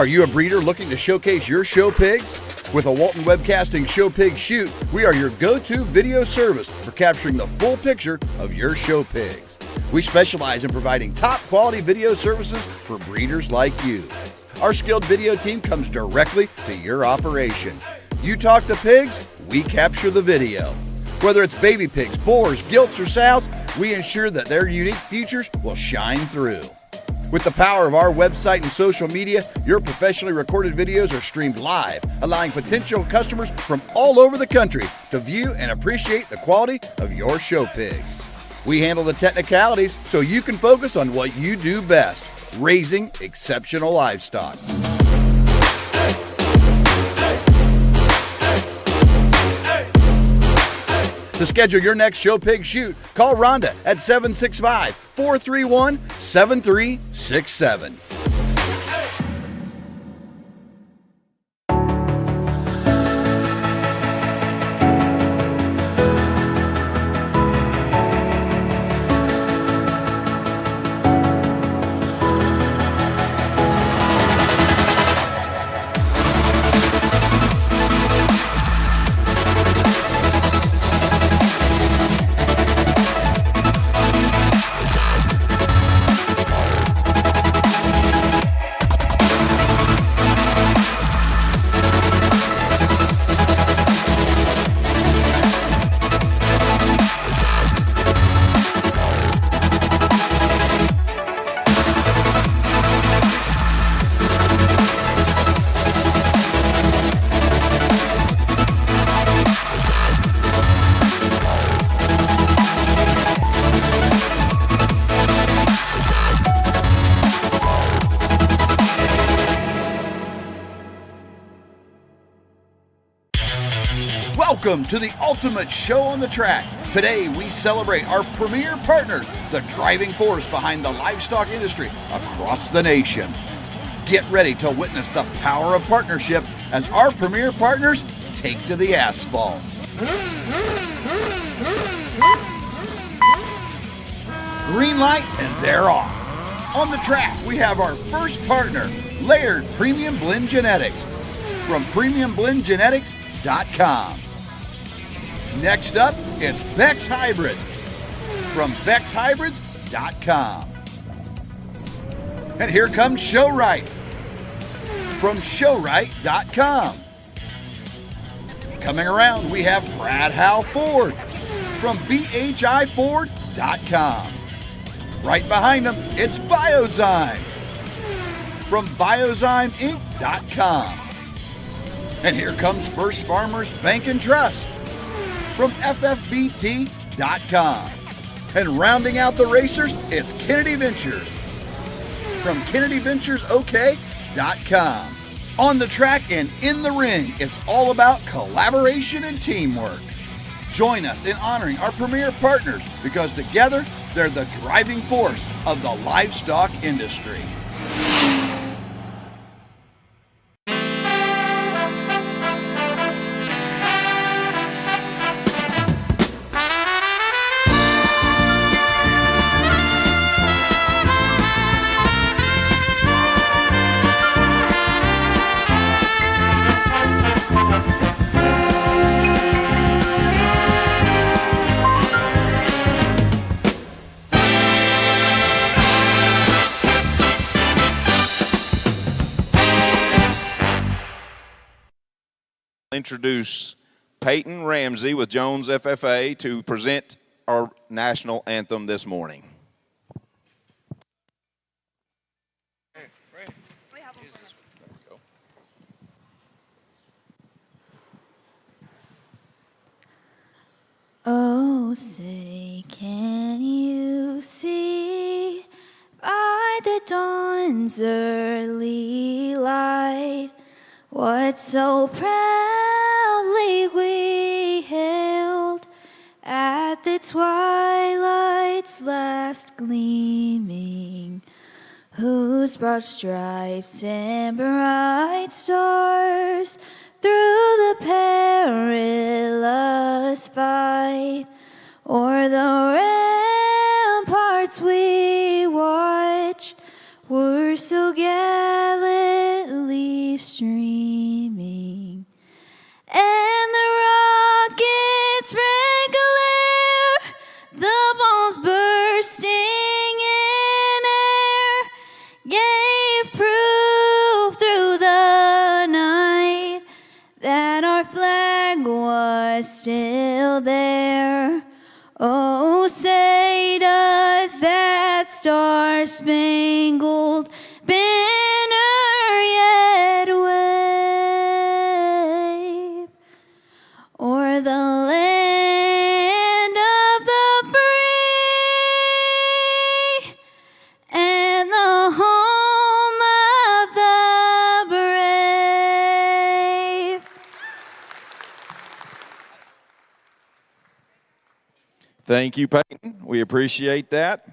Are you a breeder looking to showcase your show pigs? With a Walton Webcasting Show Pig Shoot, we are your go-to video service for capturing the full picture of your show pigs. We specialize in providing top-quality video services for breeders like you. Our skilled video team comes directly to your operation. You talk to pigs, we capture the video. Whether it's baby pigs, boars, gilts, or sows, we ensure that their unique features will shine through. With the power of our website and social media, your professionally recorded videos are streamed live, allowing potential customers from all over the country to view and appreciate the quality of your show pigs. We handle the technicalities so you can focus on what you do best, raising exceptional livestock. To schedule your next show pig shoot, call Rhonda at 765-431-7367. Welcome to the ultimate show on the track. Today we celebrate our premier partners, the driving force behind the livestock industry across the nation. Get ready to witness the power of partnership as our premier partners take to the asphalt. Green light and they're off. On the track we have our first partner, Laird Premium Blend Genetics from premiumblendgenetics.com. Next up, it's Beck's Hybrids from beckshybrids.com. And here comes Showright from showright.com. Coming around, we have Brad Howe Ford from bhiford.com. Right behind them, it's Biozyme from biozymeinc.com. And here comes First Farmers Bank and Trust from ffbt.com. And rounding out the racers, it's Kennedy Ventures from kennedyventuresok.com. On the track and in the ring, it's all about collaboration and teamwork. Join us in honoring our premier partners because together they're the driving force of the livestock industry. Introduce Peyton Ramsey with Jones FFA to present our national anthem this morning. Oh, say, can you see by the dawn's early light what so proudly we hailed at the twilight's last gleaming, whose broad stripes and bright stars through the perilous fight o'er the ramparts we watch were so gallantly streaming, and the rockets red glare, the bombs bursting in air, gave proof through the night that our flag was still there. Oh, say does that star-spangled banner yet wave o'er the land of the free and the home of the brave? Thank you, Peyton. We appreciate that.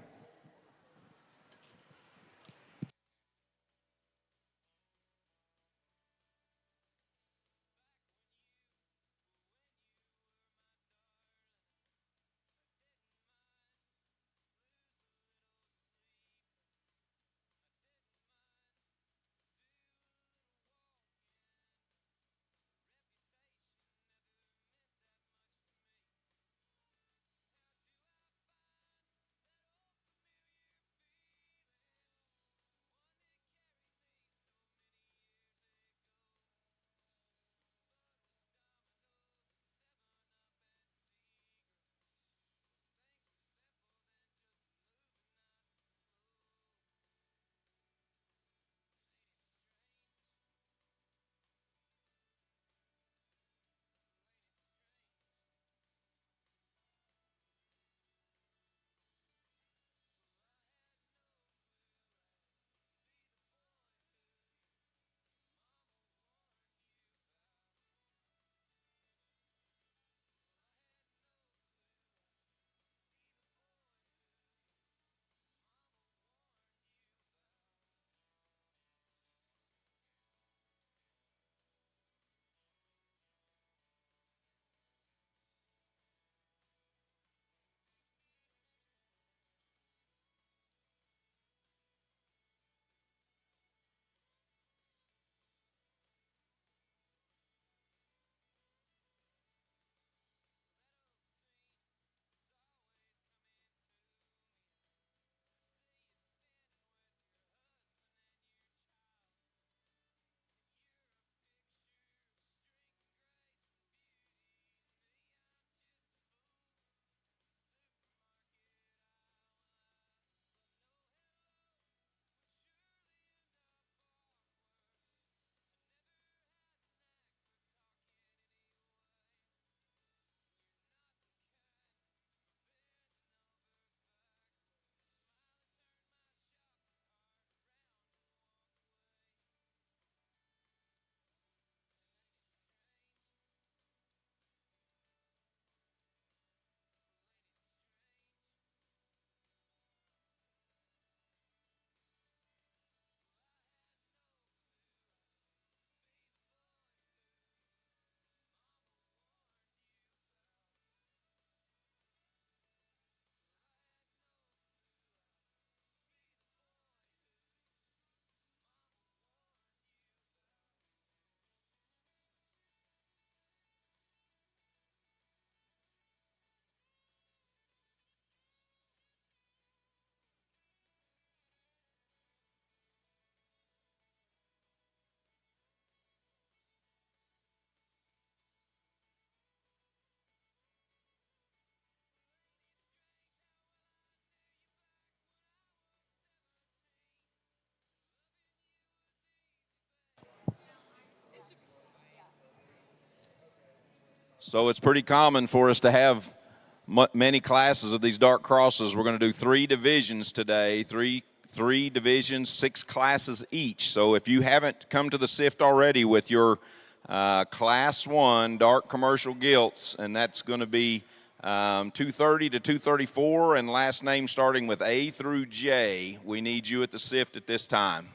So it's pretty common for us to have many classes of these dark crosses. We're going to do 3 divisions today, three divisions, 6 classes each. So if you haven't come to the SIFT already with your Class 1 dark commercial gilts, and that's going to be 230 to 234, and last name starting with A through J, we need you at the SIFT at this time.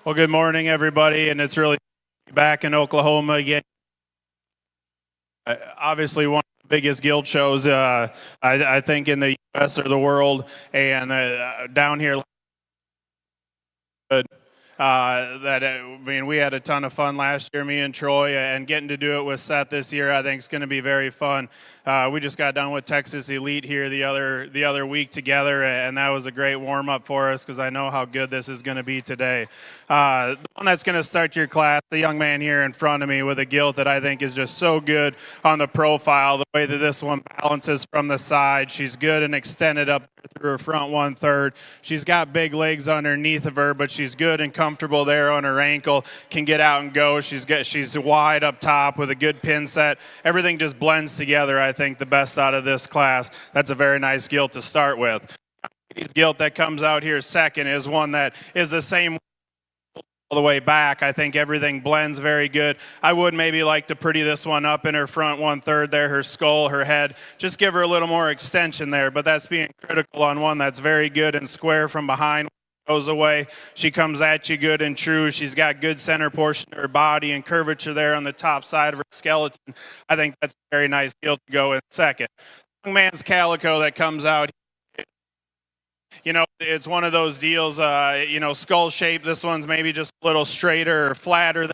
Well, good morning, everybody, and it's really back in Oklahoma again. Obviously, one of the biggest Gilt shows, I think, in the U.S. or the world, and down here. We had a ton of fun last year, me and Troy, and getting to do it with Seth this year, I think is going to be very fun. We just got done with Texas Elite here the other week together, and that was a great warm up for us because I know how good this is going to be today. The one that's going to start your class, the young man here in front of me with a Gilt that I think is just so good on the profile, the way that this one balances from the side. She's good and extended up through her front 1/3. She's got big legs underneath of her, but she's good and comfortable there on her ankle, can get out and go. She's wide up top with a good pin set. Everything just blends together, I think, the best out of this class. That's a very nice Gilt to start with. The Gilt that comes out here second is one that is the same all the way back. I think everything blends very good. I would maybe like to pretty this one up in her front 1/3 there, her skull, her head. Just give her a little more extension there, but that's being critical on one that's very good and square from behind. Goes away. She comes at you good and true. She's got good center portion of her body and curvature there on the top side of her skeleton. I think that's a very nice Gilt to go in second. Young man's calico that comes out. You know, it's one of those deals, skull shape. This one's maybe just a little straighter or flatter.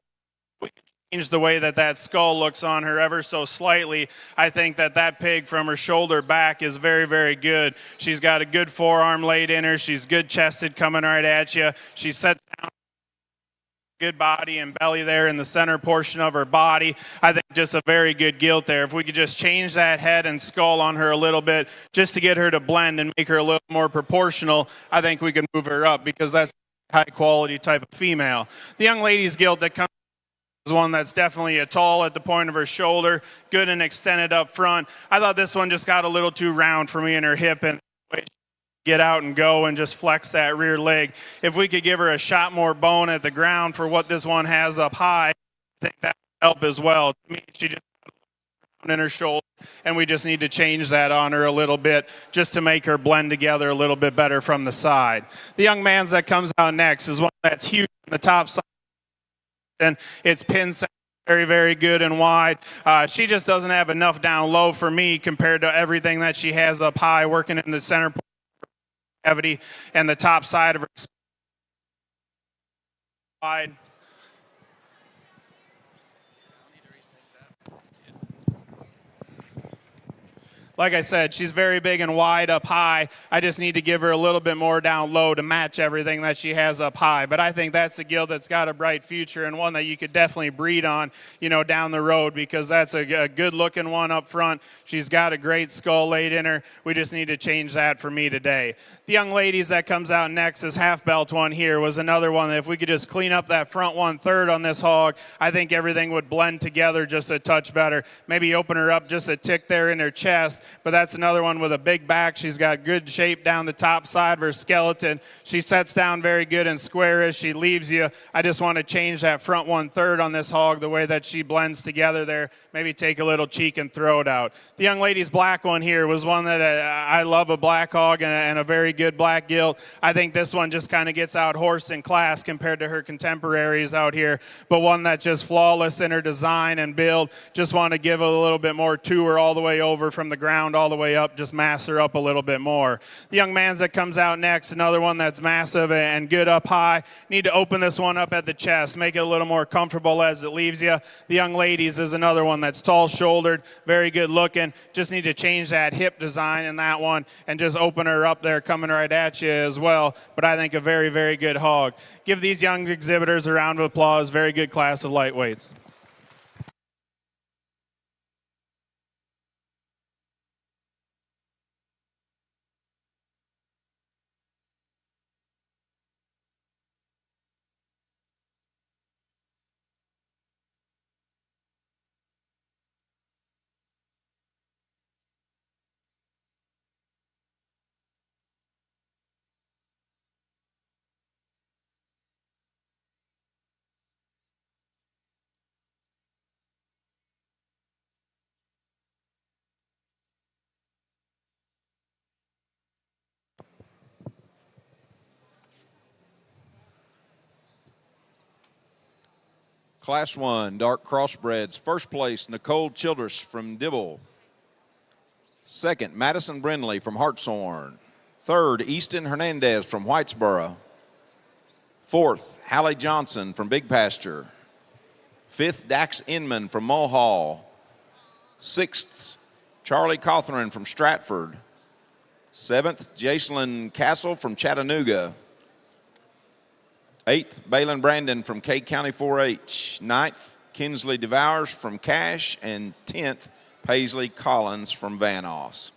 We can change the way that skull looks on her ever so slightly. I think that pig from her shoulder back is very, very good. She's got a good forearm laid in her. She's good chested coming right at you. She sets down. Good body and belly there in the center portion of her body. I think just a very good Gilt there. If we could just change that head and skull on her a little bit just to get her to blend and make her a little more proportional, I think we can move her up because that's a high quality type of female. The young lady's Gilt that comes is one that's definitely a tall at the point of her shoulder, good and extended up front. I thought this one just got a little too round for me in her hip and get out and go and just flex that rear leg. If we could give her a shot more bone at the ground for what this one has up high, I think that would help as well. To me, she just in her shoulder, and we just need to change that on her a little bit just to make her blend together a little bit better from the side. The young man's that comes out next is one that's huge on the top side, and it's pin set. Very, very good and wide. She just doesn't have enough down low for me compared to everything that she has up high, working in the center cavity and the top side of her side. Like I said, she's very big and wide up high. I just need to give her a little bit more down low to match everything that she has up high. But I think that's a Gilt that's got a bright future and one that you could definitely breed on, down the road because that's a good-looking one up front. She's got a great skull laid in her. We just need to change that for me today. The young ladies that comes out next, this half-belt one here, was another one that if we could just clean up that front 1/3 on this hog, I think everything would blend together just a touch better. Maybe open her up just a tick there in her chest. But that's another one with a big back. She's got good shape down the top side of her skeleton. She sets down very good and square as she leaves you. I just want to change that front 1/3 on this hog, the way that she blends together there. Maybe take a little cheek and throw it out. The young lady's black one here was one that I love, a black hog and a very good black Gilt. I think this one just kind of gets out horse in class compared to her contemporaries out here, but one that's just flawless in her design and build. Just want to give a little bit more to her all the way over from the ground all the way up, just mass her up a little bit more. The young man's that comes out next, another one that's massive and good up high. Need to open this one up at the chest, make it a little more comfortable as it leaves you. The young ladies is another one that's tall shouldered, very good looking. Just need to change that hip design in that one and just open her up there coming right at you as well. But I think a very, very good hog. Give these young exhibitors a round of applause. Very good class of lightweights. Class 1, dark crossbreds. First place, Nicole Childress from Dibble. Second, Madison Brindley from Hartshorn. Third, Easton Hernandez from Whitesboro. Fourth, Hallie Johnson from Big Pasture. Fifth, Dax Inman from Mulhall. Sixth, Charlie Cawthorn from Stratford. Seventh, Jacelyn Castle from Chattanooga. Eighth, Balin Brandon from Cade County 4-H. Ninth, Kinsley Devours from Cache. And 10th, Paisley Collins from Van Oss.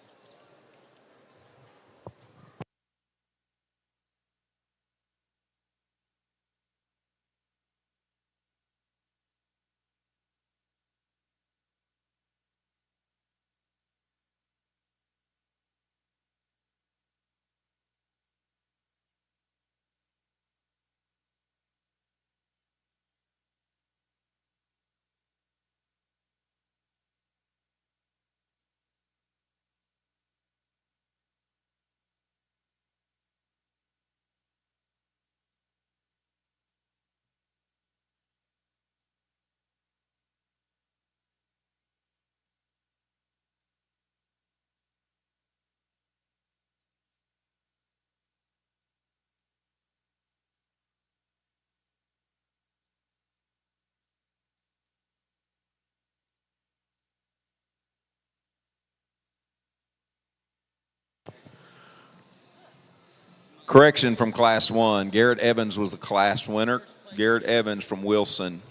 Correction from Class 1. Garrett Evans was the class winner. Garrett Evans from Wilson.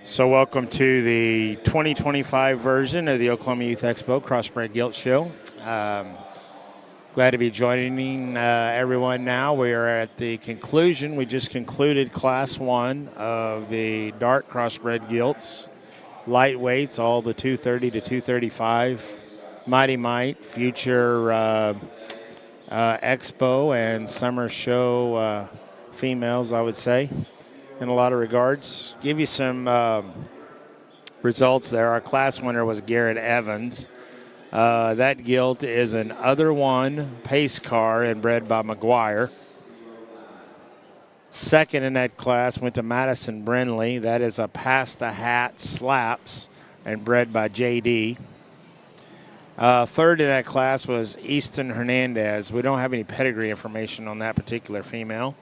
So welcome to the 2025 version of the Oklahoma Youth Expo Crossbred Gilt Show. Glad to be joining everyone now. We are at the conclusion. We just concluded Class 1 of the dark crossbred gilts. Lightweights, all the 230 to 235. Mighty Might, future Expo and Summer Show females, I would say, in a lot of regards. Give you some results there. Our class winner was Garrett Evans. That gilt is an Other One pace car and bred by McGuire. Second in that class went to Madison Brindley. That is a Pass the Hat Slaps and bred by JD. Third in that class was Easton Hernandez. We don't have any pedigree information on that particular female.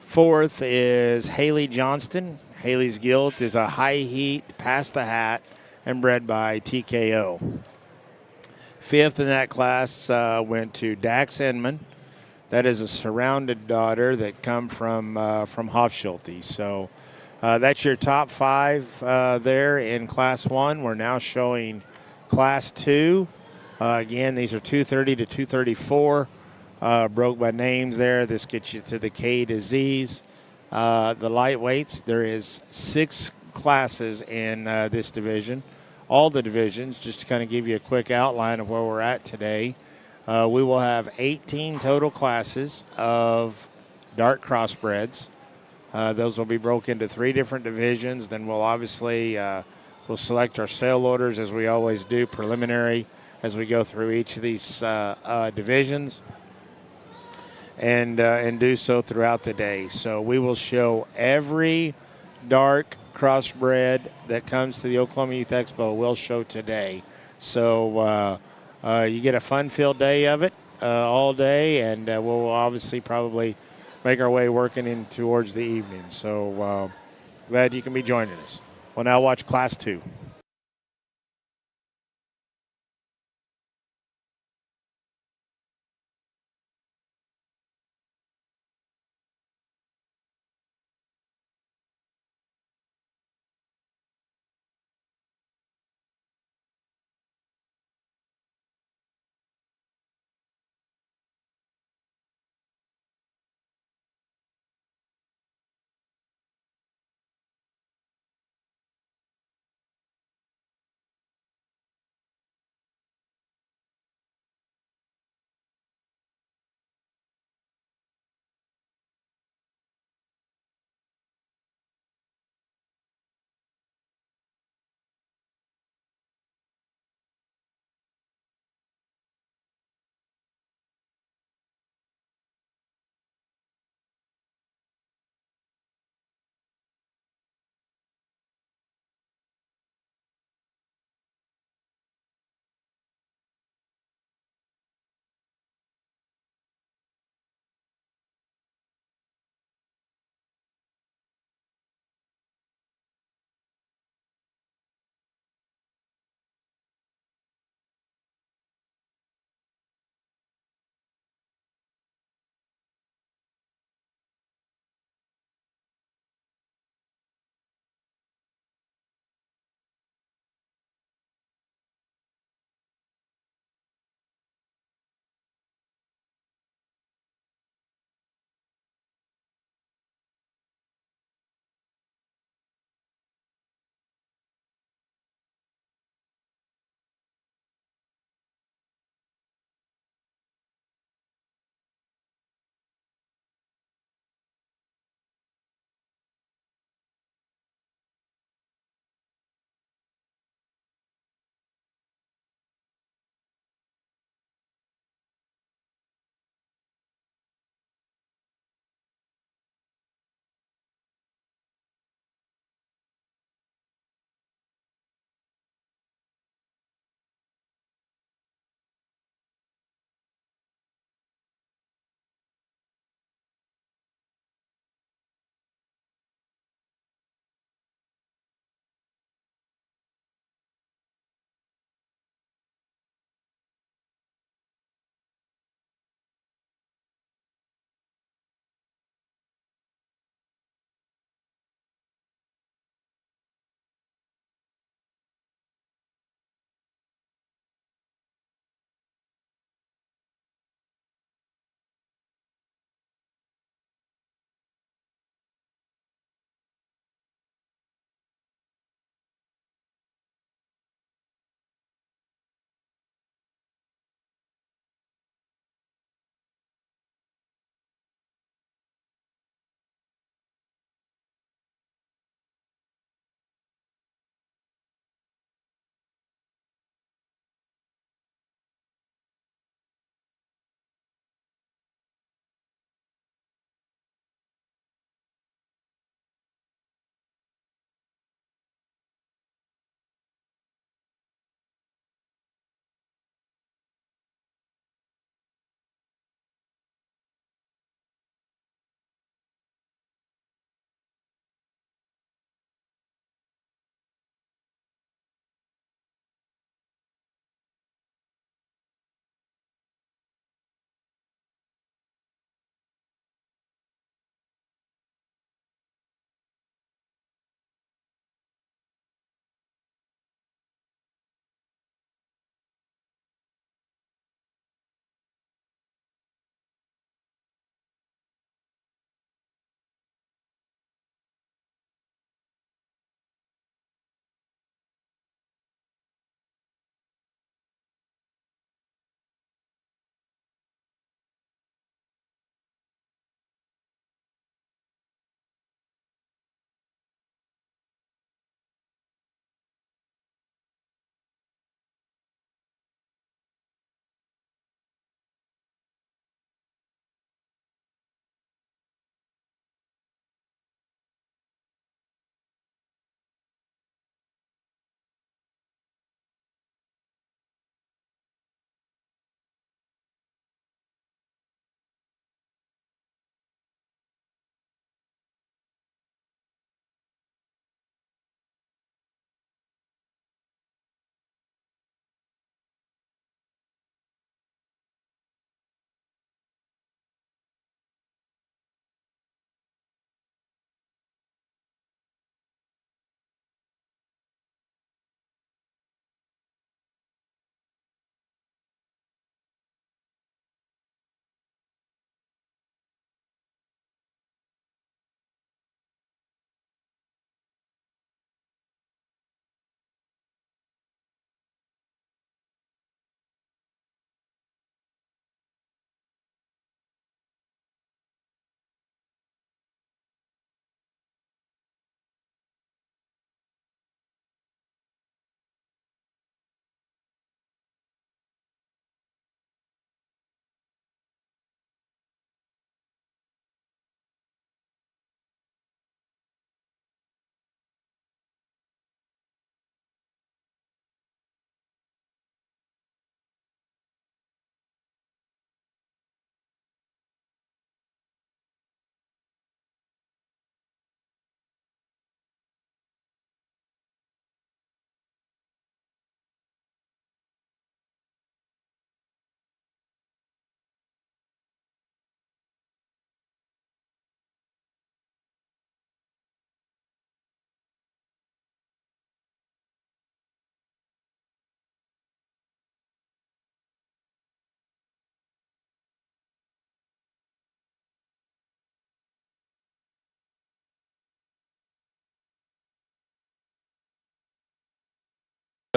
Fourth is Haley Johnston. Haley's gilt is a High Heat Pass the Hat and bred by TKO. Fifth in that class went to Dax Inman. That is a Surrounded daughter that come from Hofschulte. So that's your top five there in Class 1. We're now showing Class 2. Again, these are 230 to 234. Broke by names there. This gets you to the K to Z's. The lightweights, there is 6 classes in this division. All the divisions, just to kind of give you a quick outline of where we're at today. We will have 18 total classes of dart crossbreds. Those will be broken into 3 different divisions. Then we'll obviously we'll select our sale orders as we always do, preliminary, as we go through each of these divisions, and do so throughout the day. So we will show every dart crossbred that comes to the Oklahoma Youth Expo. We'll show today. So you get a fun-filled day of it all day, and we'll obviously probably make our way working in towards the evening. So glad you can be joining us. We'll now watch Class 2.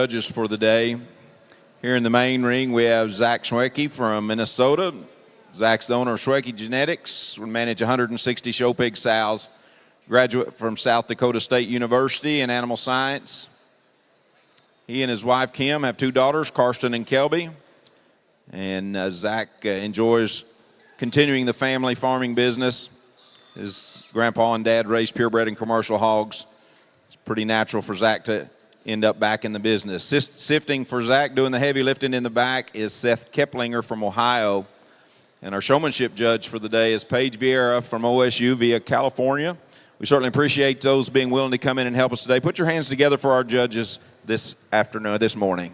judges for the day. Here in the main ring, we have Zach Schwecke from Minnesota. Zach's the owner of Schwecke Genetics. We manage 160 show pig sows. Graduate from South Dakota State University in animal science. He and his wife, Kim, have 2 daughters, Karsten and Kelby. And Zach enjoys continuing the family farming business. His grandpa and dad raised purebred and commercial hogs. It's pretty natural for Zach to end up back in the business. Sifting for Zach, doing the heavy lifting in the back, is Seth Keplinger from Ohio. And our showmanship judge for the day is Paige Vieira from OSU via California. We certainly appreciate those being willing to come in and help us today. Put your hands together for our judges this morning.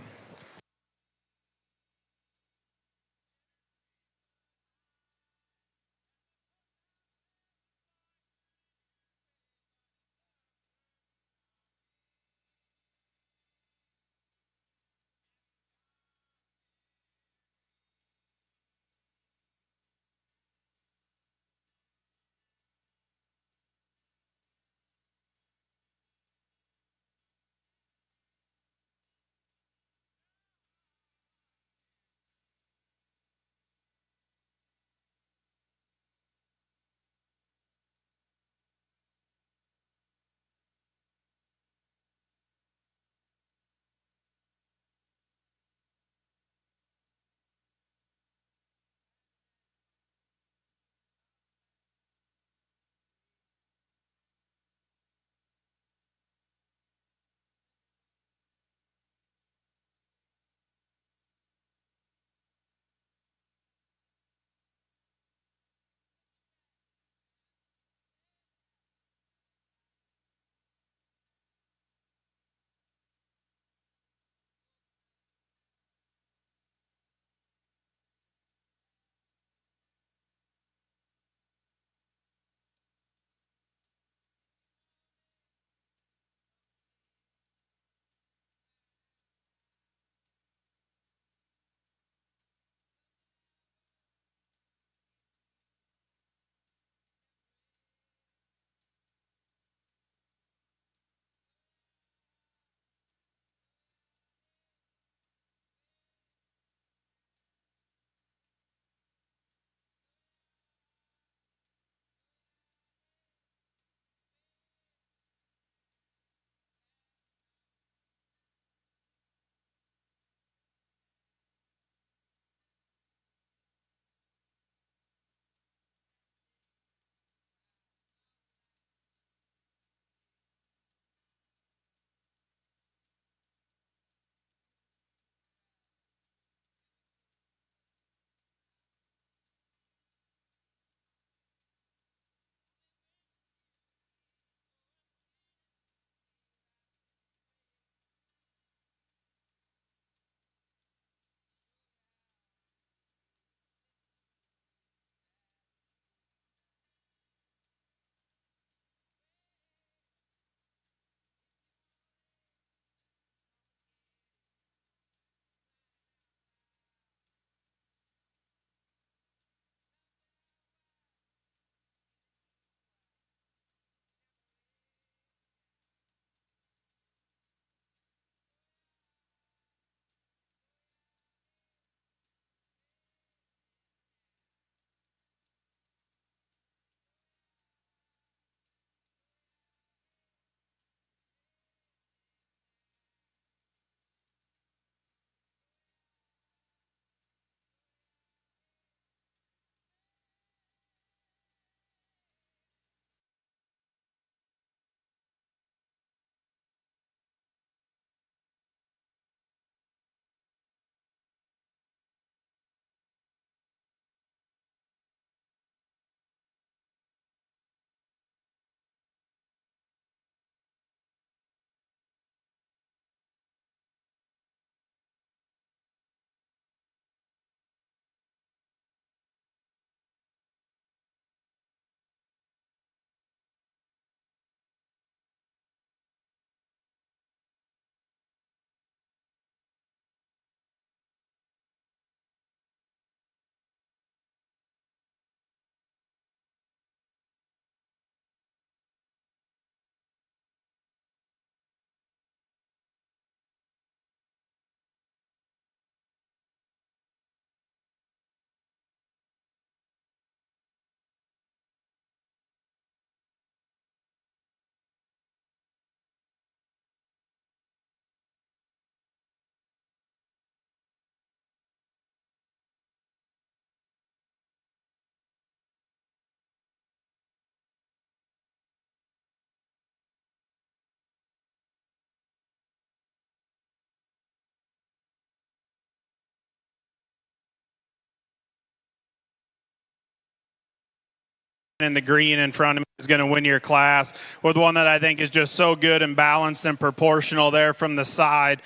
in the green in front of me is going to win your class, with one that I think is just so good and balanced and proportional there from the side.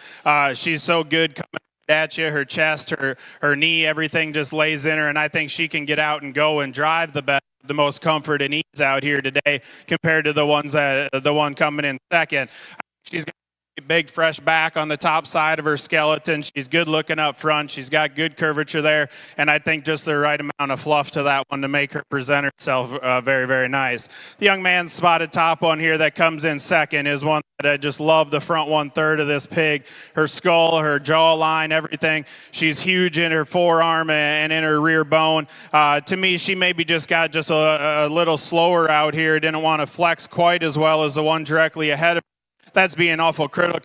She's so good coming at you, her chest, her knee, everything just lays in her, and I think she can get out and go and drive the most comfort and ease out here today compared to the one coming in second. She's got a big fresh back on the top side of her skeleton. She's good looking up front. She's got good curvature there, and I think just the right amount of fluff to that one to make her present herself very, very nice. The young man's spotted top one here that comes in second is one that I just love the front 1/3 of this pig. Her skull, her jawline, everything. She's huge in her forearm and in her rear bone. To me, she maybe just got a little slower out here. Didn't want to flex quite as well as the one directly ahead of her. That's being awful critical.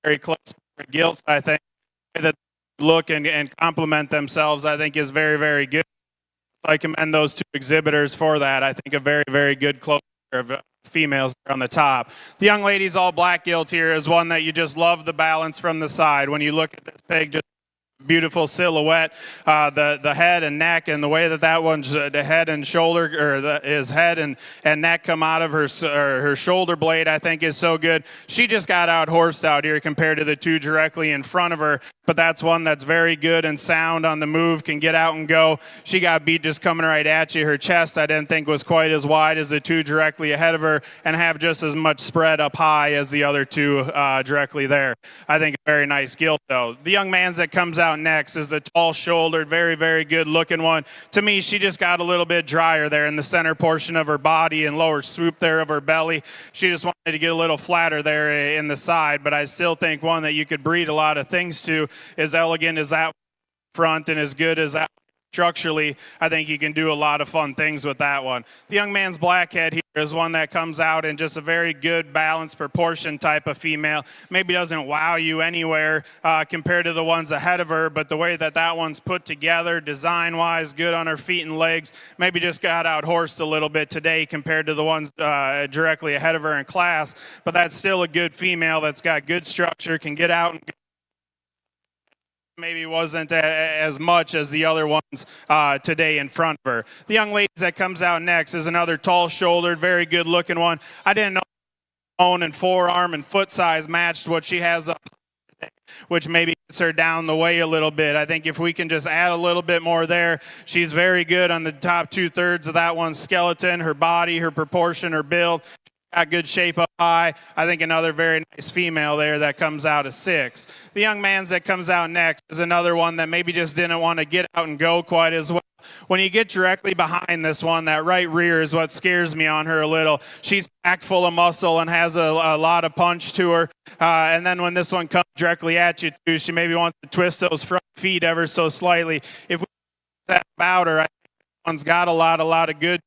Very close to Gilt, I think. That look and complement themselves, I think, is very, very good. I commend those two exhibitors for that. I think a very, very good close of females on the top. The young lady's all black Gilt here is one that you just love the balance from the side. When you look at this pig, just beautiful silhouette, the head and neck, and the way that one's the head and shoulder, or his head and neck come out of her shoulder blade, I think is so good. She just got out horsed out here compared to the two directly in front of her, but that's one that's very good and sound on the move, can get out and go. She got beat just coming right at you. Her chest I didn't think was quite as wide as the two directly ahead of her, and have just as much spread up high as the other two directly there. I think a very nice Gilt though. The young man's that comes out next is the tall-shouldered, very, very good-looking one. To me, she just got a little bit drier there in the center portion of her body and lower swoop there of her belly. She just wanted to get a little flatter there in the side, but I still think one that you could breed a lot of things to, as elegant as that front and as good as that structurally. I think you can do a lot of fun things with that one. The young man's blackhead here is one that comes out in just a very good balanced proportion type of female. Maybe doesn't wow you anywhere compared to the ones ahead of her, but the way that one's put together, design-wise, good on her feet and legs, maybe just got out horsed a little bit today compared to the ones directly ahead of her in class, but that's still a good female that's got good structure, can get out and maybe wasn't as much as the other ones today in front of her. The young lady that comes out next is another tall-shouldered, very good-looking one. I didn't know bone and forearm and foot size matched what she has up, which maybe gets her down the way a little bit. I think if we can just add a little bit more there, she's very good on the top 2/3 of that one's skeleton, her body, her proportion, her build. Got good shape up high. I think another very nice female there that comes out of 6. The young man's that comes out next is another one that maybe just didn't want to get out and go quite as well. When you get directly behind this one, that right rear is what scares me on her a little. She's packed full of muscle and has a lot of punch to her. And then when this one comes directly at you too, she maybe wants to twist those front feet ever so slightly. If we that about her, I think that one's got a lot of good.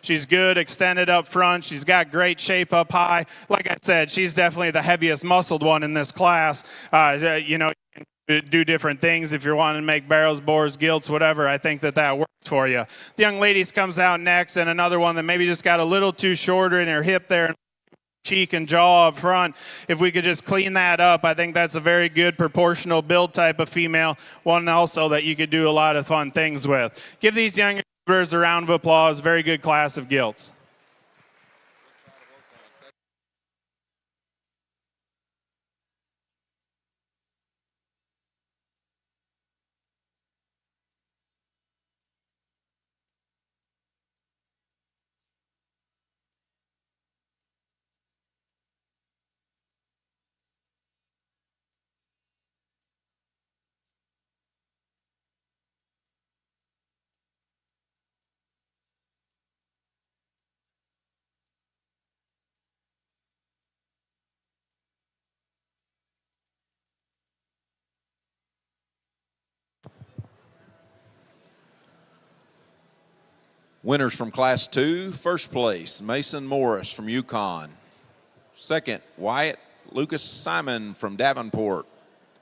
She's good extended up front. She's got great shape up high. Like I said, she's definitely the heaviest muscled one in this class. You know, you can do different things if you're wanting to make barrels, bores, gilts, whatever. I think that works for you. The young ladies comes out next, and another one that maybe just got a little too shorter in her hip there, cheek and jaw up front. If we could just clean that up, I think that's a very good proportional build type of female. One also that you could do a lot of fun things with. Give these young a round of applause. Very good class of Gilts. Winners from Class 2, first place, Mason Morris from Yukon. Second, Wyatt Lucas Simon from Davenport.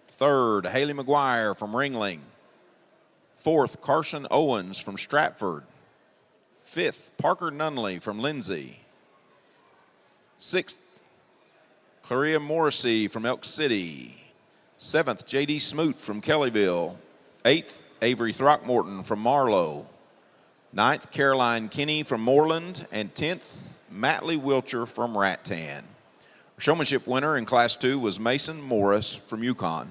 Third, Haley McGuire from Ringling. Fourth, Carson Owens from Stratford. Fifth, Parker Nunley from Lindsay. Sixth, Claria Morrissey from Elk City. Seventh, J.D. Smoot from Kellyville. Eighth, Avery Throckmorton from Marlow. 9th, Caroline Kinney from Moreland, and 10th, Matley Wilcher from Rattan. Showmanship winner in Class 2 was Mason Morris from Yukon.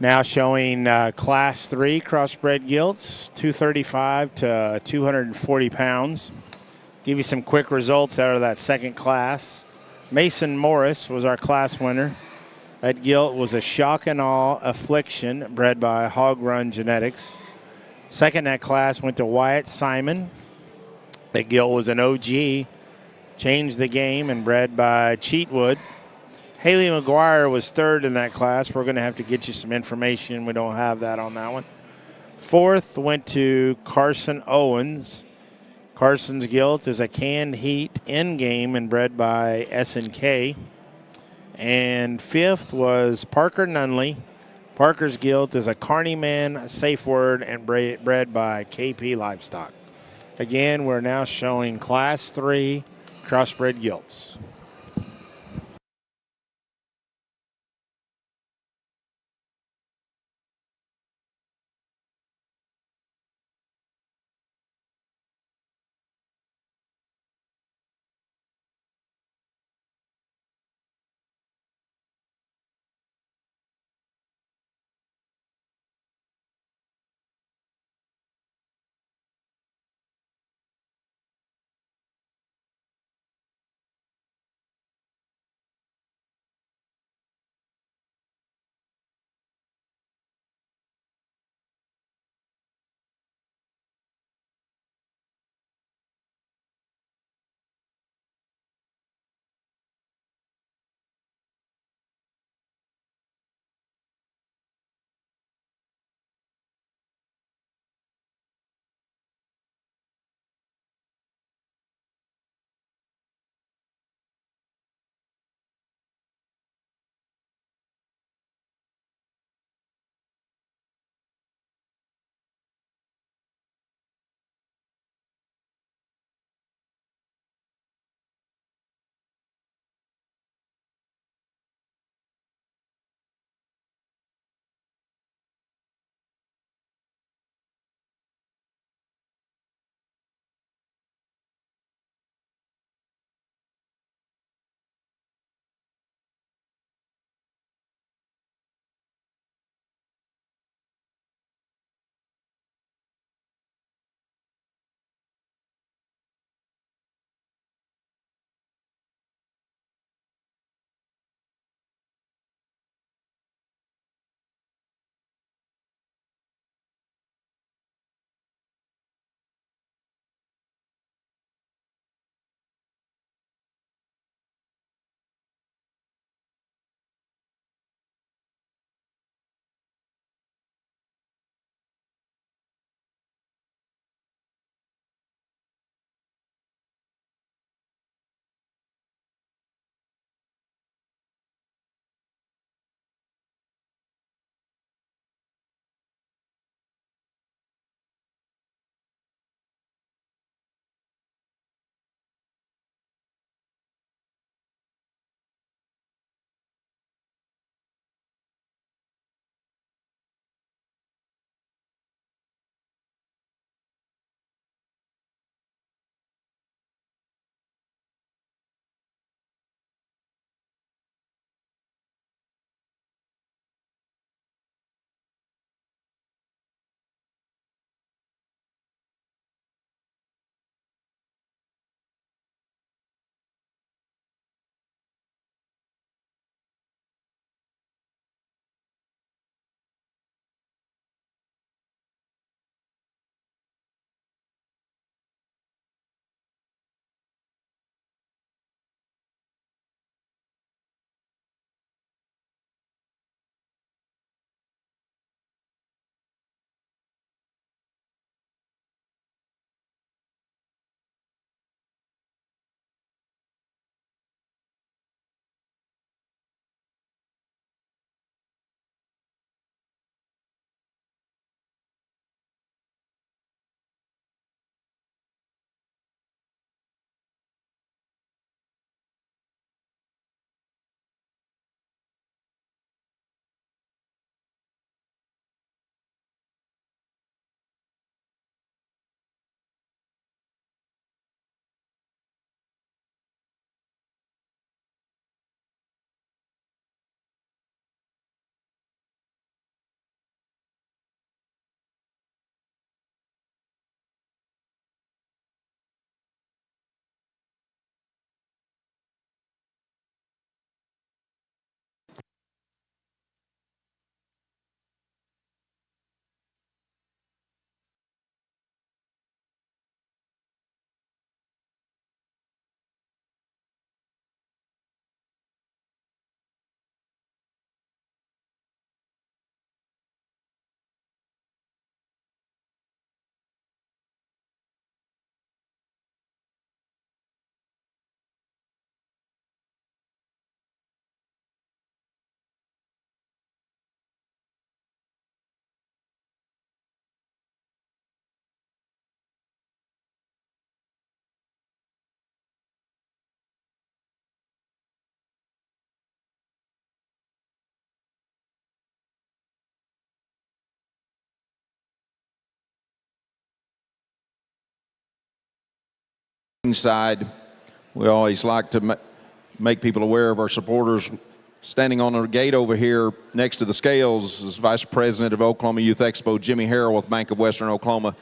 Now showing Class 3 crossbred gilts, 235 to 240 pounds. Give you some quick results out of that second class. Mason Morris was our class winner. At Gilt was a shock and awe affliction bred by Hog Run Genetics. Second in that class went to Wyatt Simon. At Gilt was an OG, changed the game and bred by Cheatwood. Haley McGuire was third in that class. We're going to have to get you some information. We don't have that on that one. Fourth went to Carson Owens. Carson's Gilt is a canned heat end game and bred by S&K. And fifth was Parker Nunley. Parker's Gilt is a Carneyman safe word and bred by KP Livestock. Again, we're now showing Class 3 crossbred gilts. side, we always like to make people aware of our supporters. Standing on the gate over here next to the scales is Vice President of Oklahoma Youth Expo, Jimmy Harrell with Bank of Western Oklahoma.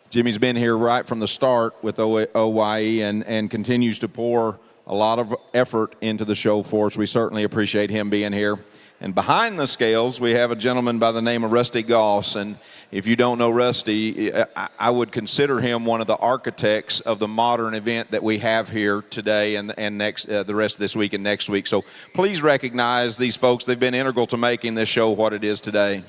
Jimmy's been here right from the start with OYE and continues to pour a lot of effort into the show for us. We certainly appreciate him being here. And behind the scales, we have a gentleman by the name of Rusty Goss. And if you don't know Rusty, I would consider him one of the architects of the modern event that we have here today and next the rest of this week and next week. So please recognize these folks. They've been integral to making this show what it is today.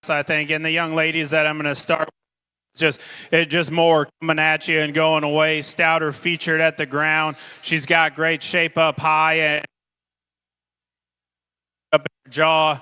I think, and the young ladies that I'm going to start with, just more coming at you and going away. Stouter featured at the ground. She's got great shape up high and up her jaw.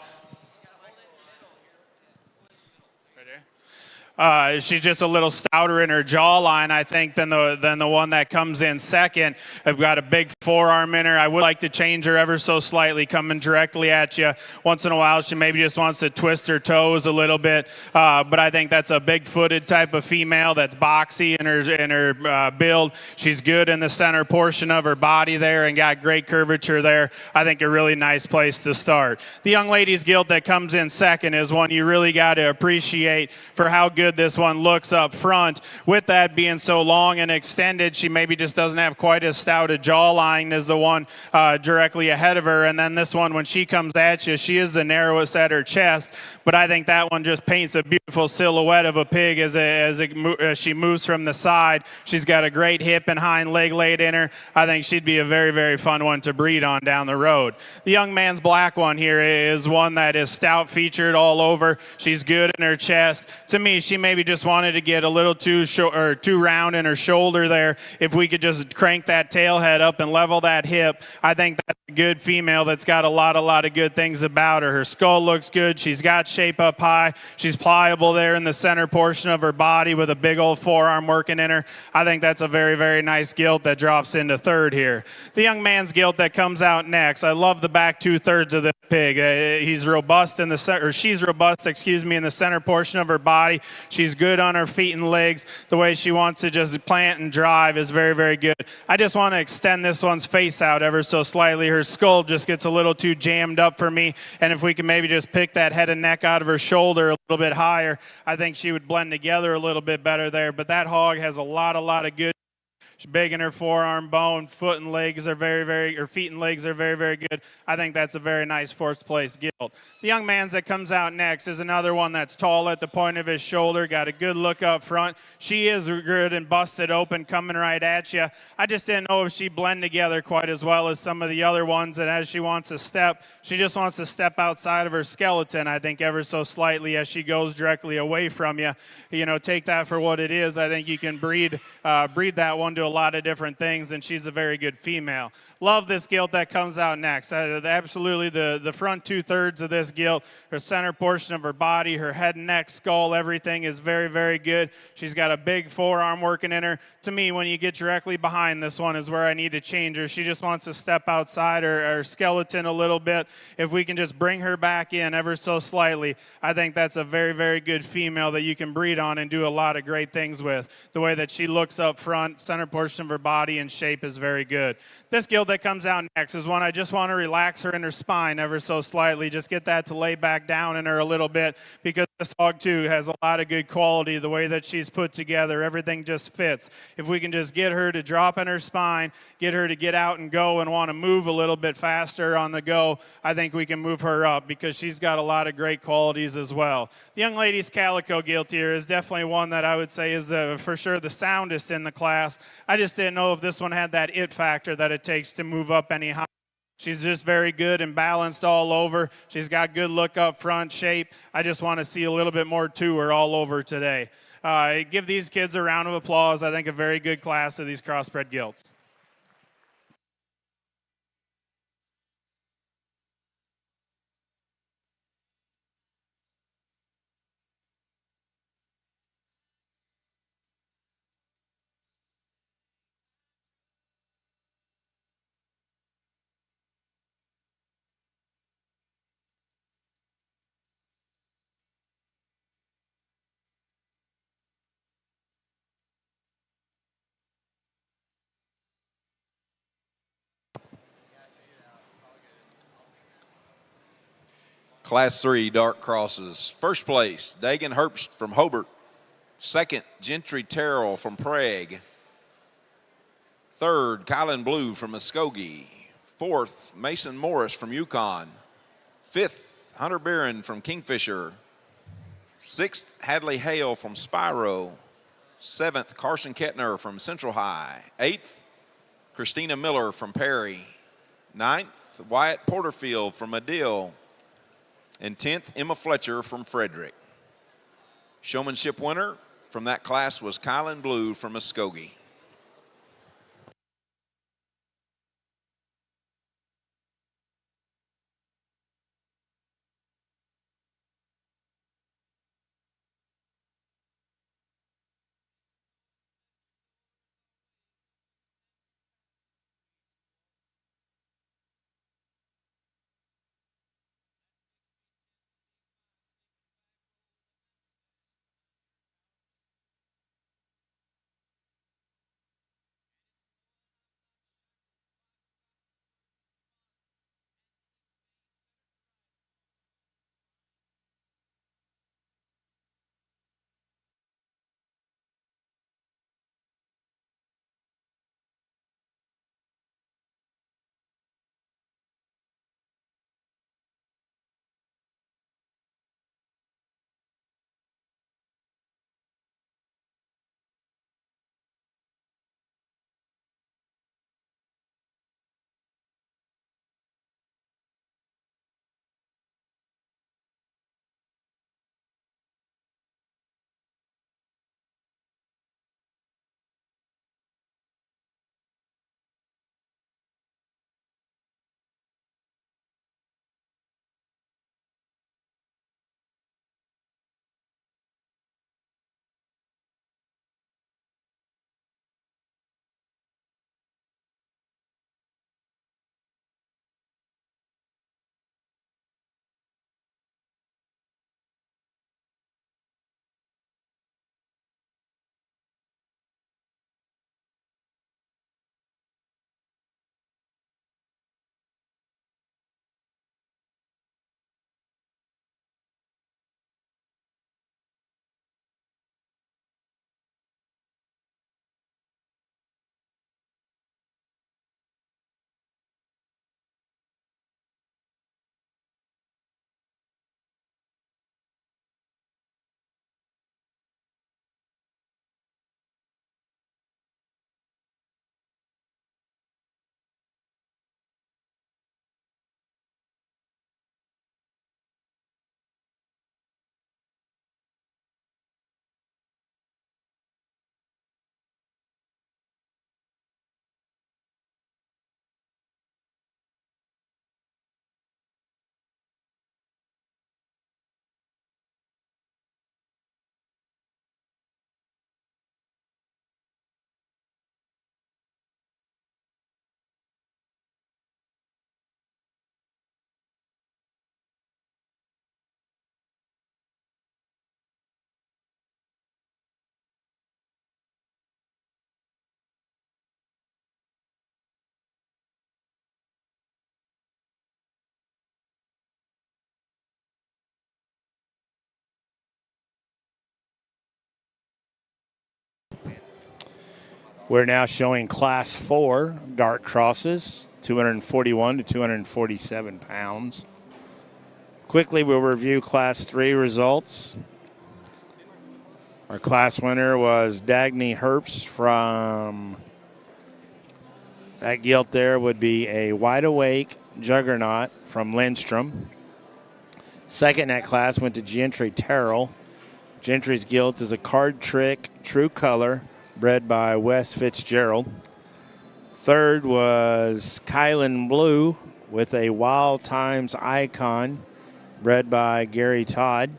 She's just a little stouter in her jawline, I think, than the one that comes in second. I've got a big forearm in her. I would like to change her ever so slightly, coming directly at you. Once in a while, she maybe just wants to twist her toes a little bit. But I think that's a big-footed type of female that's boxy in her build. She's good in the center portion of her body there and got great curvature there. I think a really nice place to start. The young ladies gilt that comes in second is one you really got to appreciate for how good this one looks up front. With that being so long and extended, she maybe just doesn't have quite as stout a jawline as the one directly ahead of her. And then this one, when she comes at you, she is the narrowest at her chest, but I think that one just paints a beautiful silhouette of a pig as she moves from the side. She's got a great hip and hind leg laid in her. I think she'd be a very, very fun one to breed on down the road. The young man's black one here is one that is stout featured all over. She's good in her chest. To me, she maybe just wanted to get a little too round in her shoulder there. If we could just crank that tail head up and level that hip, I think that's a good female that's got a lot of good things about her. Her skull looks good. She's got shape up high. She's pliable there in the center portion of her body with a big old forearm working in her. I think that's a very, very nice gilt that drops into third here. The young man's gilt that comes out next. I love the back 2/3 of the pig. He's robust in the center, or she's robust, in the center portion of her body. She's good on her feet and legs. The way she wants to just plant and drive is very, very good. I just want to extend this one's face out ever so slightly. Her skull just gets a little too jammed up for me. And if we can maybe just pick that head and neck out of her shoulder a little bit higher, I think she would blend together a little bit better there. But that hog has a lot of good. She's big in her forearm bone. Feet and legs are very, very good. I think that's a very nice fourth place gilt. The young man's that comes out next is another one that's tall at the point of his shoulder, got a good look up front. She is good and busted open, coming right at you. I just didn't know if she'd blend together quite as well as some of the other ones, and as she wants to step, she just wants to step outside of her skeleton, I think, ever so slightly as she goes directly away from you. You know, take that for what it is. I think you can breed that one to a lot of different things, and she's a very good female. Love this gilt that comes out next. Absolutely, the front 2/3 of this gilt, her center portion of her body, her head and neck, skull, everything is very, very good. She's got a big forearm working in her. To me, when you get directly behind this one is where I need to change her. She just wants to step outside her skeleton a little bit. If we can just bring her back in ever so slightly, I think that's a very, very good female that you can breed on and do a lot of great things with. The way that she looks up front, center portion of her body and shape is very good. This gilt that comes out next is one I just want to relax her in her spine ever so slightly. Just get that to lay back down in her a little bit, because this hog too has a lot of good quality. The way that she's put together, everything just fits. If we can just get her to drop in her spine, get her to get out and go and want to move a little bit faster on the go, I think we can move her up, because she's got a lot of great qualities as well. The young lady's calico gilt here is definitely one that I would say is for sure the soundest in the class. I just didn't know if this one had that it factor that it takes to move up any higher. She's just very good and balanced all over. She's got good look up front, shape. I just want to see a little bit more to her all over today. Give these kids a round of applause. I think a very good class of these crossbred gilts. Class 3 dark crosses. First place, Dagan Herbst from Hobart. Second, Gentry Terrell from Prague. Third, Kylan Blue from Muskogee. Fourth, Mason Morris from Yukon. Fifth, Hunter Barron from Kingfisher. Sixth, Hadley Hale from Spiro. Seventh, Carson Kettner from Central High. Eighth, Christina Miller from Perry. Ninth, Wyatt Porterfield from Medill. And 10th, Emma Fletcher from Frederick. Showmanship winner from that class was Kylan Blue from Muskogee. We're now showing Class 4 dart crosses, 241 to 247 pounds. Quickly, we'll review Class 3 results. Our class winner was Dagny Herbst from, that gilt there would be a Wide Awake Juggernaut from Lindstrom. Second in that class went to Gentry Terrell. Gentry's gilt is a Card Trick True Color, bred by Wes Fitzgerald. Third was Kylan Blue with a Wild Times Icon, bred by Gary Todd.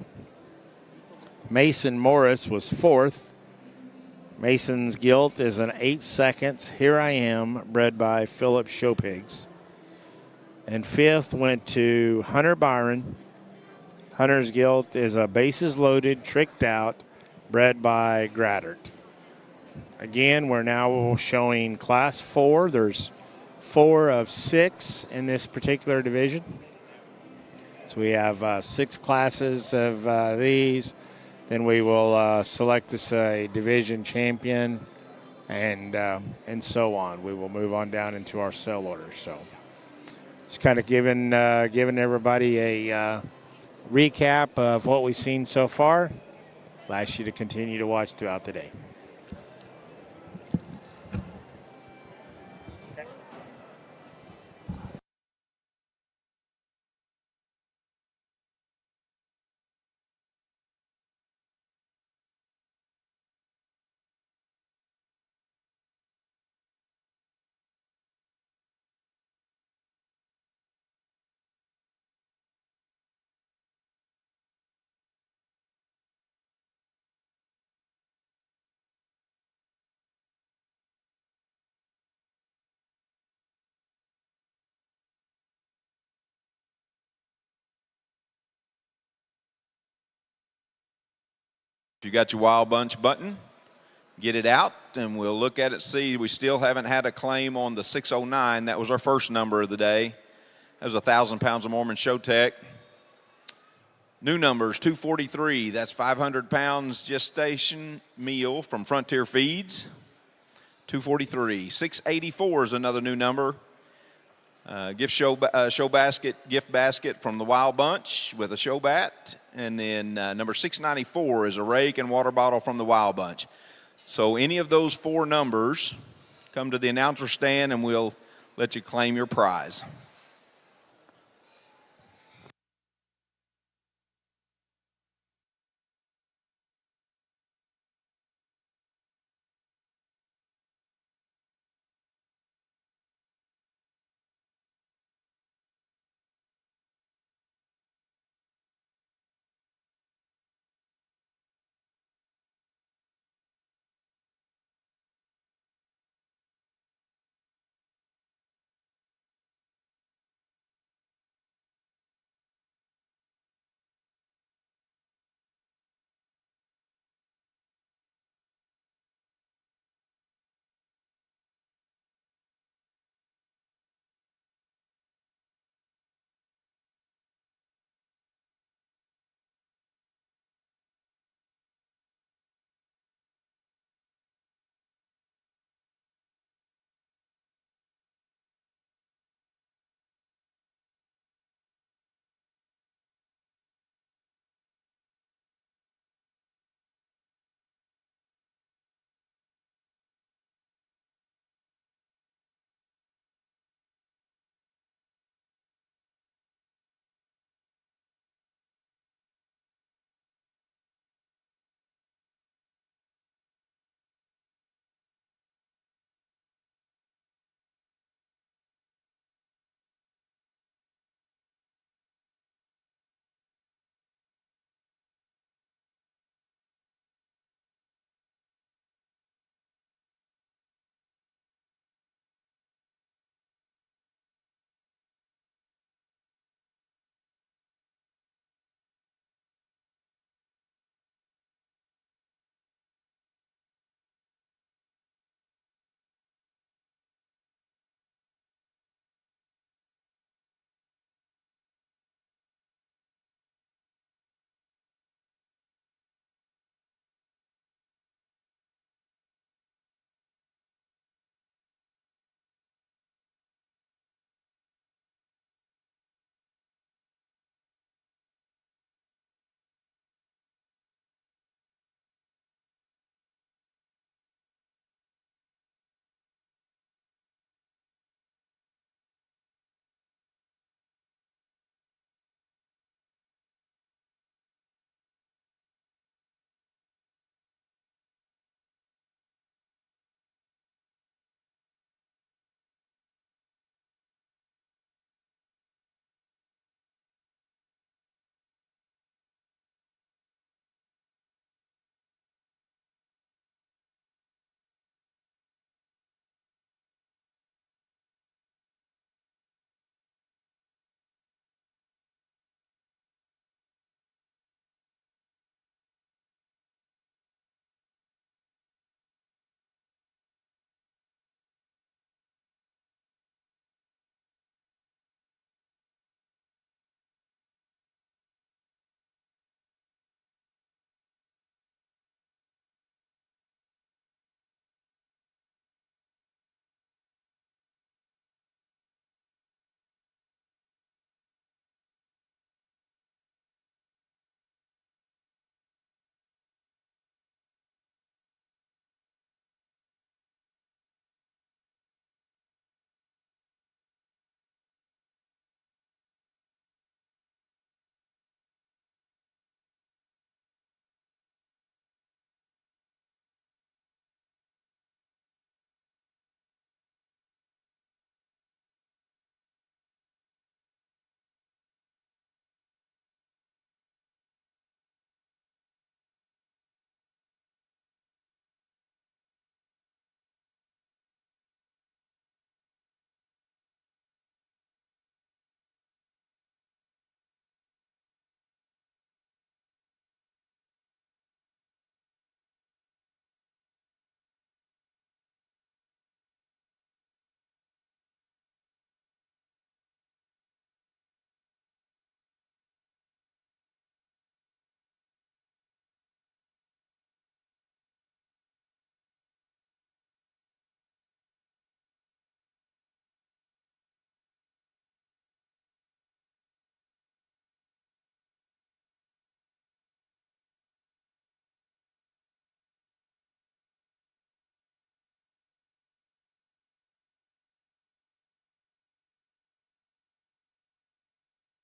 Mason Morris was fourth. Mason's gilt is an 8 seconds Here I Am, bred by Philip Showpigs. And fifth went to Hunter Byron. Hunter's gilt is a Bases Loaded Tricked Out, bred by Graddert. Again, we're now showing Class 4. There's 4 of 6 in this particular division. So we have 6 classes of these. Then we will select us a division champion and so on. We will move on down into our cell order. So just kind of giving everybody a recap of what we've seen so far. I'll ask you to continue to watch throughout the day. If you got your Wild Bunch button, get it out, and we'll look at it, see. We still haven't had a claim on the 609. That was our first number of the day. That was 1,000 pounds of Mormon Showtech. New numbers, 243. That's 500 pounds gestation meal from Frontier Feeds. 243. 684 is another new number. Gift basket from the Wild Bunch with a show bat. And then number 694 is a rake and water bottle from the Wild Bunch. So any of those four numbers, come to the announcer stand and we'll let you claim your prize.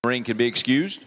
Ring can be excused.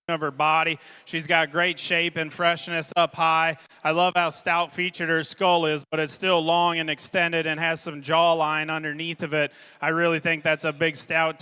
of her body. She's got great shape and freshness up high. I love how stout featured her skull is, but it's still long and extended and has some jawline underneath of it. I really think that's a big stout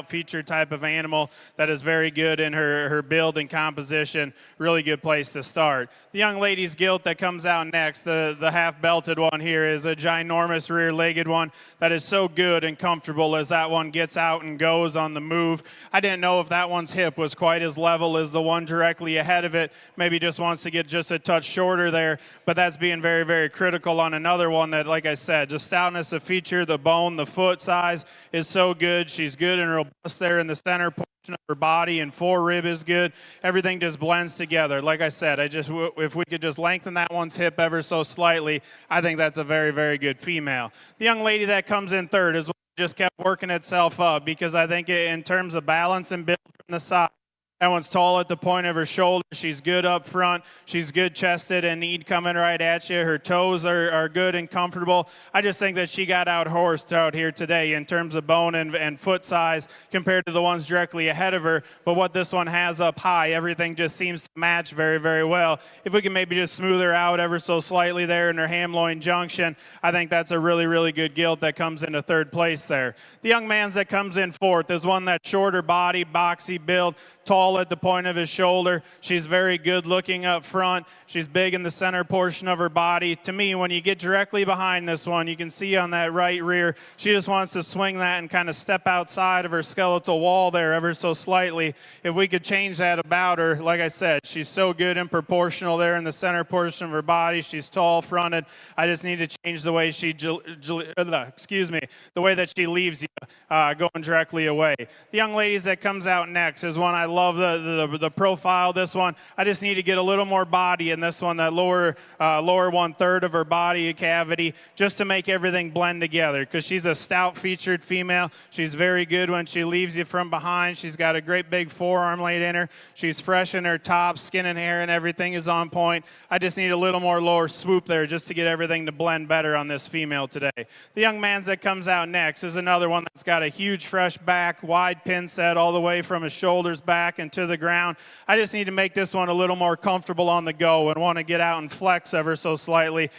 feature type of animal that is very good in her build and composition. Really good place to start. The young lady's gilt that comes out next, the half belted one here, is a ginormous rear-legged one that is so good and comfortable as that one gets out and goes on the move. I didn't know if that one's hip was quite as level as the one directly ahead of it. Maybe just wants to get just a touch shorter there, but that's being very, very critical on another one that, like I said, just stoutness of feature, the bone, the foot size is so good. She's good and robust there in the center portion of her body, and forerib is good. Everything just blends together. Like I said, if we could just lengthen that one's hip ever so slightly, I think that's a very, very good female. The young lady that comes in third is just kept working itself up, because I think in terms of balance and build from the side, that one's tall at the point of her shoulder. She's good up front. She's good chested and knee coming right at you. Her toes are good and comfortable. I just think that she got out-horsed out here today in terms of bone and foot size compared to the ones directly ahead of her. But what this one has up high, everything just seems to match very, very well. If we can maybe just smooth her out ever so slightly there in her ham-loin junction, I think that's a really, really good gilt that comes into third place there. The young man's that comes in fourth is one that's shorter body, boxy build, tall at the point of his shoulder. She's very good looking up front. She's big in the center portion of her body. To me, when you get directly behind this one, you can see on that right rear, she just wants to swing that and kind of step outside of her skeletal wall there ever so slightly. If we could change that about her, like I said, she's so good and proportional there in the center portion of her body. She's tall fronted. I just need to change the way the way that she leaves you going directly away. The young ladies that comes out next is one I love the profile of this one. I just need to get a little more body in this one, that lower 1/3 of her body cavity, just to make everything blend together, because she's a stout featured female. She's very good when she leaves you from behind. She's got a great big forearm laid in her. She's fresh in her top, skin and hair and everything is on point. I just need a little more lower swoop there just to get everything to blend better on this female today. The young man's that comes out next is another one that's got a huge fresh back, wide pin set all the way from his shoulders back and to the ground. I just need to make this one a little more comfortable on the go and want to get out and flex ever so slightly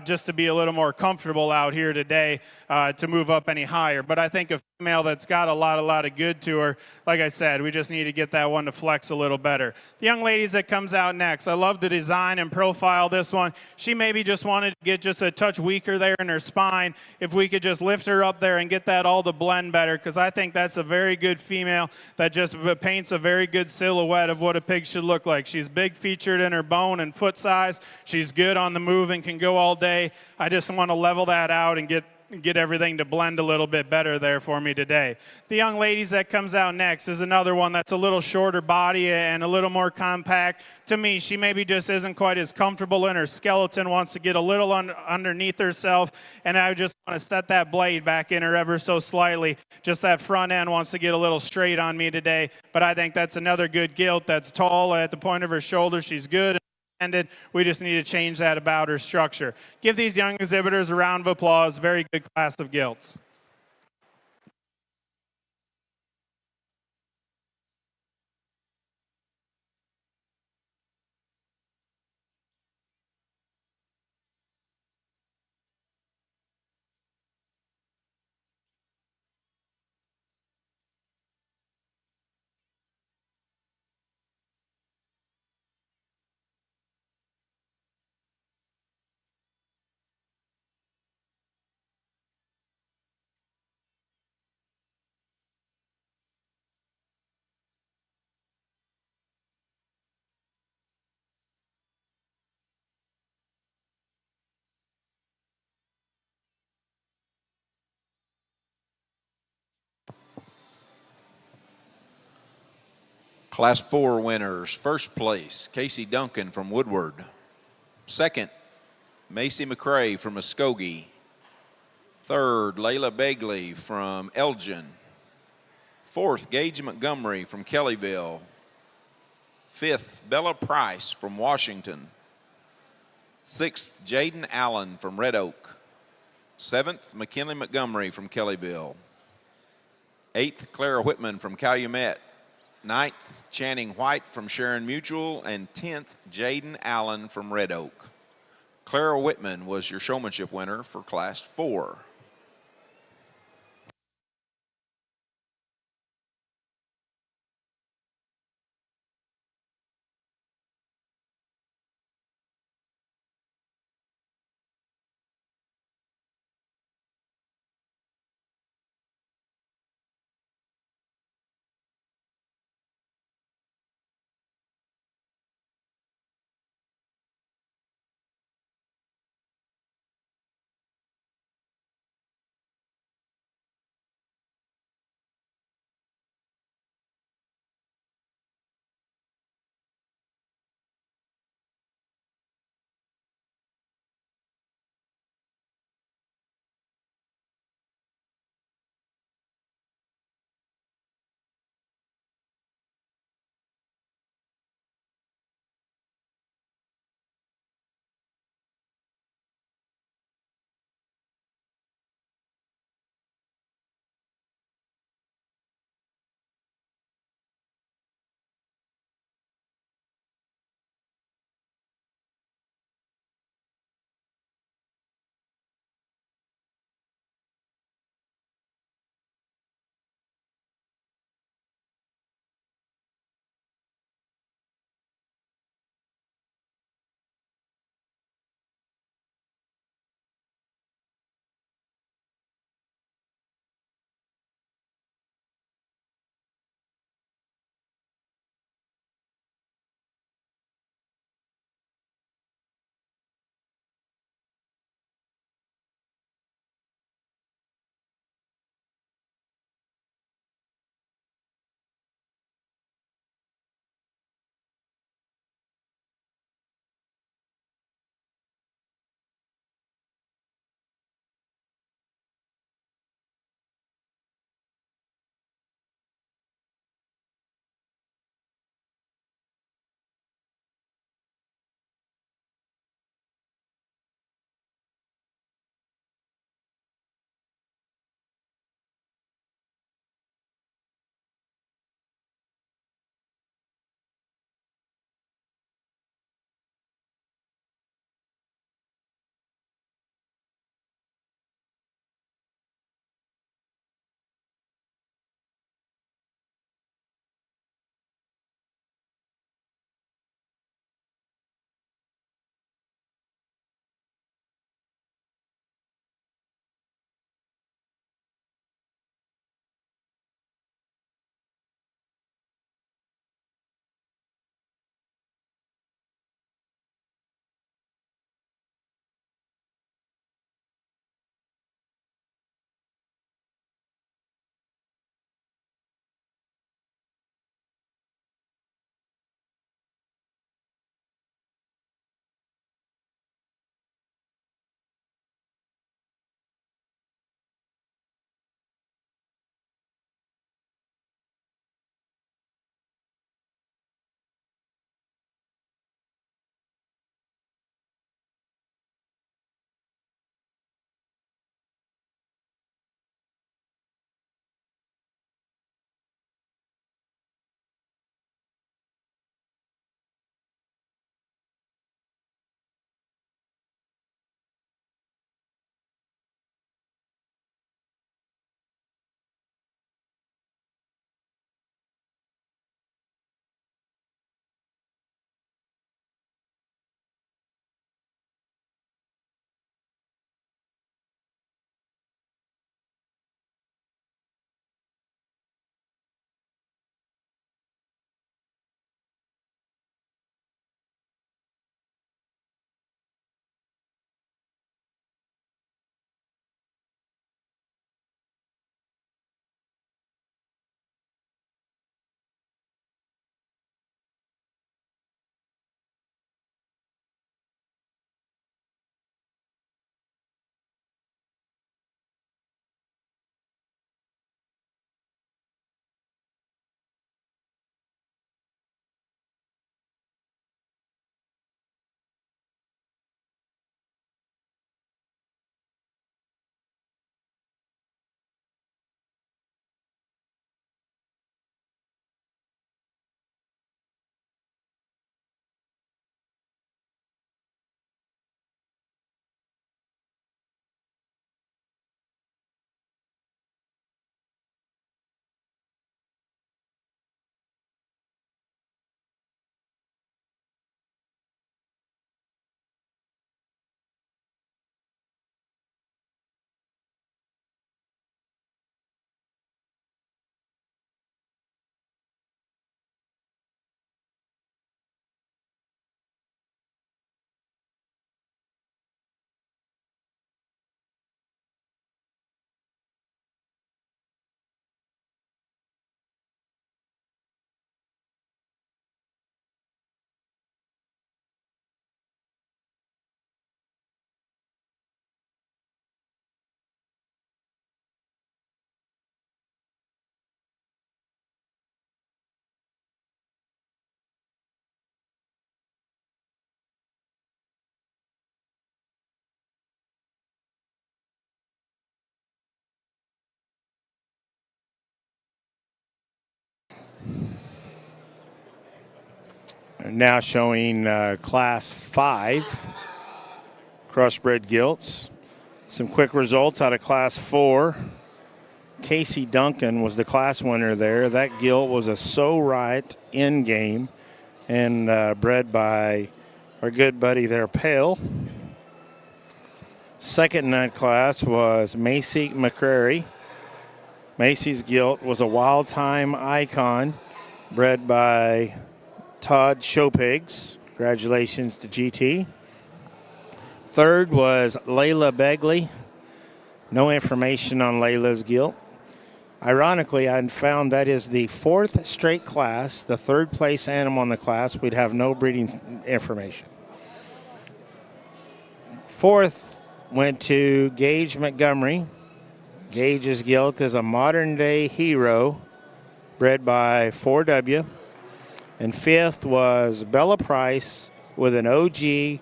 just to be a little more comfortable out here today to move up any higher. But I think a female that's got a lot of good to her, like I said, we just need to get that one to flex a little better. The young ladies that comes out next, I love the design and profile of this one. She maybe just wanted to get just a touch weaker there in her spine. If we could just lift her up there and get that all to blend better, because I think that's a very good female that just paints a very good silhouette of what a pig should look like. She's big featured in her bone and foot size. She's good on the move and can go all day. I just want to level that out and get everything to blend a little bit better there for me today. The young ladies that comes out next is another one that's a little shorter body and a little more compact. To me, she maybe just isn't quite as comfortable in her skeleton, wants to get a little underneath herself, and I just want to set that blade back in her ever so slightly. Just that front end wants to get a little straight on me today, but I think that's another good gilt that's tall at the point of her shoulder. She's good. We just need to change that about her structure. Give these young exhibitors a round of applause. Very good class of gilts. Class 4 winners. First place, Casey Duncan from Woodward. Second, Macy McCrae from Muskogee. Third, Layla Begley from Elgin. Fourth, Gage Montgomery from Kellyville. Fifth, Bella Price from Washington. Sixth, Jaden Allen from Red Oak. Seventh, McKinley Montgomery from Kellyville. Eighth, Clara Whitman from Calumet. 9th, Channing White from Sharon Mutual, and 10th, Jaden Allen from Red Oak. Clara Whitman was your showmanship winner for Class 4. Now showing Class 5 crossbred gilts. Some quick results out of Class 4. Casey Duncan was the class winner there. That gilt was a So Right in game and bred by our good buddy there, Pale. Second in that class was Macy McCrary. Macy's gilt was a Wild Time Icon bred by Todd Showpigs. Congratulations to GT. Third was Layla Begley. No information on Layla's gilt. Ironically, I found that is the fourth straight class, the third place animal in the class. We'd have no breeding information. Fourth went to Gage Montgomery. Gage's gilt is a modern day hero bred by 4W. And fifth was Bella Price with an OG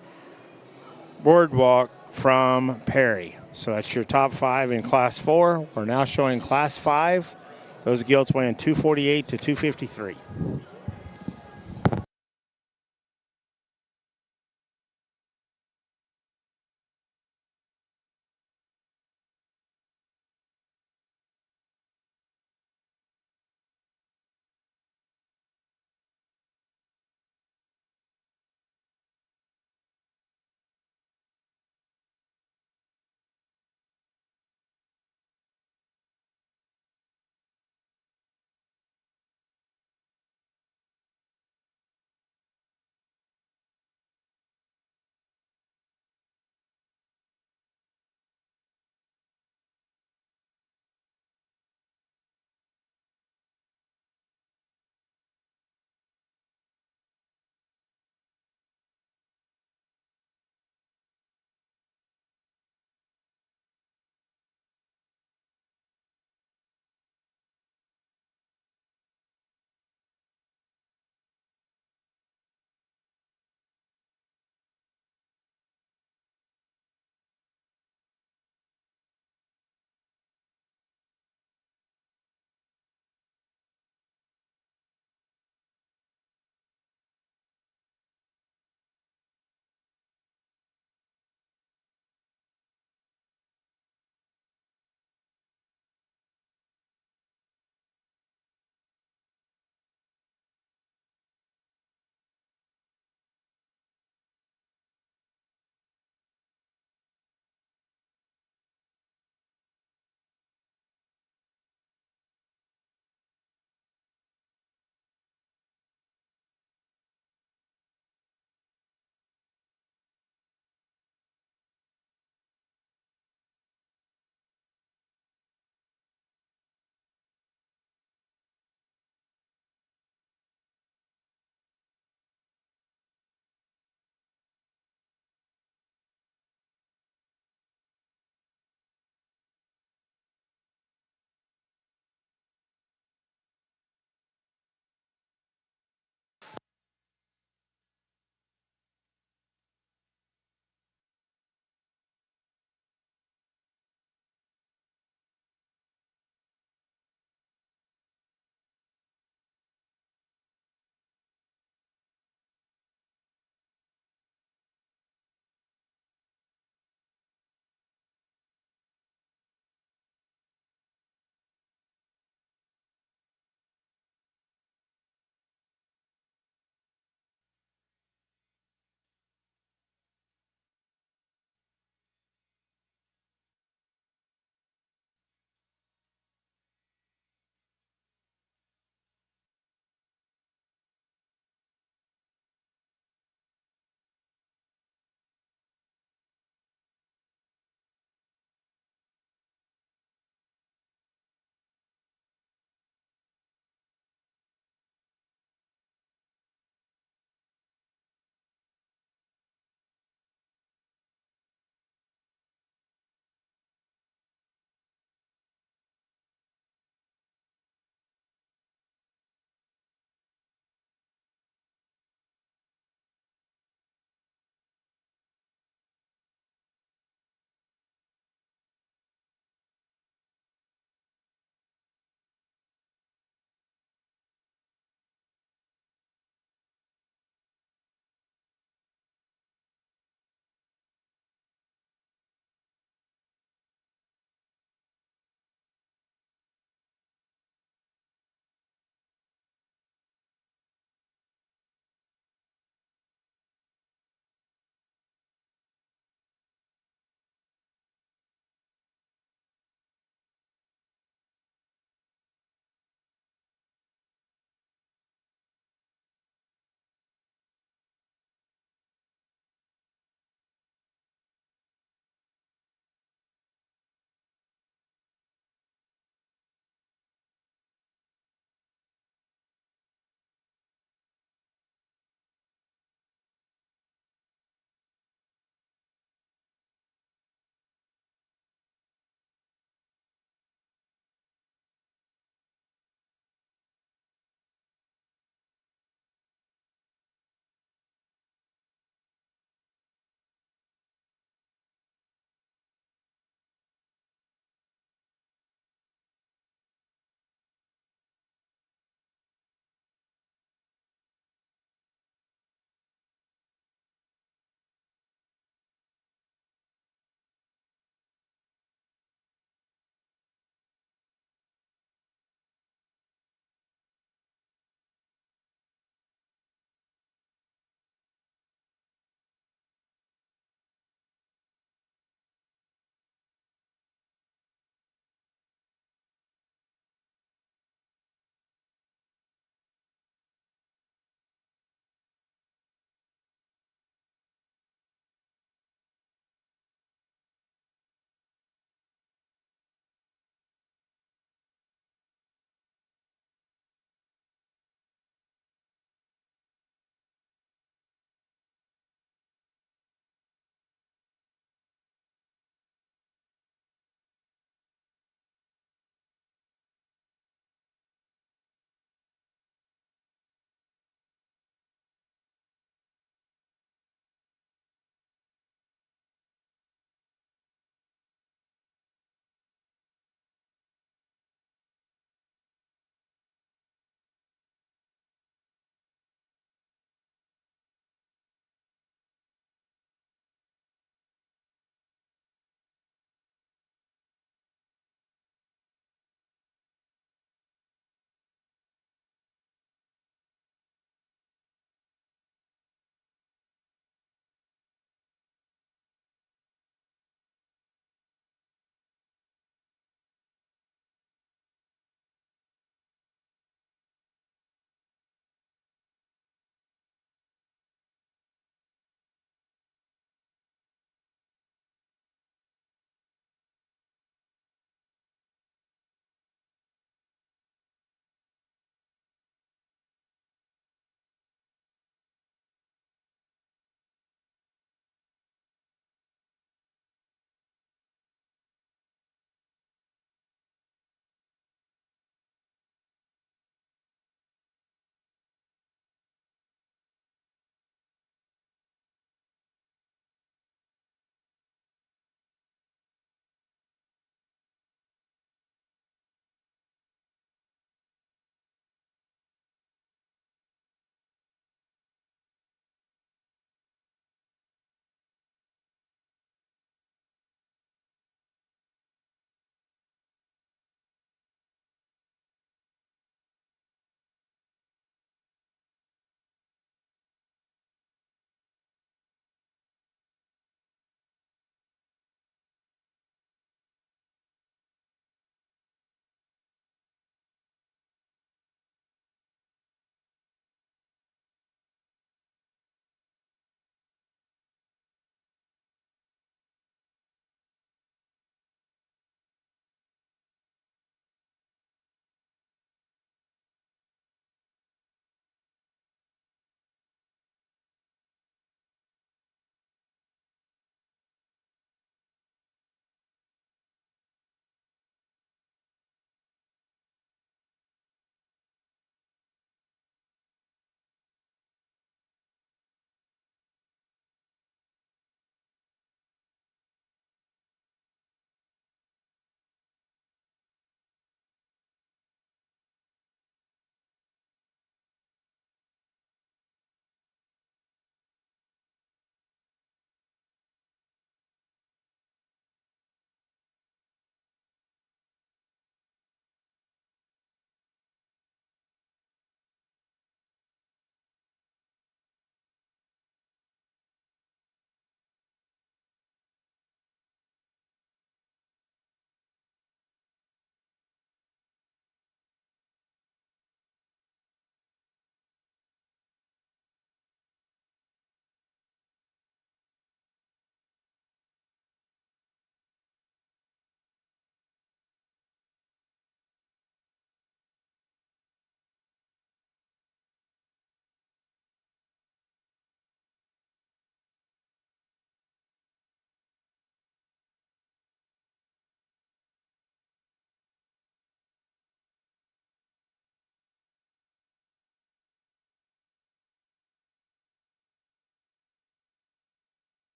Boardwalk from Perry. So that's your top 5 in Class 4. We're now showing Class 5. Those gilts weighing 248 to 253.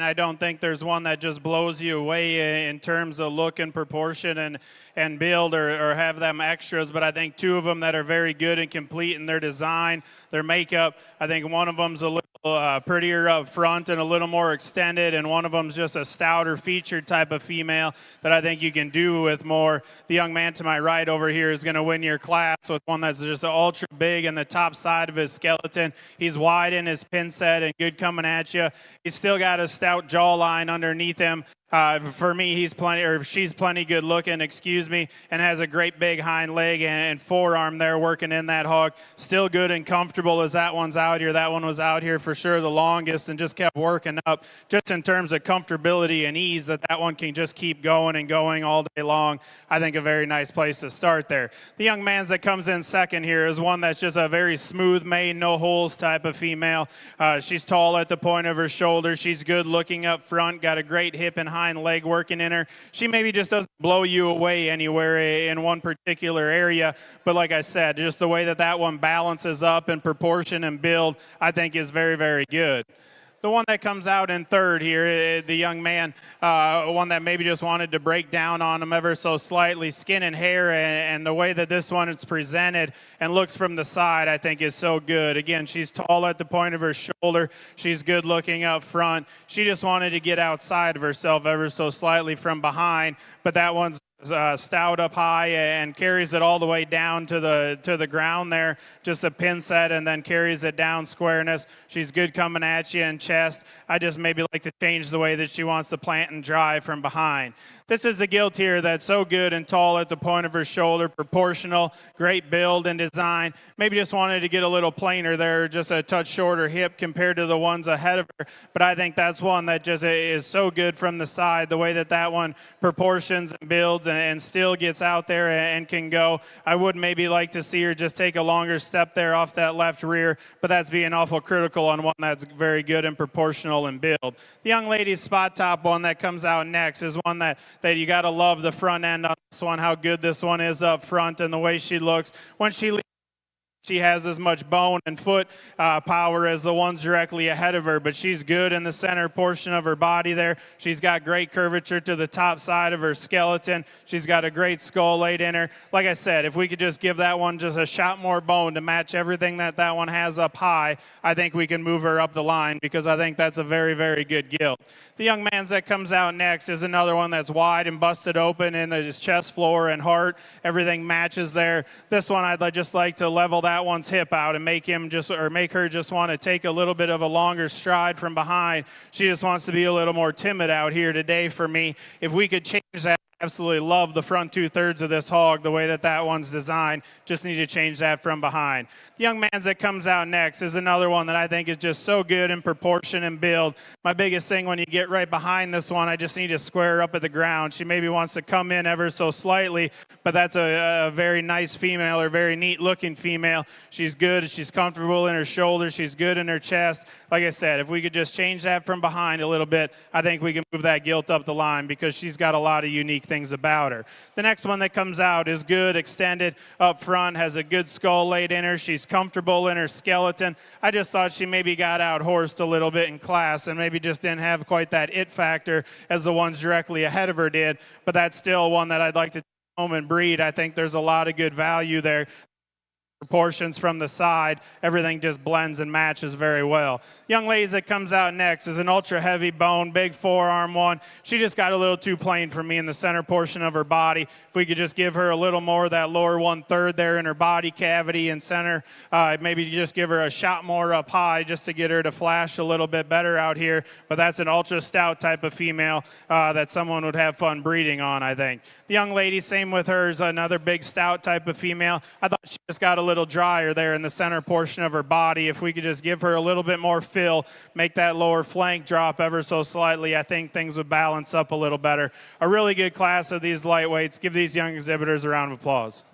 I don't think there's one that just blows you away in terms of look and proportion and build or have them extras, but I think two of them that are very good and complete in their design, their makeup. I think one of them's a little prettier up front and a little more extended, and one of them's just a stouter featured type of female that I think you can do with more. The young man to my right over here is going to win your class with one that's just ultra big in the top side of his skeleton. He's wide in his pin set and good coming at you. He's still got a stout jawline underneath him. For me, she's plenty good looking, and has a great big hind leg and forearm there working in that hog. Still good and comfortable as that one's out here. That one was out here for sure the longest and just kept working up. Just in terms of comfortability and ease, that one can just keep going and going all day long. I think a very nice place to start there. The young man's that comes in second here is one that's just a very smooth made, no holes type of female. She's tall at the point of her shoulder. She's good looking up front, got a great hip and hind leg working in her. She maybe just doesn't blow you away anywhere in one particular area, but like I said, just the way that one balances up in proportion and build, I think is very, very good. The one that comes out in third here, the young man, one that maybe just wanted to break down on him ever so slightly, skin and hair, and the way that this one is presented and looks from the side, I think is so good. Again, she's tall at the point of her shoulder. She's good looking up front. She just wanted to get outside of herself ever so slightly from behind, but that one's stout up high and carries it all the way down to the ground there, just a pin set, and then carries it down squareness. She's good coming at you in chest. I just maybe like to change the way that she wants to plant and drive from behind. This is a gilt here that's so good and tall at the point of her shoulder, proportional, great build and design. Maybe just wanted to get a little plainer there, just a touch shorter hip compared to the ones ahead of her. But I think that's one that just is so good from the side, the way that one proportions and builds and still gets out there and can go. I would maybe like to see her just take a longer step there off that left rear, but that's being awful critical on one that's very good and proportional and build. The young lady's spot top one that comes out next is one that you got to love the front end on this one, how good this one is up front and the way she looks. When she has as much bone and foot power as the ones directly ahead of her, but she's good in the center portion of her body there. She's got great curvature to the top side of her skeleton. She's got a great skull laid in her. Like I said, if we could just give that one just a shot more bone to match everything that one has up high, I think we can move her up the line, because I think that's a very, very good gilt. The young man's that comes out next is another one that's wide and busted open in his chest floor and heart. Everything matches there. This one I'd just like to level that one's hip out and make her just want to take a little bit of a longer stride from behind. She just wants to be a little more timid out here today for me. If we could change that, absolutely love the front 2/3 of this hog, the way that one's designed. Just need to change that from behind. The young man's that comes out next is another one that I think is just so good in proportion and build. My biggest thing when you get right behind this one, I just need to square her up at the ground. She maybe wants to come in ever so slightly, but that's a very nice female, or very neat looking female. She's good. She's comfortable in her shoulders. She's good in her chest. Like I said, if we could just change that from behind a little bit, I think we can move that gilt up the line, because she's got a lot of unique things about her. The next one that comes out is good, extended up front, has a good skull laid in her. She's comfortable in her skeleton. I just thought she maybe got out horsed a little bit in class and maybe just didn't have quite that it factor as the ones directly ahead of her did, but that's still one that I'd like to take home and breed. I think there's a lot of good value there. Proportions from the side, everything just blends and matches very well. Young lady that comes out next is an ultra heavy bone, big forearm one. She just got a little too plain for me in the center portion of her body. If we could just give her a little more of that lower 1/3 there in her body cavity and center, maybe just give her a shot more up high just to get her to flash a little bit better out here. But that's an ultra stout type of female that someone would have fun breeding on, I think. The young lady, same with her, is another big stout type of female. I thought she just got a little drier there in the center portion of her body. If we could just give her a little bit more fill, make that lower flank drop ever so slightly, I think things would balance up a little better. A really good class of these lightweights. Give these young exhibitors a round of applause.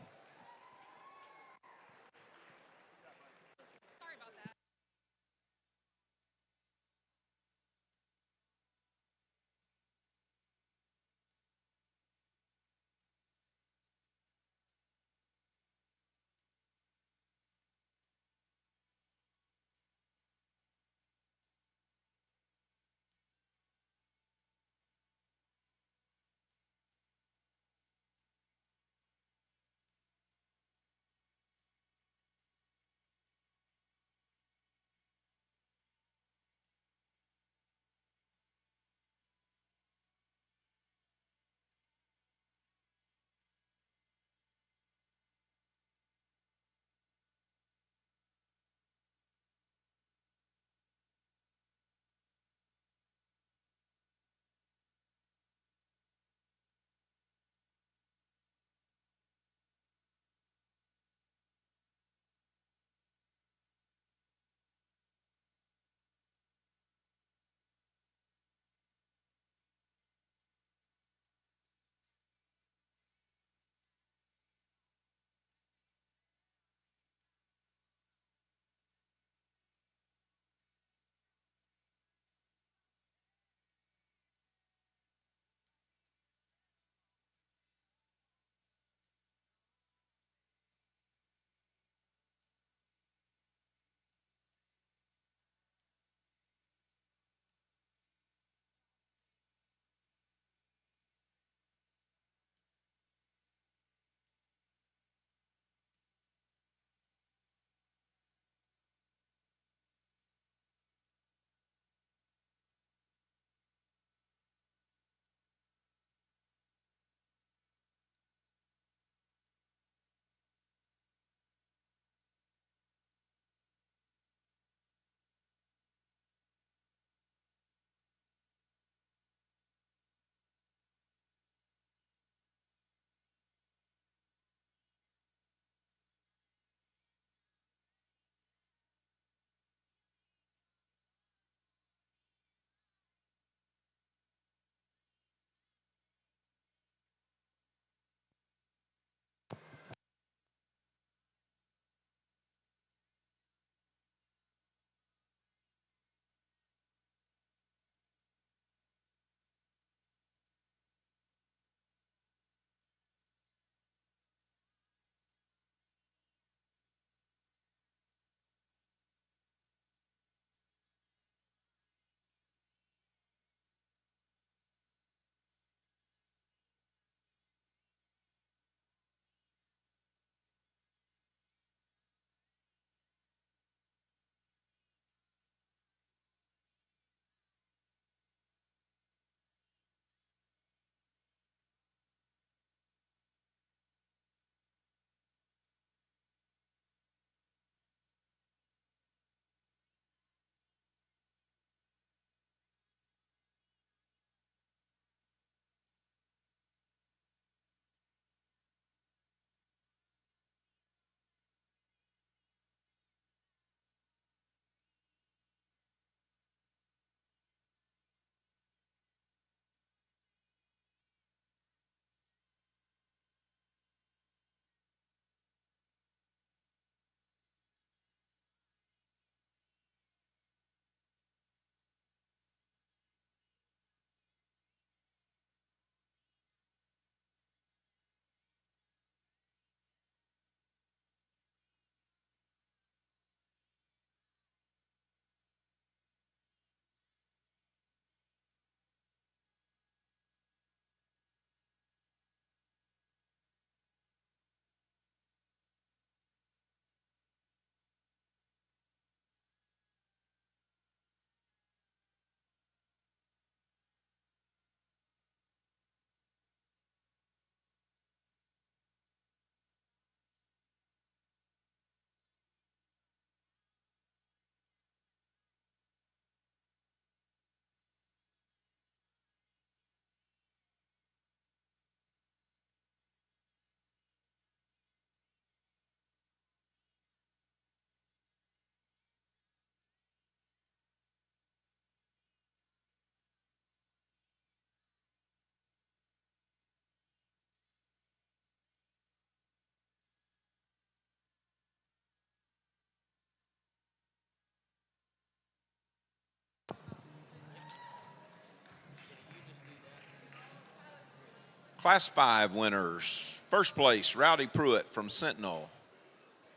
Class 5 winners. First place, Rowdy Pruitt from Sentinel.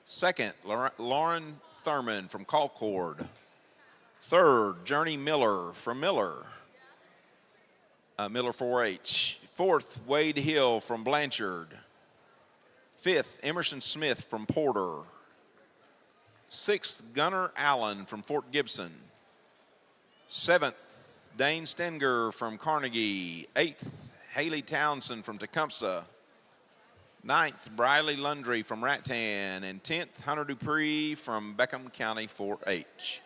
Second, Lauren Thurman from Colcord. Third, Journey Miller from Miller 4-H. Fourth, Wade Hill from Blanchard. Fifth, Emerson Smith from Porter. Sixth, Gunnar Allen from Fort Gibson. Seventh, Dane Stenger from Carnegie. Eighth, Haley Townsend from Tecumseh. Ninth, Briley Lundry from Rattan. And 10th, Hunter Dupree from Beckham County 4-H.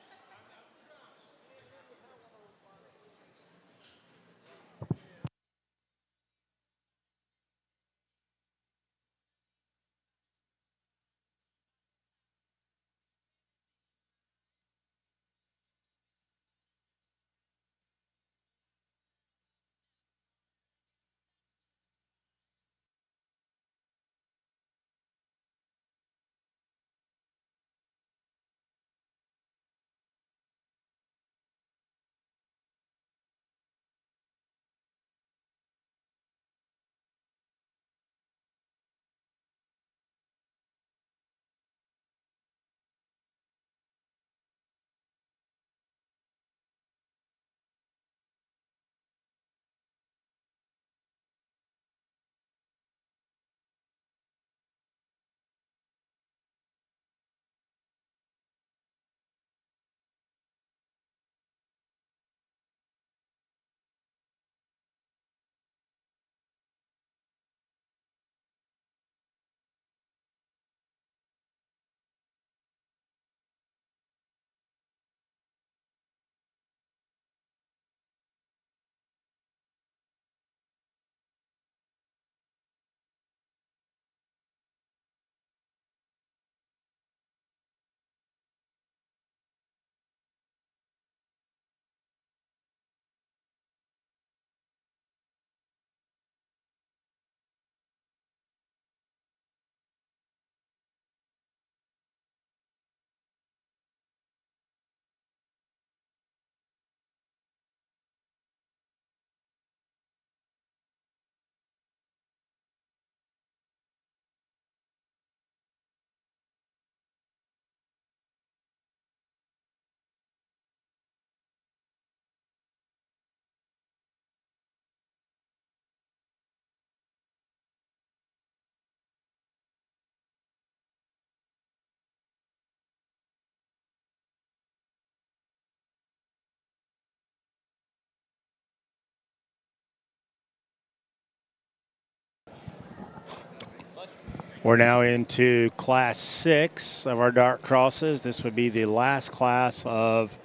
We're now into Class 6 of our dart crosses. This would be the last class of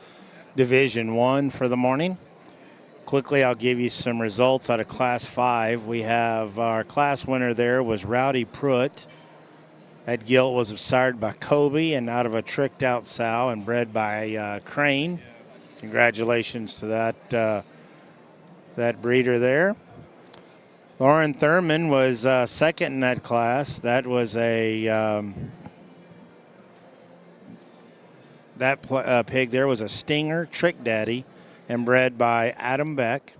Division 1 for the morning. Quickly, I'll give you some results out of Class 5. We have our class winner there was Rowdy Pruitt. That gilt was sired by Kobe and out of a tricked out sow and bred by Crane. Congratulations to that breeder there. Lauren Thurman was second in that class. That was pig there was a Stinger Trick Daddy and bred by Adam Beck.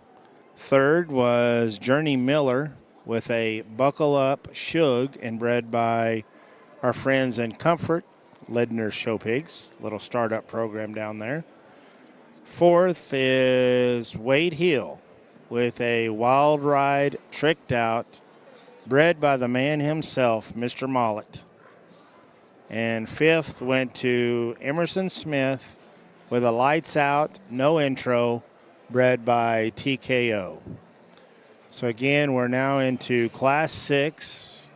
Third was Journey Miller with a Buckle Up Shug and bred by our friends in Comfort, Ledner Show Pigs, little startup program down there. Fourth is Wade Hill with a Wild Ride Tricked Out, bred by the man himself, Mr. Mollett. And fifth went to Emerson Smith with a Lights Out, No Intro, bred by TKO. So again, we're now into Class 6.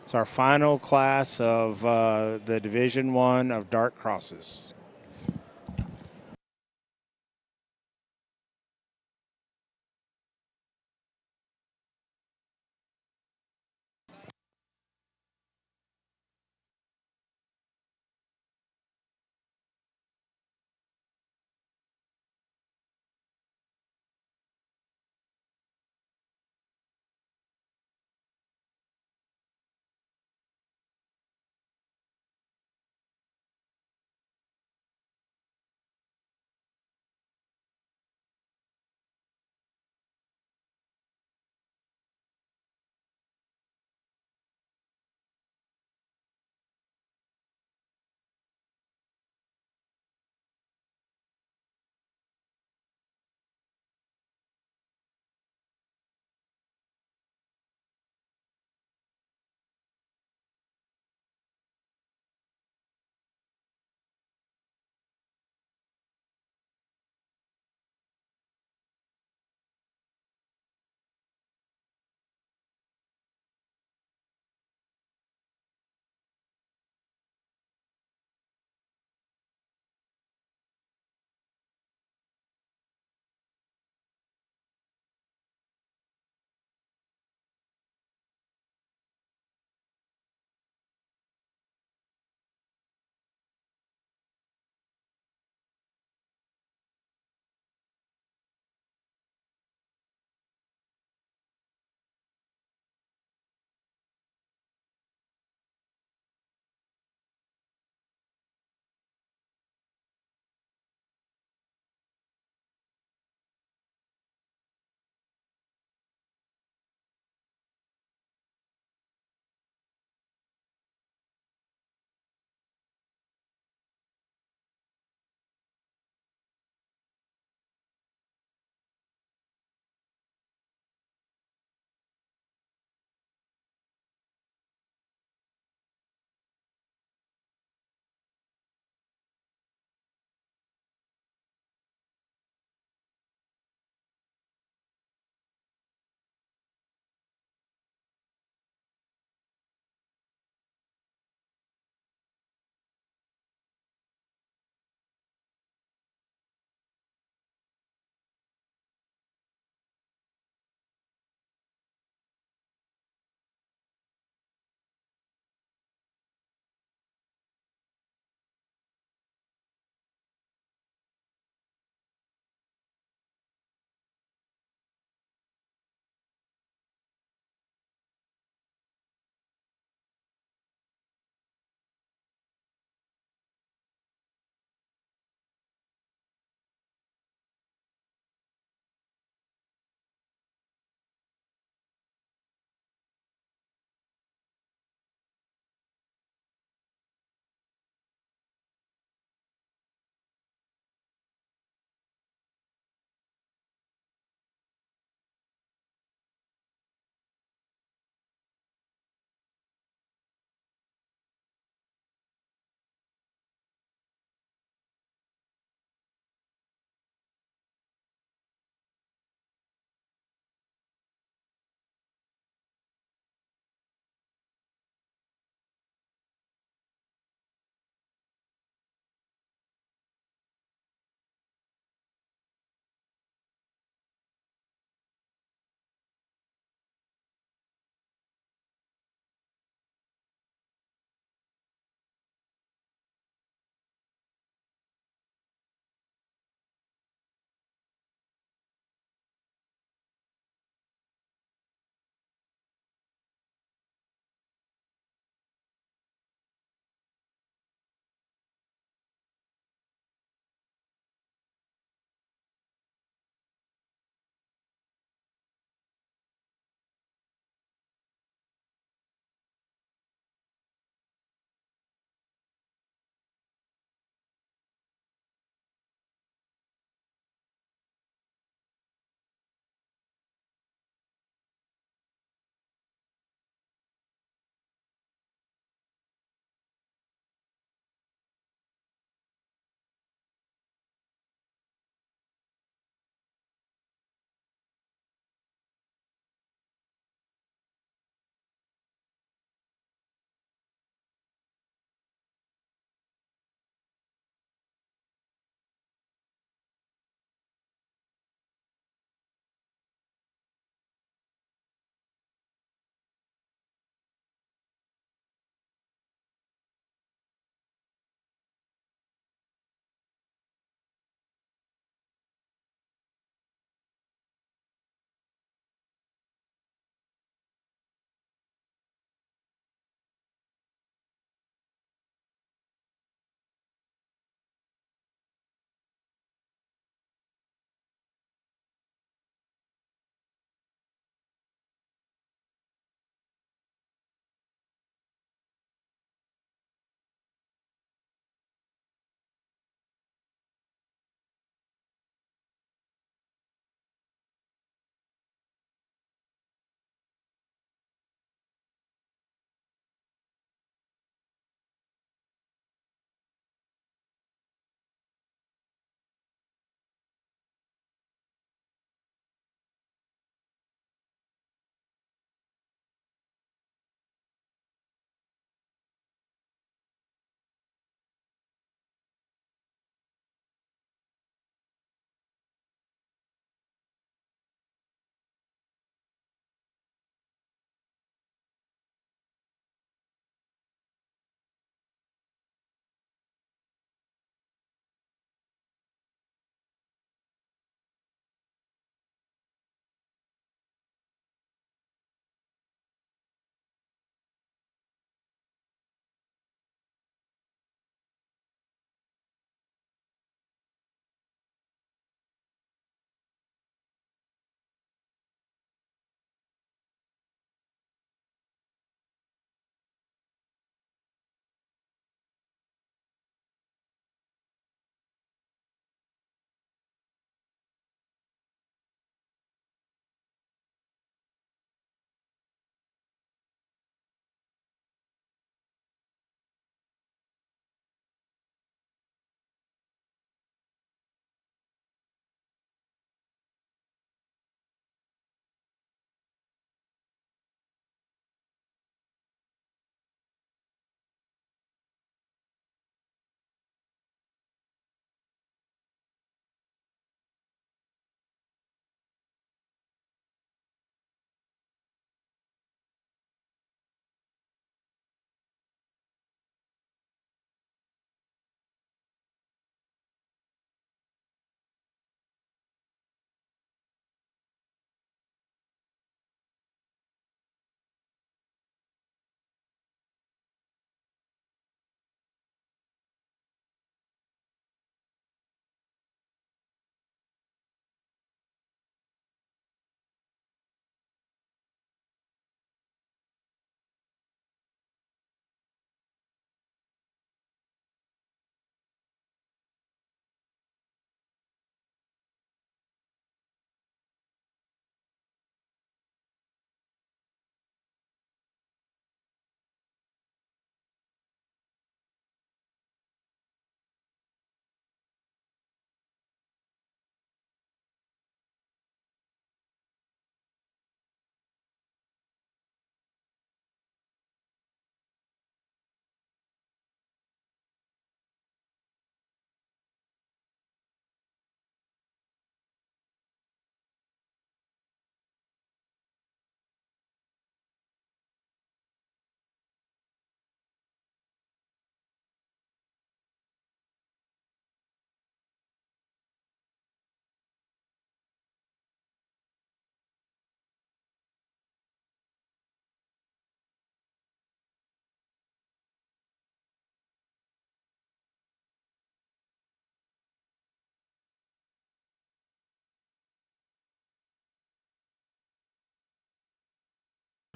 It's our final class of the Division 1 of dart crosses.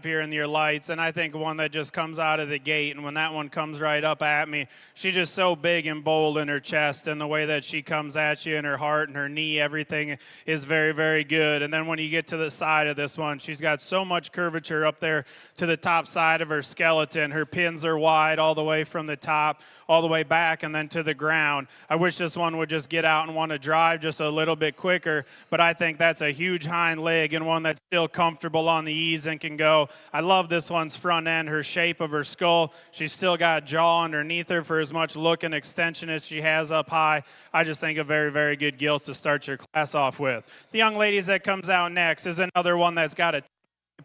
here in your lights, and I think one that just comes out of the gate, and when that one comes right up at me, she's just so big and bold in her chest, and the way that she comes at you in her heart and her knee, everything is very, very good. And then when you get to the side of this one, she's got so much curvature up there to the top side of her skeleton. Her pins are wide all the way from the top all the way back and then to the ground. I wish this one would just get out and want to drive just a little bit quicker, but I think that's a huge hind leg and one that's still comfortable on the ease and can go. I love this one's front end, her shape of her skull. She's still got jaw underneath her for as much look and extension as she has up high. I just think a very, very good gilt to start your class off with. The young ladies that comes out next is another one that's got a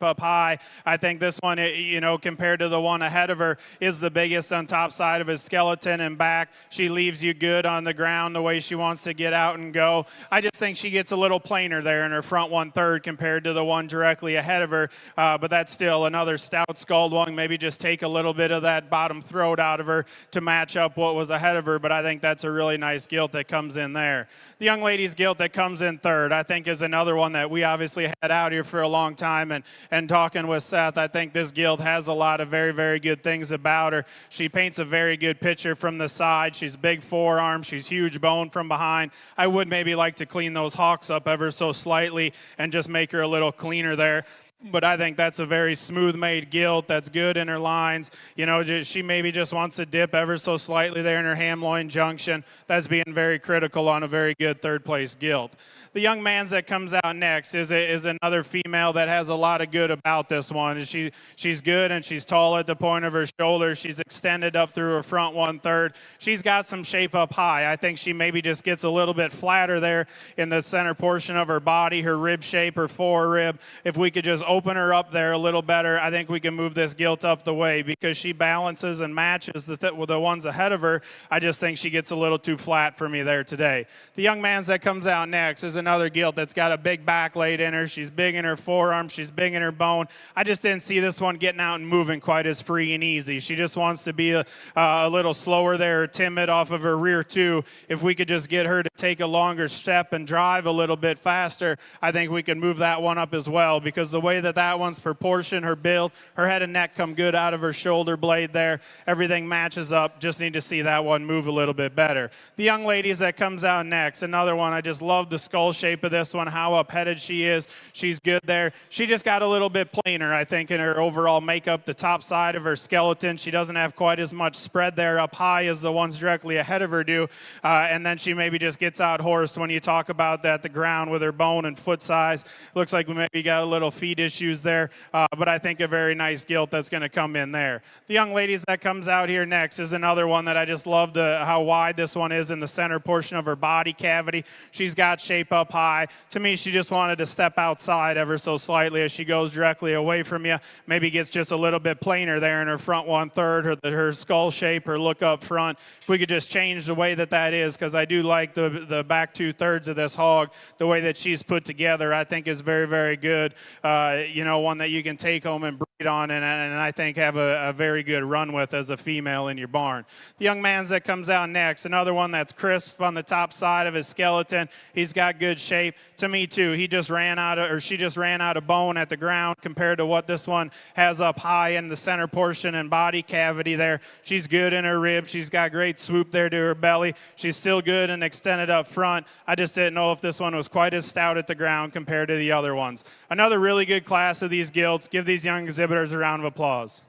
up high. I think this one, you know, compared to the one ahead of her, is the biggest on top side of his skeleton and back. She leaves you good on the ground the way she wants to get out and go. I just think she gets a little plainer there in her front 1/3 compared to the one directly ahead of her, but that's still another stout skulled one. Maybe just take a little bit of that bottom throat out of her to match up what was ahead of her, but I think that's a really nice gilt that comes in there. The young lady's gilt that comes in third, I think, is another one that we obviously had out here for a long time, and talking with Seth, I think this gilt has a lot of very, very good things about her. She paints a very good picture from the side. She's big forearm. She's huge bone from behind. I would maybe like to clean those hawks up ever so slightly and just make her a little cleaner there. But I think that's a very smooth-made gilt that's good in her lines. You know, she maybe just wants to dip ever so slightly there in her ham-loin junction. That's being very critical on a very good third-place gilt. The young man's that comes out next is another female that has a lot of good about this one. She's good and she's tall at the point of her shoulder. She's extended up through her front 1/3. She's got some shape up high. I think she maybe just gets a little bit flatter there in the center portion of her body, her rib shape, her forearm. If we could just open her up there a little better, I think we can move this gilt up the way because she balances and matches the ones ahead of her. I just think she gets a little too flat for me there today. The young man's that comes out next is another gilt that's got a big back laid in her. She's big in her forearm. She's big in her bone. I just didn't see this one getting out and moving quite as free and easy. She just wants to be a little slower there, timid off of her rear too. If we could just get her to take a longer step and drive a little bit faster, I think we can move that one up as well because the way that one's proportion, her build, her head and neck come good out of her shoulder blade there. Everything matches up. Just need to see that one move a little bit better. The young ladies that comes out next, another one. I just love the skull shape of this one, how up-headed she is. She's good there. She just got a little bit plainer, I think, in her overall makeup. The top side of her skeleton, she doesn't have quite as much spread there up high as the ones directly ahead of her do. And then she maybe just gets out horsed when you talk about that, the ground with her bone and foot size. Looks like we maybe got a little feet issues there, but I think a very nice gilt that's going to come in there. The young ladies that comes out here next is another one that I just love how wide this one is in the center portion of her body cavity. She's got shape up high. To me, she just wanted to step outside ever so slightly as she goes directly away from you. Maybe gets just a little bit plainer there in her front 1/3, her skull shape, her look up front. If we could just change the way that is, because I do like the back 2/3 of this hog, the way that she's put together, I think is very, very good. You know, one that you can take home and breed on and I think have a very good run with as a female in your barn. The young man's that comes out next, another one that's crisp on the top side of his skeleton. He's got good shape. To me too, she just ran out of bone at the ground compared to what this one has up high in the center portion and body cavity there. She's good in her rib. She's got great swoop there to her belly. She's still good and extended up front. I just didn't know if this one was quite as stout at the ground compared to the other ones. Another really good class of these gilts. Give these young exhibitors a round of applause.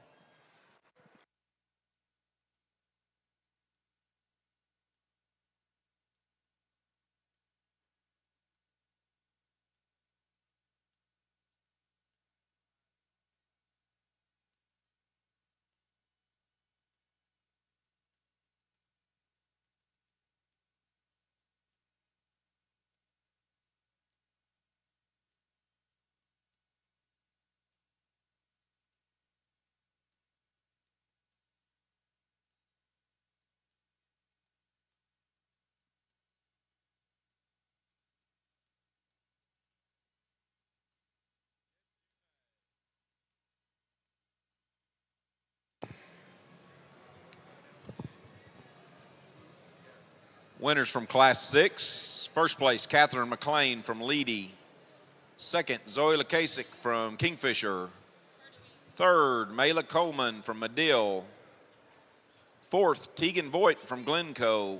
Winners from Class 6. First place, Catherine McLean from Leedy. Second, Zoe Lukasik from Kingfisher. Third, Mayla Coleman from Medill. Fourth, Tegan Voigt from Glencoe.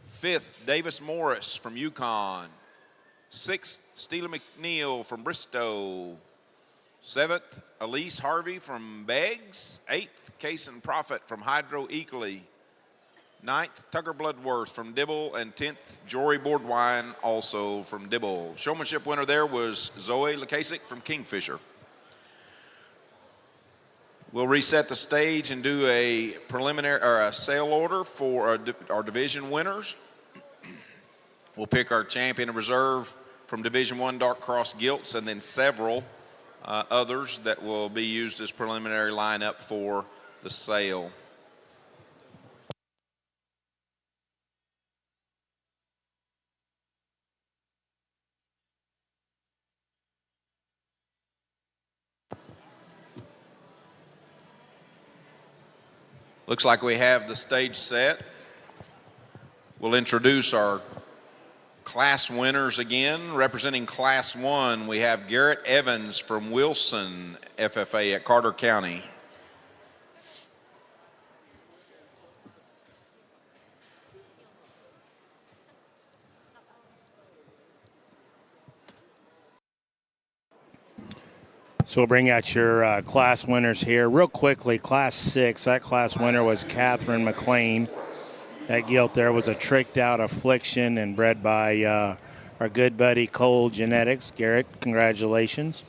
Fifth, Davis Morris from Yukon. Sixth, Steela McNeil from Bristow. Seventh, Elise Harvey from Beggs. Eighth, Kaysen Prophet from Hydro Eakley. Ninth, Tucker Bloodworth from Dibble. And 10th, Jory Boardwine, also from Dibble. Showmanship winner there was Zoe Lukasik from Kingfisher. We'll reset the stage and do a preliminary or a sale order for our division winners. We'll pick our champion and reserve from Division I Dark Cross Gilts, and then several others that will be used as preliminary lineup for the sale. Looks like we have the stage set. We'll introduce our class winners again. Representing Class 1, we have Garrett Evans from Wilson FFA at Carter County. So we'll bring out your class winners here. Real quickly, Class 6, that class winner was Catherine McLean. That gilt there was a tricked out affliction and bred by our good buddy Cole Genetics. Garrett, congratulations.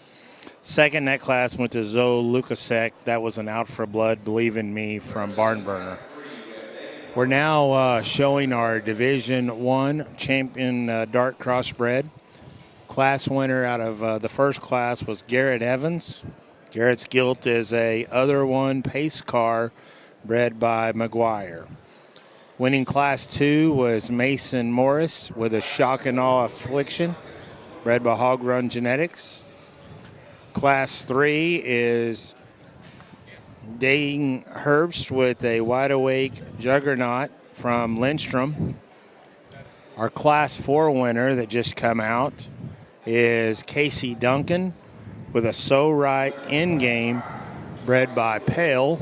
Second, that class went to Zoe Lukasek. That was an Out for Blood, Believe in Me from Barnburner. We're now showing our Division 1 champion dark crossbred. Class winner out of the first class was Garrett Evans. Garrett's gilt is a Other One pace car bred by McGuire. Winning Class 2 was Mason Morris with a Shock and Awe Affliction bred by Hog Run Genetics. Class 3 is Dane Herbst with a Wide Awake Juggernaut from Lindstrom. Our Class 4 winner that just come out is Casey Duncan with a So Right Endgame bred by Pale.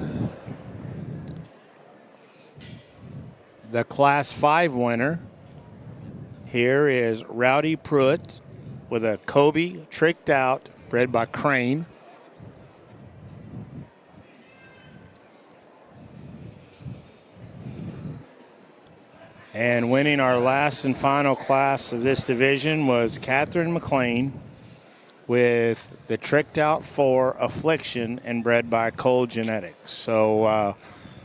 The Class 5 winner here is Rowdy Pruitt with a Kobe Tricked Out bred by Crane. And winning our last and final class of this division was Catherine McLean with the Tricked Out 4 Affliction and bred by Cole Genetics. So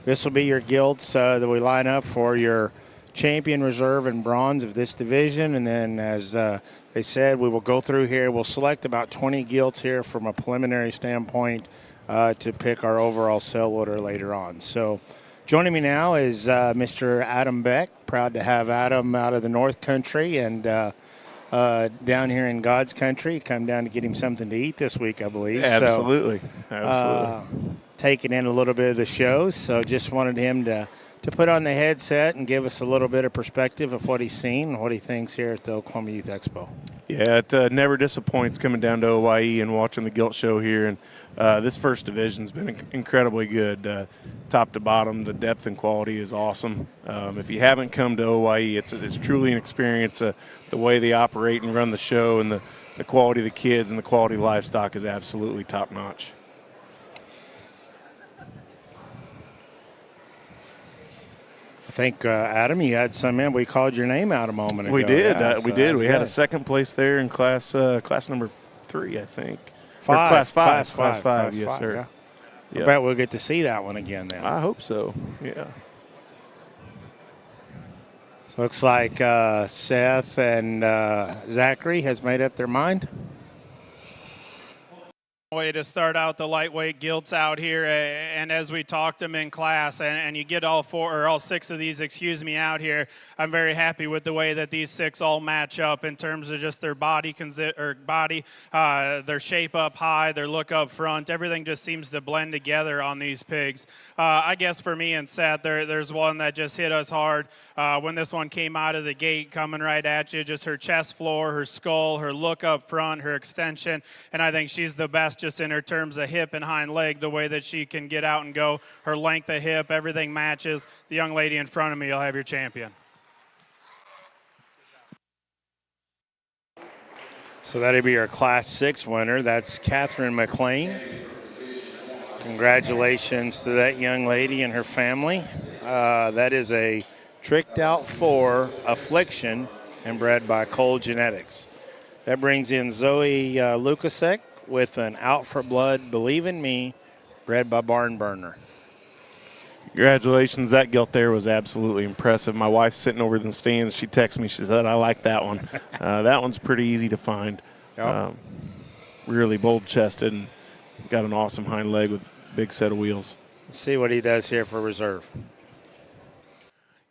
this will be your gilts that we line up for your champion, reserve, and bronze of this division. And then, as they said, we will go through here. We'll select about 20 gilts here from a preliminary standpoint to pick our overall sale order later on. So joining me now is Mr. Adam Beck. Proud to have Adam out of the North Country and down here in God's country. Come down to get him something to eat this week, I believe. Absolutely. So, Absolutely. Taking in a little bit of the show, so just wanted him to put on the headset and give us a little bit of perspective of what he's seen and what he thinks here at the Oklahoma Youth Expo. Yeah, it never disappoints coming down to OYE and watching the Gilt show here. And this first division's been incredibly good, top to bottom. The depth and quality is awesome. If you haven't come to OYE, it's truly an experience. The way they operate and run the show, and the quality of the kids and the quality of livestock is absolutely top notch. I think, Adam, you had some in. We called your name out a moment ago. We did. Yeah, We so did. We had a good. second place there in class number 3, I think. Five. Or class 5. Class five, Yes, sir. Yeah. I bet we'll get to see that one again then. I hope so. Yeah. So looks like Seth and Zachary has made up their mind. Way to start out the lightweight gilts out here, and as we talked them in class, and you get all 6 of these, out here, I'm very happy with the way that these 6 all match up in terms of just their body, their shape up high, their look up front. Everything just seems to blend together on these pigs. I guess for me and Seth, there's one that just hit us hard when this one came out of the gate, coming right at you. Just her chest floor, her skull, her look up front, her extension, and I think she's the best just in her terms of hip and hind leg, the way that she can get out and go, her length of hip, everything matches. The young lady in front of me, you'll have your champion. So that'll be our Class 6 winner. That's Catherine McLean. Congratulations to that young lady and her family. That is a Tricked Out 4 Affliction and bred by Cole Genetics. That brings in Zoe Lukasek with an Out for Blood, Believe in Me, bred by Barn Burner. Congratulations. That gilt there was absolutely impressive. My wife's sitting over in the stands. She texted me. She said, I like that one. That one's pretty easy to find. Yep. Really bold-chested and got an awesome hind leg with a big set of wheels. Let's see what he does here for reserve.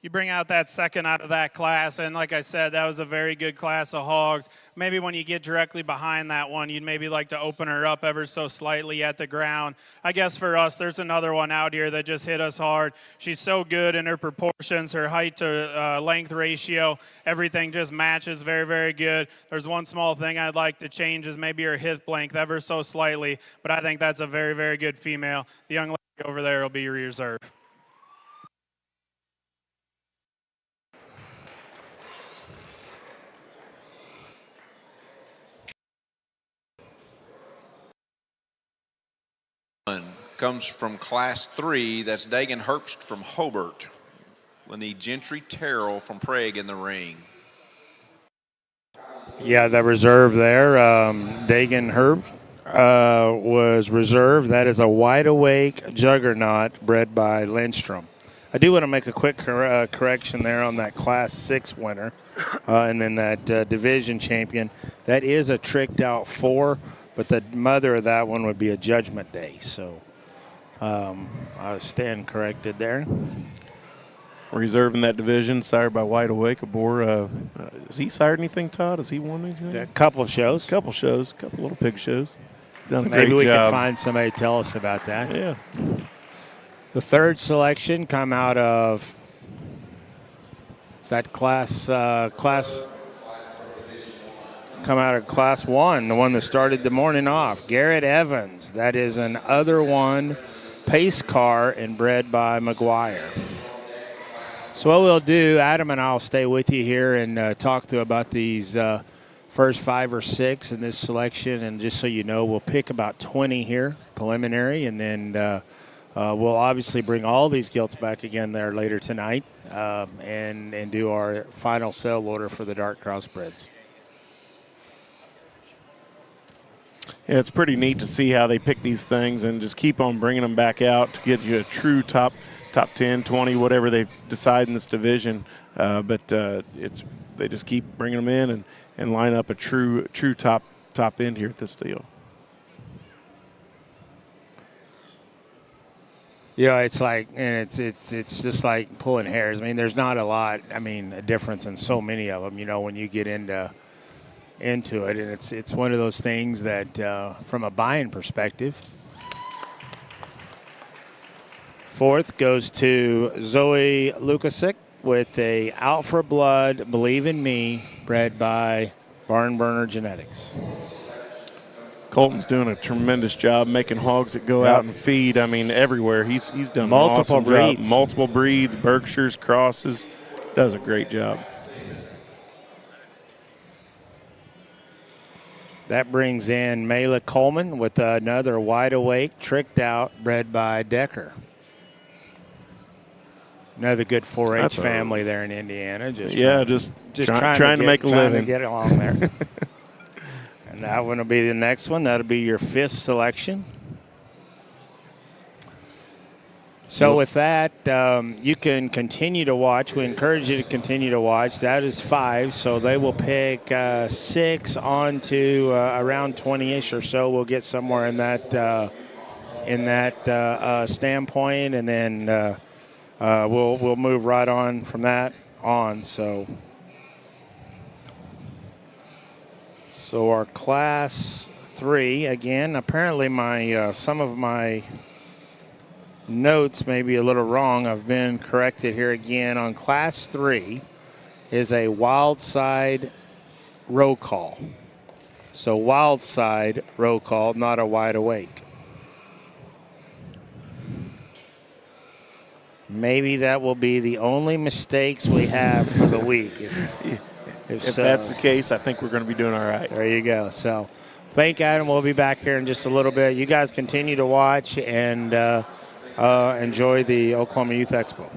You bring out that second out of that class, and like I said, that was a very good class of hogs. Maybe when you get directly behind that one, you'd maybe like to open her up ever so slightly at the ground. I guess for us, there's another one out here that just hit us hard. She's so good in her proportions, her height to length ratio, everything just matches very, very good. There's one small thing I'd like to change is maybe her hip length ever so slightly, but I think that's a very, very good female. The young lady over there will be your reserve. Comes from Class 3. That's Dagan Herbst from Hobart. We need Gentry Terrell from Prague in the ring. Yeah, the reserve there, Dagan Herb was reserved. That is a wide awake juggernaut bred by Lindstrom. I do want to make a quick correction there on that Class 6 winner and then that division champion. That is a Tricked Out 4, but the mother of that one would be a Judgment Day. So I stand corrected there. Reserving that division, sired by Wide Awake, a boar. Has he sired anything, Todd? Has he won anything? A couple of shows. Couple little pig shows. Done a Maybe great we job. can find somebody to tell us about that. Yeah. The third selection come out of, is that class come out of Class 1, the one that started the morning off. Garrett Evans. That is an other one pace car and bred by McGuire. So what we'll do, Adam and I'll stay with you here and talk to about these first 5 or 6 in this selection. And just so you know, we'll pick about 20 here, preliminary, and then we'll obviously bring all these gilts back again there later tonight and do our final sale order for the dark crossbreds. Yeah, it's pretty neat to see how they pick these things and just keep on bringing them back out to get you a true top 10, 20, whatever they decide in this division. But they just keep bringing them in and line up a true top end here at this deal. Yeah, it's like, and it's just like pulling hairs. I mean, there's not a lot. I mean, a difference in so many of them. You know, when you get into it, and it's one of those things that, from a buying perspective. Fourth goes to Zoe Lukasik with a Out for Blood, Believe in Me, bred by Barn Burner Genetics. Colton's doing a tremendous job making hogs that go out and feed. I mean, everywhere. He's done multiple an awesome breeds. job. Multiple breeds, Berkshires, crosses. Does a great job. That brings in Mayla Coleman with another Wide Awake, Tricked Out, bred by Decker. Another good 4-H family there in Indiana. Just trying to make a living. To get along there. And that one will be the next one. That'll be your 5th selection. So with that, you can continue to watch. We encourage you to continue to watch. That is 5, so they will pick 6 on to around 20-ish or so. We'll get somewhere in that in that standpoint, and then we'll move right on from that on. So our class 3 again. Apparently, my some of my notes may be a little wrong. I've been corrected here again. On class 3 is a wild side roll call. So wild side roll call, not a wide awake. Maybe that will be the only mistakes we have for the week. If so, that's the case, I think we're going to be doing all right. There you go. So thank Adam. We'll be back here in just a little bit. You guys continue to watch and enjoy the Oklahoma Youth Expo.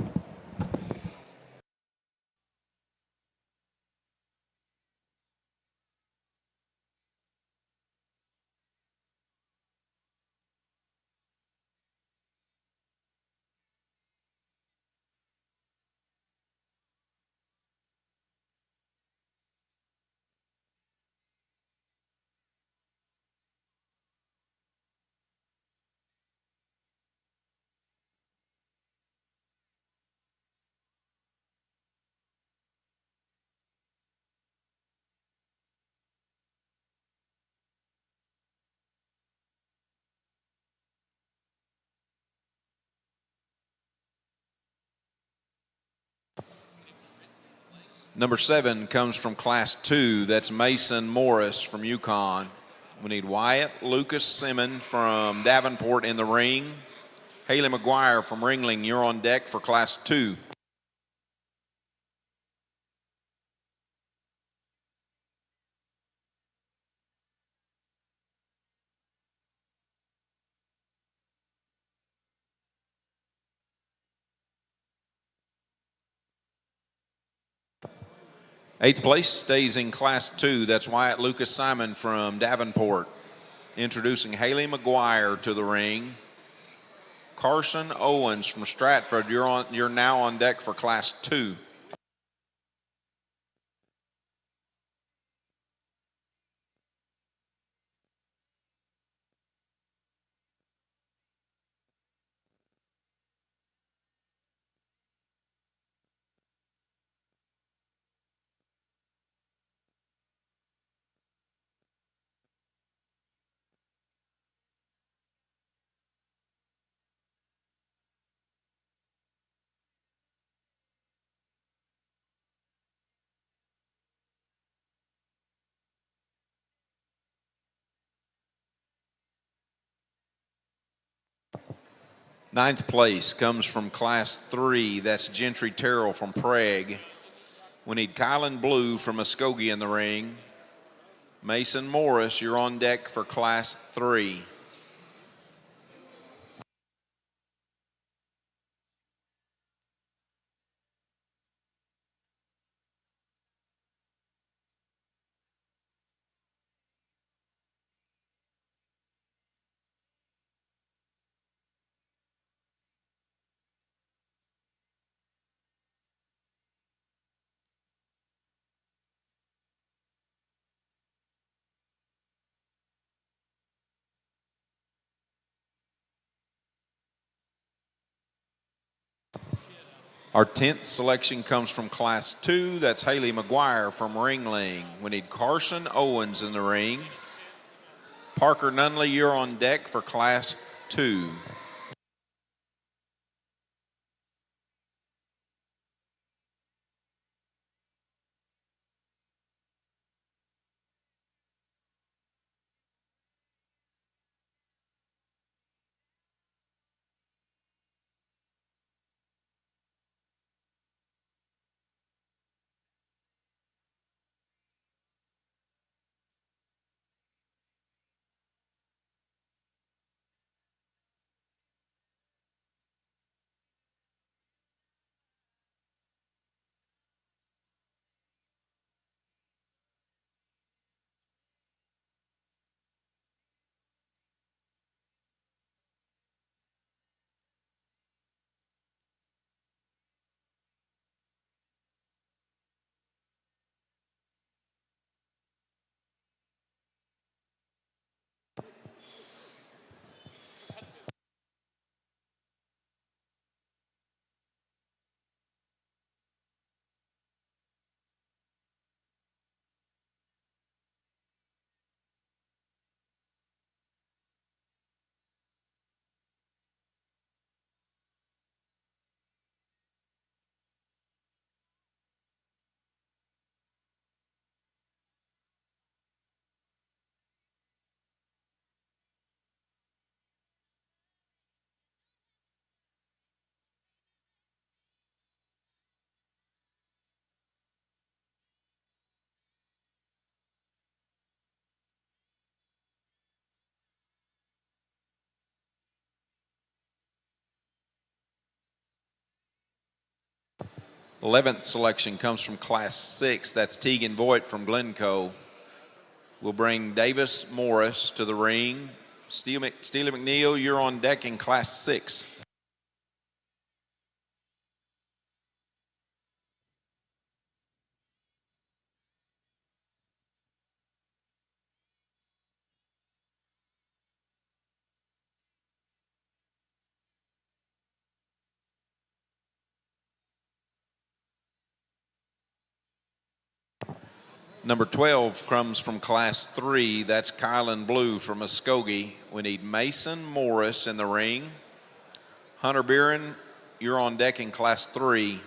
Number 7 comes from Class 2. That's Mason Morris from Yukon. We need Wyatt Lucas Simmons from Davenport in the ring. Haley McGuire from Ringling, you're on deck for Class 2. Eighth place stays in Class 2. That's Wyatt Lucas Simon from Davenport. Introducing Haley McGuire to the ring. Carson Owens from Stratford, you're now on deck for Class 2. Ninth place comes from Class 3. That's Gentry Terrell from Prague. We need Kylan Blue from Muskogee in the ring. Mason Morris, you're on deck for Class 3. Our 10th selection comes from Class 2. That's Haley McGuire from Ringling. We need Carson Owens in the ring. Parker Nunley, you're on deck for Class 2. 11th selection comes from Class 6. That's Tegan Voigt from Glencoe. We'll bring Davis Morris to the ring. Steely McNeil, you're on deck in Class 6. Number 12 comes from Class 3. That's Kylan Blue from Muskogee. We need Mason Morris in the ring. Hunter Beeren, you're on deck in Class 3.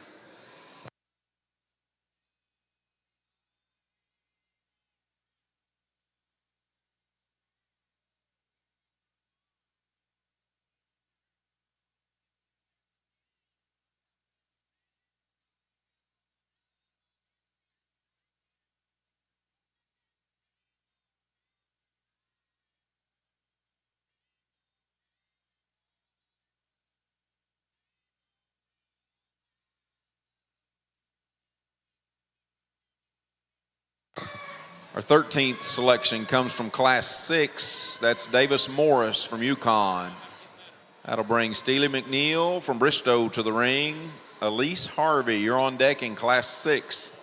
Our 13th selection comes from Class 6. That's Davis Morris from Yukon. That'll bring Steely McNeil from Bristow to the ring. Elise Harvey, you're on deck in Class 6.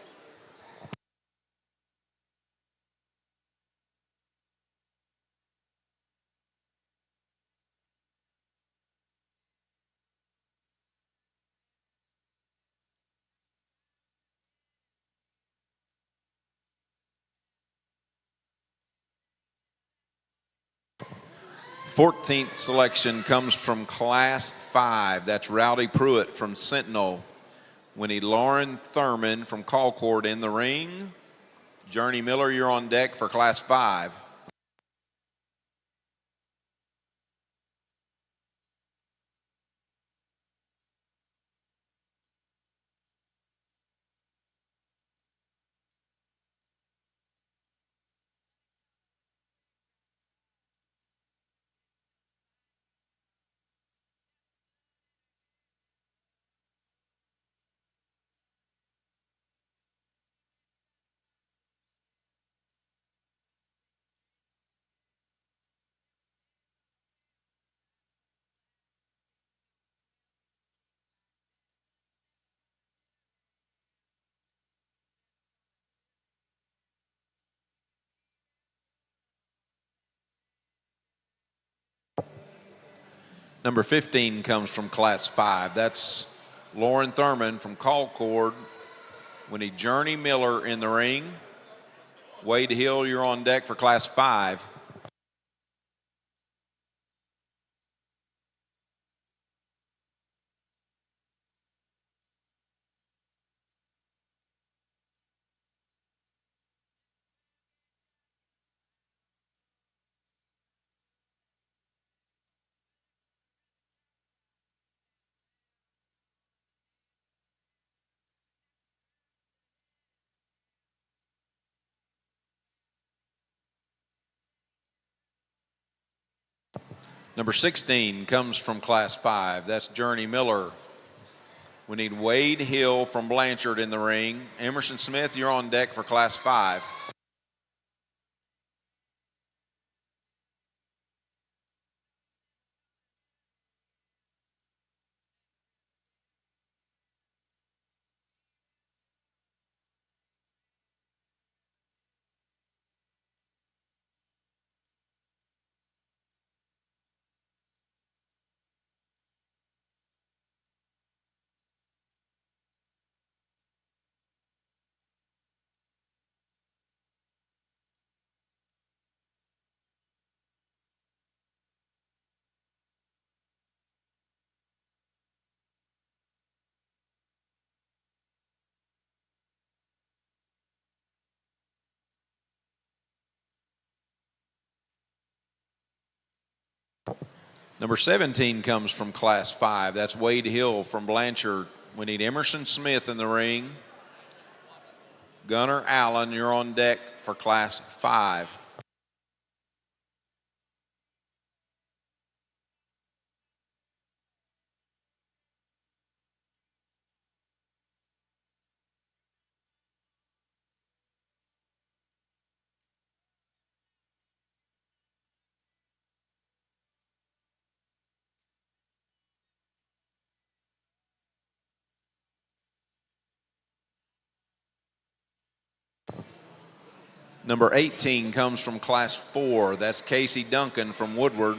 Fourteenth selection comes from Class 5. That's Rowdy Pruitt from Sentinel. We need Lauren Thurman from Colcord in the ring. Journey Miller, you're on deck for Class 5. Number 15 comes from Class 5. That's Lauren Thurman from Colcord. We need Journey Miller in the ring. Wade Hill, you're on deck for Class 5. Number 16 comes from Class 5. That's Journey Miller. We need Wade Hill from Blanchard in the ring. Emerson Smith, you're on deck for Class 5. Number 17 comes from Class 5. That's Wade Hill from Blanchard. We need Emerson Smith in the ring. Gunnar Allen, you're on deck for Class 5. Number 18 comes from Class 4. That's Casey Duncan from Woodward.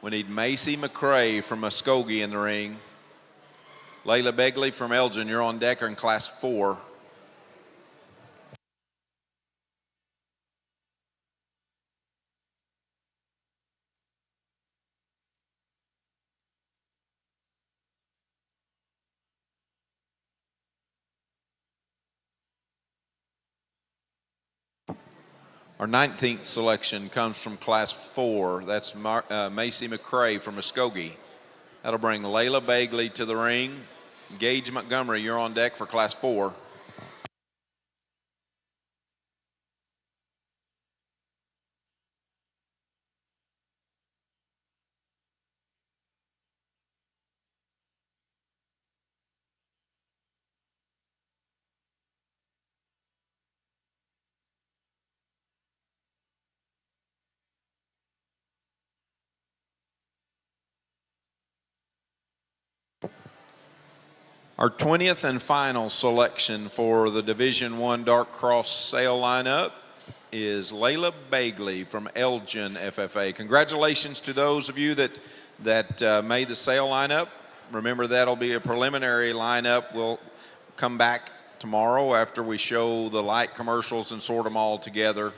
We need Macy McCrae from Muskogee in the ring. Layla Begley from Elgin, you're on deck in Class 4. Our 19th selection comes from Class 4. That's Macy McCrae from Muskogee. That'll bring Layla Begley to the ring. Gage Montgomery, you're on deck for Class 4. Our 20th and final selection for the Division I Dark Cross Sale lineup is Layla Begley from Elgin FFA. Congratulations to those of you that made the sale lineup. Remember, that'll be a preliminary lineup. We'll come back tomorrow after we show the light commercials and sort them all together.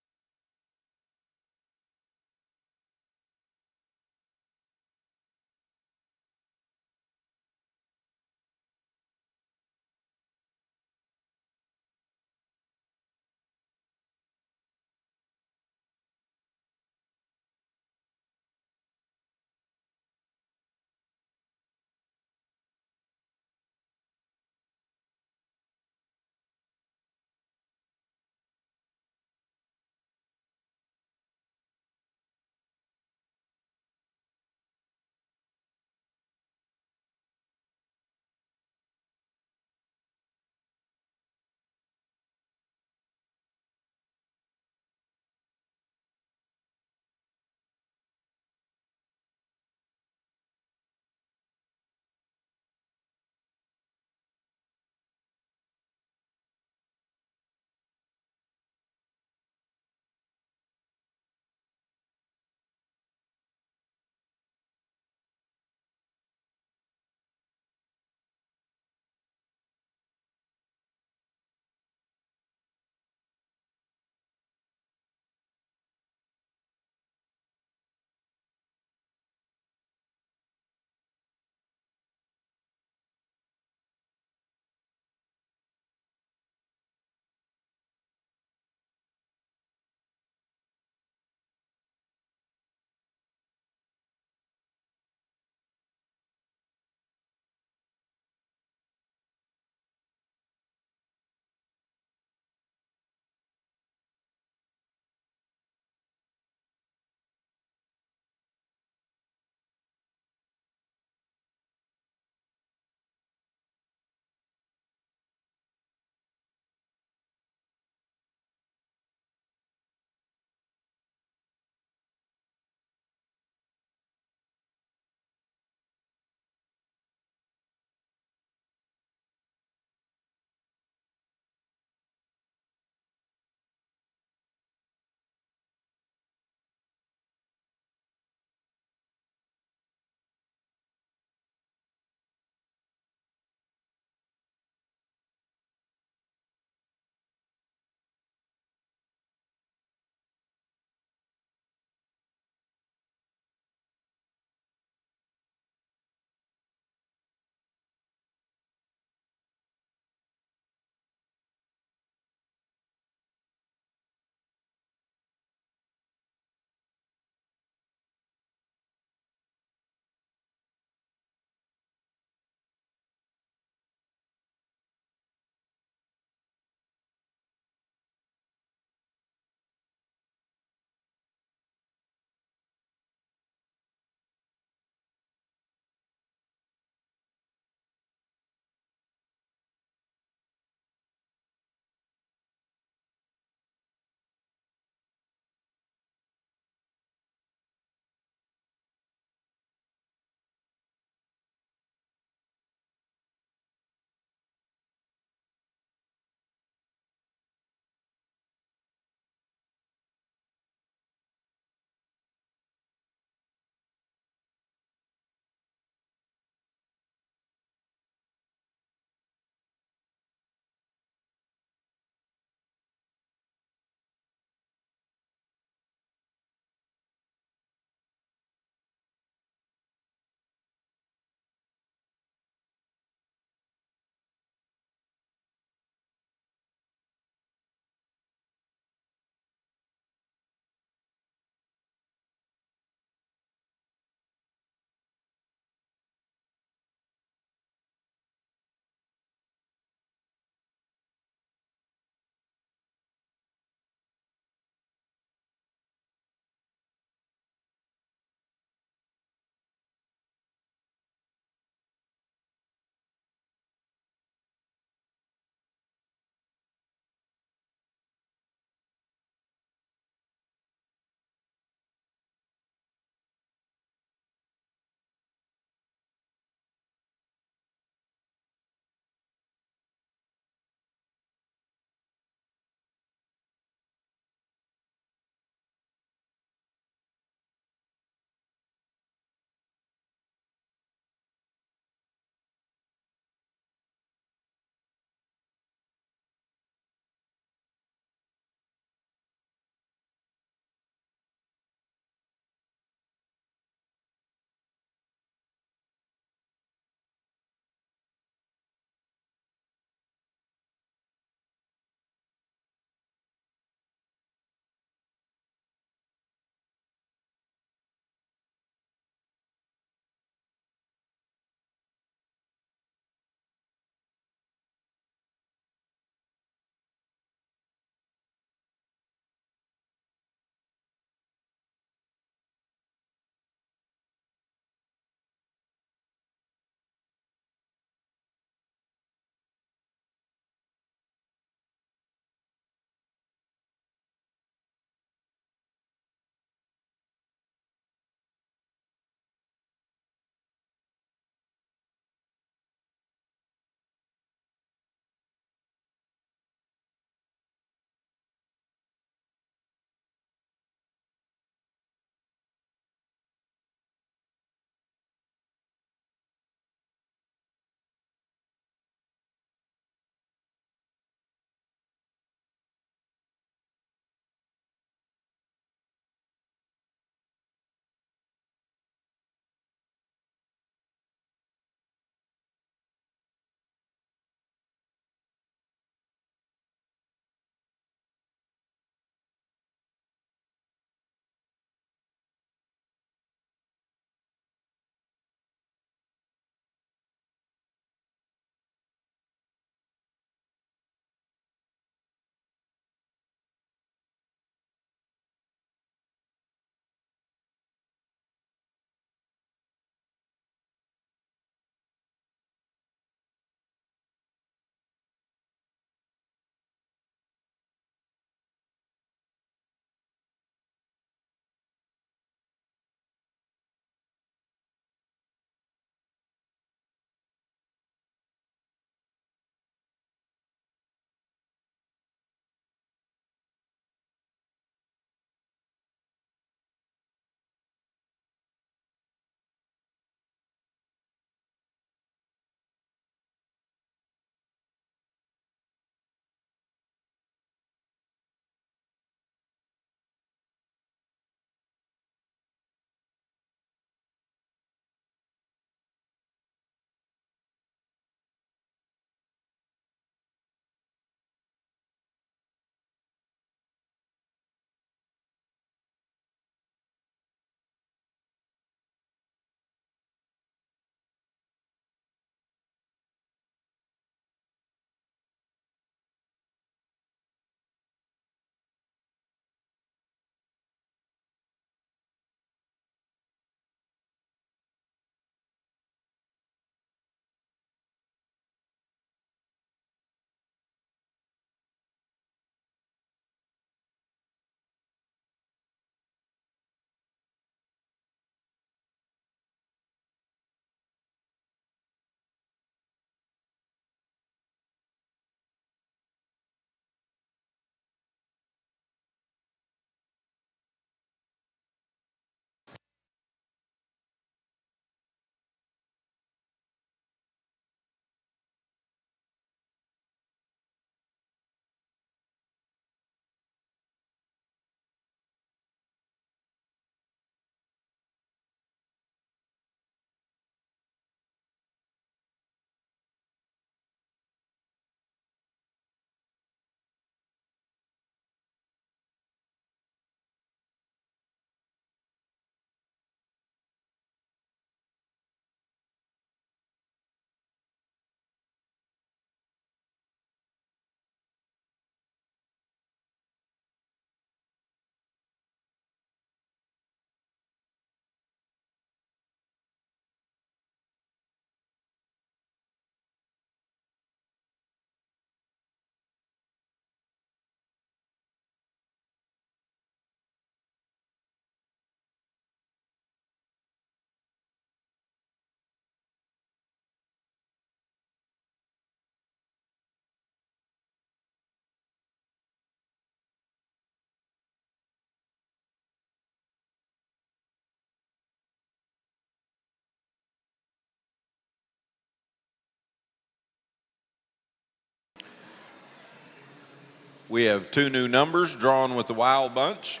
We have 2 new numbers drawn with the Wild Bunch.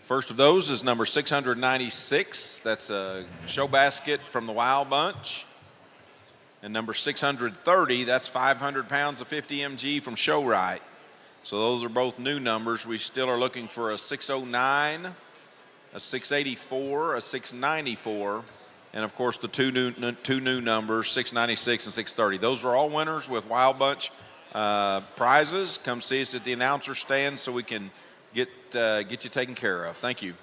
First of those is number 696. That's a show basket from the Wild Bunch. And number 630, that's 500 pounds of 50 mg from Showright. So those are both new numbers. We still are looking for a 609, a 684, a 694, and of course the two new numbers, 696 and 630. Those are all winners with Wild Bunch prizes. Come see us at the announcer stand so we can get you taken care of. Thank you.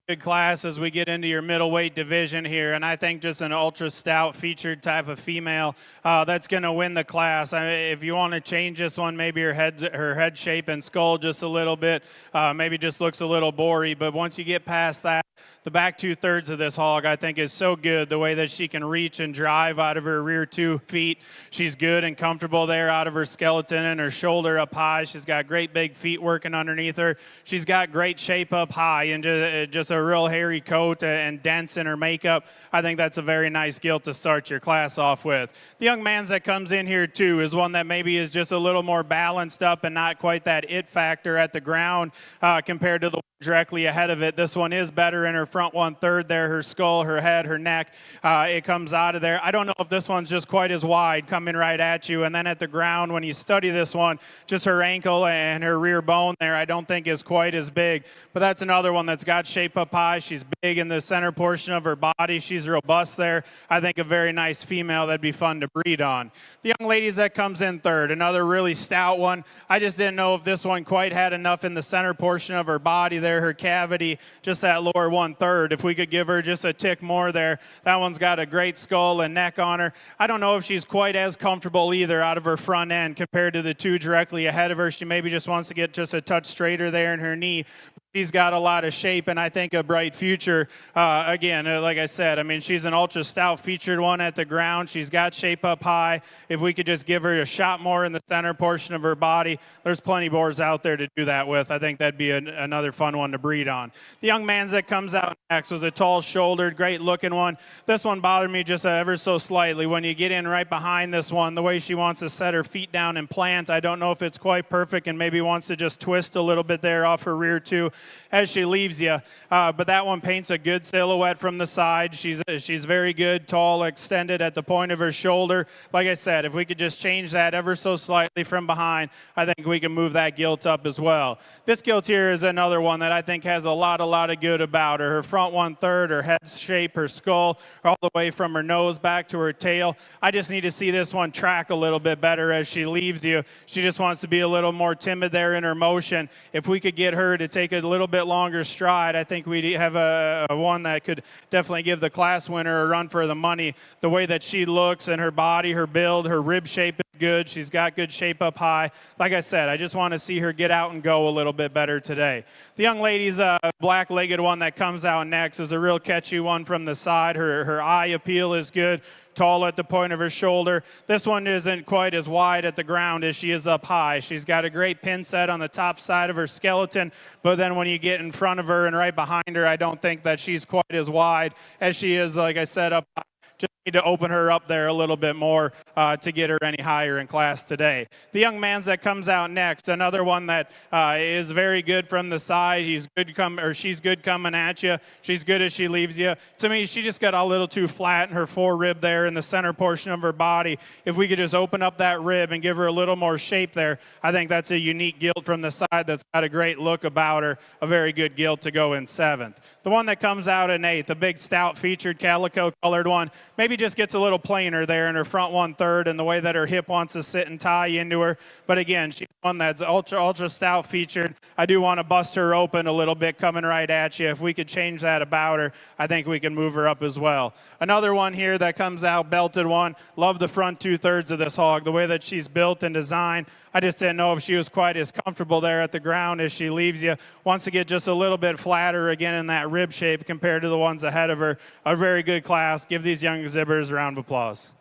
good class as we get into your middleweight division here, and I think just an ultra stout featured type of female that's going to win the class. If you want to change this one, maybe her head shape and skull just a little bit, maybe just looks a little bory, but once you get past that, the back 2/3 of this hog, I think, is so good. The way that she can reach and drive out of her rear 2 feet. She's good and comfortable there out of her skeleton and her shoulder up high. She's got great big feet working underneath her. She's got great shape up high and just a real hairy coat and dense in her makeup. I think that's a very nice gilt to start your class off with. The young man's that comes in here too is one that maybe is just a little more balanced up and not quite that it factor at the ground compared to the directly ahead of it. This one is better in her front 1/3 there, her skull, her head, her neck. It comes out of there. I don't know if this one's just quite as wide coming right at you. And then at the ground, when you study this one, just her ankle and her rear bone there, I don't think is quite as big. But that's another one that's got shape up high. She's big in the center portion of her body. She's robust there. I think a very nice female that'd be fun to breed on. The young ladies that comes in third, another really stout one. I just didn't know if this one quite had enough in the center portion of her body there, her cavity, just that lower 1/3. If we could give her just a tick more there, that one's got a great skull and neck on her. I don't know if she's quite as comfortable either out of her front end compared to the two directly ahead of her. She maybe just wants to get just a touch straighter there in her knee. She's got a lot of shape and I think a bright future. Again, like I said, I mean, she's an ultra stout featured one at the ground. She's got shape up high. If we could just give her a shot more in the center portion of her body, there's plenty boars out there to do that with. I think that'd be another fun one to breed on. The young man's that comes out next was a tall shouldered, great looking one. This one bothered me just ever so slightly. When you get in right behind this one, the way she wants to set her feet down and plant, I don't know if it's quite perfect and maybe wants to just twist a little bit there off her rear too as she leaves you. But that one paints a good silhouette from the side. She's very good, tall, extended at the point of her shoulder. Like I said, if we could just change that ever so slightly from behind, I think we can move that gilt up as well. This gilt here is another one that I think has a lot of good about her. Her front 1/3, her head shape, her skull, all the way from her nose back to her tail. I just need to see this one track a little bit better as she leaves you. She just wants to be a little more timid there in her motion. If we could get her to take a little bit longer stride, I think we'd have a one that could definitely give the class winner a run for the money. The way that she looks and her body, her build, her rib shape is good. She's got good shape up high. Like I said, I just want to see her get out and go a little bit better today. The young lady's black-legged one that comes out next is a real catchy one from the side. Her eye appeal is good. Tall at the point of her shoulder. This one isn't quite as wide at the ground as she is up high. She's got a great pin set on the top side of her skeleton, but then when you get in front of her and right behind her, I don't think that she's quite as wide as she is, like I said, up high. Just need to open her up there a little bit more to get her any higher in class today. The young man's that comes out next, another one that is very good from the side. She's good coming at you. She's good as she leaves you. To me, she just got a little too flat in her forerib there in the center portion of her body. If we could just open up that rib and give her a little more shape there, I think that's a unique gilt from the side that's got a great look about her. A very good gilt to go in 7th. The one that comes out in 8th, a big stout featured calico colored one, maybe just gets a little plainer there in her front 1/3 and the way that her hip wants to sit and tie into her. But again, she's one that's ultra stout featured. I do want to bust her open a little bit coming right at you. If we could change that about her, I think we can move her up as well. Another one here that comes out, belted one. Love the front 2/3 of this hog, the way that she's built and designed. I just didn't know if she was quite as comfortable there at the ground as she leaves you. Wants to get just a little bit flatter again in that rib shape compared to the ones ahead of her. A very good class. Give these young exhibitors a round of applause.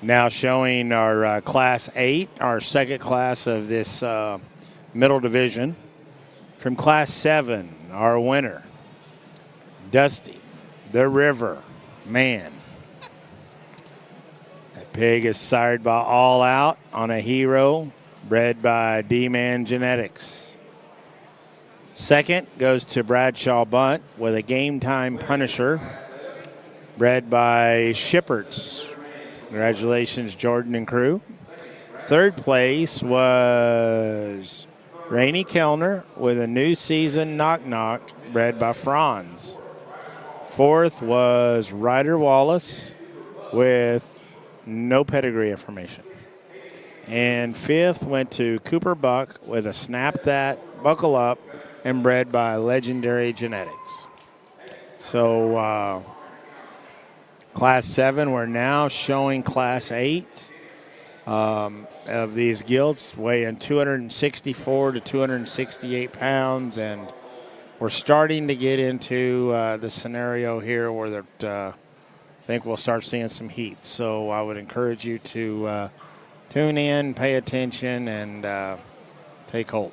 Now showing our Class 8, our second class of this middle division. From Class 7, our winner, Dusty, the River Man. That pig is sired by All Out on a Hero, bred by D-Man Genetics. Second goes to Bradshaw Bunt with a Game Time Punisher, bred by Shipperts. Congratulations, Jordan and crew. Third place was Rainey Kellner with a New Season Knock Knock, bred by Franz. Fourth was Ryder Wallace with no pedigree information. And fifth went to Cooper Buck with a Snap That, Buckle Up, and bred by Legendary Genetics. So Class 7, we're now showing Class 8 of these gilts weighing 264 to 268 pounds. And we're starting to get into the scenario here where I think we'll start seeing some heat. So I would encourage you to tune in, pay attention, and take hold.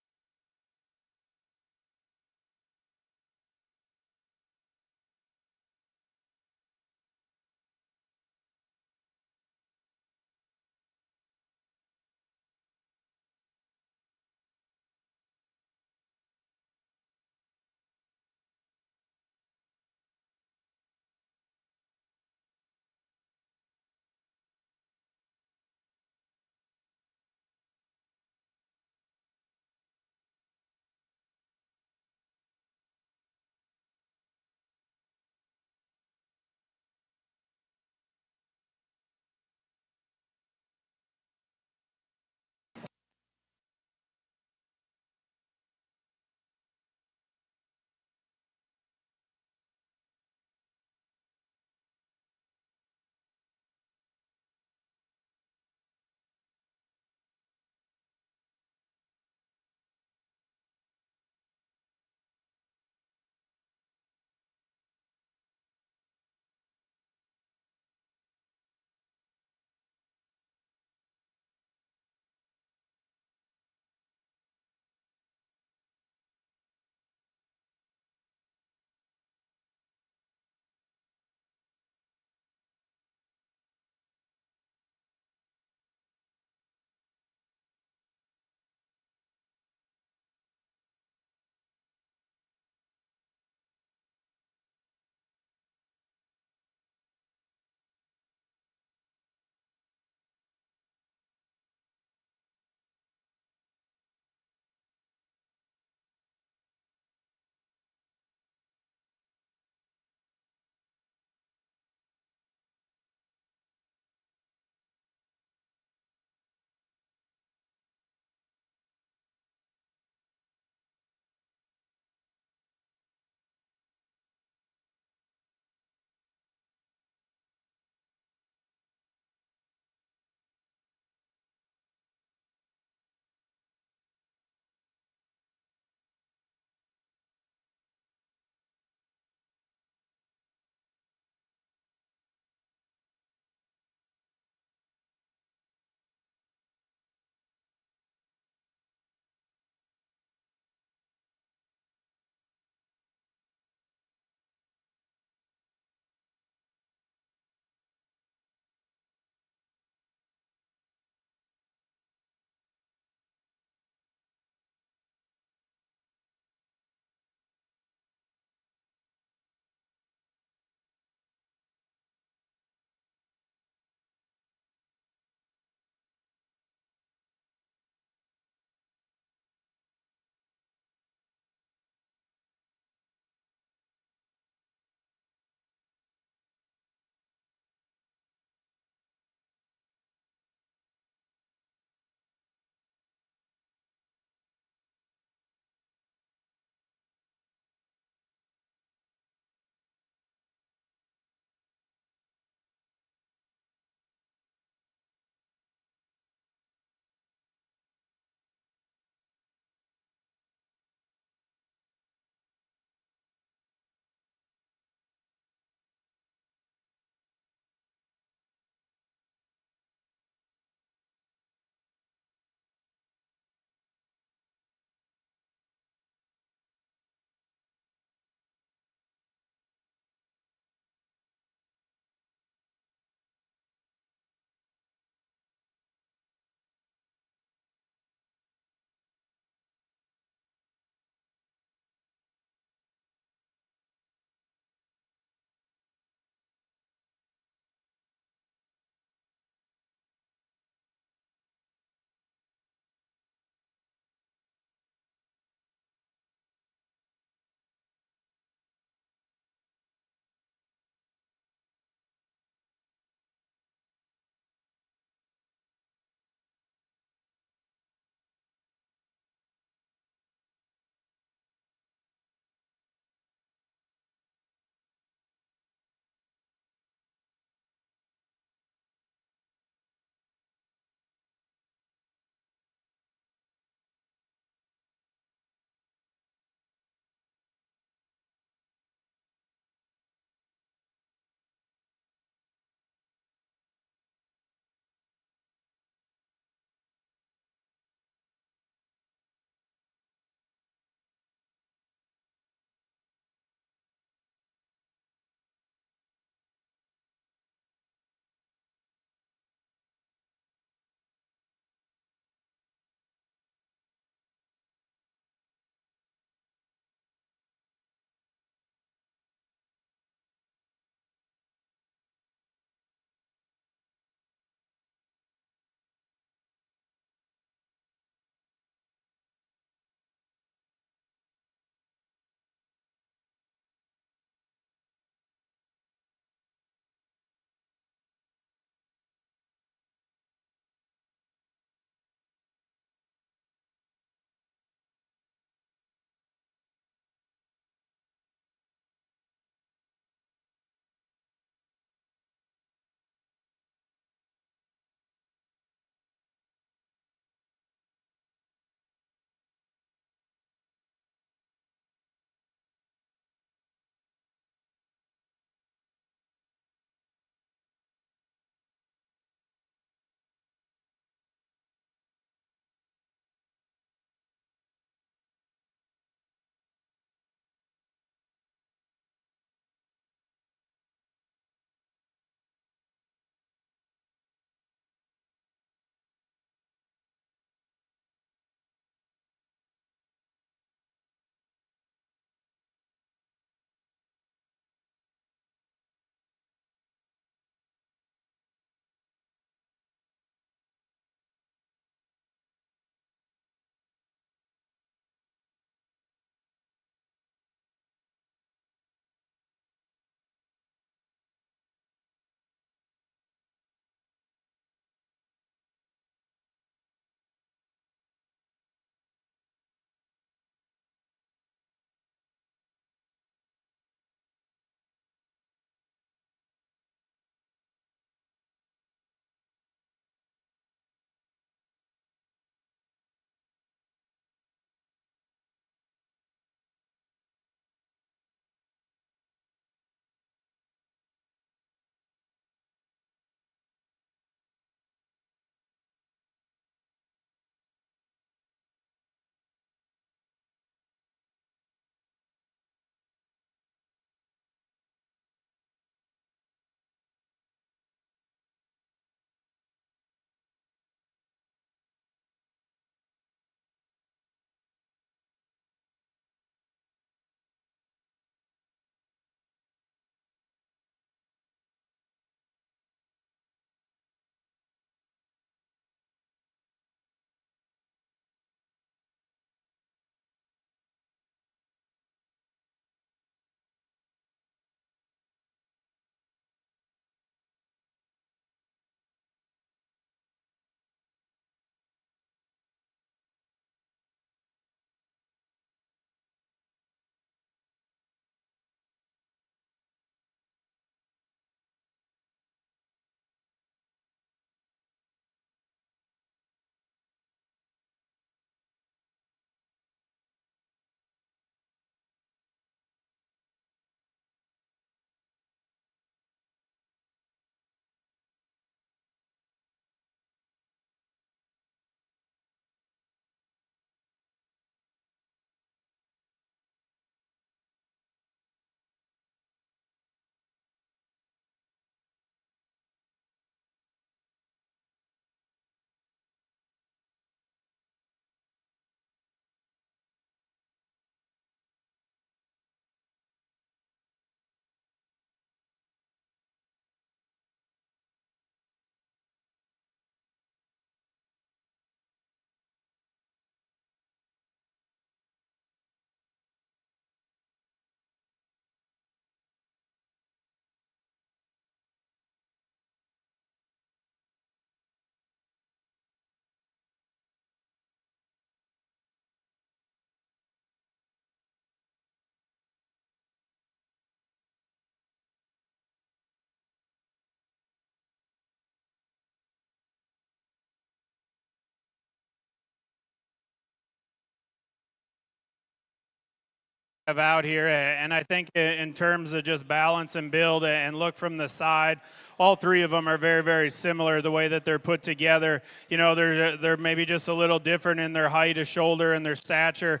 have out here, and I think in terms of just balance and build and look from the side, all three of them are very, very similar the way that they're put together. You know, they're maybe just a little different in their height of shoulder and their stature,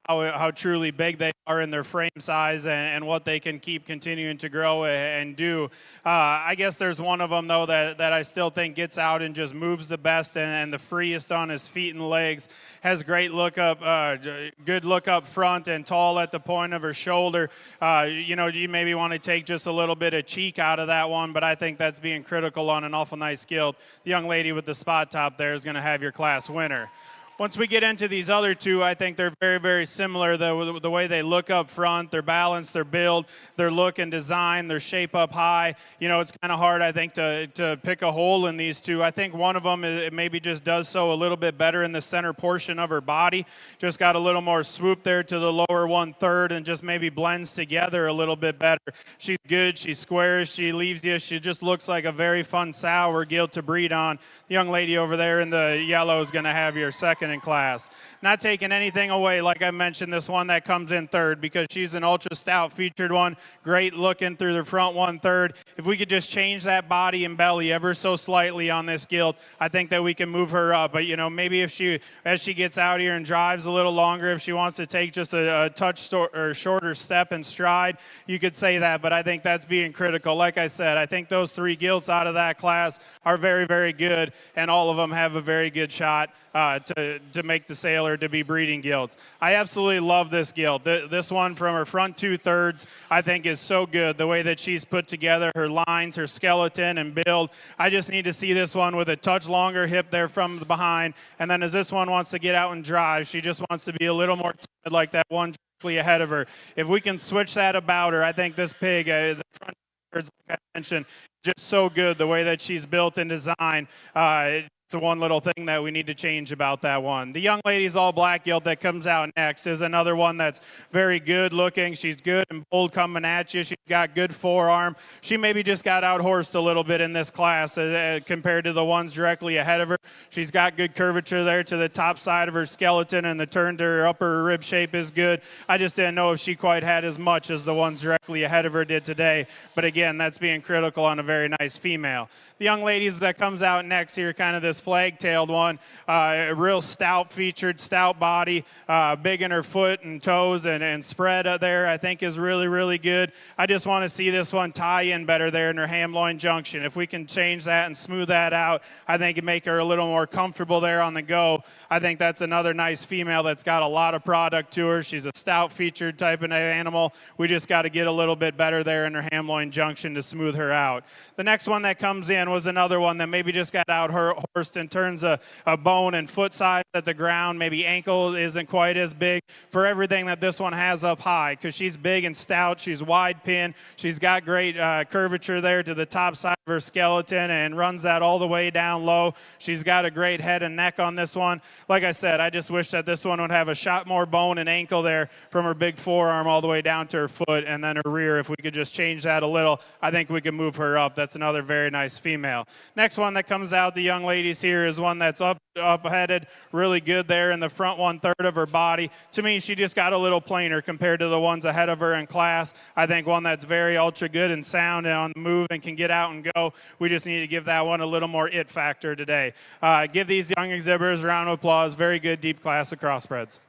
how truly big they are in their frame size and what they can keep continuing to grow and do. I guess there's one of them, though, that I still think gets out and just moves the best and the freest on his feet and legs, has great look up, good look up front and tall at the point of her shoulder. You know, you maybe want to take just a little bit of cheek out of that one, but I think that's being critical on an awful nice Gilt. The young lady with the spot top there is going to have your class winner. Once we get into these other two, I think they're very, very similar. The way they look up front, their balance, their build, their look and design, their shape up high. You know, it's kind of hard, I think, to pick a hole in these two. I think one of them it maybe just does so a little bit better in the center portion of her body. Just got a little more swoop there to the lower 1/3 and just maybe blends together a little bit better. She's good. She squares. She leaves you. She just looks like a very fun sow or Gilt to breed on. The young lady over there in the yellow is going to have your second in class. Not taking anything away, like I mentioned, this one that comes in third because she's an ultra stout featured one, great looking through the front 1/3. If we could just change that body and belly ever so slightly on this Gilt, I think that we can move her up. But, you know, maybe if she, as she gets out here and drives a little longer, if she wants to take just a touch or shorter step and stride, you could say that, but I think that's being critical. Like I said, I think those three Gilts out of that class are very, very good, and all of them have a very good shot to make the sale or to be breeding Gilts. I absolutely love this Gilt. This one from her front 2/3 I think is so good. The way that she's put together, her lines, her skeleton and build. I just need to see this one with a touch longer hip there from the behind. And then as this one wants to get out and drive, she just wants to be a little more timid like that one directly ahead of her. If we can switch that about her, I think this pig, the front 2/3, like I mentioned, just so good the way that she's built and designed. The one little thing that we need to change about that one. The young lady's all black Gilt that comes out next is another one that's very good looking. She's good and bold coming at you. She's got good forearm. She maybe just got out-horsed a little bit in this class compared to the ones directly ahead of her. She's got good curvature there to the top side of her skeleton, and the turn to her upper rib shape is good. I just didn't know if she quite had as much as the ones directly ahead of her did today. But again, that's being critical on a very nice female. The young ladies that comes out next here, kind of this flag-tailed one, a real stout featured, stout body, big in her foot and toes and spread there, I think is really, really good. I just want to see this one tie in better there in her ham-loin junction. If we can change that and smooth that out, I think it'd make her a little more comfortable there on the go. I think that's another nice female that's got a lot of product to her. She's a stout featured type of animal. We just got to get a little bit better there in her ham-loin junction to smooth her out. The next one that comes in was another one that maybe just got out-horsed in terms of bone and foot size at the ground. Maybe ankle isn't quite as big for everything that this one has up high because she's big and stout. She's wide pin. She's got great curvature there to the top side of her skeleton and runs that all the way down low. She's got a great head and neck on this one. Like I said, I just wish that this one would have a shot more bone and ankle there from her big forearm all the way down to her foot and then her rear. If we could just change that a little, I think we could move her up. That's another very nice female. Next one that comes out, the young ladies here, is one that's up-headed, really good there in the front 1/3 of her body. To me, she just got a little plainer compared to the ones ahead of her in class. I think one that's very ultra good and sound and on the move and can get out and go. We just need to give that one a little more it factor today. Give these young exhibitors a round of applause. Very good deep class of crossbreds.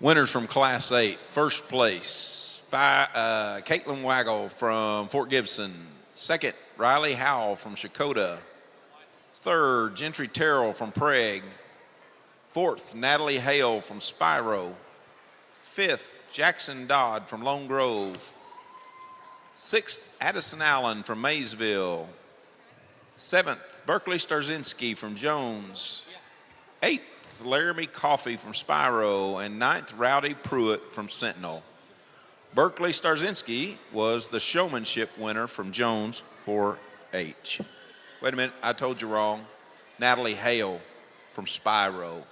Winners from Class 8. First place, Caitlin Waggle from Fort Gibson. Second, Riley Howell from Shakota. Third, Gentry Terrell from Prague. Fourth, Natalie Hale from Spiro. Fifth, Jackson Dodd from Lone Grove. Sixth, Addison Allen from Maysville. Seventh, Berkeley Starzinski from Jones. Eighth, Laramie Coffee from Spiro. And ninth, Rowdy Pruitt from Sentinel. Berkeley Starzinski was the showmanship winner from Jones 4H. Wait a minute, I told you wrong. Natalie Hale from Spiro.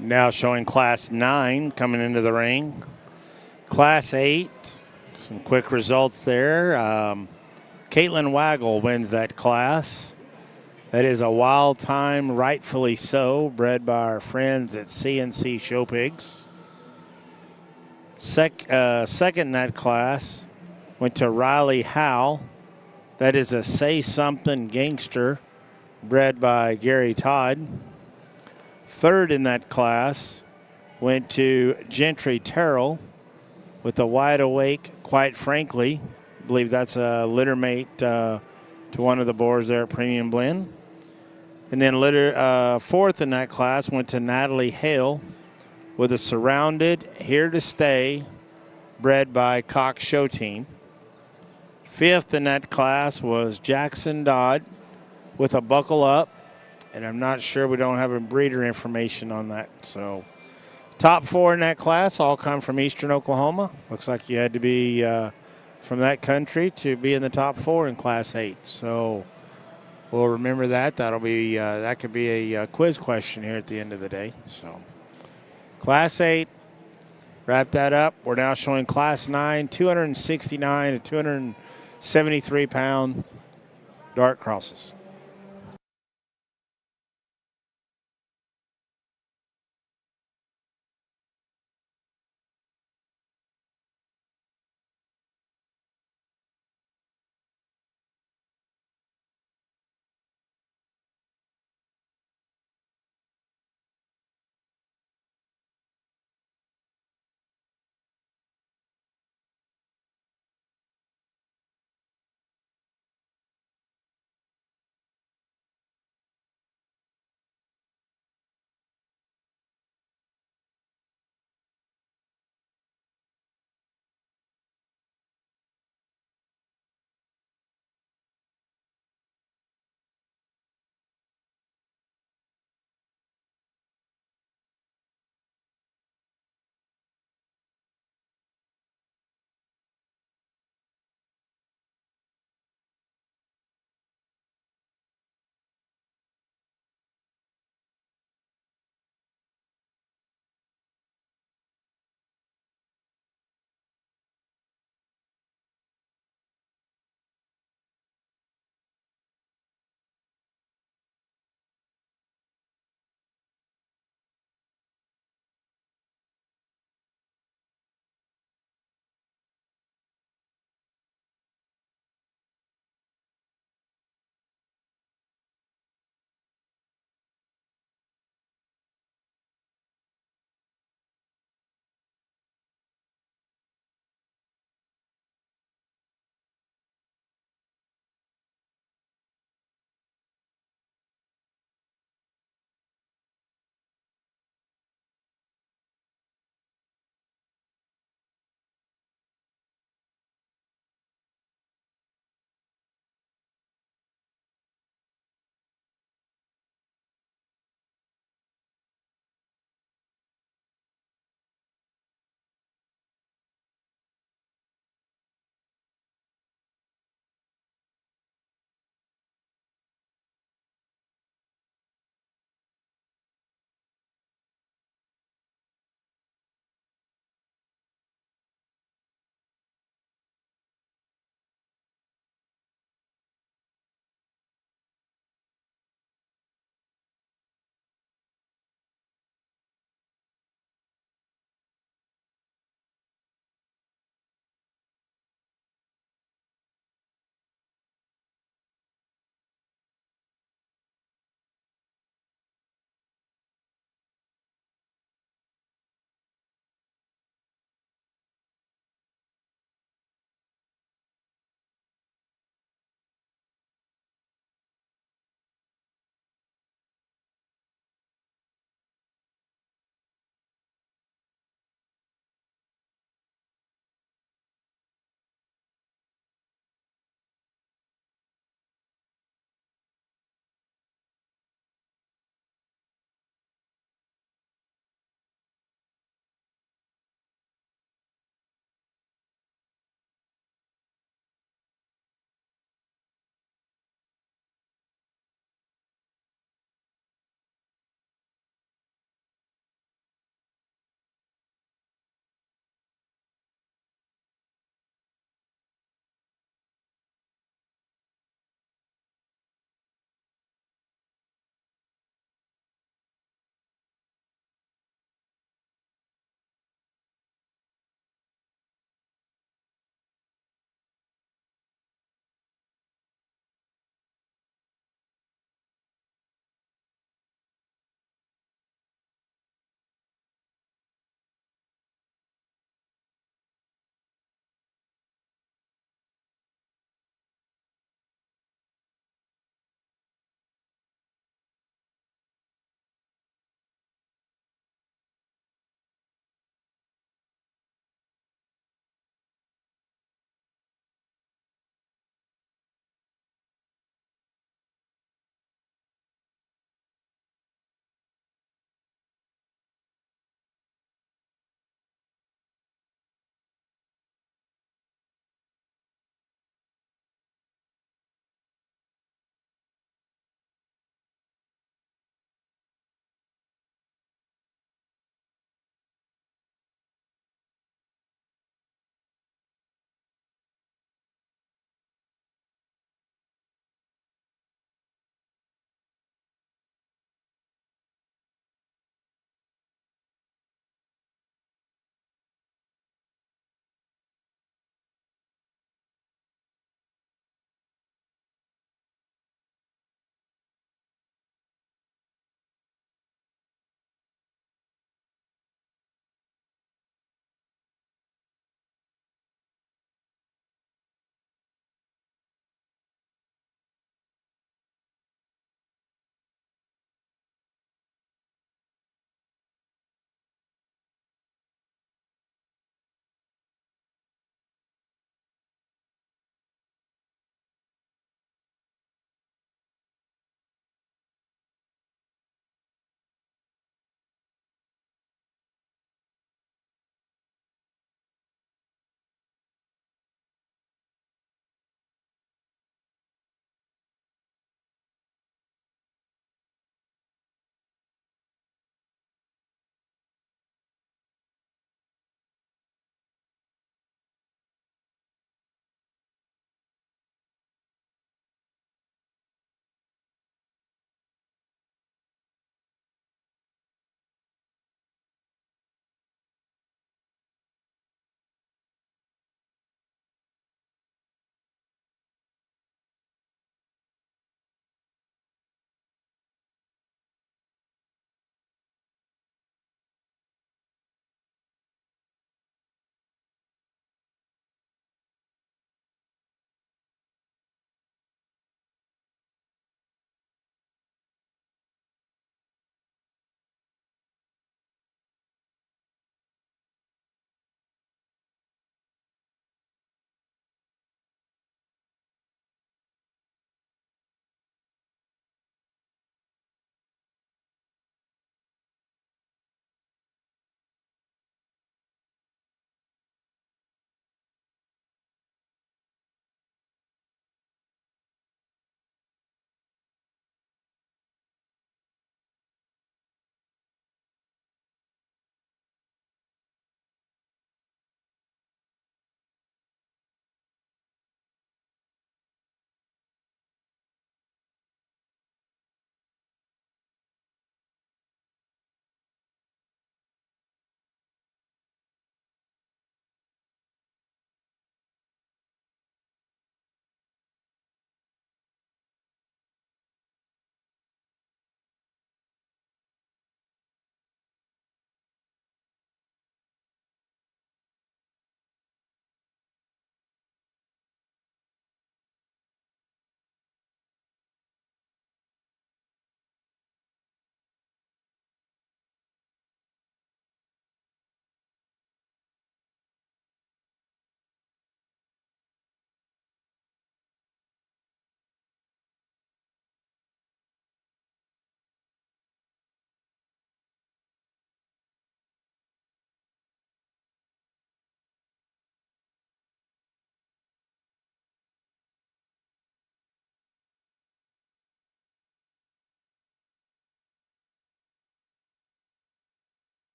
Now showing Class 9 coming into the ring. Class 8, some quick results there. Caitlin Waggle wins that class. That is a wild time, rightfully so, bred by our friends at CNC Show Pigs. Second in that class went to Riley Howell. That is a Say Something Gangster, bred by Gary Todd. Third in that class went to Gentry Terrell with a Wide Awake, Quite Frankly. I believe that's a litter mate to one of the boars there at Premium Blend. And then fourth in that class went to Natalie Hale with a Surrounded, Here to Stay, bred by Cox Show Team. Fifth in that class was Jackson Dodd with a Buckle Up. And I'm not sure, we don't have a breeder information on that. So top four in that class all come from Eastern Oklahoma. Looks like you had to be from that country to be in the top four in Class 8. So we'll remember that. That'll be that could be a quiz question here at the end of the day. So Class 8, wrap that up. We're now showing Class 9, 269 to 273-pound dark crosses.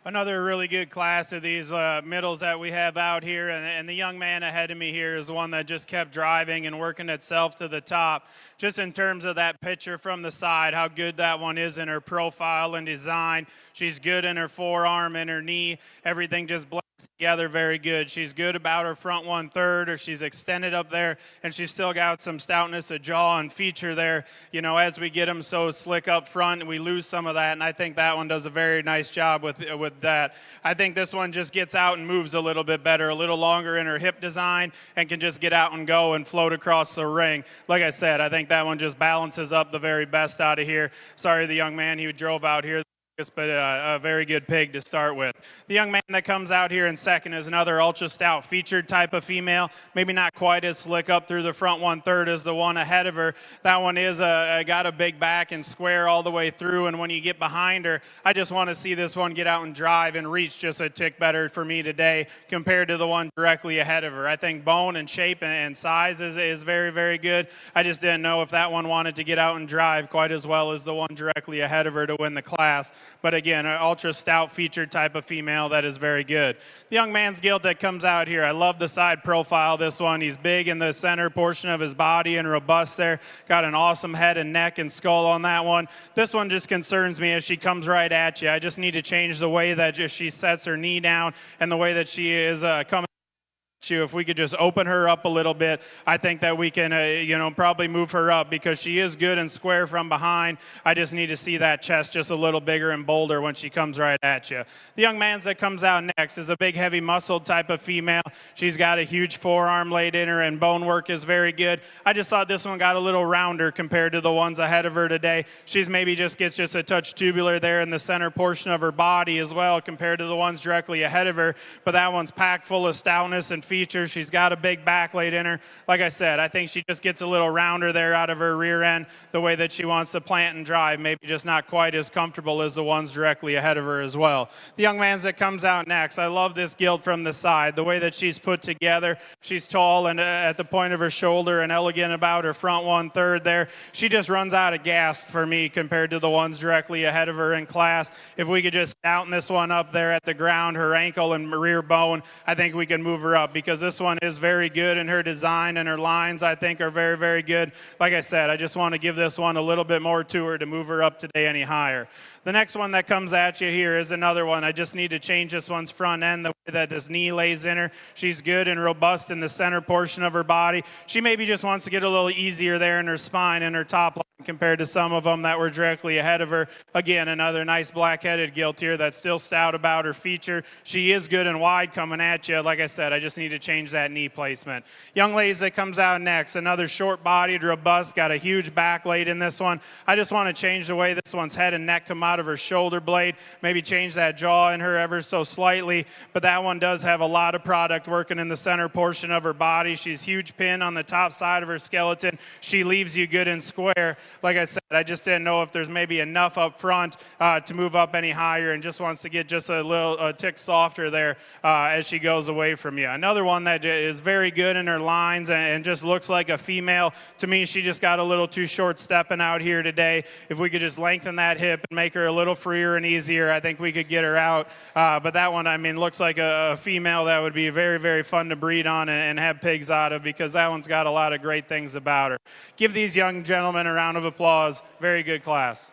Another really good class of these middles that we have out here, and the young man ahead of me here is one that just kept driving and working itself to the top. Just in terms of that picture from the side, how good that one is in her profile and design. She's good in her forearm and her knee. Everything just blends together very good. She's good about her front 1/3, or she's extended up there, and she's still got some stoutness of jaw and feature there. You know, as we get them so slick up front, we lose some of that, and I think that one does a very nice job with that. I think this one just gets out and moves a little bit better, a little longer in her hip design, and can just get out and go and float across the ring. Like I said, I think that one just balances up the very best out of here. Sorry, the young man who drove out here, but a very good pig to start with. The young man that comes out here in second is another ultra stout featured type of female, maybe not quite as slick up through the front 1/3 as the one ahead of her. That one is got a big back and square all the way through, and when you get behind her, I just want to see this one get out and drive and reach just a tick better for me today compared to the one directly ahead of her. I think bone and shape and size is very, very good. I just didn't know if that one wanted to get out and drive quite as well as the one directly ahead of her to win the class. But again, an ultra stout featured type of female that is very good. The young man's gilt that comes out here, I love the side profile of this one. He's big in the center portion of his body and robust there. Got an awesome head and neck and skull on that one. This one just concerns me as she comes right at you. I just need to change the way that she sets her knee down and the way that she is coming. If we could just open her up a little bit, I think that we can, probably move her up because she is good and square from behind. I just need to see that chest just a little bigger and bolder when she comes right at you. The young man's that comes out next is a big, heavy muscled type of female. She's got a huge forearm laid in her, and bone work is very good. I just thought this one got a little rounder compared to the ones ahead of her today. She's maybe gets just a touch tubular there in the center portion of her body as well compared to the ones directly ahead of her, but that one's packed full of stoutness and features. She's got a big back laid in her. Like I said, I think she just gets a little rounder there out of her rear end, the way that she wants to plant and drive, maybe just not quite as comfortable as the ones directly ahead of her as well. The young man's that comes out next, I love this gilt from the side, the way that she's put together. She's tall and at the point of her shoulder and elegant about her front 1/3 there. She just runs out of gas for me compared to the ones directly ahead of her in class. If we could just stouten this one up there at the ground, her ankle and rear bone, I think we can move her up because this one is very good, and her design and her lines I think are very, very good. Like I said, I just want to give this one a little bit more to her to move her up today any higher. The next one that comes at you here is another one. I just need to change this one's front end, the way that this knee lays in her. She's good and robust in the center portion of her body. She maybe just wants to get a little easier there in her spine and her top line compared to some of them that were directly ahead of her. Again, another nice black-headed gilt here that's still stout about her feature. She is good and wide coming at you. Like I said, I just need to change that knee placement. Young ladies that comes out next, another short-bodied, robust, got a huge back laid in this one. I just want to change the way this one's head and neck come out of her shoulder blade, maybe change that jaw in her ever so slightly, but that one does have a lot of product working in the center portion of her body. She's huge pin on the top side of her skeleton. She leaves you good and square. Like I said, I just didn't know if there's maybe enough up front to move up any higher, and just wants to get just a tick softer there as she goes away from you. Another one that is very good in her lines and just looks like a female. To me, she just got a little too short stepping out here today. If we could just lengthen that hip and make her a little freer and easier, I think we could get her out. But that one, I mean, looks like a female that would be very, very fun to breed on and have pigs out of, because that one's got a lot of great things about her. Give these young gentlemen a round of applause. Very good class.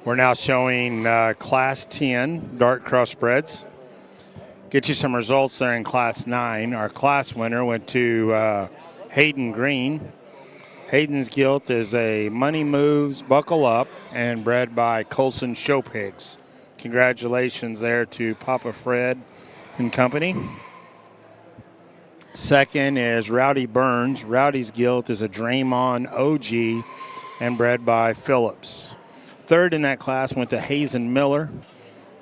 We're now showing Class 10 dart cross spreads. Get you some results there in Class 9. Our class winner went to Hayden Green. Hayden's Gilt is a Money Moves Buckle Up and bred by Colson Show Pigs. Congratulations there to Papa Fred and company. Second is Rowdy Burns. Rowdy's Gilt is a Draymond OG and bred by Phillips. Third in that class went to Hazen Miller.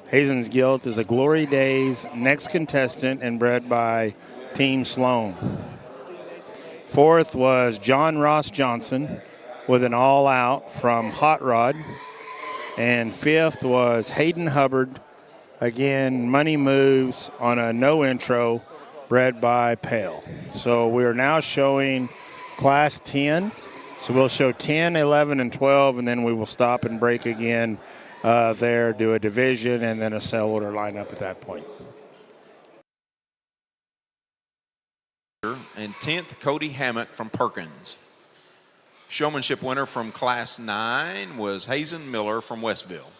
Hazen's Gilt is a Glory Days next contestant and bred by Team Sloan. Fourth was John Ross Johnson with an all-out from Hot Rod. And fifth was Hayden Hubbard, again, Money Moves on a no intro, bred by Pale. So we are now showing Class 10. So we'll show 10, 11, and 12, and then we will stop and break again there, do a division, and then a sell order lineup at that point. And 10th, Cody Hammock from Perkins. Showmanship winner from Class 9 was Hazen Miller from Westville.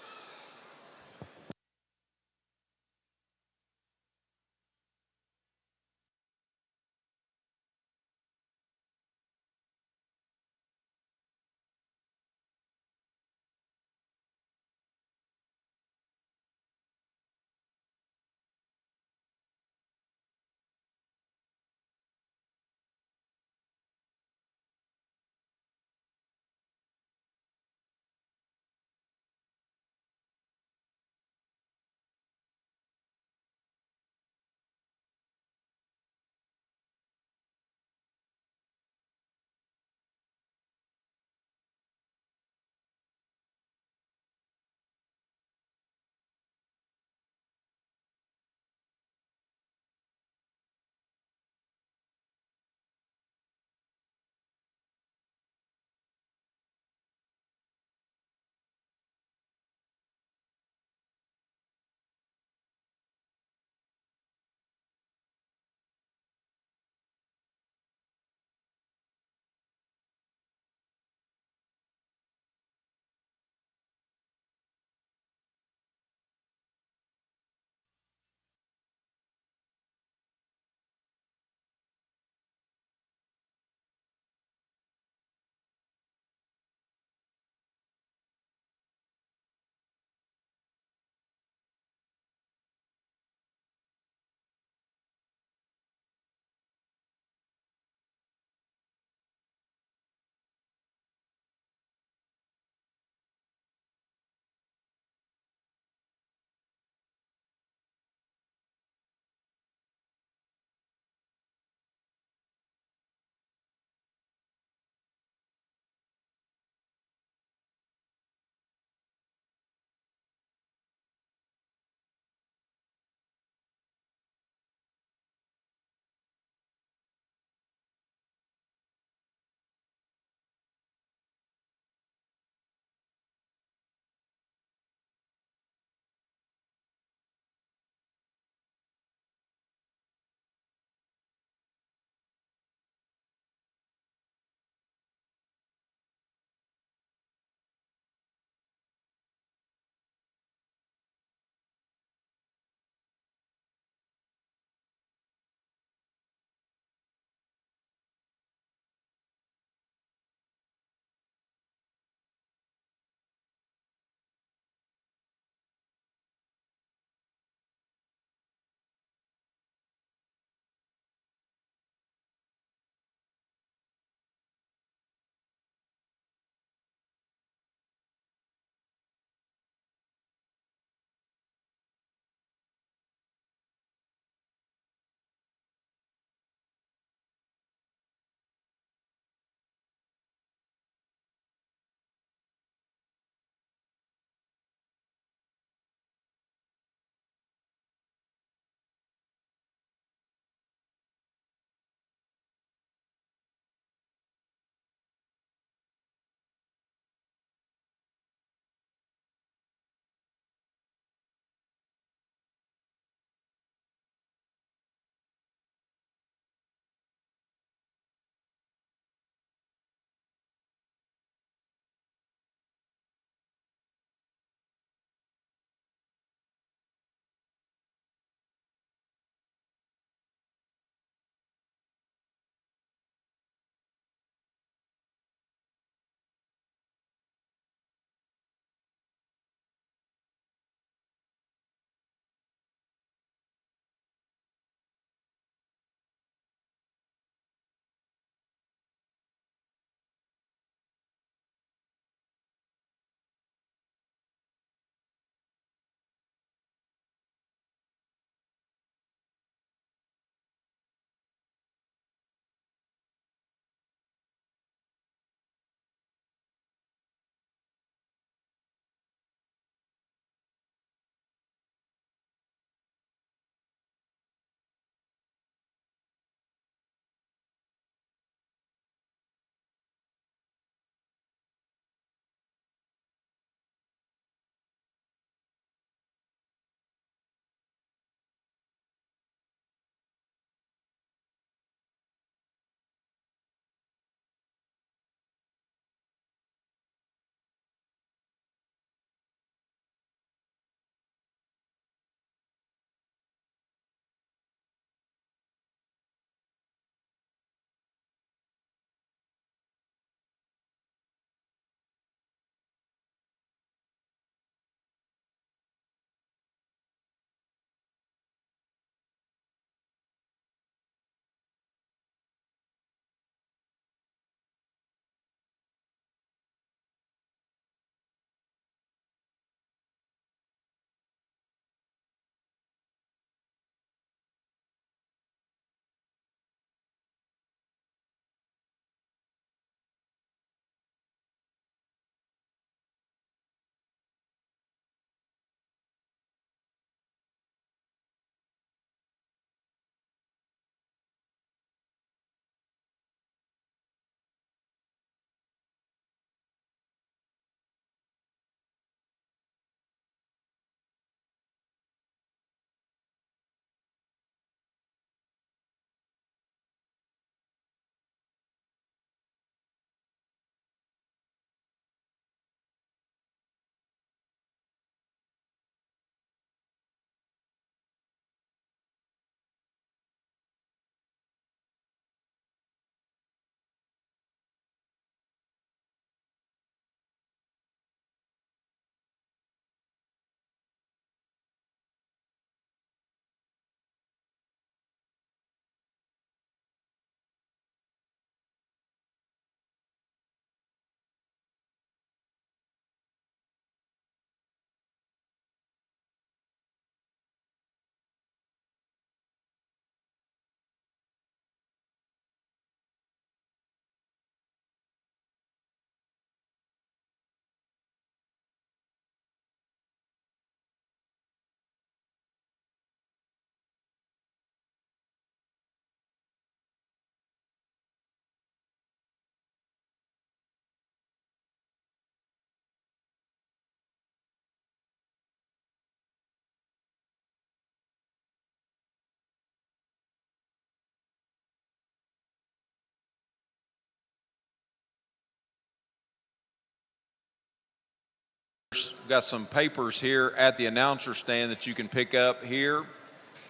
we've got some papers here at the announcer stand that you can pick up here.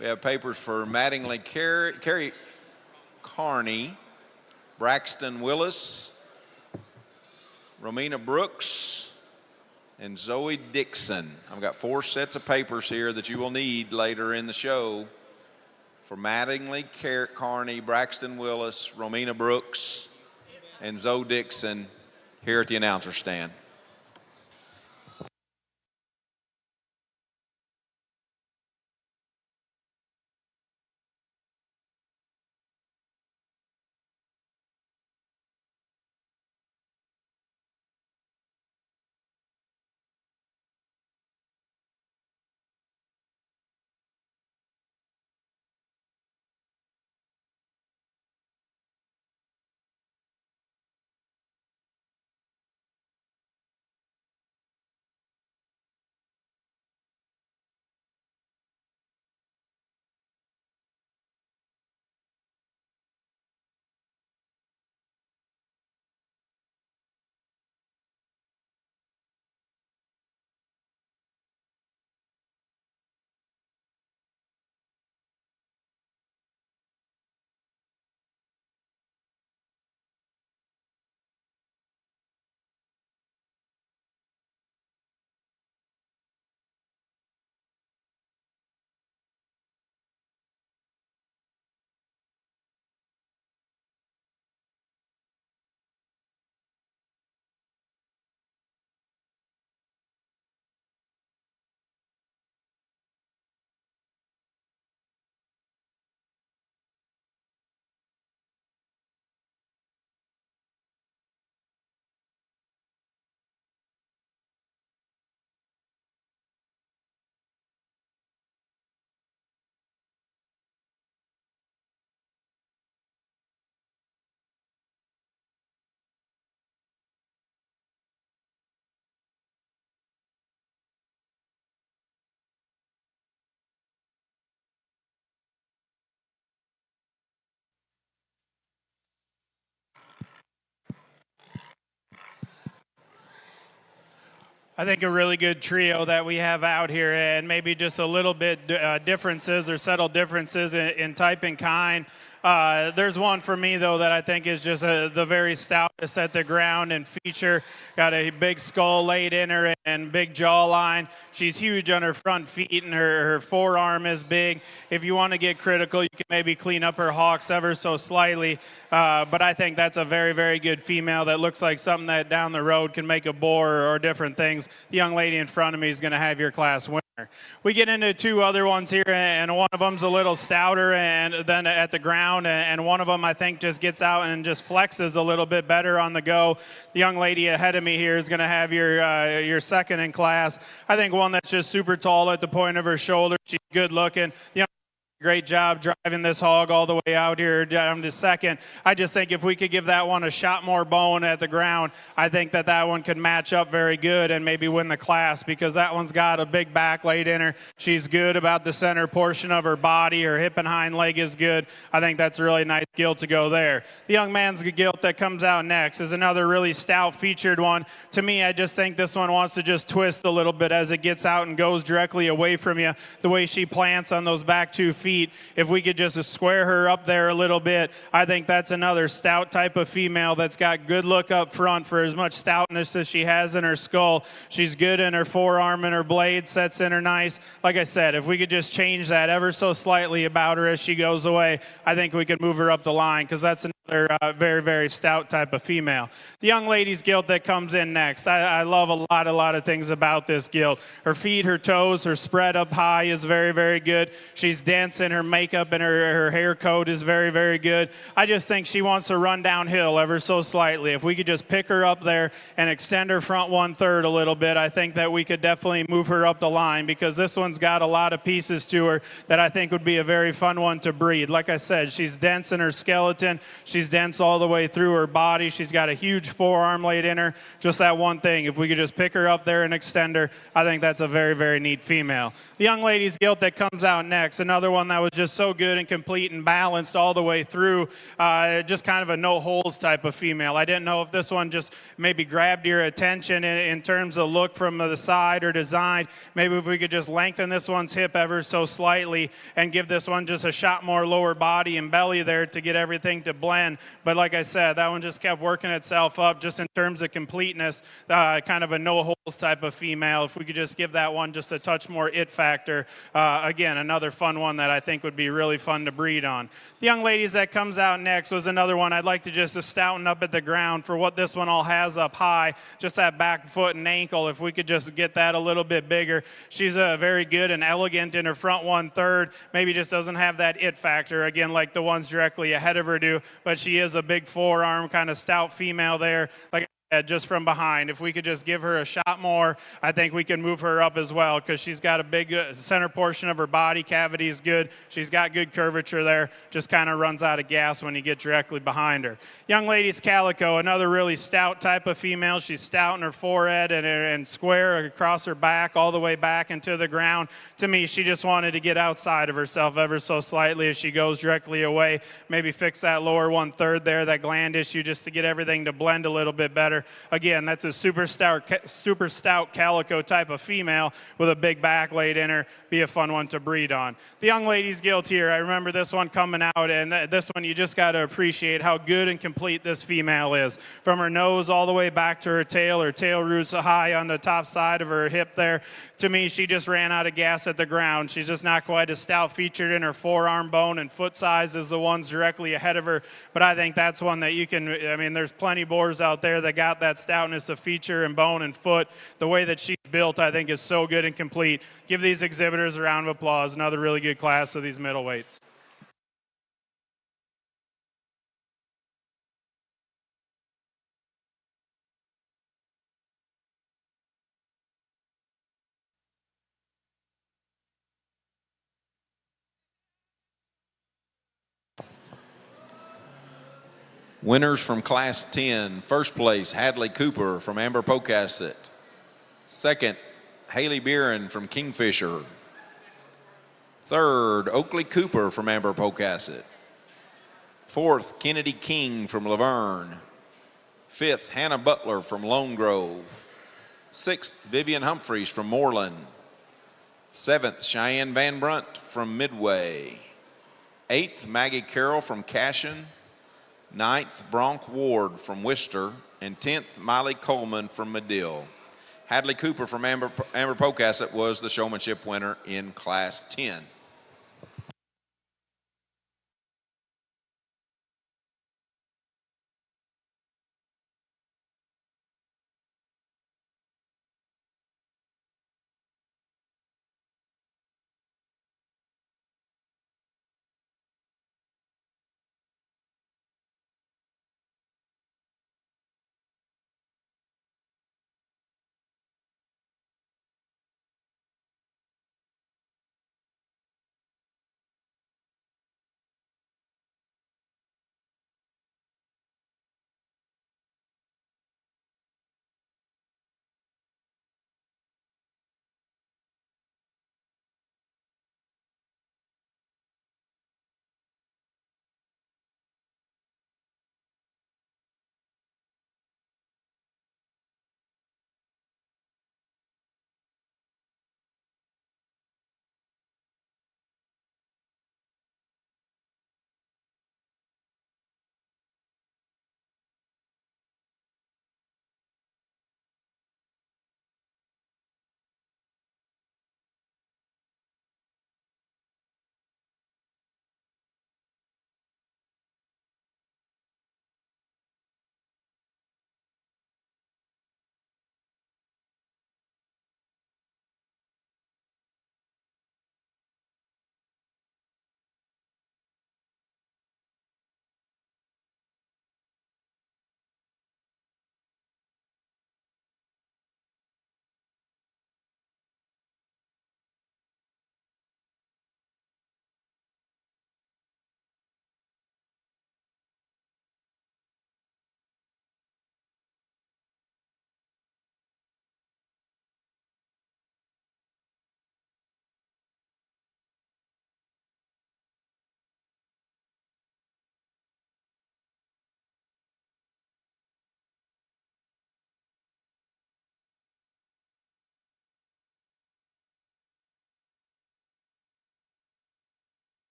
We have papers for Mattingly Carney, Braxton Willis, Romina Brooks, and Zoe Dixon. I've got 4 sets of papers here that you will need later in the show for Mattingly Carney, Braxton Willis, Romina Brooks, and Zoe Dixon here at the announcer stand. I think a really good trio that we have out here, and maybe just a little bit differences or subtle differences in type and kind. There's one for me, though, that I think is just the very stoutest at the ground and feature. Got a big skull laid in her and big jawline. She's huge on her front feet, and her forearm is big. If you want to get critical, you can maybe clean up her hocks ever so slightly. But I think that's a very, very good female that looks like something that down the road can make a boar or different things. The young lady in front of me is going to have your class winner. We get into 2 other ones here, and one of them's a little stouter and then at the ground, and one of them I think just gets out and just flexes a little bit better on the go. The young lady ahead of me here is going to have your second in class. I think one that's just super tall at the point of her shoulder. She's good looking. Great job driving this hog all the way out here down to second. I just think if we could give that one a shot more bone at the ground, I think that one could match up very good and maybe win the class, because that one's got a big back laid in her. She's good about the center portion of her body. Her hip and hind leg is good. I think that's a really nice gilt to go there. The young man's gilt that comes out next is another really stout featured one. To me, I just think this one wants to just twist a little bit as it gets out and goes directly away from you. The way she plants on those back 2 feet, if we could just square her up there a little bit, I think that's another stout type of female that's got good look up front for as much stoutness as she has in her skull. She's good in her forearm, and her blade sets in her nice. Like I said, if we could just change that ever so slightly about her as she goes away, I think we could move her up the line, because that's another very, very stout type of female. The young lady's gilt that comes in next, I love a lot of things about this gilt. Her feet, her toes, her spread up high is very, very good. She's dense in her makeup, and her hair coat is very, very good. I just think she wants to run downhill ever so slightly. If we could just pick her up there and extend her front 1/3 a little bit, I think that we could definitely move her up the line, because this one's got a lot of pieces to her that I think would be a very fun one to breed. Like I said, she's dense in her skeleton. She's dense all the way through her body. She's got a huge forearm laid in her. Just that one thing. If we could just pick her up there and extend her, I think that's a very, very neat female. The young lady's gilt that comes out next, another one that was just so good and complete and balanced all the way through, just kind of a no holes type of female. I didn't know if this one just maybe grabbed your attention in terms of look from the side or design. Maybe if we could just lengthen this one's hip ever so slightly and give this one just a shot more lower body and belly there to get everything to blend. But like I said, that one just kept working itself up just in terms of completeness, kind of a no holes type of female. If we could just give that one just a touch more it factor, again, another fun one that I think would be really fun to breed on. The young ladies that comes out next was another one I'd like to just stouten up at the ground for what this one all has up high, just that back foot and ankle. If we could just get that a little bit bigger. She's very good and elegant in her front 1/3, maybe just doesn't have that it factor, again, like the ones directly ahead of her do, but she is a big forearm, kind of stout female there. Like just from behind. If we could just give her a shot more, I think we can move her up as well because she's got a big center portion of her body cavity is good. She's got good curvature there. Just kind of runs out of gas when you get directly behind her. Young lady's calico, another really stout type of female. She's stout in her forehead and square across her back, all the way back into the ground. To me, she just wanted to get outside of herself ever so slightly as she goes directly away. Maybe fix that lower 1/3 there, that gland issue, just to get everything to blend a little bit better. Again, that's a super stout calico type of female with a big back laid in her. Be a fun one to breed on. The young lady's gilt here, I remember this one coming out, and this one you just got to appreciate how good and complete this female is. From her nose all the way back to her tail roots high on the top side of her hip there. To me, she just ran out of gas at the ground. She's just not quite as stout featured in her forearm bone and foot size as the ones directly ahead of her, but I think that's one that you can, I mean, there's plenty boars out there that got that stoutness of feature and bone and foot. The way that she's built, I think, is so good and complete. Give these exhibitors a round of applause. Another really good class of these middleweights. Winners from Class 10. First place, Hadley Cooper from Amber Pocasset. Second, Haley Beeran from Kingfisher. Third, Oakley Cooper from Amber Pocasset. Fourth, Kennedy King from Laverne. Fifth, Hannah Butler from Lone Grove. Sixth, Vivian Humphreys from Moreland. Seventh, Cheyenne Van Brunt from Midway. Eighth, Maggie Carroll from Cashion. Ninth, Bronk Ward from Worcester. And 10th, Miley Coleman from Medill. Hadley Cooper from Amber Pocasset was the showmanship winner in Class 10.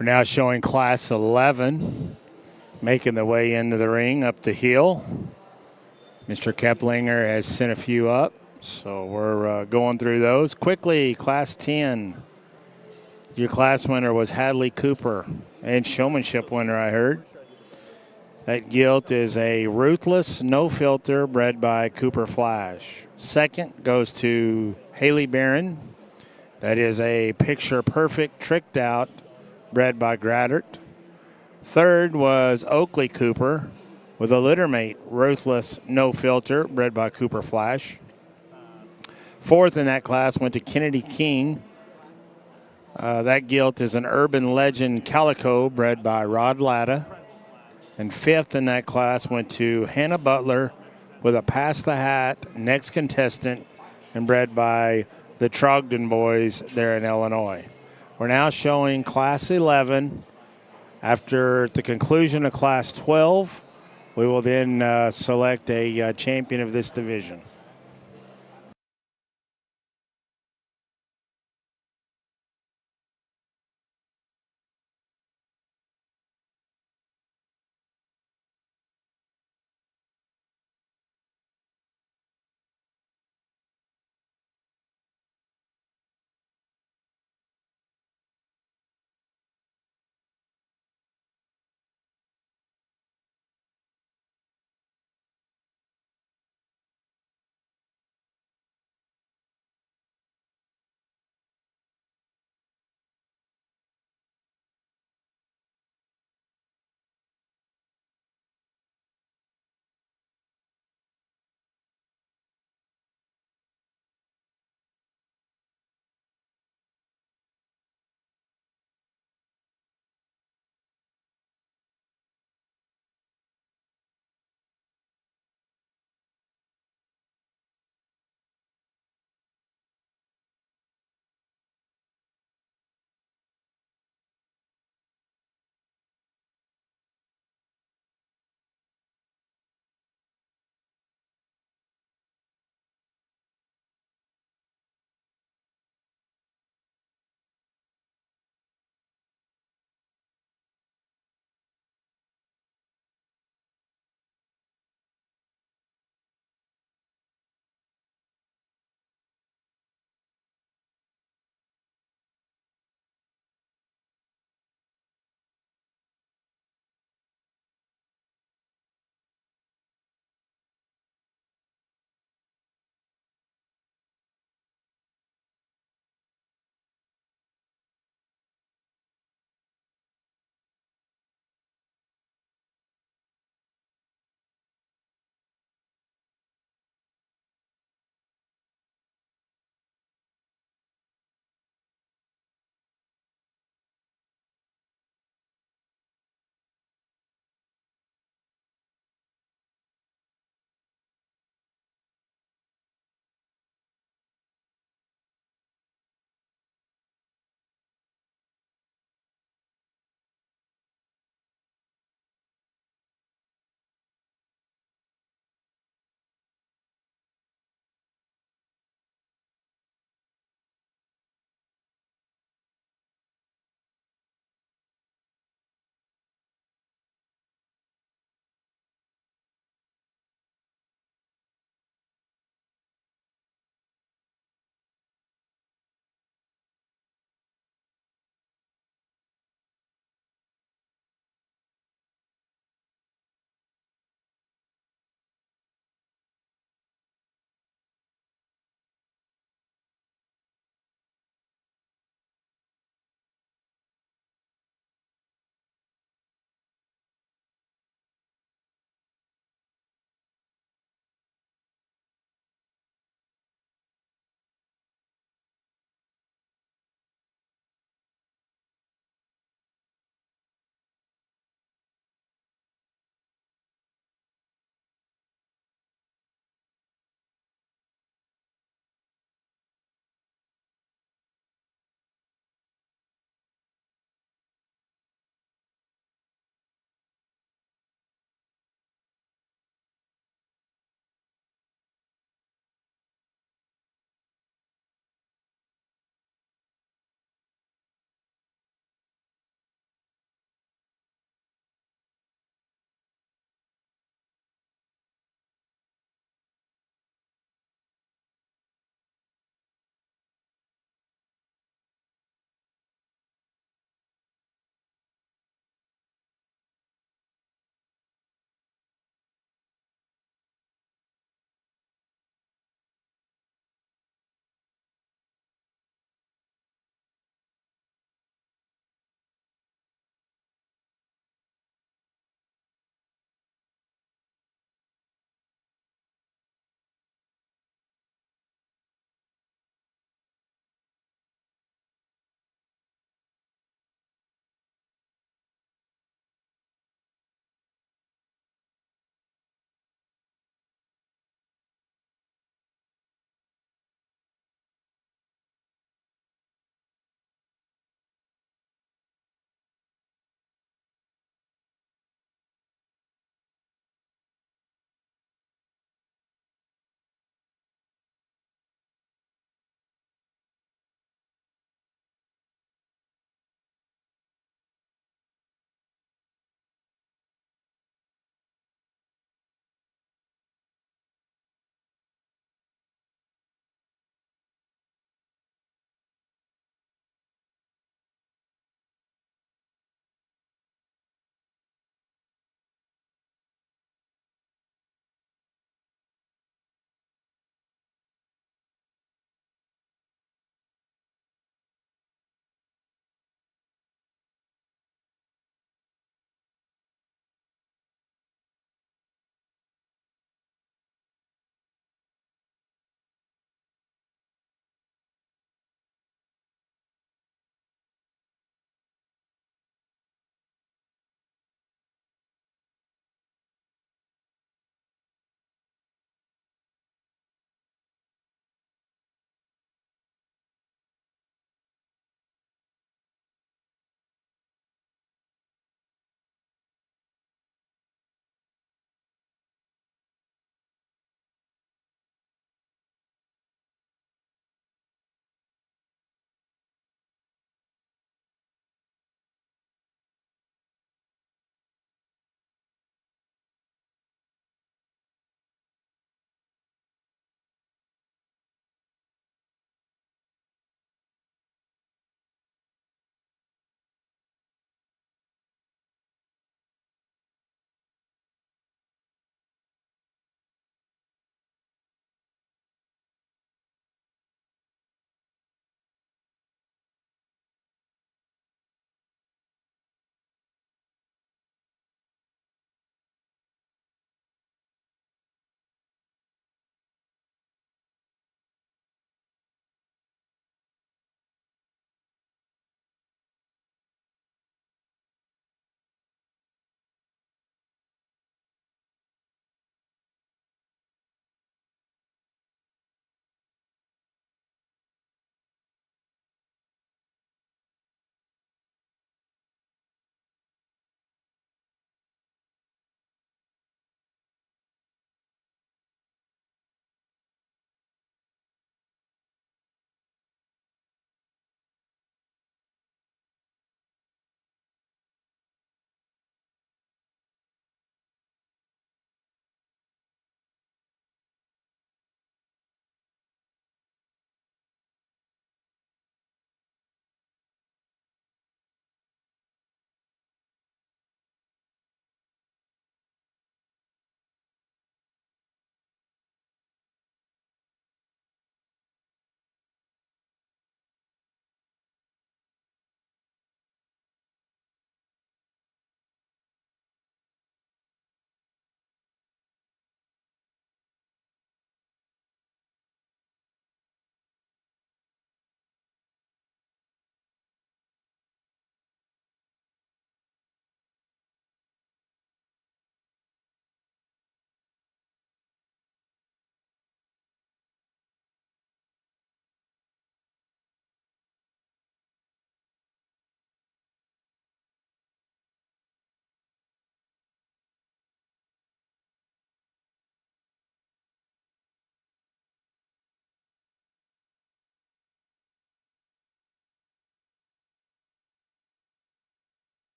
We're now showing Class 11 making the way into the ring up the hill. Mr. Keplinger has sent a few up, so we're going through those. Quickly, Class 10. Your class winner was Hadley Cooper, and showmanship winner, I heard. That Gilt is a Ruthless No Filter bred by Cooper Flash. Second goes to Haley Barron. That is a Picture Perfect Tricked Out bred by Graddert. Third was Oakley Cooper with a littermate Ruthless No Filter bred by Cooper Flash. Fourth in that class went to Kennedy King. That Gilt is an Urban Legend Calico bred by Rod Latta. And fifth in that class went to Hannah Butler with a Pass the Hat Next Contestant and bred by the Trogdon boys there in Illinois. We're now showing Class 11. After the conclusion of Class 12, we will then select a champion of this division.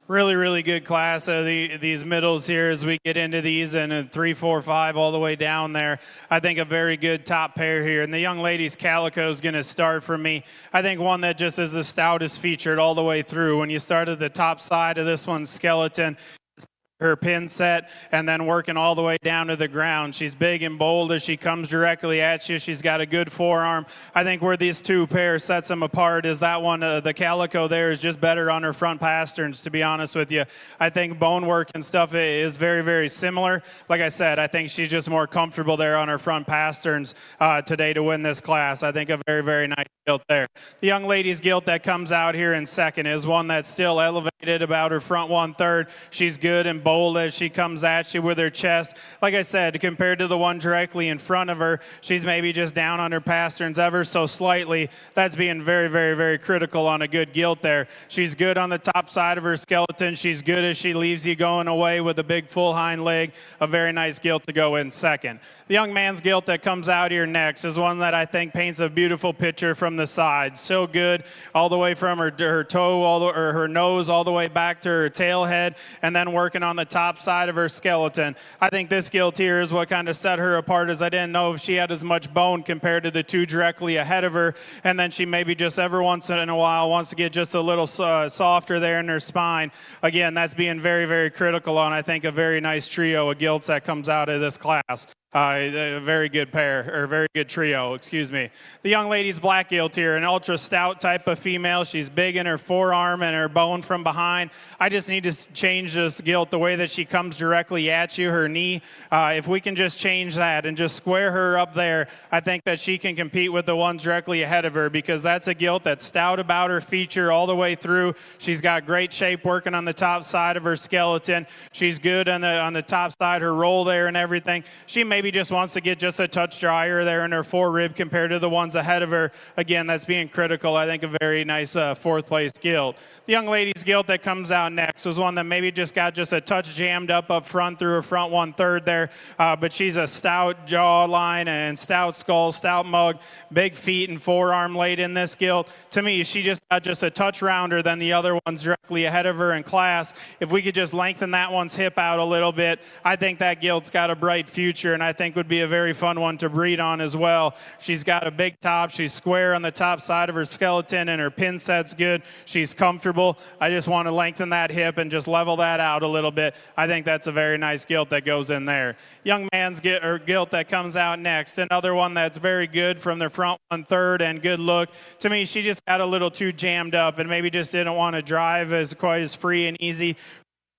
Really good class. These middles here as we get into these and 3, 4, 5 all the way down there. I think a very good top pair here. And the young ladies calico is going to start for me. I think one that just is the stoutest featured all the way through. When you start at the top side of this one's skeleton, her pin set, and then working all the way down to the ground. She's big and bold as she comes directly at you. She's got a good forearm. I think where these two pairs sets them apart is that one, the calico there is just better on her front pasterns, to be honest with you. I think bone work and stuff is very similar. Like I said, I think she's just more comfortable there on her front pasterns today to win this class. I think a very nice gilt there. The young lady's gilt that comes out here in second is one that's still elevated about her front 1/3. She's good and bold as she comes at you with her chest. Like I said, compared to the one directly in front of her, she's maybe just down on her pasterns ever so slightly. That's being very critical on a good gilt there. She's good on the top side of her skeleton. She's good as she leaves you going away with a big full hind leg. A very nice gilt to go in second. The young man's gilt that comes out here next is one that I think paints a beautiful picture from the side. So good all the way from her toe, or her nose, all the way back to her tail head, and then working on the top side of her skeleton. I think this gilt here is what kind of set her apart, as I didn't know if she had as much bone compared to the two directly ahead of her, and then she maybe just every once in a while wants to get just a little softer there in her spine. Again, that's being very critical on, I think, a very nice trio of gilts that comes out of this class. A very good pair, or very good trio, excuse me. The young lady's black gilt here, an ultra stout type of female. She's big in her forearm and her bone from behind. I just need to change this gilt the way that she comes directly at you, her knee. If we can just change that and just square her up there, I think that she can compete with the ones directly ahead of her, because that's a gilt that's stout about her feature all the way through. She's got great shape working on the top side of her skeleton. She's good on the top side, her roll there and everything. She maybe just wants to get just a touch drier there in her forerib compared to the ones ahead of her. Again, that's being critical. I think a very nice fourth place gilt. The young lady's gilt that comes out next was one that maybe just got just a touch jammed up front through her front 1/3 there, but she's a stout jawline and stout skull, stout mug, big feet and forearm laid in this gilt. To me, she just got just a touch rounder than the other ones directly ahead of her in class. If we could just lengthen that one's hip out a little bit, I think that gilt's got a bright future, and I think would be a very fun one to breed on as well. She's got a big top. She's square on the top side of her skeleton, and her pin set's good. She's comfortable. I just want to lengthen that hip and just level that out a little bit. I think that's a very nice gilt that goes in there. Young man's gilt that comes out next, another one that's very good from the front 1/3 and good look. To me, she just got a little too jammed up and maybe just didn't want to drive as quite as free and easy.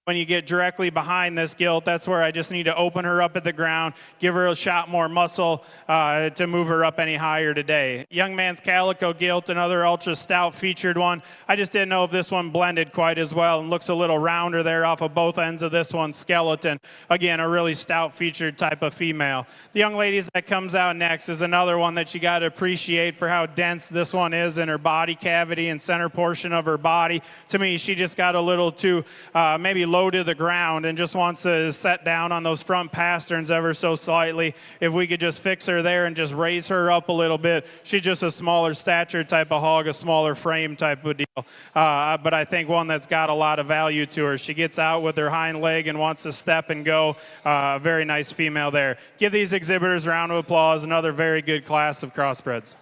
When you get directly behind this gilt, that's where I just need to open her up at the ground, give her a shot more muscle to move her up any higher today. Young man's calico gilt, another ultra stout featured one. I just didn't know if this one blended quite as well and looks a little rounder there off of both ends of this one's skeleton. Again, a really stout featured type of female. The young ladies that comes out next is another one that you got to appreciate for how dense this one is in her body cavity and center portion of her body. To me, she just got a little too maybe low to the ground and just wants to set down on those front pasterns ever so slightly. If we could just fix her there and just raise her up a little bit, she's just a smaller stature type of hog, a smaller frame type of deal. But I think one that's got a lot of value to her. She gets out with her hind leg and wants to step and go. Very nice female there. Give these exhibitors a round of applause. Another very good class of crossbreds.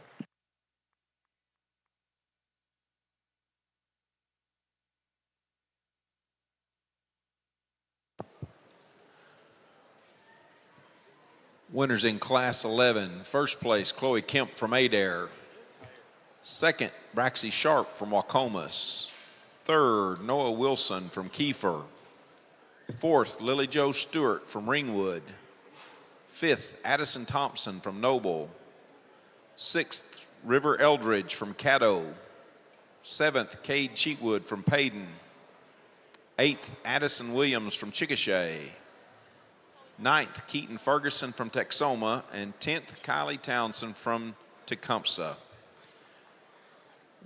Winners in Class 11. First place, Chloe Kemp from Adair. Second, Braxy Sharp from Wacomas. Third, Noah Wilson from Kiefer. Fourth, Lily Jo Stewart from Ringwood. Fifth, Addison Thompson from Noble. Sixth, River Eldridge from Caddo. Seventh, Cade Cheatwood from Payton. Eighth, Addison Williams from Chickasha. Ninth, Keaton Ferguson from Texoma, and 10th, Kylie Townsend from Tecumseh.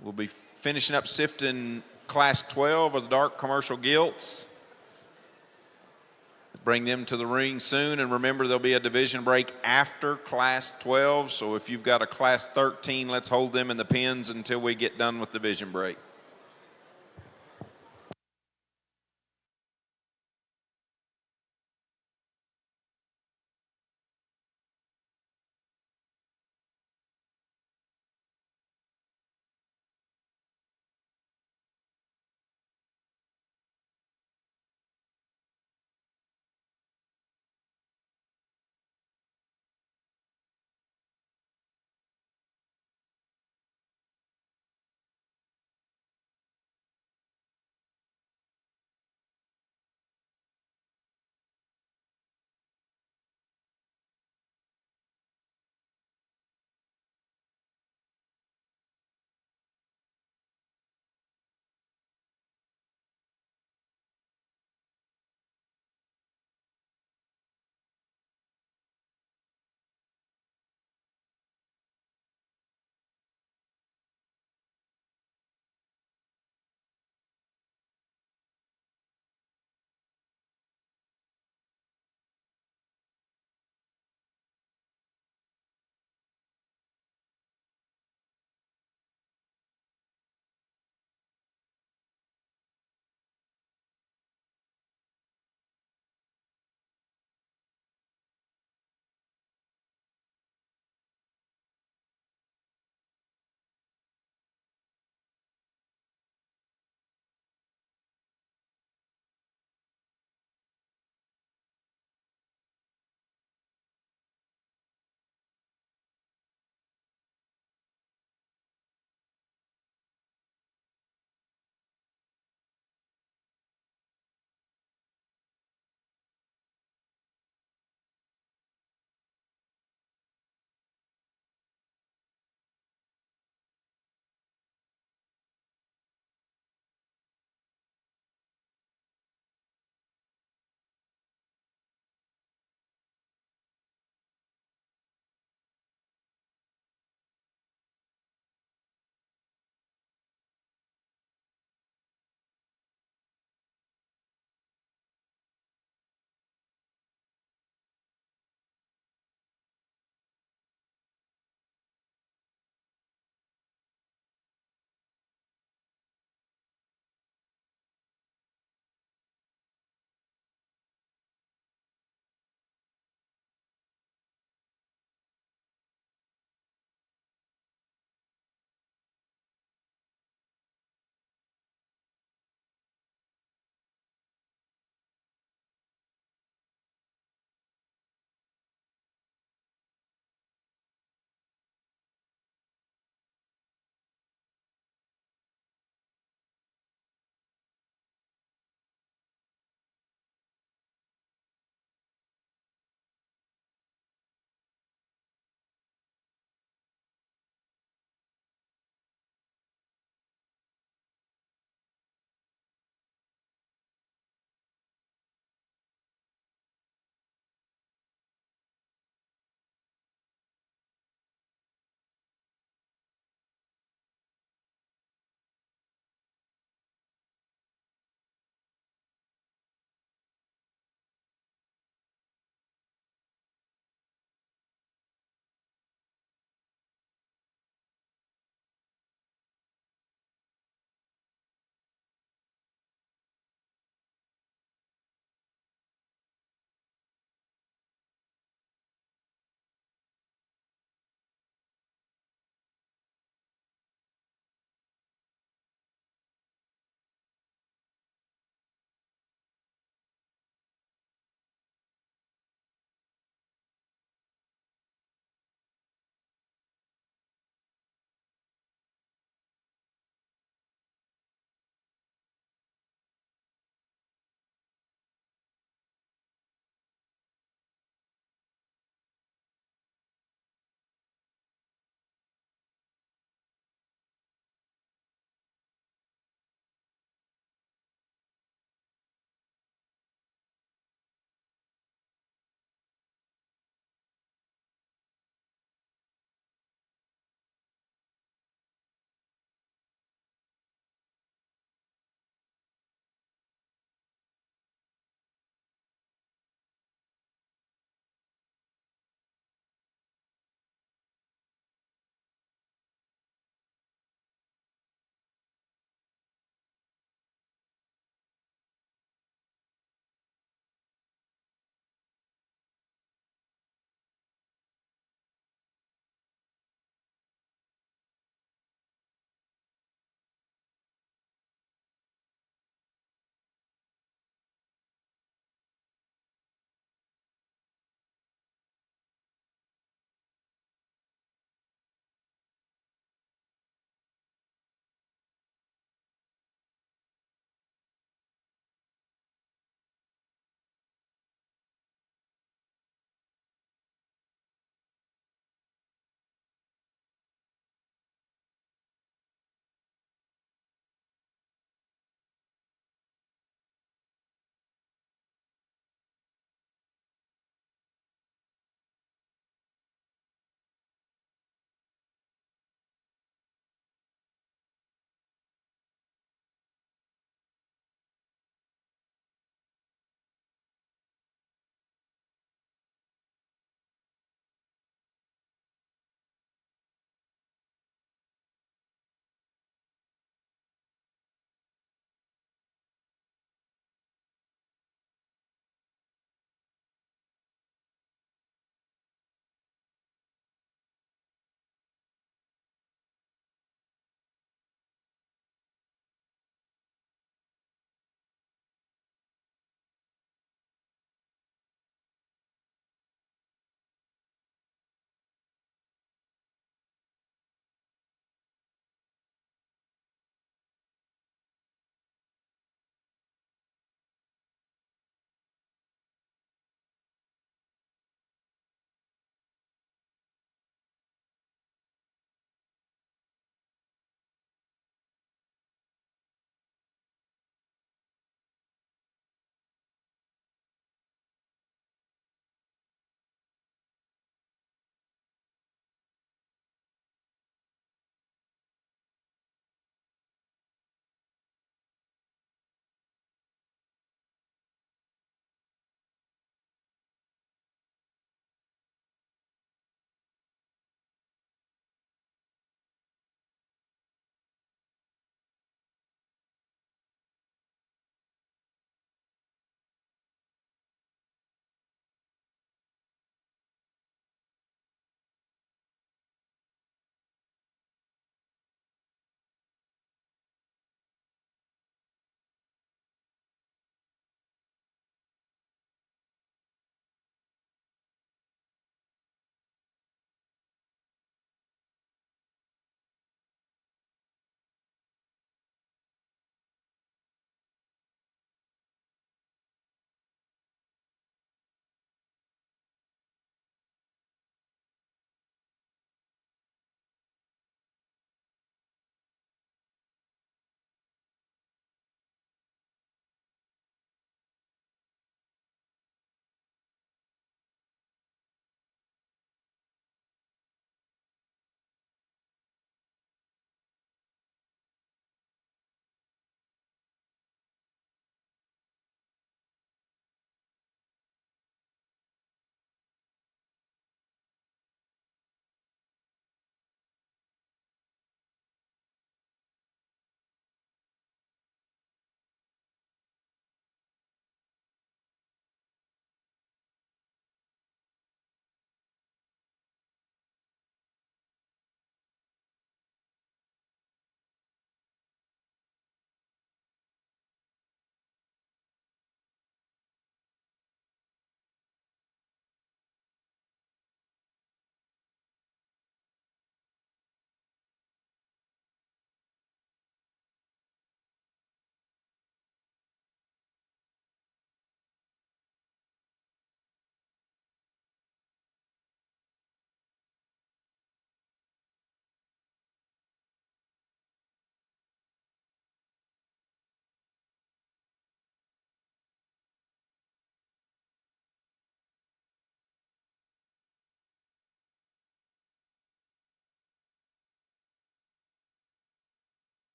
We'll be finishing up sifting Class 12 of the dark commercial gilts. Bring them to the ring soon, and remember there'll be a division break after Class 12, so if you've got a Class 13, let's hold them in the pens until we get done with division break.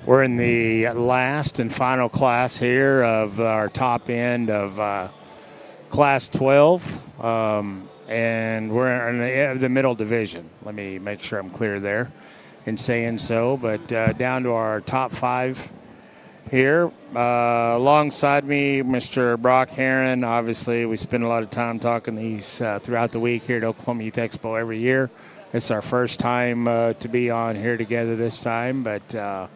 We're in the last and final class here of our top end of Class 12, and we're in the middle division. Let me make sure I'm clear there in saying so. But down to our top 5 here. Alongside me, Mr. Brock Heron. Obviously, we spend a lot of time talking these throughout the week here at Oklahoma Youth Expo every year. It's our first time to be on here together this time, but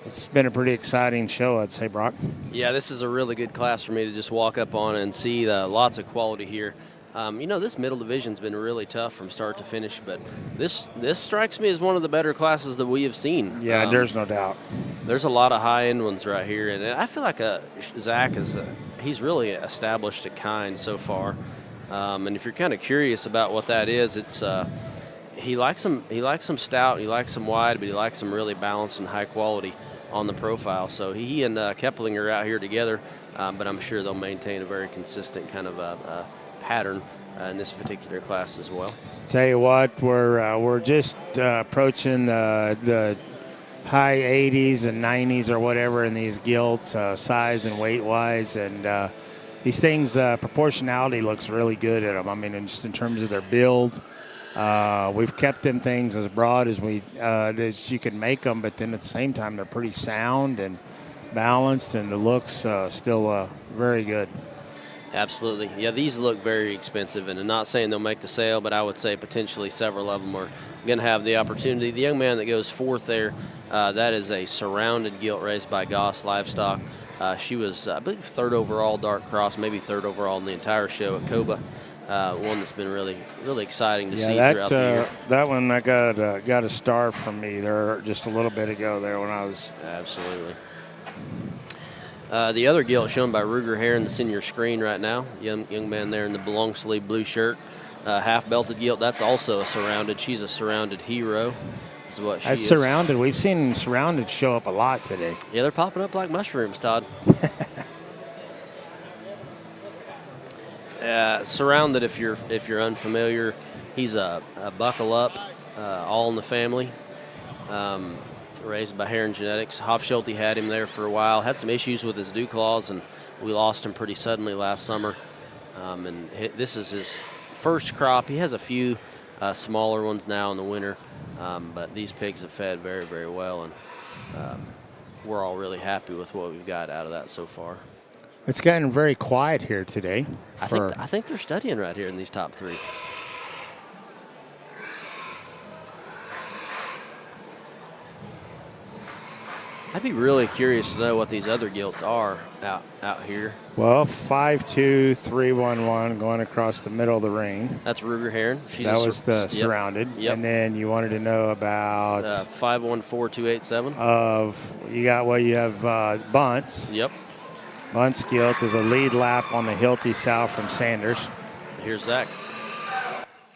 it's been a pretty exciting show, I'd say, Brock. Yeah, this is a really good class for me to just walk up on and see lots of quality here. This middle division's been really tough from start to finish, but this strikes me as one of the better classes that we have seen. Yeah, there's no doubt. There's a lot of high-end ones right here, and I feel like Zach he's really established a kind so far. And if you're kind of curious about what that is, it's he likes them stout, he likes them wide, but he likes them really balanced and high quality on the profile. So he and Kepling are out here together, but I'm sure they'll maintain a very consistent kind of pattern in this particular class as well. Tell you what, we're just approaching the high 80s and 90s or whatever in these gilts, size and weight-wise, and these things, proportionality looks really good at them. I mean, just in terms of their build. We've kept them things as broad as as you can make them, but then at the same time they're pretty sound and balanced, and the looks still very good. Absolutely. Yeah, these look very expensive, and I'm not saying they'll make the sale, but I would say potentially several of them are going to have the opportunity. The young man that goes fourth there, that is a surrounded gilt raised by Goss Livestock. She was, I believe, third overall dark cross, maybe third overall in the entire show at Coba. One that's been really, really exciting to see throughout the year. That one I got a star from me there just a little bit ago there when I was. Absolutely. The other gilt shown by Ruger Heron that's in your screen right now, young man there in the long sleeve blue shirt, half belted gilt. That's also a surrounded. She's a surrounded hero. Is what she is. Surrounded. We've seen surrounded show up a lot today. Yeah, they're popping up like mushrooms, Todd. Surrounded, if you're unfamiliar, he's a buckle up, all in the family, raised by Heron Genetics. Hofschulte had him there for a while, had some issues with his dew claws, and we lost him pretty suddenly last summer. And this is his first crop. He has a few smaller ones now in the winter, but these pigs have fed very, very well, and we're all really happy with what we've got out of that so far. It's gotten very quiet here today. I think they're studying right here in these top 3. I'd be really curious to know what these other gilts are out here. Well, 5-2-3-1-1 going across the middle of the ring. That's Ruger Heron. That was the surrounded. Yep. And then you wanted to know about 514-287. You have Bunts. Yep. Bunts gilt is a lead lap on the Hilty South from Sanders. Here's Zach.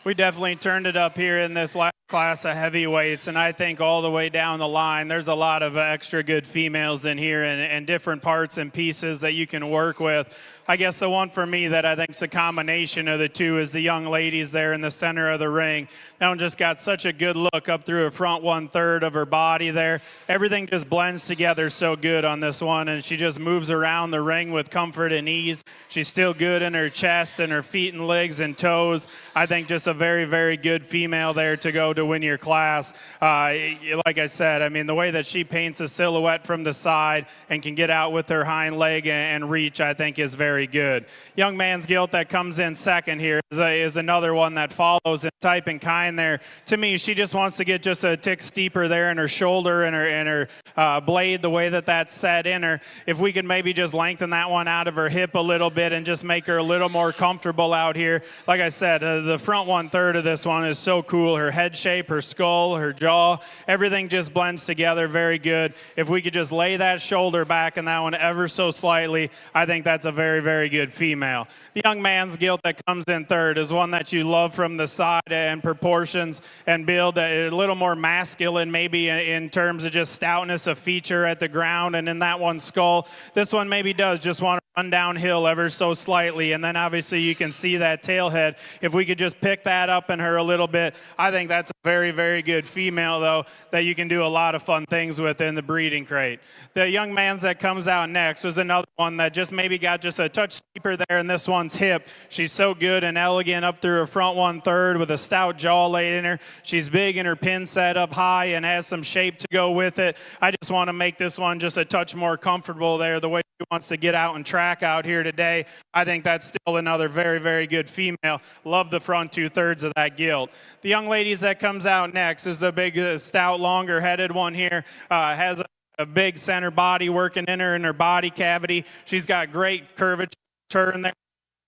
We definitely turned it up here in this last class of heavyweights, and I think all the way down the line there's a lot of extra good females in here and different parts and pieces that you can work with. I guess the one for me that I think is a combination of the two is the young ladies there in the center of the ring. That one just got such a good look up through her front 1/3 of her body there. Everything just blends together so good on this one, and she just moves around the ring with comfort and ease. She's still good in her chest and her feet and legs and toes. I think just a very, very good female there to go to win your class. Like I said, I mean, the way that she paints a silhouette from the side and can get out with her hind leg and reach, I think is very good. Young man's gilt that comes in second here is another one that follows in type and kind there. To me, she just wants to get just a tick steeper there in her shoulder and her blade, the way that that's set in her. If we could maybe just lengthen that one out of her hip a little bit and just make her a little more comfortable out here. Like I said, the front 1/3 of this one is so cool. Her head shape, her skull, her jaw, everything just blends together very good. If we could just lay that shoulder back in that one ever so slightly, I think that's a very, very good female. The young man's gilt that comes in third is one that you love from the side and proportions and build, a little more masculine maybe in terms of just stoutness of feature at the ground and in that one skull. This one maybe does just want to run downhill ever so slightly, and then obviously you can see that tail head. If we could just pick that up in her a little bit, I think that's a very, very good female, though, that you can do a lot of fun things with in the breeding crate. The young man's that comes out next was another one that just maybe got just a touch steeper there in this one's hip. She's so good and elegant up through her front 1/3 with a stout jaw laid in her. She's big in her pin set up high and has some shape to go with it. I just want to make this one just a touch more comfortable there, the way she wants to get out and track out here today. I think that's still another very, very good female. Love the front 2/3 of that gilt. The young ladies that comes out next is the big, stout, longer-headed one here. Has a big center body working in her body cavity. She's got great curvature in there.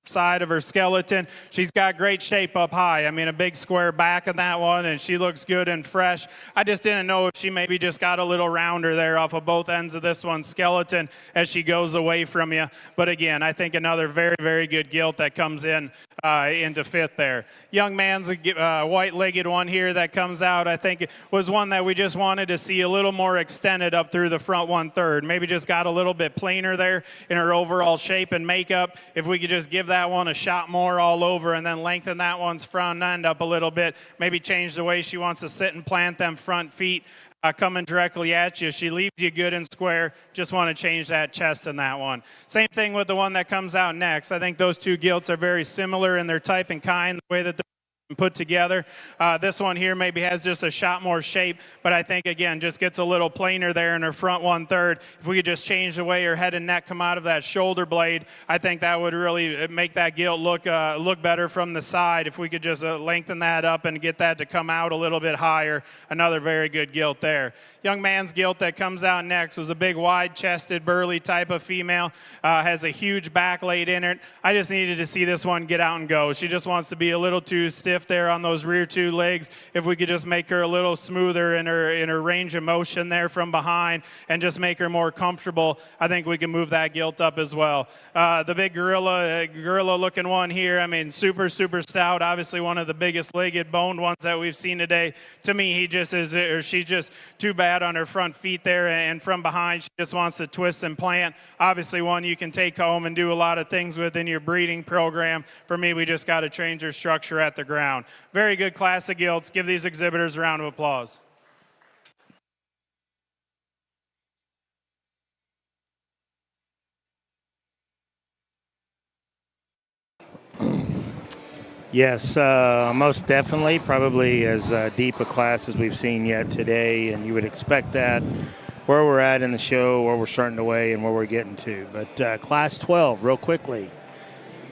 Side of her skeleton. She's got great shape up high. I mean, a big square back of that one, and she looks good and fresh. I just didn't know if she maybe just got a little rounder there off of both ends of this one's skeleton as she goes away from you. But again, I think another very, very good gilt that comes in into fifth there. Young man's white-legged one here that comes out, I think, was one that we just wanted to see a little more extended up through the front 1/3. Maybe just got a little bit plainer there in her overall shape and makeup. If we could just give that one a shot more all over and then lengthen that one's front end up a little bit, maybe change the way she wants to sit and plant them front feet coming directly at you. She leaves you good and square. Just want to change that chest in that one. Same thing with the one that comes out next. I think those two gilts are very similar in their type and kind, the way that they're put together. This one here maybe has just a shot more shape, but I think, again, just gets a little plainer there in her front 1/3. If we could just change the way her head and neck come out of that shoulder blade, I think that would really make that gilt look better from the side. If we could just lengthen that up and get that to come out a little bit higher, another very good gilt there. Young man's gilt that comes out next was a big wide-chested, burly type of female, has a huge back laid in it. I just needed to see this one get out and go. She just wants to be a little too stiff there on those rear two legs. If we could just make her a little smoother in her range of motion there from behind and just make her more comfortable, I think we can move that gilt up as well. The big gorilla looking one here, I mean, super, super stout, obviously one of the biggest legged boned ones that we've seen today. To me, she's just too bad on her front feet there, and from behind she just wants to twist and plant. Obviously one you can take home and do a lot of things with in your breeding program. For me, we just got to change her structure at the ground. Very good class of gilts. Give these exhibitors a round of applause. Yes, most definitely. Probably as deep a class as we've seen yet today, and you would expect that where we're at in the show, where we're starting to weigh, and where we're getting to. But Class 12, real quickly.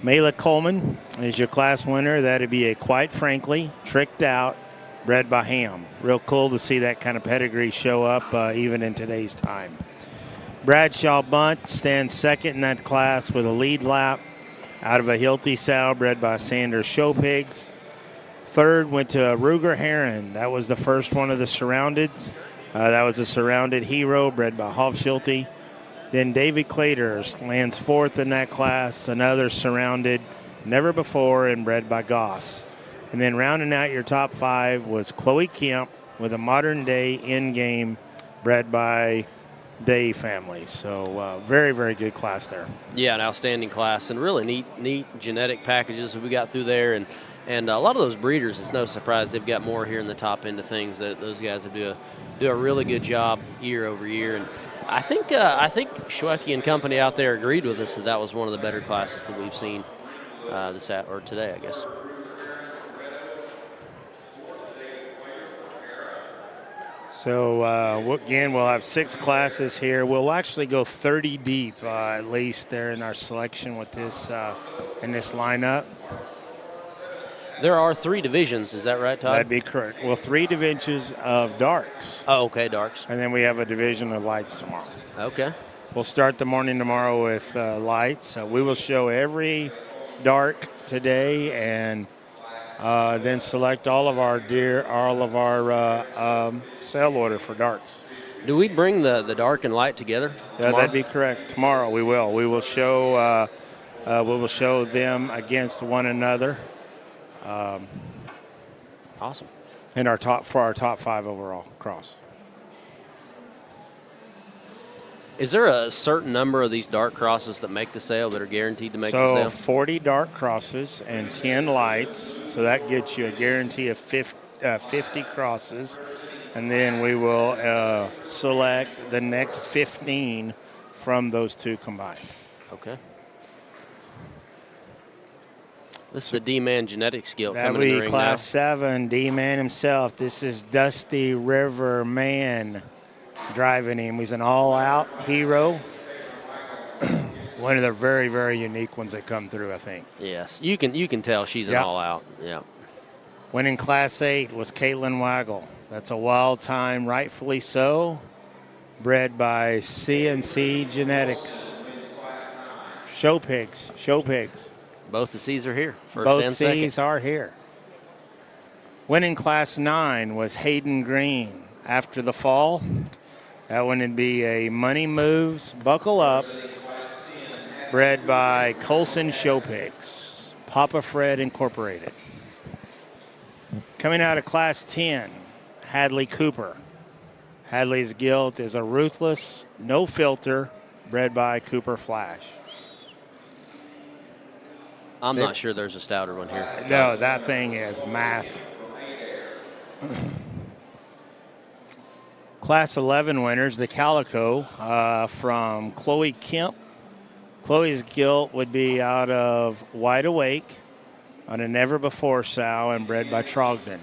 Mayla Coleman is your class winner. That'd be a Quite Frankly tricked out, bred by Ham. Real cool to see that kind of pedigree show up even in today's time. Bradshaw Bunt stands second in that class with a lead lap out of a Hilty sow bred by Sanders Show Pigs. Third went to Ruger Heron. That was the first one of the surroundeds. That was a surrounded hero bred by Hofschulte. Then David Claters lands fourth in that class, another surrounded, never before, and bred by Goss. And then rounding out your top five was Chloe Kemp with a modern-day in-game bred by Day family. So very, very good class there. Yeah, an outstanding class, and really neat genetic packages that we got through there. And a lot of those breeders, it's no surprise they've got more here in the top end of things. That those guys have do a really good job year over year. And I think Schwecke and company out there agreed with us that was one of the better classes that we've seen today, I guess. So again, we'll have 6 classes here. We'll actually go 30 deep at least there in our selection with this in this lineup. There are 3 divisions, is that right, Todd? That'd be correct. Well, 3 divisions of darks. Oh, okay, darks. And then we have a division of lights tomorrow. Okay. We'll start the morning tomorrow with lights. We will show every dark today, and then select all of our sale order for darks. Do we bring the dark and light together? Yeah, that'd be correct. Tomorrow we will. We will show them against one another. Awesome. In our top 5 overall cross. Is there a certain number of these dark crosses that make the sale that are guaranteed to make the So sale? 40 dark crosses and 10 lights. So that gets you a guarantee of 50 crosses. And then we will select the next 15 from those two combined. Okay. This is the D-Man Genetics Gilt That coming would in the be ring Class now. 7, D-Man himself. This is Dusty River Man driving him. He's an all-out hero. One of the very, very unique ones that come through, I think. Yes, you can tell she's an Yep. all-out. Yeah. Winning Class 8 was Caitlin Waggle. That's a wild time, rightfully so, bred by CNC Genetics. Show pigs. Both the C's are here. First Both and second. C's are here. Winning Class 9 was Hayden Green. After the fall, that one would be a Money Moves Buckle Up, bred by Colson Show Pigs, Papa Fred Incorporated. Coming out of Class 10, Hadley Cooper. Hadley's Gilt is a ruthless, no filter, bred by Cooper Flash. I'm not sure there's a stouter one here. No, that thing is massive. Class 11 winners, the Calico from Chloe Kemp. Chloe's Gilt would be out of Wide Awake on a Never Before sow and bred by Trogdon.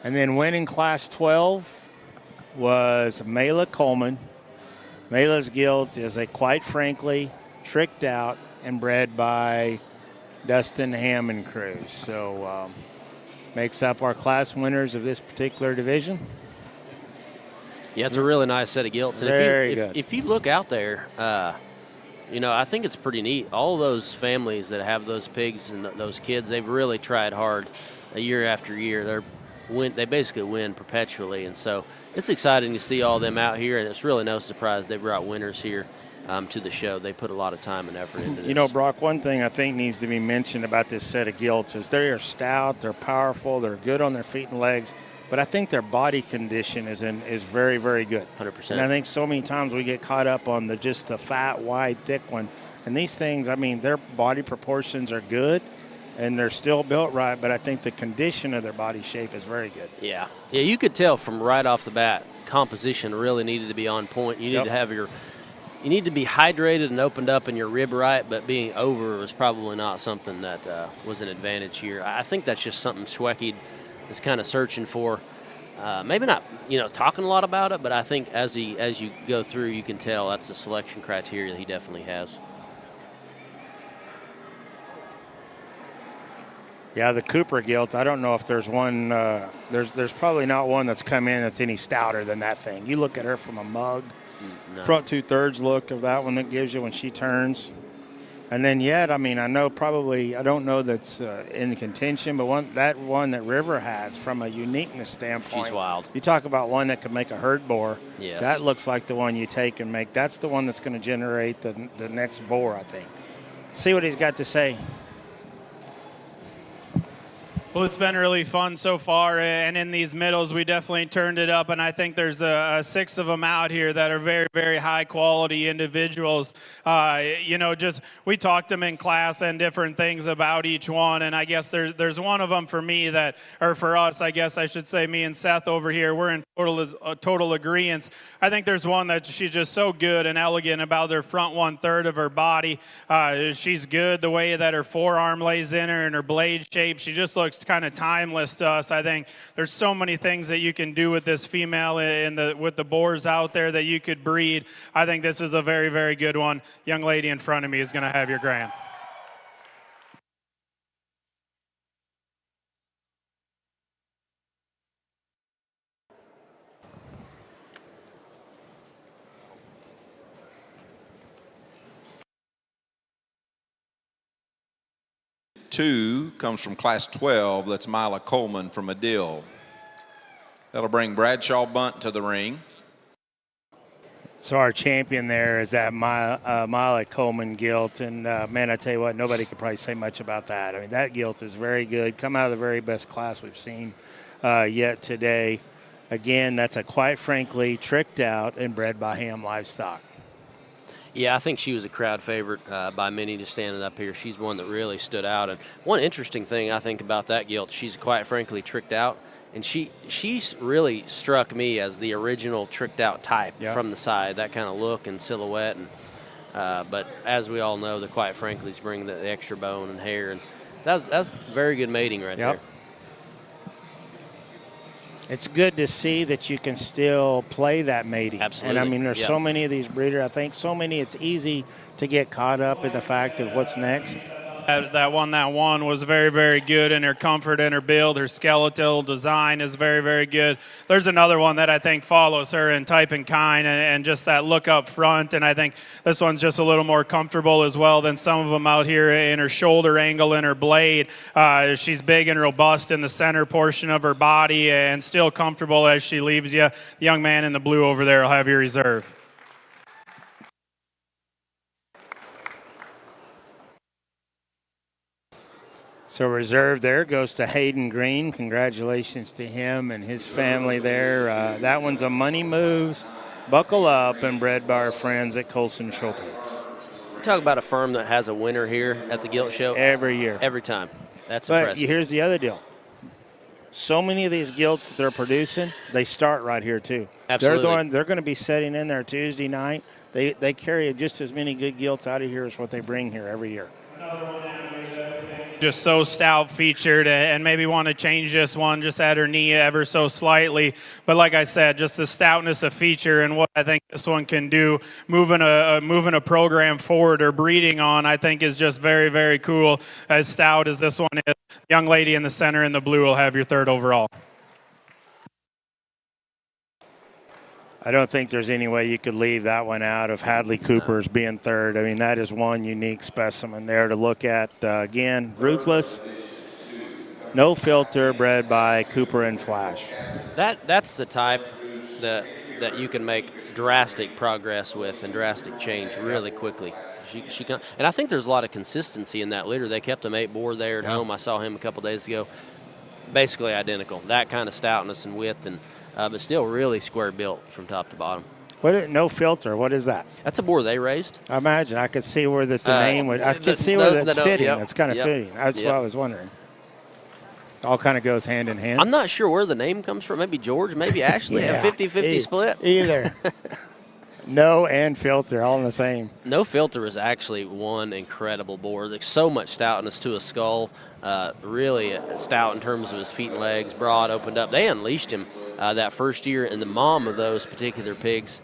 And then winning Class 12 was Mayla Coleman. Mayla's Gilt is a quite frankly tricked out and bred by Dustin Hammond Cruz. So makes up our class winners of this particular division. Yeah, it's a really nice set of gilts. And Very good. If you look out there, I think it's pretty neat. All those families that have those pigs and those kids, they've really tried hard year after year. They basically win perpetually, and so it's exciting to see all them out here, and it's really no surprise they brought winners here to the show. They put a lot of time and effort into this. You know, Brock, one thing I think needs to be mentioned about this set of gilts is they are stout, they're powerful, they're good on their feet and legs, but I think their body condition is very, very good. 100%. And I think so many times we get caught up on just the fat, wide, thick one. And these things, I mean, their body proportions are good, and they're still built right, but I think the condition of their body shape is very good. Yeah, you could tell from right off the bat, composition really needed to be on point. You need to have you need to be hydrated and opened up in your rib right, but being over was probably not something that was an advantage here. I think that's just something Schwecky is kind of searching for. Maybe not, talking a lot about it, but I think as you go through, you can tell that's the selection criteria that he definitely has. Yeah, the Cooper Gilt, I don't know if there's one, there's probably not one that's come in that's any stouter than that thing. You look at her from a mug, front 2/3 look of that one that gives you when she turns. And then I don't know that's in contention, but that one that River has from a uniqueness standpoint. She's wild. You talk about one that could make a herd boar. Yes. That looks like the one you take and make. That's the one that's going to generate the next boar, I think. See what he's got to say. Well, it's been really fun so far, and in these middles, we definitely turned it up, and I think there's 6 of them out here that are very, very high-quality individuals. We talked them in class and different things about each one, and I guess there's one of them for me or for us, I guess I should say, me and Seth over here, we're in total agreement. I think there's one that she's just so good and elegant about her front 1/3 of her body. She's good the way that her forearm lays in her and her blade shape. She just looks kind of timeless to us. I think there's so many things that you can do with this female with the boars out there that you could breed. I think this is a very, very good one. Young lady in front of me is going to have your grand. Two comes from Class 12. That's Mila Coleman from Medill. That'll bring Bradshaw Bunt to the ring. So our champion there is that Mila Coleman Gilt. And, man, I tell you what, nobody could probably say much about that. I mean, that Gilt is very good. Come out of the very best class we've seen yet today. Again, that's a quite frankly tricked out and bred by Ham Livestock. Yeah, I think she was a crowd favorite by many just standing up here. She's one that really stood out. And one interesting thing I think about that Gilt, she's quite frankly tricked out. And she's really struck me as the original tricked out type from the side, that kind of look and silhouette. And but as we all know, the quite frankly's bring the extra bone and hair. And that's very good mating right there. It's good to see that you can still play that mating. Absolutely. And I mean, there's so many of these breeders. I think so many, it's easy to get caught up in the fact of what's next. That one was very, very good in her comfort and her build. Her skeletal design is very, very good. There's another one that I think follows her in type and kind and just that look up front. And I think this one's just a little more comfortable as well than some of them out here in her shoulder angle and her blade. She's big and robust in the center portion of her body and still comfortable as she leaves you. The young man in the blue over there will have your reserve. So reserve there goes to Hayden Green. Congratulations to him and his family there. That one's a money moves. Buckle up and bred by our friends at Colson Show Pigs. Talk about a firm that has a winner here at the Gilt Show. Every year. Every time. That's but impressive. Here's the other deal. So many of these gilts that they're producing, they start right here too. Absolutely. They're going to be setting in there Tuesday night. They carry just as many good gilts out of here as what they bring here every year. Just so stout featured and maybe want to change this one, just add her knee ever so slightly. But like I said, just the stoutness of feature and what I think this one can do, moving a program forward or breeding on, I think is just very, very cool. As stout as this one is, young lady in the center in the blue will have your third overall. I don't think there's any way you could leave that one out of Hadley Cooper's being third. I mean, that is one unique specimen there to look at. Again, ruthless, no filter, bred by Cooper and Flash. That's the type that you can make drastic progress with and drastic change really quickly. She can, and I think there's a lot of consistency in that litter. They kept a mate boar there at home. I saw him a couple days ago. Basically identical. That kind of stoutness and width and but still really square built from top to bottom. No filter. What is that? That's a boar they raised. I imagine. I could see where the name would. I could see where that's fitting. That's kind of fitting. That's what I was wondering. All kind of goes hand in hand. I'm not sure where the name comes from. Maybe George, maybe Ashley. A 50-50 split. Either. No and filter, all in the same. No filter is actually one incredible boar. There's so much stoutness to his skull. Really stout in terms of his feet and legs, broad, opened up. They unleashed him that first year, and the mom of those particular pigs,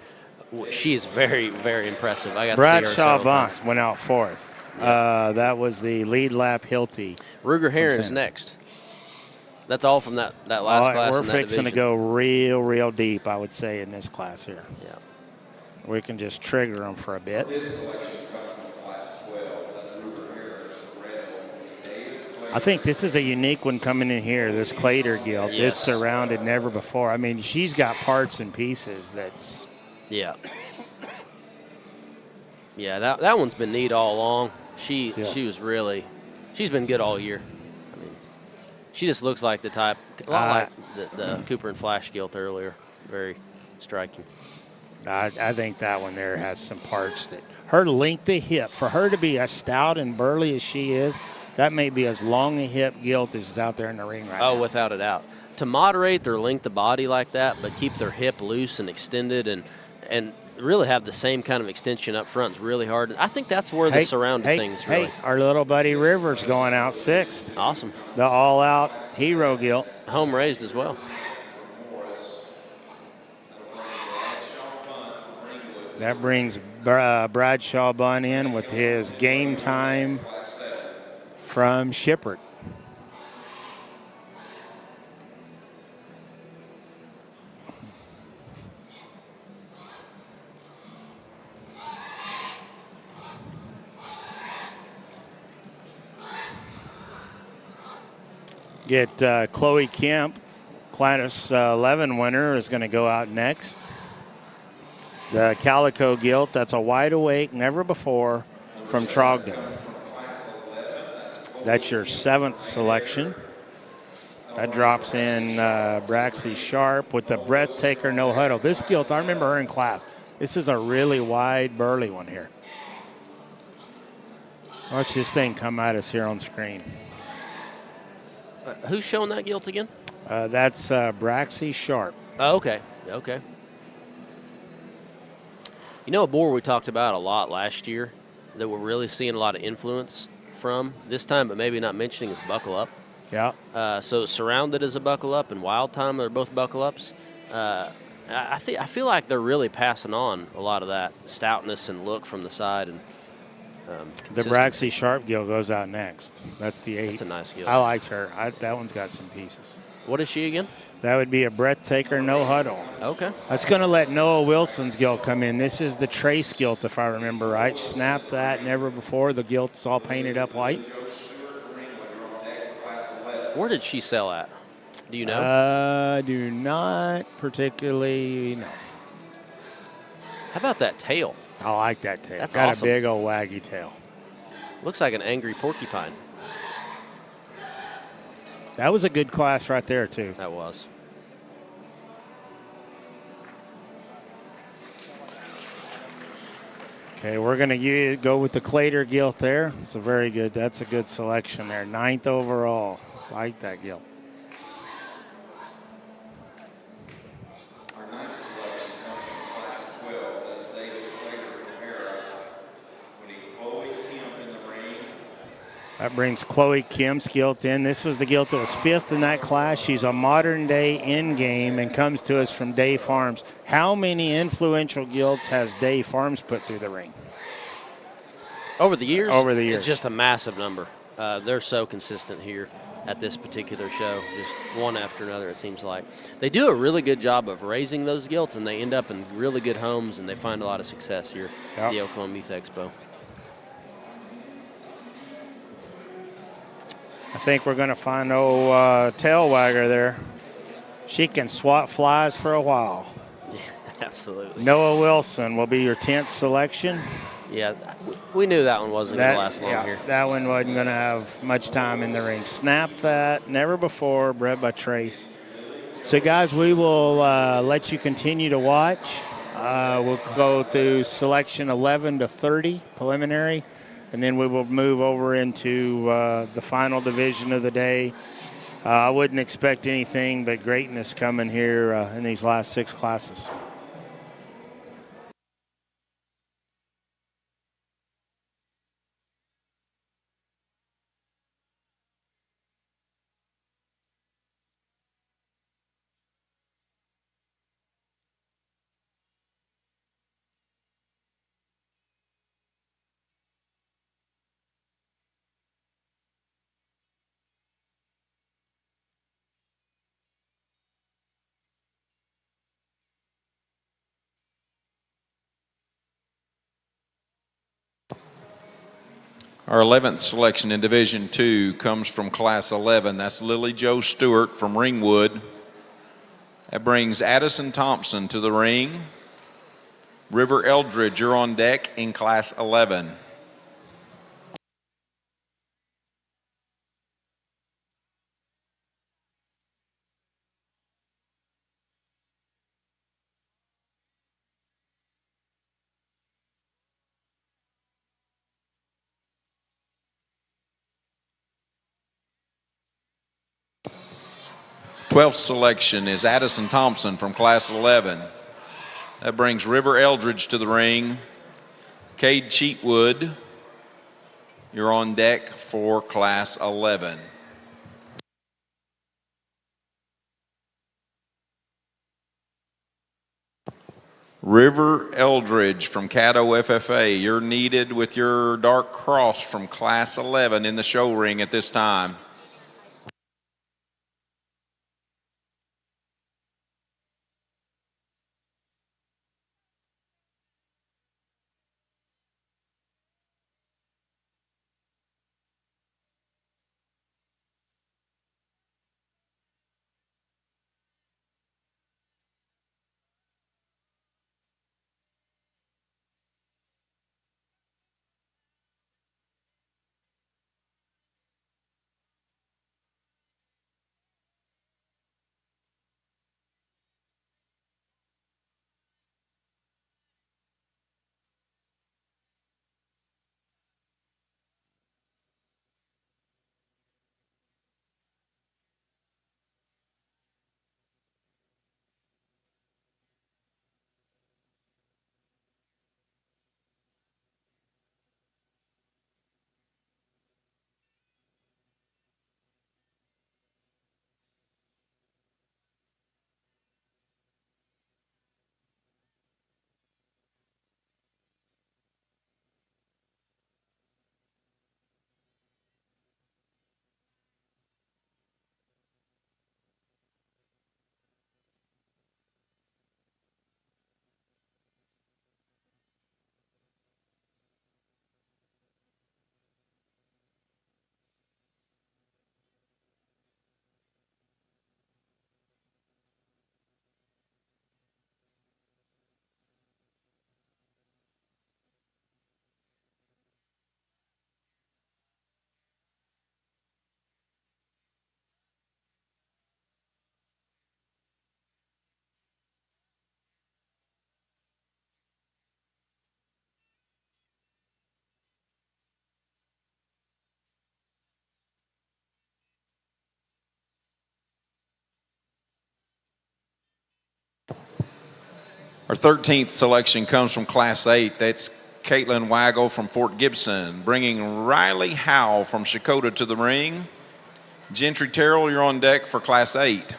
she is very, very impressive. I got Bradshaw Bunce went out fourth. That was the lead lap Hilty. Ruger Herring's next. That's all from that last class. We're fixing to go real, real deep, I would say, in this class here. Yeah. We can just trigger them for a bit. I think this is a unique one coming in here, this Clater Gilt. Yes. This surrounded never before. I mean, she's got parts and pieces that's... Yeah. Yeah, that one's been neat all along. She was really... She's been good all year. I mean, she just looks like the type... A lot like the Cooper and Flash Gilt earlier. Very striking. I think that one there has some parts that... Her length of hip, for her to be as stout and burly as she is... That may be as long a hip Gilt as is out there in the ring right now. Oh, without a doubt. To moderate their length of body like that, but keep their hip loose and extended and really have the same kind of extension up front is really hard. I think that's where the surrounding things really. Hey, our little buddy Rivers going out sixth. Awesome. The all-out hero Gilt. Home raised as well. That brings Bradshaw Bunn in with his game time from Shippert. Get Chloe Kemp, Class 11 winner, is going to go out next. The Calico Gilt, that's a wide awake, never before, from Trogdon. That's your seventh selection. That drops in Braxy Sharp with the breathtaker no huddle. This gilt, I remember her in class. This is a really wide, burly one here. Watch this thing come at us here on screen. Who's showing that gilt again? That's Braxy Sharp. Oh, okay. Okay. You know, a board we talked about a lot last year that we're really seeing a lot of influence from this time, but maybe not mentioning is Buckle Up. Yeah. So Surrounded is a Buckle Up, and Wild Time are both Buckle Ups. I feel like they're really passing on a lot of that stoutness and look from the side. And the Braxy Sharp gilt goes out next. That's the 8. That's a nice gilt. I like her. That one's got some pieces. What is she again? That would be a breathtaker no huddle. Okay. That's going to let Noah Wilson's gilt come in. This is the Trace gilt, if I remember right. Snapped that, never before. The gilt's all painted up white. Where did she sell at? Do you know? Do not particularly know. How about that tail? I like that tail. That's got awesome. a big old waggy tail. Looks like an angry porcupine. That was a good class right there, too. That was. Okay, we're going to go with the Clater gilt there. It's a very good, that's a good selection there. 9th overall. Like that gilt. Our 9th selection comes from class 12. That's David Clater from Hera. Winning Chloe Kemp in the ring. That brings Chloe Kim's gilt in. This was the gilt that was 5th in that class. She's a modern-day in-game and comes to us from Day Farms. How many influential gilts has Day Farms put through the ring? Over the years? Over the years. It's just a massive number. They're so consistent here at this particular show, just one after another, it seems like. They do a really good job of raising those gilts, and they end up in really good homes, and they find a lot of success here at the Oklahoma Youth Expo. I think we're going to find old tail wagger there. She can swat flies for a while. Yeah, absolutely. Noah Wilson will be your 10th selection. Yeah, we knew that one wasn't going to last long here. That one wasn't going to have much time in the ring. Snapped that, never before, bred by Trace. So, guys, we will let you continue to watch. We'll go through selection 11 to 30, preliminary, and then we will move over into the final division of the day. I wouldn't expect anything but greatness coming here in these last 6 classes. Our 11th selection in Division 2 comes from Class 11. That's Lily Jo Stewart from Ringwood. That brings Addison Thompson to the ring. River Eldridge, you're on deck in Class 11. Twelfth selection is Addison Thompson from Class 11. That brings River Eldridge to the ring. Cade Cheatwood, you're on deck for Class 11. River Eldridge from Caddo FFA, you're needed with your dark cross from Class 11 in the show ring at this time. Our 13th selection comes from Class 8. That's Caitlin Waggle from Fort Gibson, bringing Riley Howe from Shakota to the ring. Gentry Terrell, you're on deck for Class 8.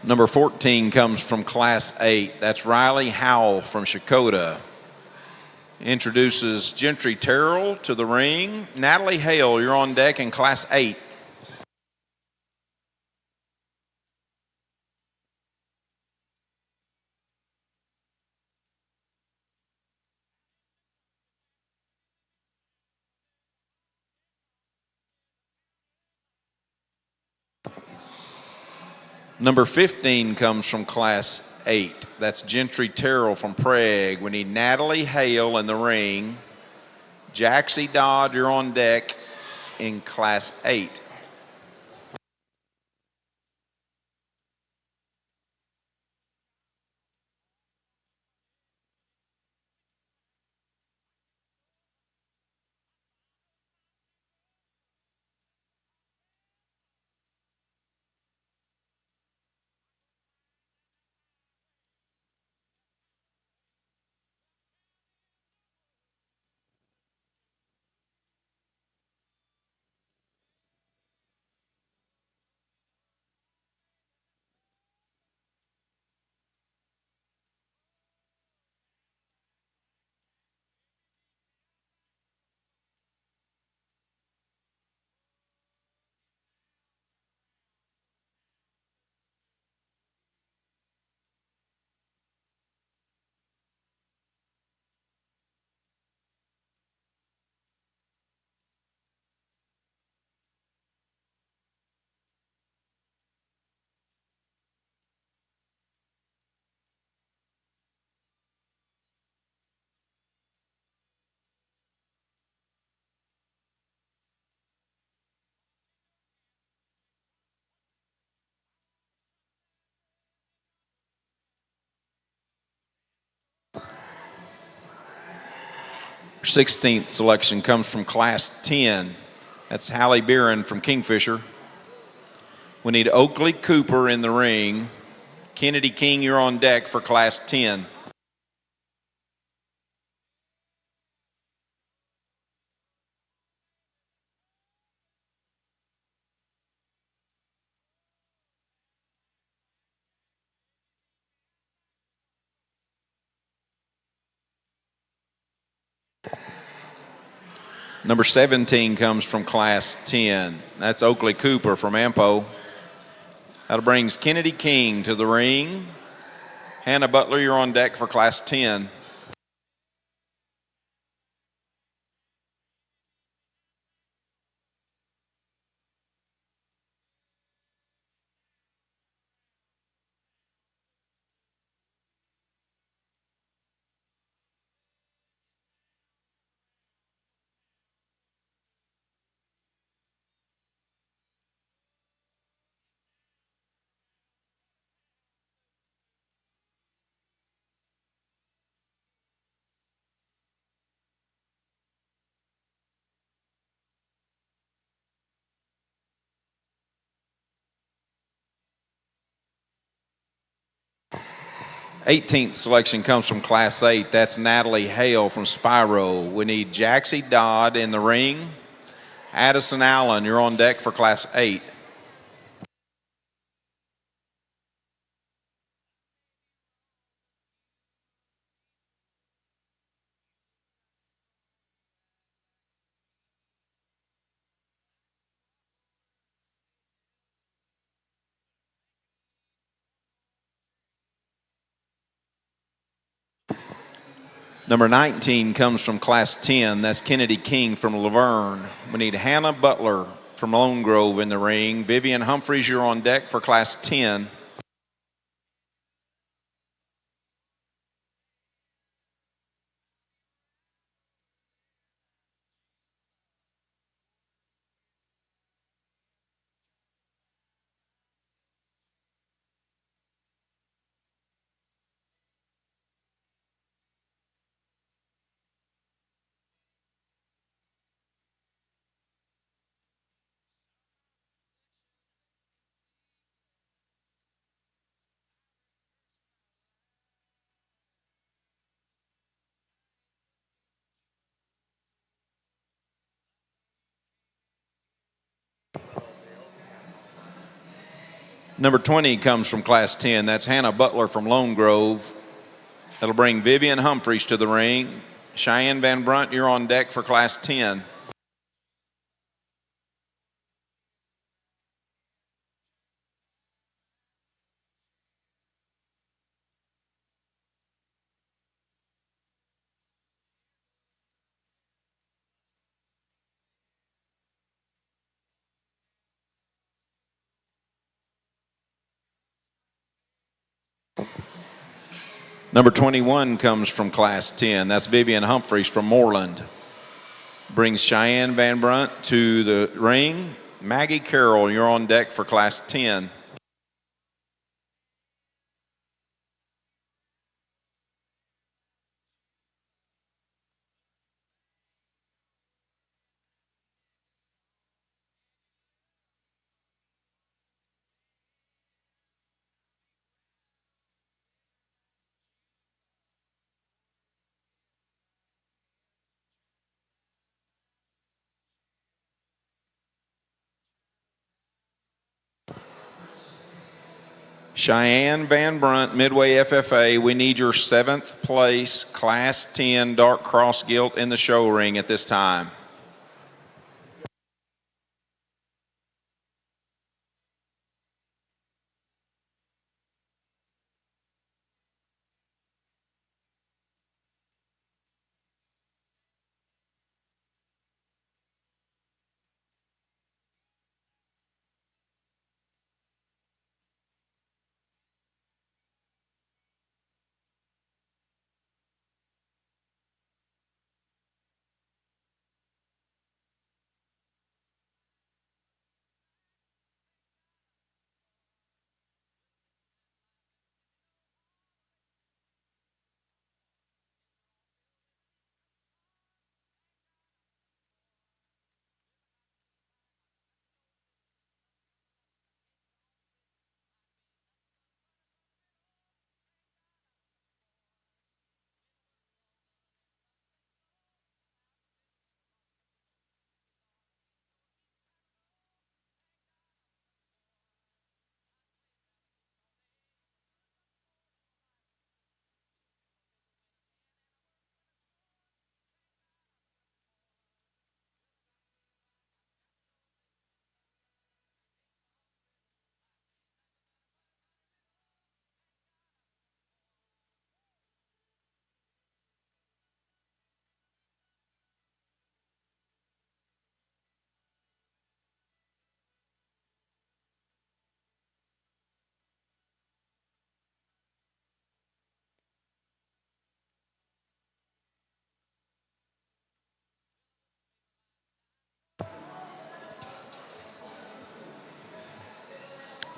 Number 14 comes from Class 8. That's Riley Howell from Shakota. Introduces Gentry Terrell to the ring. Natalie Hale, you're on deck in Class 8. Number 15 comes from Class 8. That's Gentry Terrell from Prague. We need Natalie Hale in the ring. Jaxie Dodd, you're on deck in Class 8. Our 16th selection comes from Class 10. That's Hallie Beeran from Kingfisher. We need Oakley Cooper in the ring. Kennedy King, you're on deck for Class 10. Number 17 comes from Class 10. That's Oakley Cooper from Ampo. That brings Kennedy King to the ring. Hannah Butler, you're on deck for Class 10. Eighteenth selection comes from Class 8. That's Natalie Hale from Spyro. We need Jaxie Dodd in the ring. Addison Allen, you're on deck for Class 8. Number 19 comes from Class 10. That's Kennedy King from Laverne. We need Hannah Butler from Lone Grove in the ring. Vivian Humphreys, you're on deck for Class 10. Number 20 comes from Class 10. That's Hannah Butler from Lone Grove. That'll bring Vivian Humphreys to the ring. Cheyenne Van Brunt, you're on deck for Class 10. Number 21 comes from Class 10. That's Vivian Humphreys from Moreland. Brings Cheyenne Van Brunt to the ring. Maggie Carroll, you're on deck for Class 10. Cheyenne Van Brunt, Midway FFA, we need your 7th place Class 10 Dark Cross Gilt in the show ring at this time.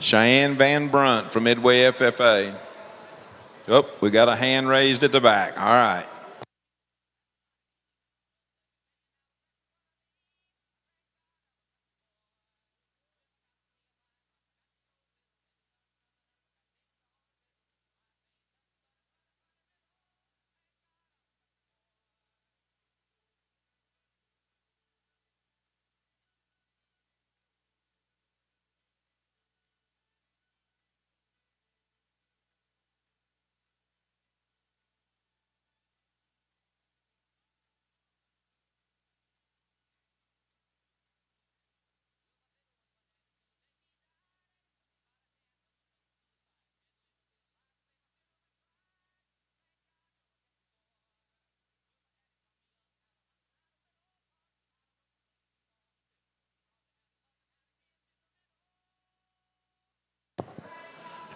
Cheyenne Van Brunt from Midway FFA. Oh, we got a hand raised at the back. All right.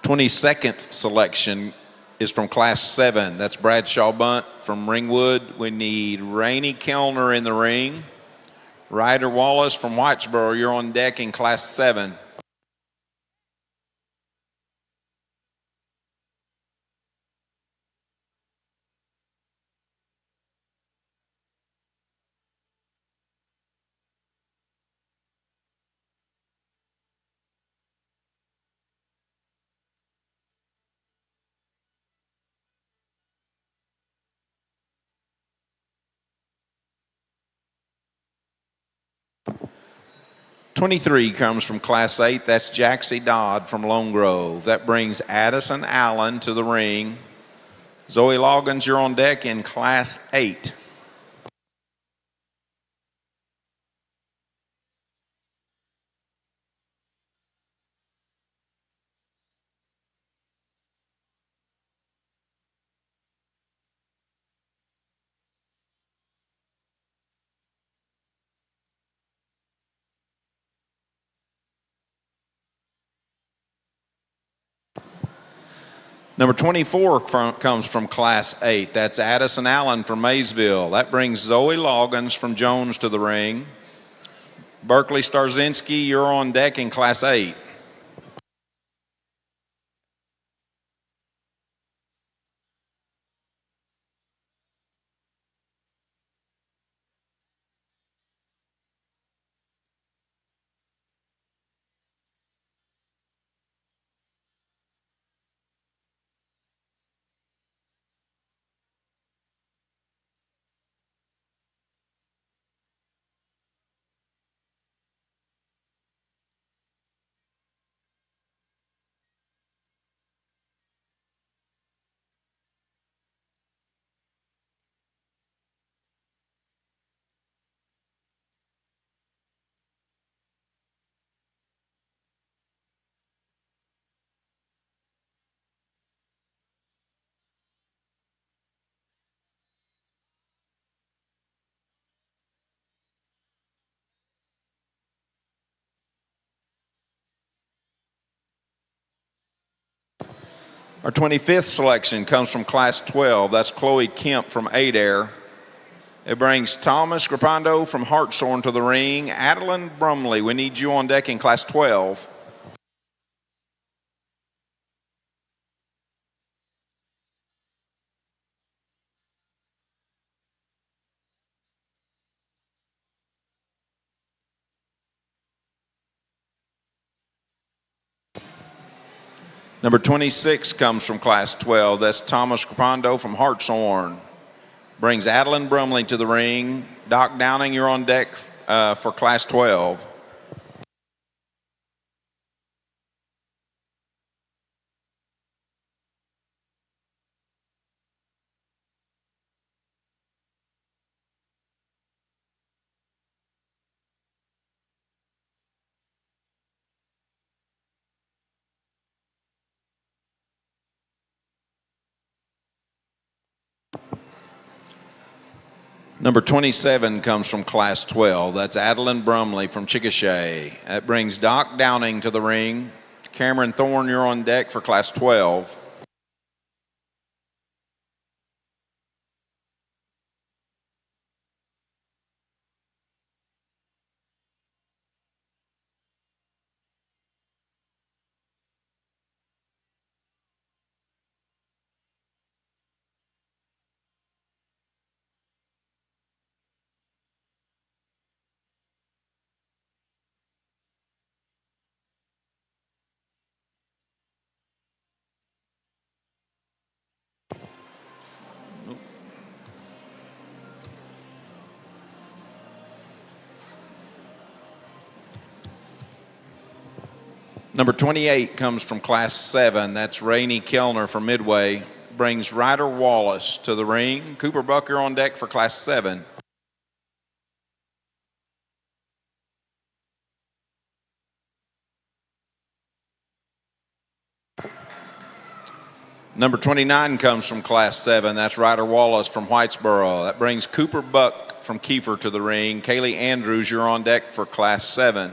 22nd selection is from Class 7. That's Bradshaw Bunt from Ringwood. We need Rainey Kellner in the ring. Ryder Wallace from Whitesboro, you're on deck in Class 7. '23 comes from Class 8. That's Jaxie Dodd from Lone Grove. That brings Addison Allen to the ring. Zoe Loggins, you're on deck in Class 8. Number 24 comes from Class 8. That's Addison Allen from Maysville. That brings Zoe Loggins from Jones to the ring. Berkeley Starzinski, you're on deck in Class 8. Our 25th selection comes from Class 12. That's Chloe Kemp from Adair. It brings Thomas Grapondo from Hartshorn to the ring. Adeline Brumley, we need you on deck in Class 12. Number 26 comes from Class 12. That's Thomas Grapondo from Hartshorn. Brings Adeline Brumley to the ring. Doc Downing, you're on deck for Class 12. Number 27 comes from Class 12. That's Adeline Brumley from Chickasha. That brings Doc Downing to the ring. Cameron Thorne, you're on deck for Class 12. Number 28 comes from Class 7. That's Rainey Kellner from Midway. Brings Ryder Wallace to the ring. Cooper Buck, you're on deck for Class 7. Number 29 comes from Class 7. That's Ryder Wallace from Whitesboro. That brings Cooper Buck from Kiefer to the ring. Kaylee Andrews, you're on deck for Class 7.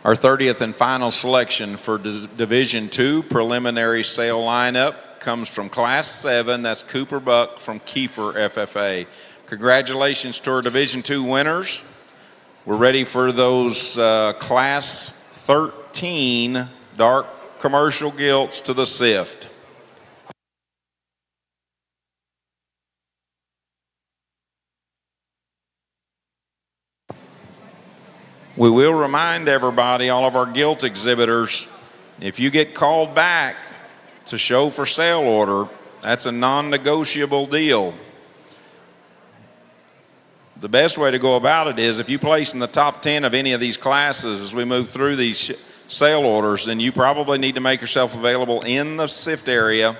Our 30th and final selection for Division II preliminary sale lineup comes from Class 7. That's Cooper Buck from Kiefer FFA. Congratulations to our Division II winners. We're ready for those Class 13 dark commercial gilts to the sift. We will remind everybody, all of our gilt exhibitors, if you get called back to show for sale order, that's a non-negotiable deal. The best way to go about it is if you place in the top 10 of any of these classes as we move through these sale orders, then you probably need to make yourself available in the sift area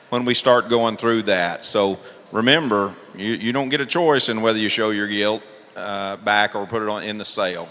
when we start going through that. So remember, you don't get a choice in whether you show your gilt back or put it on in the sale.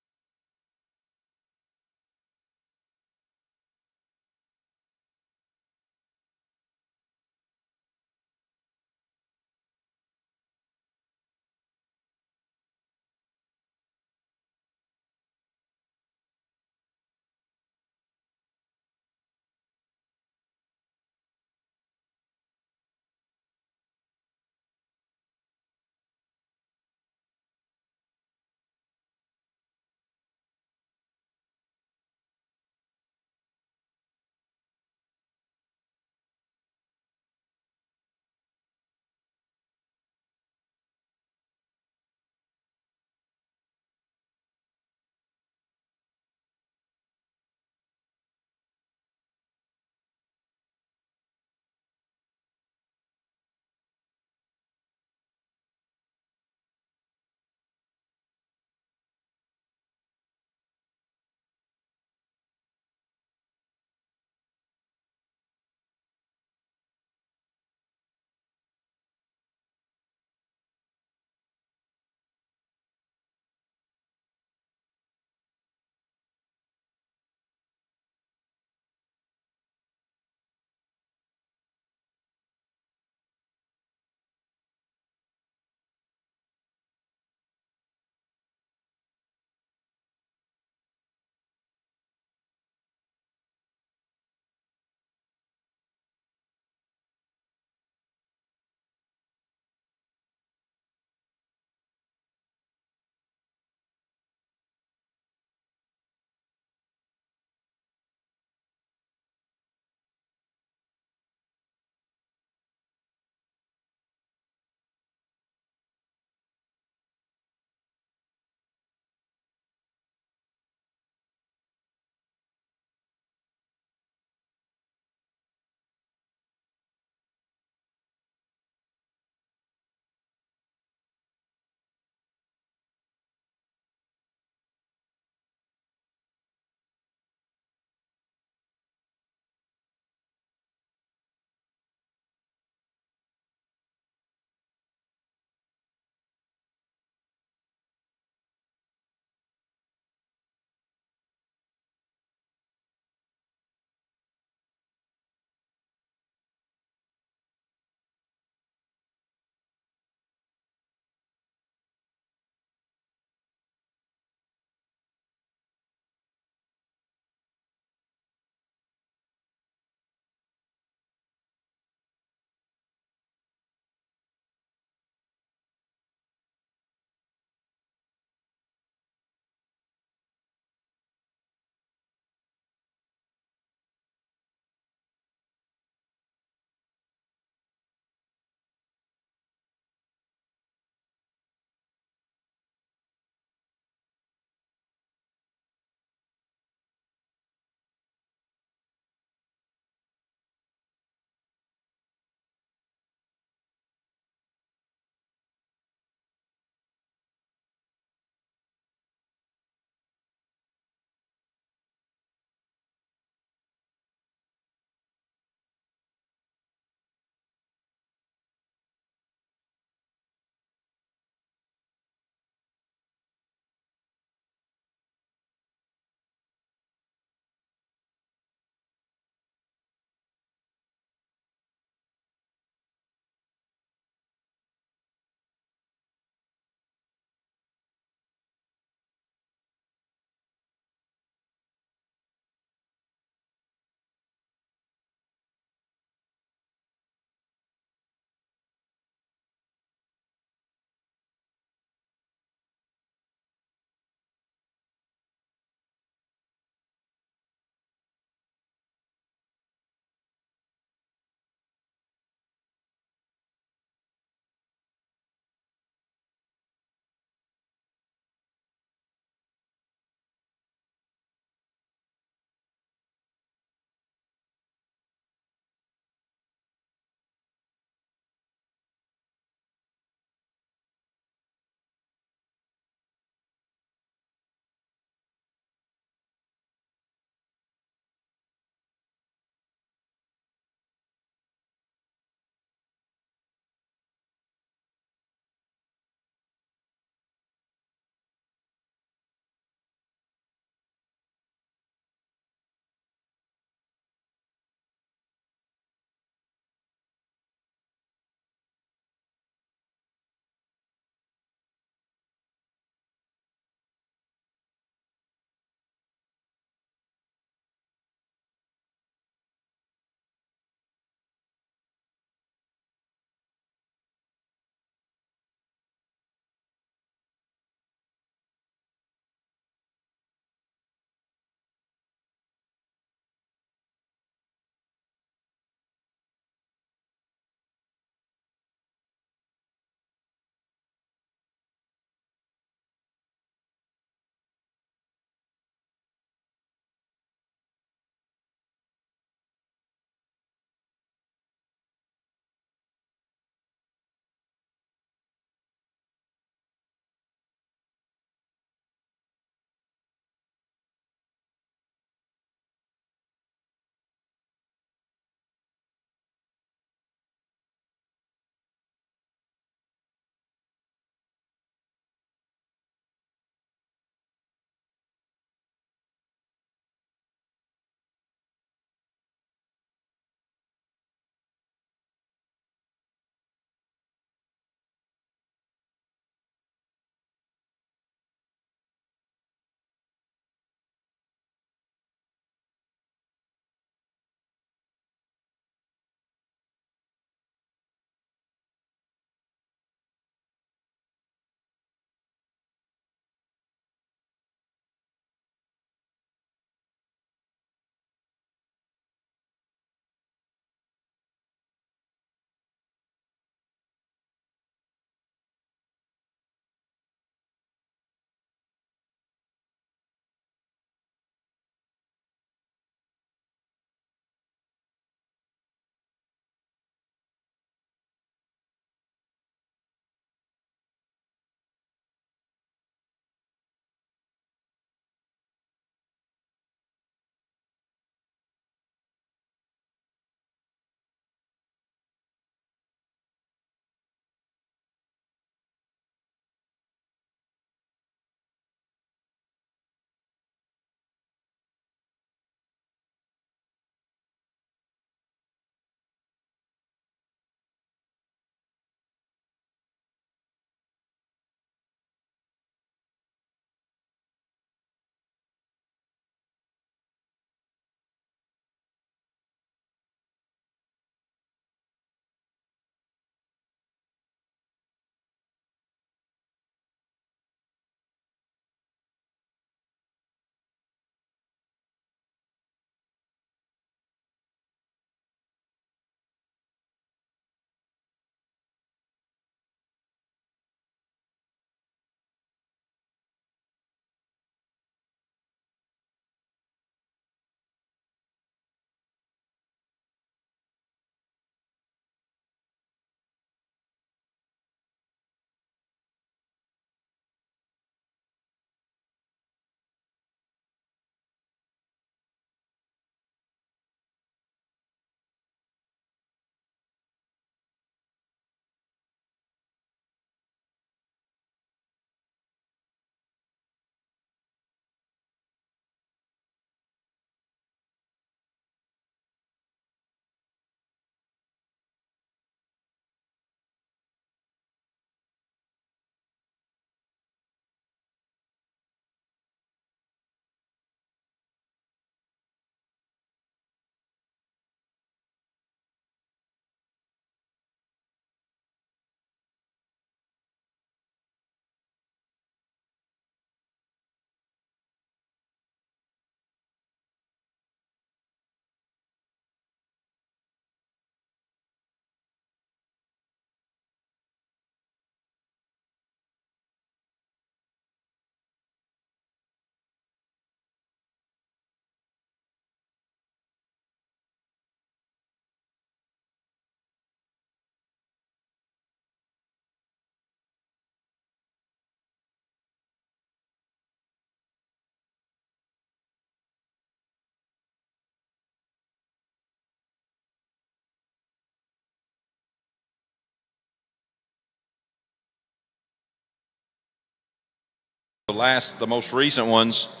the most recent ones.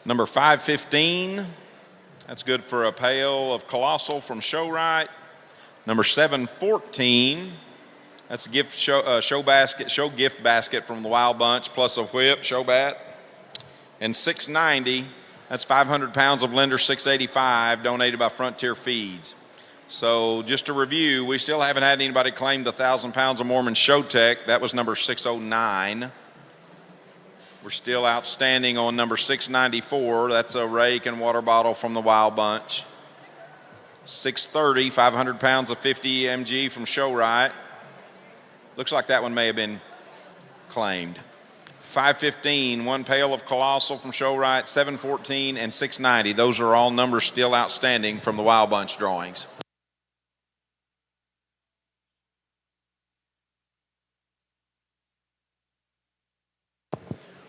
Number 515, that's good for a pail of Colossal from Showright. Number 714, that's a show gift basket from the Wild Bunch, plus a whip, show bat. And 690, that's 500 pounds of Lender 685, donated by Frontier Feeds. So just to review, we still haven't had anybody claim the 1,000 pounds of Mormon Show Tech. That was number 609. We're still outstanding on number 694. That's a rake and water bottle from the Wild Bunch. 630, 500 pounds of 50 mg from Showright. Looks like that one may have been claimed. 515, one pail of Colossal from Showright, 714, and 690. Those are all numbers still outstanding from the Wild Bunch drawings.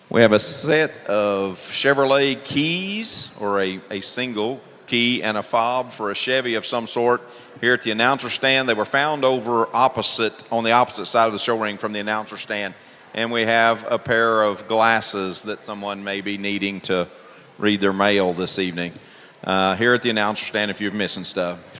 We have a set of Chevrolet keys, or a single key and a fob for a Chevy of some sort here at the announcer stand. They were found on the opposite side of the show ring from the announcer stand. And we have a pair of glasses that someone may be needing to read their mail this evening. Here at the announcer stand if you're missing stuff.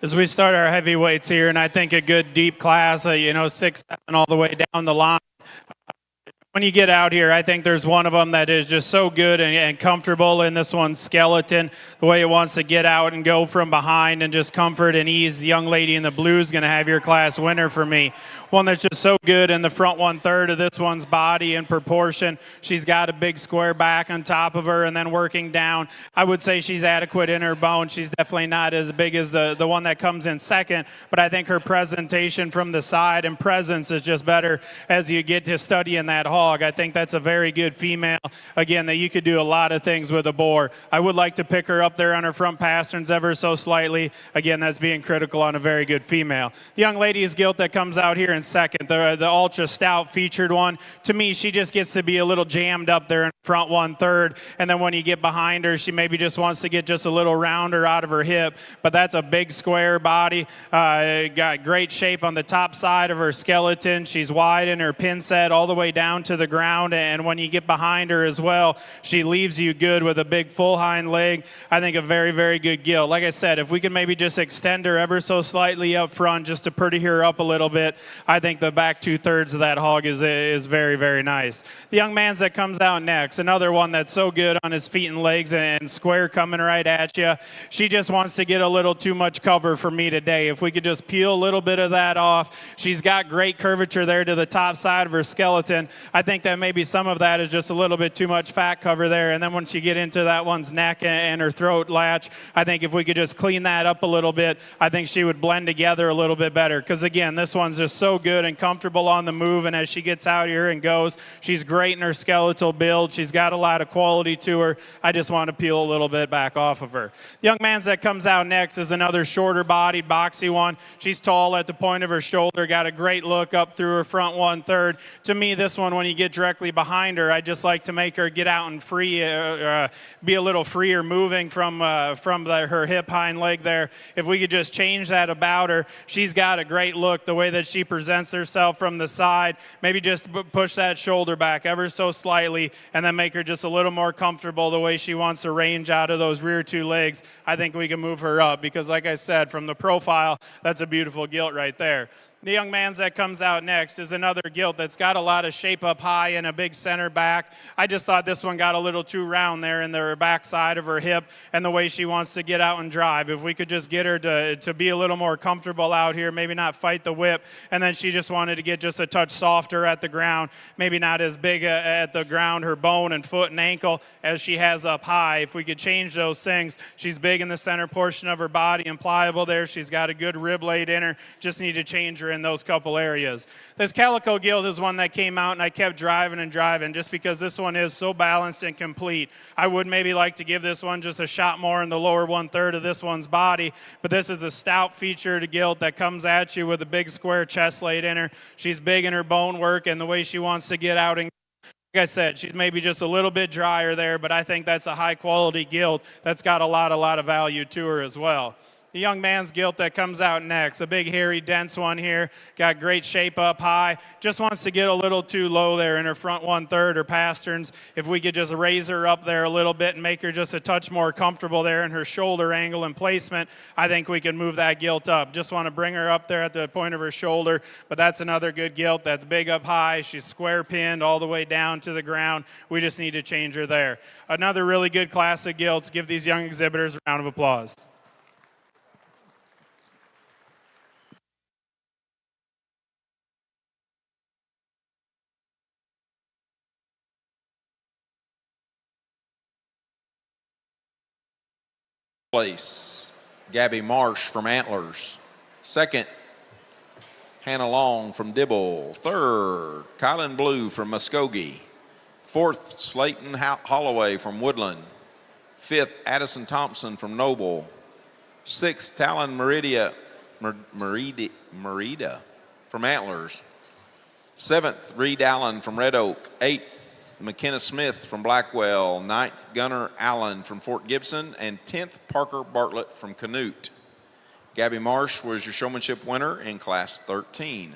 as we start our heavyweights here, and I think a good deep class, 6, 7 all the way down the line. When you get out here, I think there's one of them that is just so good and comfortable in this one, Skeleton, the way it wants to get out and go from behind and just comfort and ease. The young lady in the blue is going to have your class winner for me. One that's just so good in the front 1/3 of this one's body and proportion. She's got a big square back on top of her and then working down. I would say she's adequate in her bone. She's definitely not as big as the one that comes in second, but I think her presentation from the side and presence is just better as you get to studying that hog. I think that's a very good female, again, that you could do a lot of things with a boar. I would like to pick her up there on her front pasterns ever so slightly. Again, that's being critical on a very good female. The young lady is Gilt that comes out here in second, the ultra stout featured one. To me, she just gets to be a little jammed up there in front 1/3, and then when you get behind her, she maybe just wants to get just a little rounder out of her hip, but that's a big square body. Got great shape on the top side of her skeleton. She's wide in her pin set all the way down to the ground, and when you get behind her as well, she leaves you good with a big full hind leg. I think a very, very good Gilt. Like I said, if we can maybe just extend her ever so slightly up front just to pretty her up a little bit, I think the back 2/3 of that hog is very, very nice. The young man's that comes out next, another one that's so good on his feet and legs and square coming right at you. She just wants to get a little too much cover for me today. If we could just peel a little bit of that off. She's got great curvature there to the top side of her skeleton. I think that maybe some of that is just a little bit too much fat cover there. And then once you get into that one's neck and her throat latch, I think if we could just clean that up a little bit, I think she would blend together a little bit better. Because again, this one's just so good and comfortable on the move. And as she gets out here and goes, she's great in her skeletal build. She's got a lot of quality to her. I just want to peel a little bit back off of her. The young man's that comes out next is another shorter bodied, boxy one. She's tall at the point of her shoulder, got a great look up through her front 1/3. To me, this one, when you get directly behind her, I just like to make her get out and free, be a little freer moving from her hip hind leg there. If we could just change that about her, she's got a great look, the way that she presents herself from the side. Maybe just push that shoulder back ever so slightly and then make her just a little more comfortable the way she wants to range out of those rear 2 legs. I think we can move her up because, like I said, from the profile, that's a beautiful Gilt right there. The young man's that comes out next is another Gilt that's got a lot of shape up high and a big center back. I just thought this one got a little too round there in the back side of her hip and the way she wants to get out and drive. If we could just get her to be a little more comfortable out here, maybe not fight the whip, and then she just wanted to get just a touch softer at the ground, maybe not as big at the ground, her bone and foot and ankle as she has up high. If we could change those things, she's big in the center portion of her body and pliable there. She's got a good rib blade in her. Just need to change her in those couple areas. This Calico Gilt is one that came out and I kept driving and driving just because this one is so balanced and complete. I would maybe like to give this one just a shot more in the lower 1/3 of this one's body, but this is a stout featured Gilt that comes at you with a big square chest plate in her. She's big in her bone work and the way she wants to get out and like I said, she's maybe just a little bit drier there, but I think that's a high quality Gilt that's got a lot of value to her as well. The young man's Gilt that comes out next, a big, hairy, dense one here, got great shape up high, just wants to get a little too low there in her front 1/3 or pasterns. If we could just raise her up there a little bit and make her just a touch more comfortable there in her shoulder angle and placement, I think we can move that Gilt up. Just want to bring her up there at the point of her shoulder, but that's another good Gilt that's big up high. She's square pinned all the way down to the ground. We just need to change her there. Another really good class of Gilts. Give these young exhibitors a round of applause. Place, Gabby Marsh from Antlers. Second, Hannah Long from Dibble. Third, Kylan Blue from Muskogee. Fourth, Slayton Holloway from Woodland. Fifth, Addison Thompson from Noble. Sixth, Talon Merida from Antlers. Seventh, Reed Allen from Red Oak. Eighth, McKenna Smith from Blackwell. Ninth, Gunnar Allen from Fort Gibson. And 10th, Parker Bartlett from Canute. Gabby Marsh was your showmanship winner in Class 13.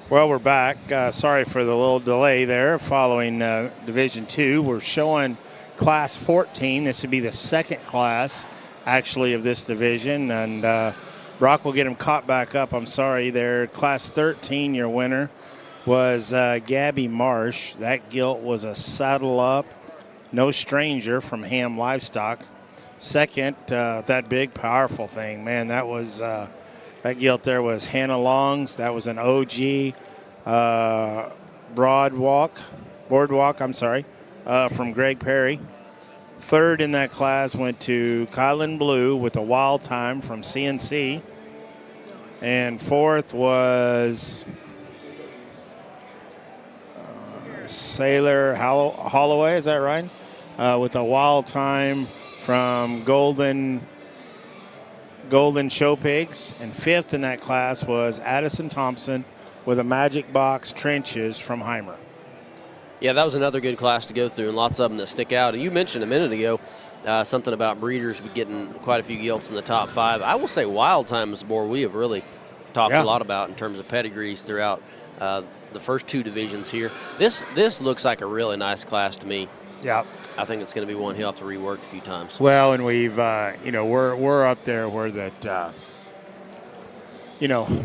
Well, we're back. Sorry for the little delay there following Division II. We're showing Class 14. This would be the second class, actually, of this division. And Brock will get him caught back up. I'm sorry there. Class 13, your winner was Gabby Marsh. That gilt was a saddle up, no stranger from Ham Livestock. Second, that big, powerful thing, man, that was that gilt there was Hannah Long's. That was an OG boardwalk, from Greg Perry. Third in that class went to Kylan Blue with a Wild Time from CNC. And fourth was Sailor Holloway, is that right? With a Wild Time from Golden Show Pigs. And fifth in that class was Addison Thompson with a Magic Box Trenches from Heimer. Yeah, that was another good class to go through, and lots of them that stick out. And you mentioned a minute ago something about breeders getting quite a few gilts in the top 5. I will say Wild Time is more we have really talked a lot about in terms of pedigrees throughout the first 2 divisions here. This looks like a really nice class to me. Yeah. I think it's going to be one he'll have to rework a few times. Well, and we've, we're up there where that,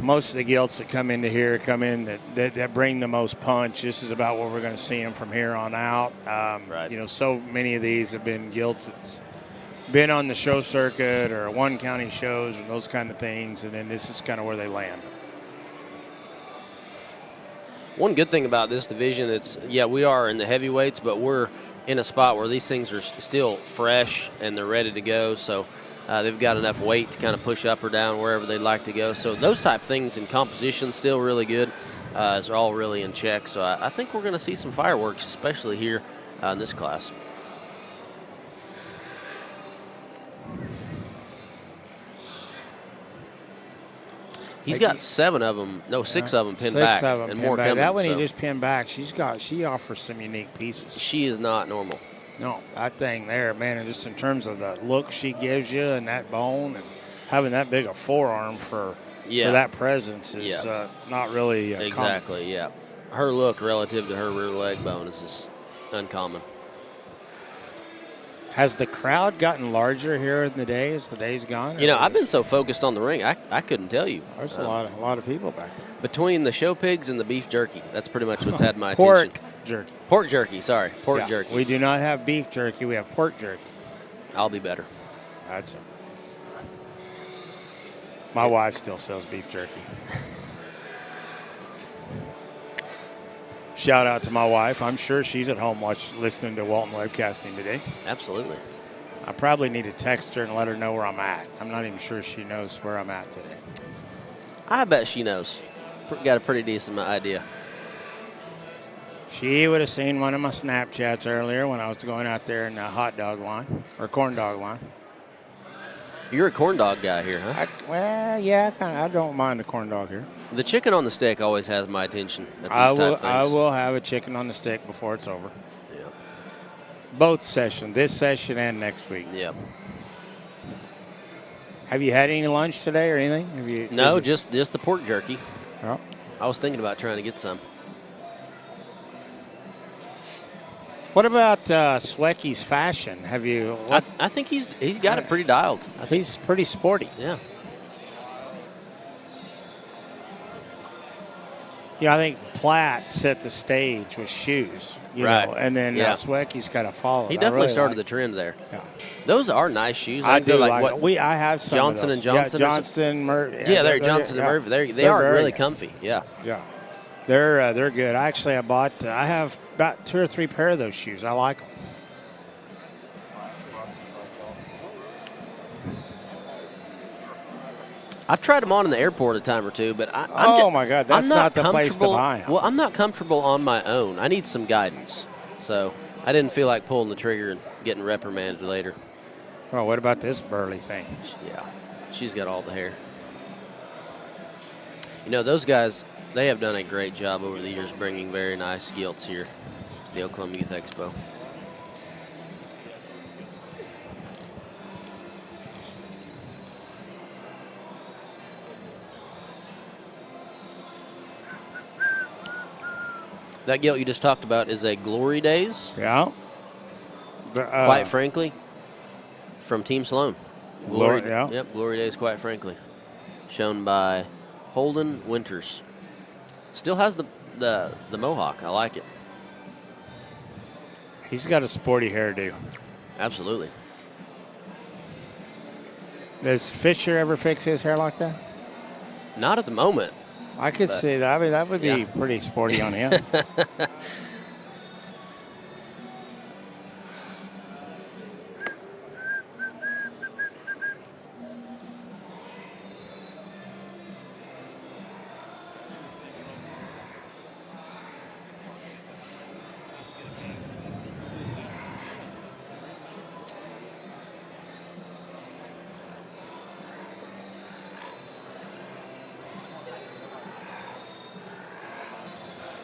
most of the gilts that come into here come in that bring the most punch. This is about where we're going to see them from here on out. Right. So many of these have been gilts that's been on the show circuit or one county shows and those kind of things, and then this is kind of where they land. One good thing about this division, we are in the heavyweights, but we're in a spot where these things are still fresh and they're ready to go. So they've got enough weight to kind of push up or down wherever they'd like to go. So those type things in composition still really good. It's all really in check. So I think we're going to see some fireworks, especially here in this class. He's got 7 of them, 6 of them pinned back, 6 of them and pinned more back. coming. That one he just pinned back. She offers some unique pieces. She is not normal. No, that thing there, man, and just in terms of the look she gives you and that bone and having that big a forearm for that presence is not really exactly, common. Her look relative to her rear leg bone is just uncommon. Has the crowd gotten larger here in the day as the day's gone? I've been so focused on the ring, I couldn't tell you. There's a lot of people back there. Between the show pigs and the beef jerky, that's pretty much what's had my attention. Pork jerky, sorry. Pork jerky. We do not have beef jerky. We have pork jerky. I'll be better. That's it. My wife still sells beef jerky. Shout out to my wife. I'm sure she's at home listening to Walton Webcasting today. Absolutely. I probably need to text her and let her know where I'm at. I'm not even sure she knows where I'm at today. I bet she knows. Got a pretty decent idea. She would have seen one of my Snapchats earlier when I was going out there in the hot dog line or corn dog line. You're a corn dog guy here, huh? I don't mind the corn dog here. The chicken on the stick always has my attention at these type things. I will have a chicken on the stick before it's over. Yeah. Both sessions, this session and next week. Yeah. Have you had any lunch today or anything? No, just the pork jerky. Oh. I was thinking about trying to get some. What about Swecky's fashion? Have you? I think he's got it pretty dialed. He's pretty sporty. Yeah. I think Platt set the stage with shoes, you know, and then Swecky's kind of followed. He definitely started the trend there. Yeah. Those are nice shoes. I do like what I have some Johnson of and those. Johnson. Yeah, Johnson, Murphy. Yeah, they're Johnson and Murphy. They are really comfy. Yeah. Yeah. They're good. Actually, I have about 2 or 3 pair of those shoes. I like them. I've tried them on in the airport a time or two, but my God, that's not the place to buy them. Well, I'm not comfortable on my own. I need some guidance. So I didn't feel like pulling the trigger and getting reprimanded later. Well, what about this burly thing? Yeah, she's got all the hair. Those guys, they have done a great job over the years bringing very nice gilts here to the Oklahoma Youth Expo. That gilt you just talked about is a Glory Days. Yeah. Quite frankly, from Team Sloan. Yeah. Yep, Glory Days, quite frankly. Shown by Holden Winters. Still has the mohawk. I like it. He's got a sporty hairdo. Absolutely. Does Fisher ever fix his hair like that? Not at the moment. I could see that. I mean, that would be pretty sporty on him.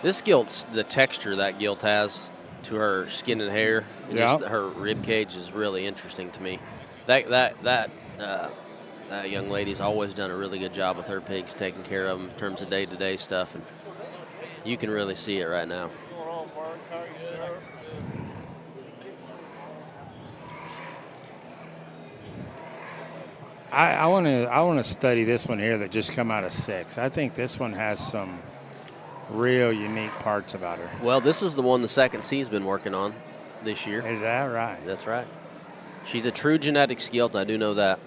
This gilt's the texture that gilt has to her skin and hair. And just her rib cage is really interesting to me. That young lady's always done a really good job with her pigs, taking care of them in terms of day-to-day stuff, and you can really see it right now. I want to study this one here that just come out of 6. I think this one has some real unique parts about her. Well, this is the one the Second C's been working on this year. Is that right? That's right. She's a true genetics gilt. I do know that.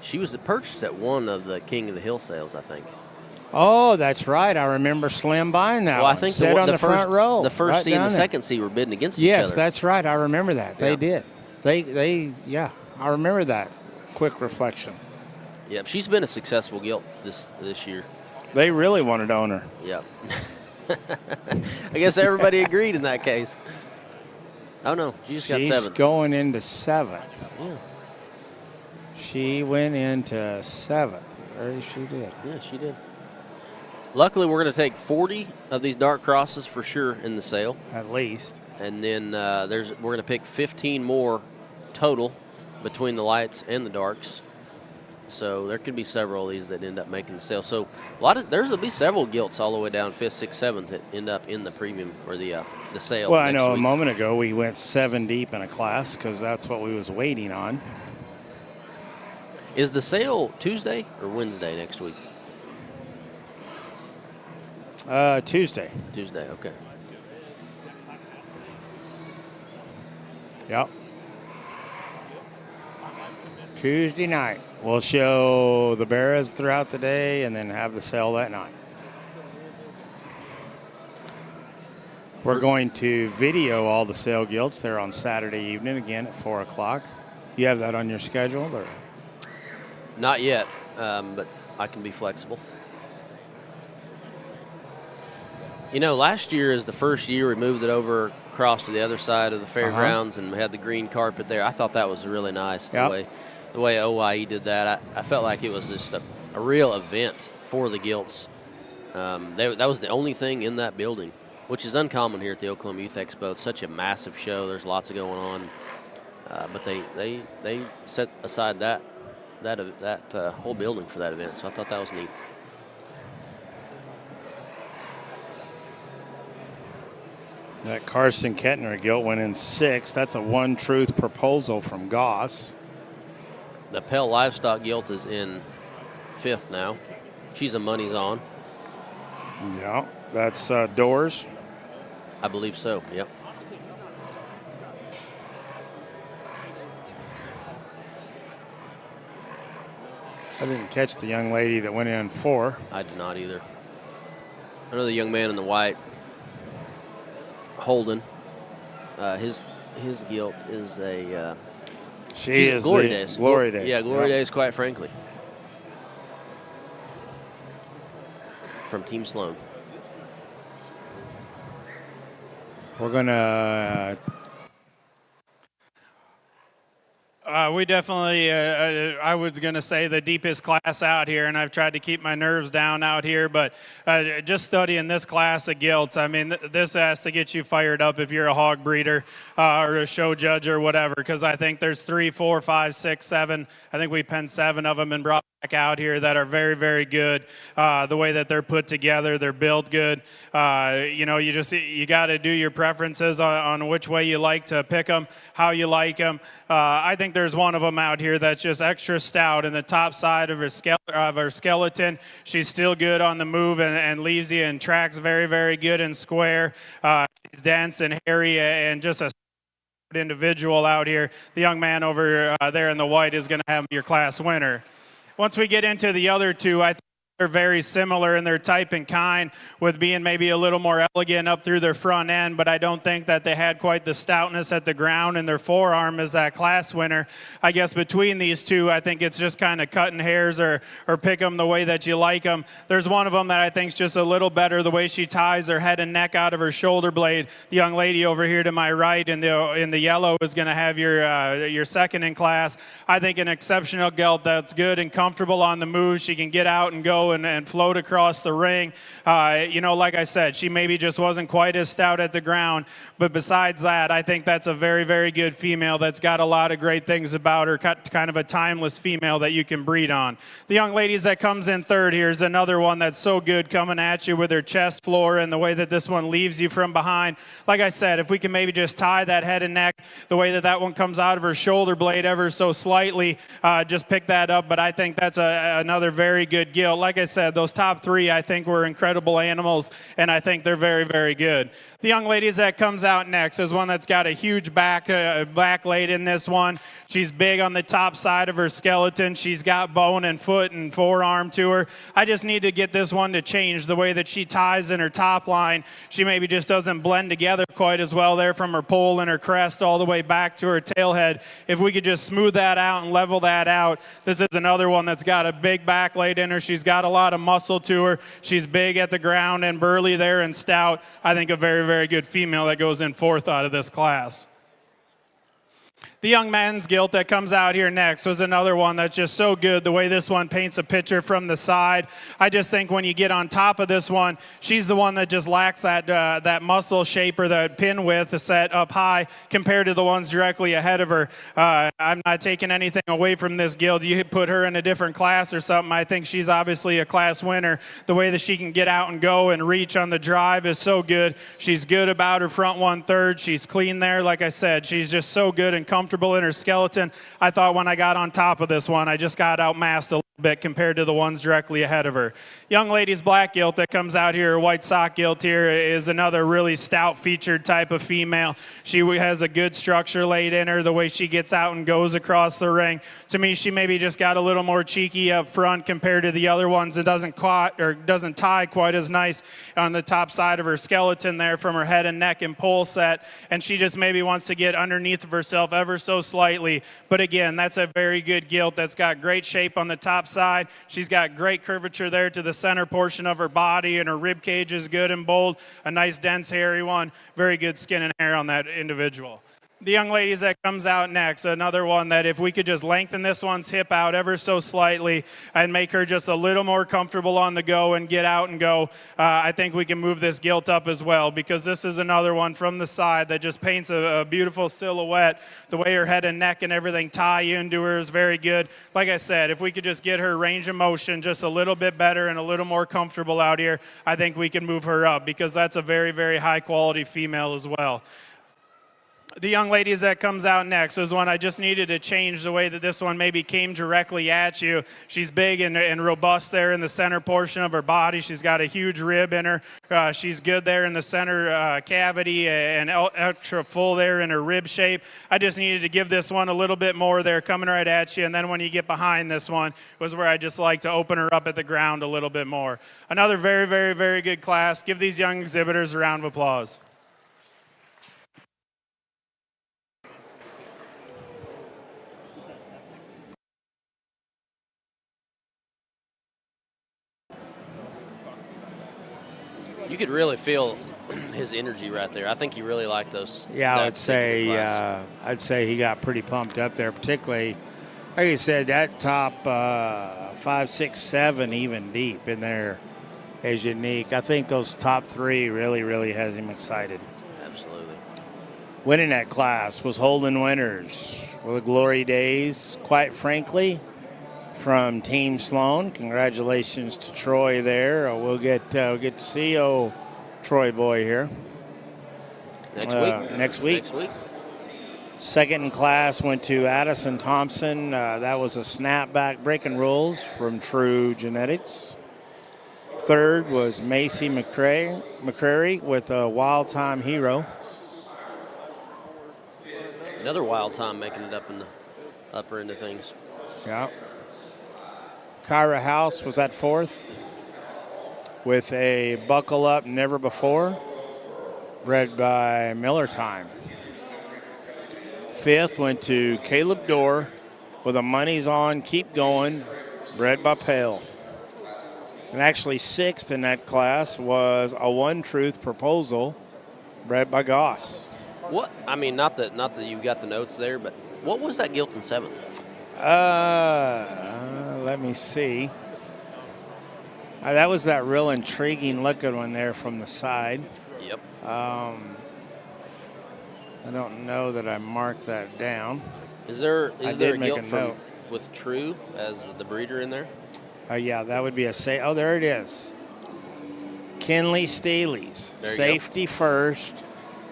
She was purchased at one of the King of the Hill sales, I think. Oh, that's right. I remember Slim buying that well, one. I think Sit on the front row. The first right C and the down there. second C were bidding against each other. Yes, that's right. I remember that. They did. Yeah. I remember that. Quick reflection. Yep, she's been a successful gilt this year. They really wanted to own her. Yep. I guess everybody agreed in that case. Oh, no, she just got 7th. She's going into 7th. Yeah. She went into 7th. She did. Yeah, she did. Luckily, we're going to take 40 of these dark crosses for sure in the sale. At least. And then we're going to pick 15 more total between the lights and the darks. So there could be several of these that end up making the sale. So there'll be several gilts all the way down 5th, 6th, 7th that end up in the premium or the sale. Well, I know week. a moment ago we went 7 deep in a class because that's what we was waiting on. Is the sale Tuesday or Wednesday next week? Tuesday. Tuesday, okay. Yep. Tuesday night. We'll show the Barras throughout the day and then have the sale that night. We're going to video all the sale gilts there on Saturday evening again at 4 o'clock. You have that on your schedule? Or? Not yet, but I can be flexible. You know, last year is the first year we moved it over across to the other side of the fairgrounds and we had the green carpet there. I thought that was really nice, the way OYE did that. I felt like it was just a real event for the gilts. That was the only thing in that building, which is uncommon here at the Oklahoma Youth Expo. It's such a massive show. There's lots of going on. But they set aside that whole building for that event, so I thought that was neat. That Carson Kettner gilt went in 6th. That's a One Truth proposal from Goss. The Pell Livestock gilt is in 5th now. She's a money's on. Yeah, that's Doors. I believe so, yep. I didn't catch the young lady that went in 4. I did not either. I know the young man in the white, Holden. His gilt is a she is Glory the Days. Glory Days. Yeah, Glory Days, quite frankly. From Team Sloan. We're going to... We definitely, I was going to say the deepest class out here, and I've tried to keep my nerves down out here, but just studying this class of gilts, I mean, this has to get you fired up if you're a hog breeder or a show judge or whatever, because I think there's 3, 4, 5, 6, 7. I think we penned 7 of them and brought out here that are very, very good. The way that they're put together, they're built good. You got to do your preferences on which way you like to pick them, how you like them. I think there's one of them out here that's just extra stout in the top side of her skeleton. She's still good on the move and leaves you and tracks very, very good and square. She's dense and hairy and just a individual out here. The young man over there in the white is going to have your class winner. Once we get into the other two, I think they're very similar in their type and kind, with being maybe a little more elegant up through their front end, but I don't think that they had quite the stoutness at the ground in their forearm as that class winner. I guess between these two, I think it's just kind of cutting hairs or pick them the way that you like them. There's one of them that I think is just a little better, the way she ties her head and neck out of her shoulder blade. The young lady over here to my right in the yellow is going to have your second in class. I think an exceptional gelt that's good and comfortable on the move. She can get out and go and float across the ring. Like I said, she maybe just wasn't quite as stout at the ground, but besides that, I think that's a very, very good female that's got a lot of great things about her, kind of a timeless female that you can breed on. The young ladies that comes in third here is another one that's so good, coming at you with her chest floor and the way that this one leaves you from behind. Like I said, if we can maybe just tie that head and neck, the way that one comes out of her shoulder blade ever so slightly, just pick that up, but I think that's another very good gilt. Like I said, those top three I think were incredible animals, and I think they're very, very good. The young ladies that comes out next is one that's got a huge back laid in this one. She's big on the top side of her skeleton. She's got bone and foot and forearm to her. I just need to get this one to change the way that she ties in her top line. She maybe just doesn't blend together quite as well there from her pole and her crest all the way back to her tail head. If we could just smooth that out and level that out. This is another one that's got a big back laid in her. She's got a lot of muscle to her. She's big at the ground and burly there and stout. I think a very, very good female that goes in fourth out of this class. The young man's gilt that comes out here next was another one that's just so good, the way this one paints a picture from the side. I just think when you get on top of this one, she's the one that just lacks that muscle shape or the pin width set up high compared to the ones directly ahead of her. I'm not taking anything away from this gilt. You put her in a different class or something, I think she's obviously a class winner. The way that she can get out and go and reach on the drive is so good. She's good about her front 1/3. She's clean there. Like I said, she's just so good and comfortable in her skeleton. I thought when I got on top of this one, I just got outmassed a little bit compared to the ones directly ahead of her. Young lady's black gilt that comes out here, white sock gilt here, is another really stout featured type of female. She has a good structure laid in her, the way she gets out and goes across the ring. To me, she maybe just got a little more cheeky up front compared to the other ones. It doesn't tie quite as nice on the top side of her skeleton there from her head and neck and pole set, and she just maybe wants to get underneath of herself ever so slightly. But again, that's a very good gilt that's got great shape on the top side. She's got great curvature there to the center portion of her body, and her rib cage is good and bold. A nice dense hairy one. Very good skin and hair on that individual. The young ladies that comes out next, another one that if we could just lengthen this one's hip out ever so slightly and make her just a little more comfortable on the go and get out and go, I think we can move this gilt up as well, because this is another one from the side that just paints a beautiful silhouette. The way her head and neck and everything tie into her is very good. Like I said, if we could just get her range of motion just a little bit better and a little more comfortable out here, I think we can move her up, because that's a very, very high quality female as well. The young ladies that comes out next was one I just needed to change the way that this one maybe came directly at you. She's big and robust there in the center portion of her body. She's got a huge rib in her. She's good there in the center cavity and extra full there in her rib shape. I just needed to give this one a little bit more there coming right at you, and then when you get behind this one was where I just like to open her up at the ground a little bit more. Another very, very, very good class. Give these young exhibitors a round of applause. You could really feel his energy right there. I think he really liked those. Yeah, I'd say he got pretty pumped up there, particularly, like you said, that top 5, 6, 7 even deep in there is unique. I think those top 3 really, really has him excited. Absolutely. Winning that class was Holden Winters. Well, the glory days, quite frankly, from Team Sloan. Congratulations to Troy there. We'll get to see Troy boy here Next week. Next week. Second in class went to Addison Thompson. That was a snapback breaking rules from True Genetics. Third was Macy McCrary with a Wild Time Hero. Another Wild Time making it up in the upper end of things. Yeah. Kyra House was at fourth with a Buckle Up Never Before, bred by Miller Time. Fifth went to Caleb Dorr with a Money's On Keep Going, bred by Pale. And actually sixth in that class was a One Truth Proposal, bred by Goss. What? I mean, not that you've got the notes there, but what was that Gilt in seventh? Let me see. That was that real intriguing looking one there from the side. Yep. I don't know that I marked that down. Is there a Gilt note with True as the breeder in there? Yeah, that would be a safe. Oh, there it is. Kinley Steely's. Safety first,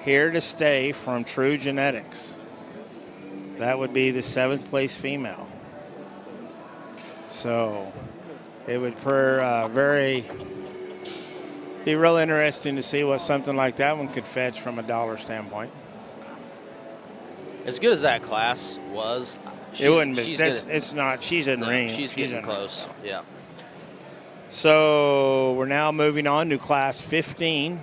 here to stay from True Genetics. That would be the 7th place female. So it would be real interesting to see what something like that one could fetch from a dollar standpoint. As good as that class was, it wouldn't be. It's not. She's in range. She's getting close. Yeah. So we're now moving on to class 15.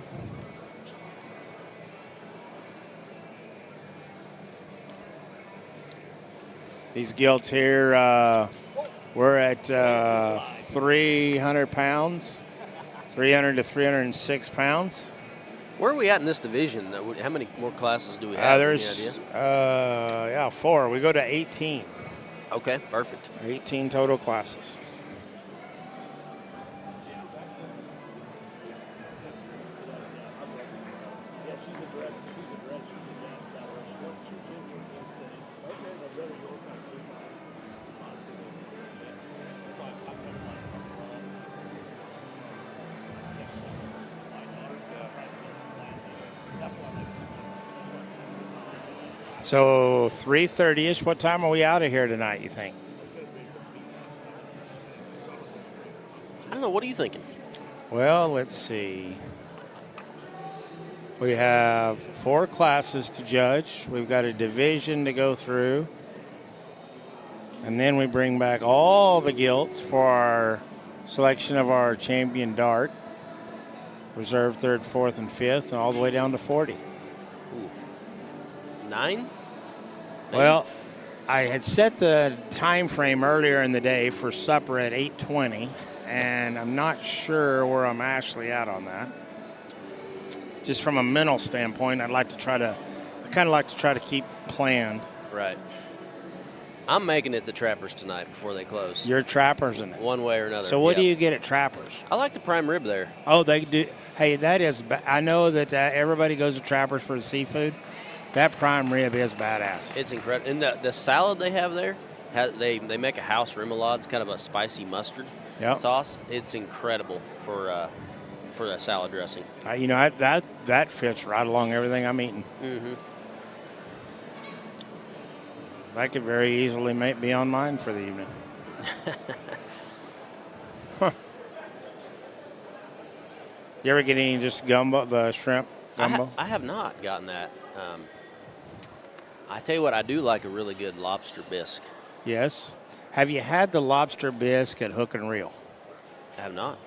These gilts here, we're at 300 pounds, 300 to 306 pounds. Where are we at in this division? How many more classes do we have? There's, 4. We go to 18. Okay, perfect. 18 total classes. So 3:30ish. What time are we out of here tonight, you think? I don't know. What are you thinking? Well, let's see. We have 4 classes to judge. We've got a division to go through. And then we bring back all the gilts for our selection of our champion dart. Reserve 3rd, 4th, and 5th, and all the way down to 40. Ooh. 9? Well, I had set the time frame earlier in the day for supper at 8:20, and I'm not sure where I'm actually at on that. Just from a mental standpoint, I kind of like to try to keep planned. Right. I'm making it to Trappers tonight before they close. You're Trappers in it. One way or another. So what do you get at Trappers? I like the prime rib there. Oh, they do. Hey, that is. I know that everybody goes to Trappers for the seafood. That prime rib is badass. It's incredible. And the salad they have there, they make a house remoulade. It's kind of a spicy mustard sauce. It's incredible for that salad dressing. That fits right along everything I'm eating. Mm-hmm. That could very easily be on mine for the evening. Huh. You ever get any just gumbo, the shrimp gumbo? I have not gotten that. I tell you what, I do like a really good lobster bisque. Yes. Have you had the lobster bisque at Hook and Reel? I have not.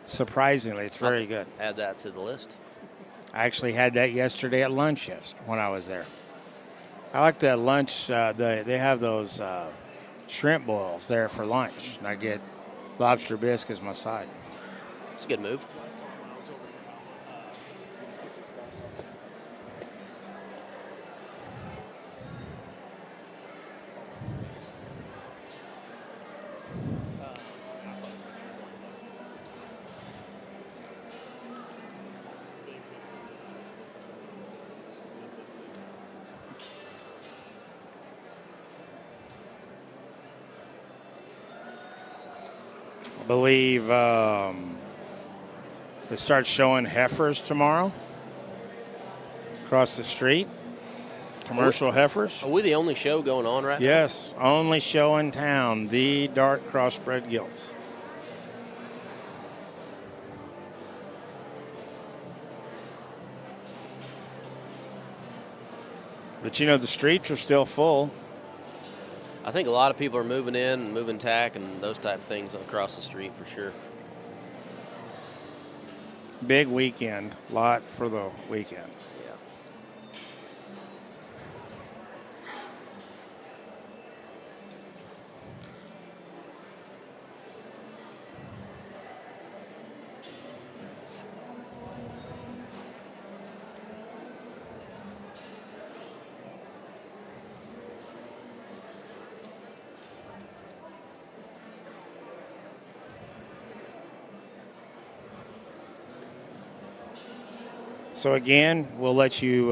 Surprisingly, it's very good. Add that to the list. I actually had that yesterday at lunch when I was there. I like that lunch. They have those shrimp boils there for lunch, and I get lobster bisque as my side. It's a good move. I believe they start showing heifers tomorrow across the street. Commercial heifers. Are we the only show going on right now? Yes, only show in town, the dark crossbred gilts. But you know, the streets are still full. I think a lot of people are moving in and moving tack and those type of things across the street for sure. Big weekend, lot for the weekend. Yeah. So again, we'll let you,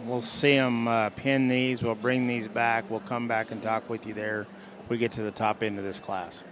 we'll see them pin these. We'll bring these back. We'll come back and talk with you there if we get to the top end of this class.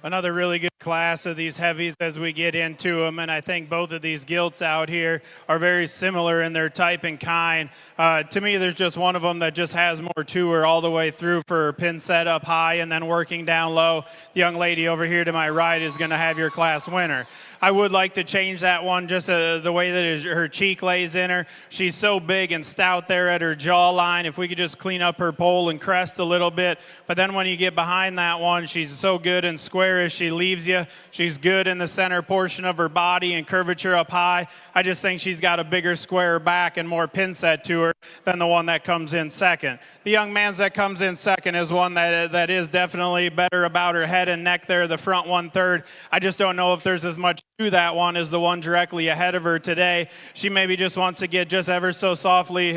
Another really good class of these heavies as we get into them, and I think both of these gilts out here are very similar in their type and kind. To me, there's just one of them that just has more to her all the way through for her pin set up high and then working down low. The young lady over here to my right is going to have your class winner. I would like to change that one, just the way that her cheek lays in her. She's so big and stout there at her jawline. If we could just clean up her pole and crest a little bit. But then when you get behind that one, she's so good and square as she leaves you. She's good in the center portion of her body and curvature up high. I just think she's got a bigger square back and more pin set to her than the one that comes in second. The young man's that comes in second is one that is definitely better about her head and neck there, the front 1/3. I just don't know if there's as much to that one as the one directly ahead of her today. She maybe just wants to get just ever so softly,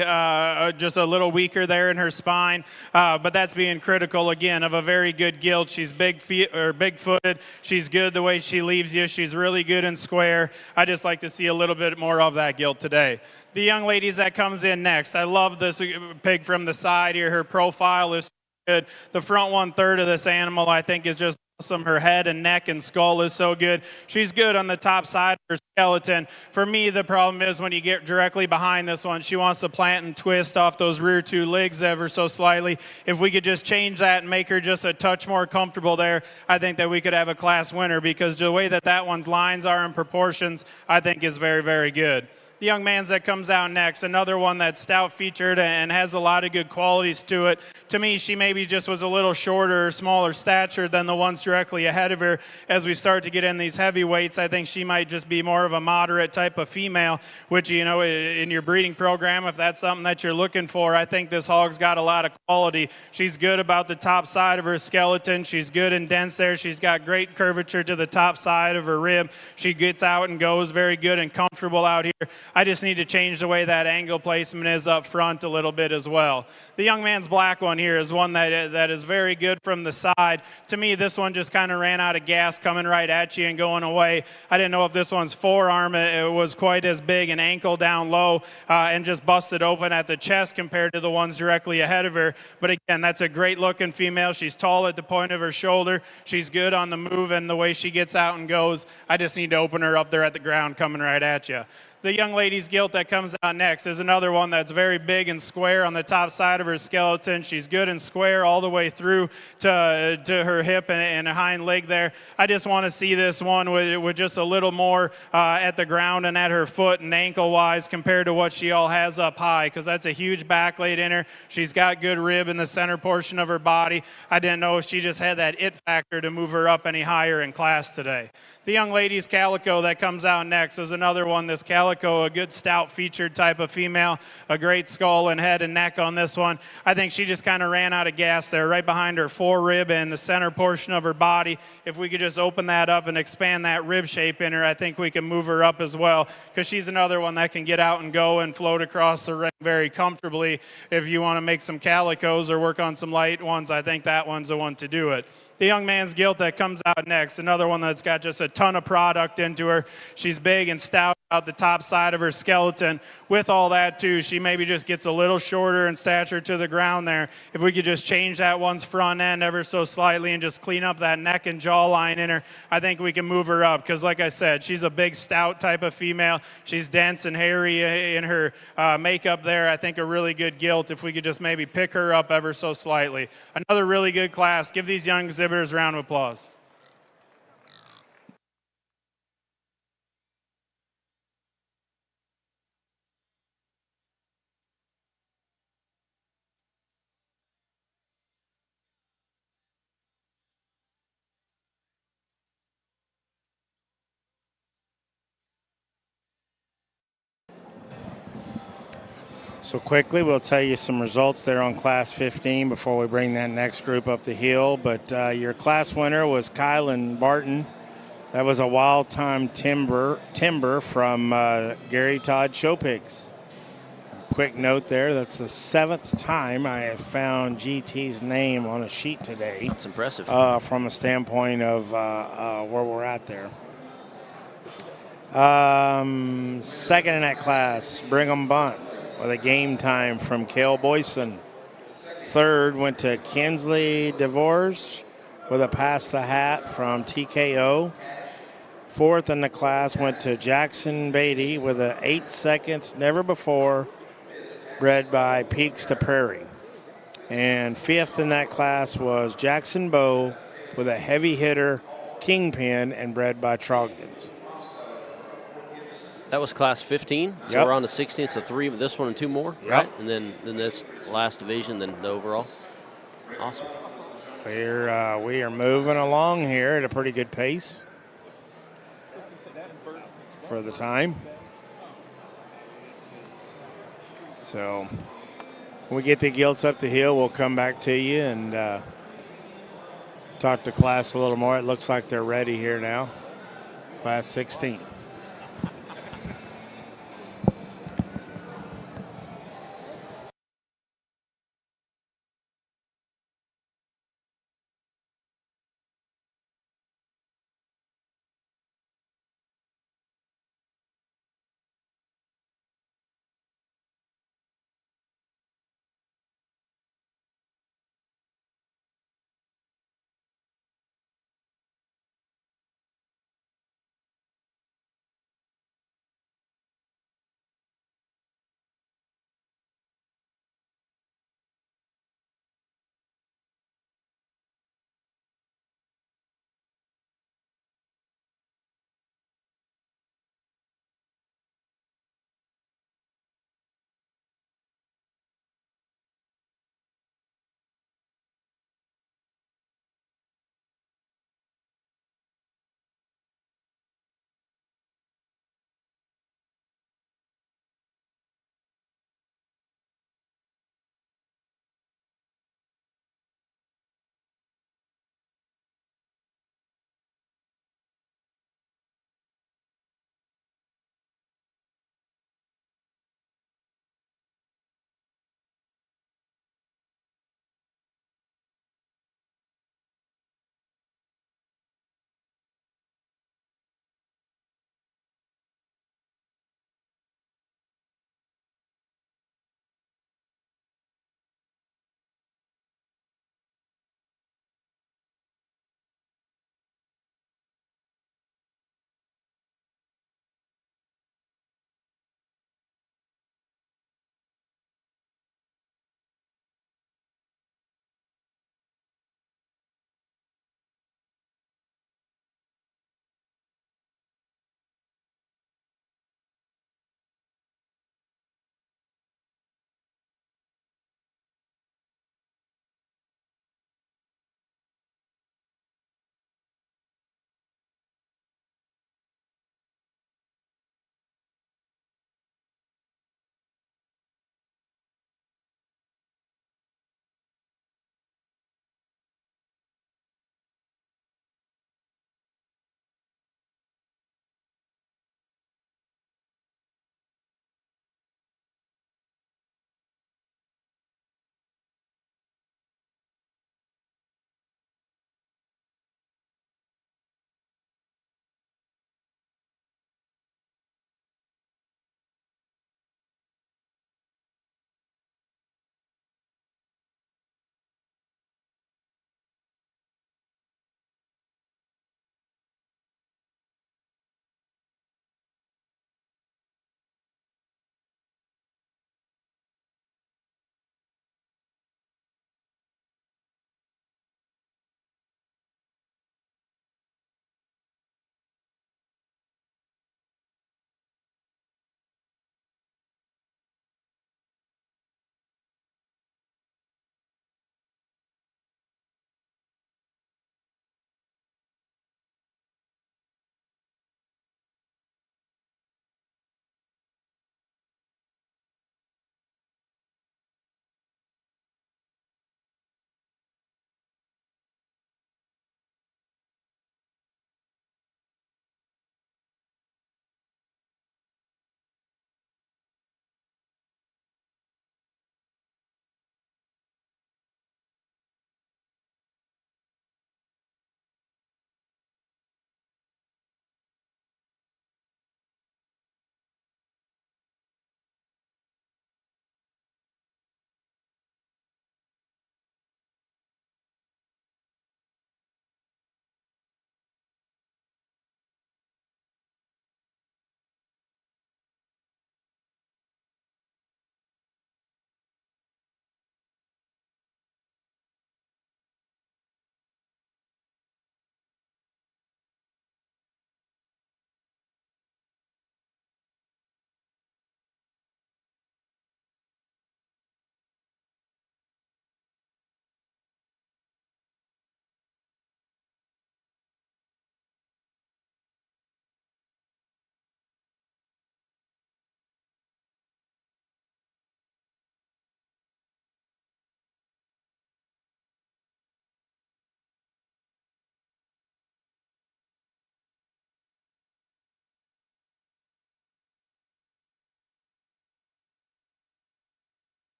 just a little weaker there in her spine, but that's being critical again of a very good gilt. She's big-footed. She's good the way she leaves you. She's really good and square. I just like to see a little bit more of that gilt today. The young ladies that comes in next, I love this pig from the side here. Her profile is good. The front 1/3 of this animal, I think, is just awesome. Her head and neck and skull is so good. She's good on the top side of her skeleton. For me, the problem is when you get directly behind this one, she wants to plant and twist off those rear 2 legs ever so slightly. If we could just change that and make her just a touch more comfortable there, I think that we could have a class winner, because the way that one's lines are and proportions, I think is very, very good. The young man's that comes out next, another one that's stout featured and has a lot of good qualities to it. To me, she maybe just was a little shorter or smaller stature than the ones directly ahead of her. As we start to get in these heavyweights, I think she might just be more of a moderate type of female, which, you know, in your breeding program, if that's something that you're looking for, I think this hog's got a lot of quality. She's good about the top side of her skeleton. She's good and dense there. She's got great curvature to the top side of her rib. She gets out and goes very good and comfortable out here. I just need to change the way that angle placement is up front a little bit as well. The young man's black one here is one that is very good from the side. To me, this one just kind of ran out of gas coming right at you and going away. I didn't know if this one's forearm it was quite as big, and ankle down low and just busted open at the chest compared to the ones directly ahead of her. But again, that's a great looking female. She's tall at the point of her shoulder. She's good on the move and the way she gets out and goes. I just need to open her up there at the ground coming right at you. The young lady's gilt that comes out next is another one that's very big and square on the top side of her skeleton. She's good and square all the way through to her hip and her hind leg there. I just want to see this one with just a little more at the ground and at her foot and ankle-wise compared to what she all has up high, because that's a huge backlayed in her. She's got good rib in the center portion of her body. I didn't know if she just had that it factor to move her up any higher in class today. The young lady's calico that comes out next is another one. This calico, a good stout featured type of female, a great skull and head and neck on this one. I think she just kind of ran out of gas there right behind her forerib and the center portion of her body. If we could just open that up and expand that rib shape in her, I think we can move her up as well, because she's another one that can get out and go and float across the ring very comfortably. If you want to make some calicos or work on some light ones, I think that one's the one to do it. The young man's gilt that comes out next, another one that's got just a ton of product into her. She's big and stout out the top side of her skeleton. With all that too, she maybe just gets a little shorter in stature to the ground there. If we could just change that one's front end ever so slightly and just clean up that neck and jawline in her, I think we can move her up, because like I said, she's a big stout type of female. She's dense and hairy in her makeup there. I think a really good gilt if we could just maybe pick her up ever so slightly. Another really good class. Give these young exhibitors a round of applause. So quickly, we'll tell you some results there on Class 15 before we bring that next group up the hill. But your class winner was Kylan Barton. That was a Wild Time Timber from Gary Todd Show Pigs. Quick note there, that's the 7th time I have found GT's name on a sheet today. That's impressive. From a standpoint of where we're at there. Second in that class, Brigham Bunt with a game time from Cale Boyson. Third went to Kinsley DeVores with a pass the hat from TKO. Fourth in the class went to Jackson Beatty with a 8 seconds, never before, bred by Peaks to Prairie. And fifth in that class was Jackson Bow with a heavy hitter, Kingpin, and bred by Trogdon's. That was class 15. So Yep. we're on to 16. So 3 with this one and 2 more, Yep. right? And then this last division, then the overall. Awesome. We are moving along here at a pretty good pace for the time. So when we get the Gilts up the hill, we'll come back to you and talk to class a little more. It looks like they're ready here now. Class 16.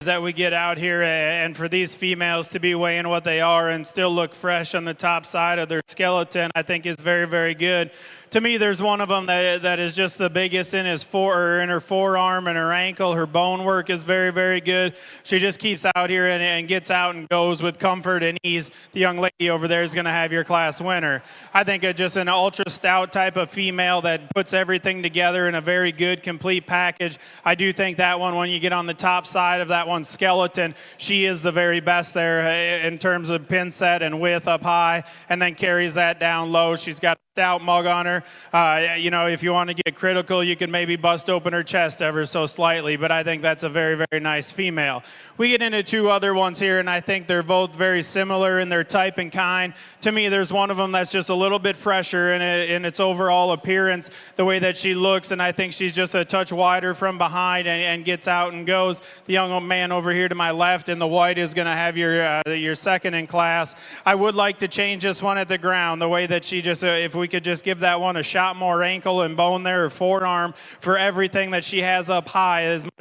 that we get out here, and for these females to be weighing what they are and still look fresh on the top side of their skeleton, I think is very, very good. To me, there's one of them that is just the biggest in in her forearm and her ankle. Her bone work is very, very good. She just keeps out here and gets out and goes with comfort and ease. The young lady over there is going to have your class winner. I think it's just an ultra stout type of female that puts everything together in a very good, complete package. I do think that one, when you get on the top side of that one skeleton, she is the very best there in terms of pin set and width up high, and then carries that down low. She's got stout mug on her. If you want to get critical, you can maybe bust open her chest ever so slightly, but I think that's a very, very nice female. We get into two other ones here, and I think they're both very similar in their type and kind. To me, there's one of them that's just a little bit fresher in its overall appearance, the way that she looks, and I think she's just a touch wider from behind and gets out and goes. The young man over here to my left in the white is going to have your second in class. I would like to change this one at the ground, the way that she just, if we could just give that one a shot more ankle and bone there, or forearm, for everything that she has up high, as much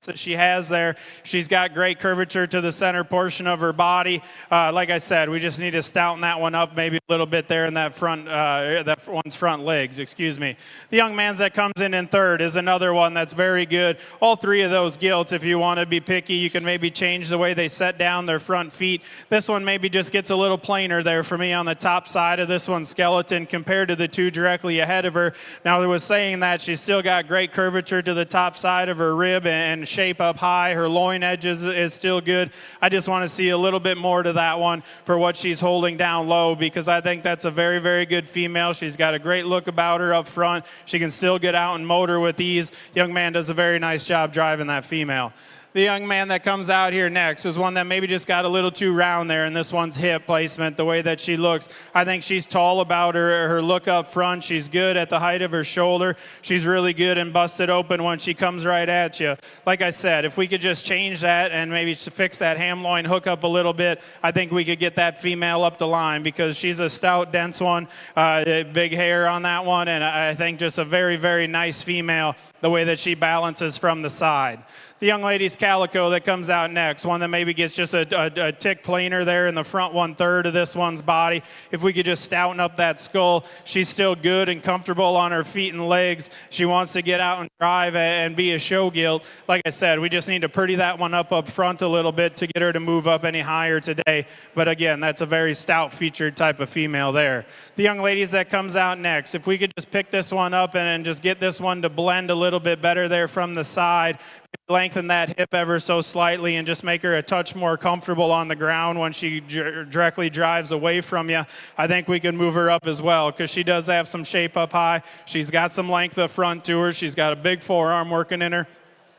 that she has there. She's got great curvature to the center portion of her body. Like I said, we just need to stouten that one up maybe a little bit there in that one's front legs, excuse me. The young man's that comes in third is another one that's very good. All three of those gilts, if you want to be picky, you can maybe change the way they set down their front feet. This one maybe just gets a little plainer there for me on the top side of this one's skeleton compared to the two directly ahead of her. Now, I was saying that she's still got great curvature to the top side of her rib and shape up high. Her loin edge is still good. I just want to see a little bit more to that one for what she's holding down low, because I think that's a very, very good female. She's got a great look about her up front. She can still get out and motor with ease. Young man does a very nice job driving that female. The young man that comes out here next is one that maybe just got a little too round there in this one's hip placement, the way that she looks. I think she's tall about her look up front. She's good at the height of her shoulder. She's really good and busted open when she comes right at you. Like I said, if we could just change that and maybe fix that ham loin hook up a little bit, I think we could get that female up the line, because she's a stout, dense one, big hair on that one, and I think just a very, very nice female, the way that she balances from the side. The young lady's calico that comes out next, one that maybe gets just a tick plainer there in the front 1/3 of this one's body. If we could just stouten up that skull, she's still good and comfortable on her feet and legs. She wants to get out and drive and be a show gilt. Like I said, we just need to pretty that one up front a little bit to get her to move up any higher today. But again, that's a very stout featured type of female there. The young ladies that comes out next, if we could just pick this one up and just get this one to blend a little bit better there from the side, lengthen that hip ever so slightly and just make her a touch more comfortable on the ground when she directly drives away from you, I think we can move her up as well, because she does have some shape up high. She's got some length up front to her. She's got a big forearm working in her.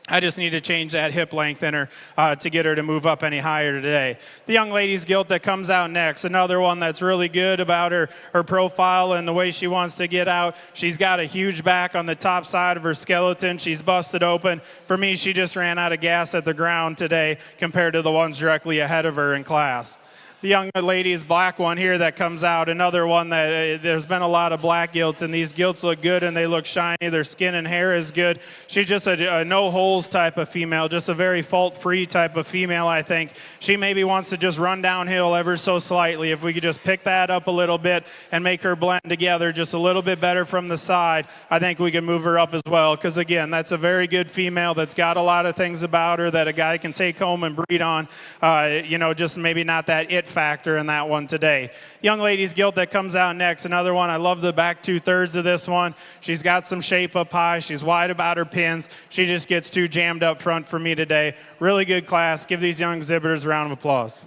I just need to change that hip length in her to get her to move up any higher today. The young lady's gilt that comes out next, another one that's really good about her profile and the way she wants to get out. She's got a huge back on the top side of her skeleton. She's busted open. For me, she just ran out of gas at the ground today compared to the ones directly ahead of her in class. The young lady's black one here that comes out, another one that there's been a lot of black gilts, and these gilts look good and they look shiny. Their skin and hair is good. She's just a no holes type of female, just a very fault-free type of female, I think. She maybe wants to just run downhill ever so slightly. If we could just pick that up a little bit and make her blend together just a little bit better from the side, I think we can move her up as well, because again, that's a very good female that's got a lot of things about her that a guy can take home and breed on. Just maybe not that it factor in that one today. Young lady's gilt that comes out next, another one. I love the back 2/3 of this one. She's got some shape up high. She's wide about her pins. She just gets too jammed up front for me today. Really good class. Give these young exhibitors a round of applause.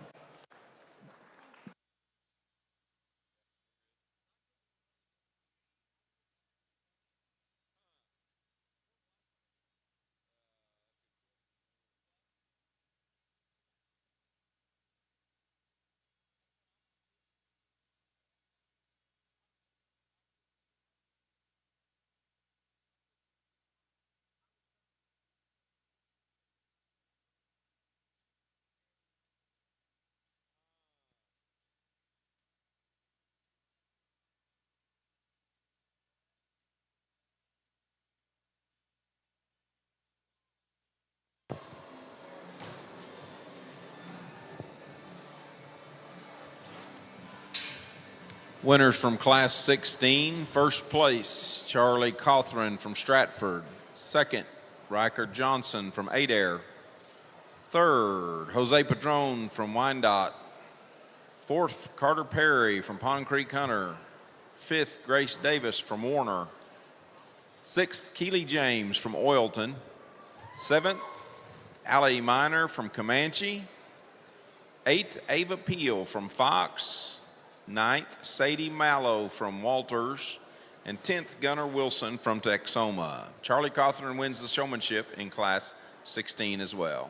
Winners from Class 16, first place, Charlie Cawthron from Stratford. Second, Riker Johnson from Adair. Third, Jose Padron from Wyandotte. Fourth, Carter Perry from Pond Creek Hunter. Fifth, Grace Davis from Warner. Sixth, Keely James from Oilton. Seventh, Allie Miner from Comanche. Eighth, Ava Peel from Fox. Ninth, Sadie Mallow from Walters. And 10th, Gunnar Wilson from Texoma. Charlie Cawthron wins the showmanship in Class 16 as well.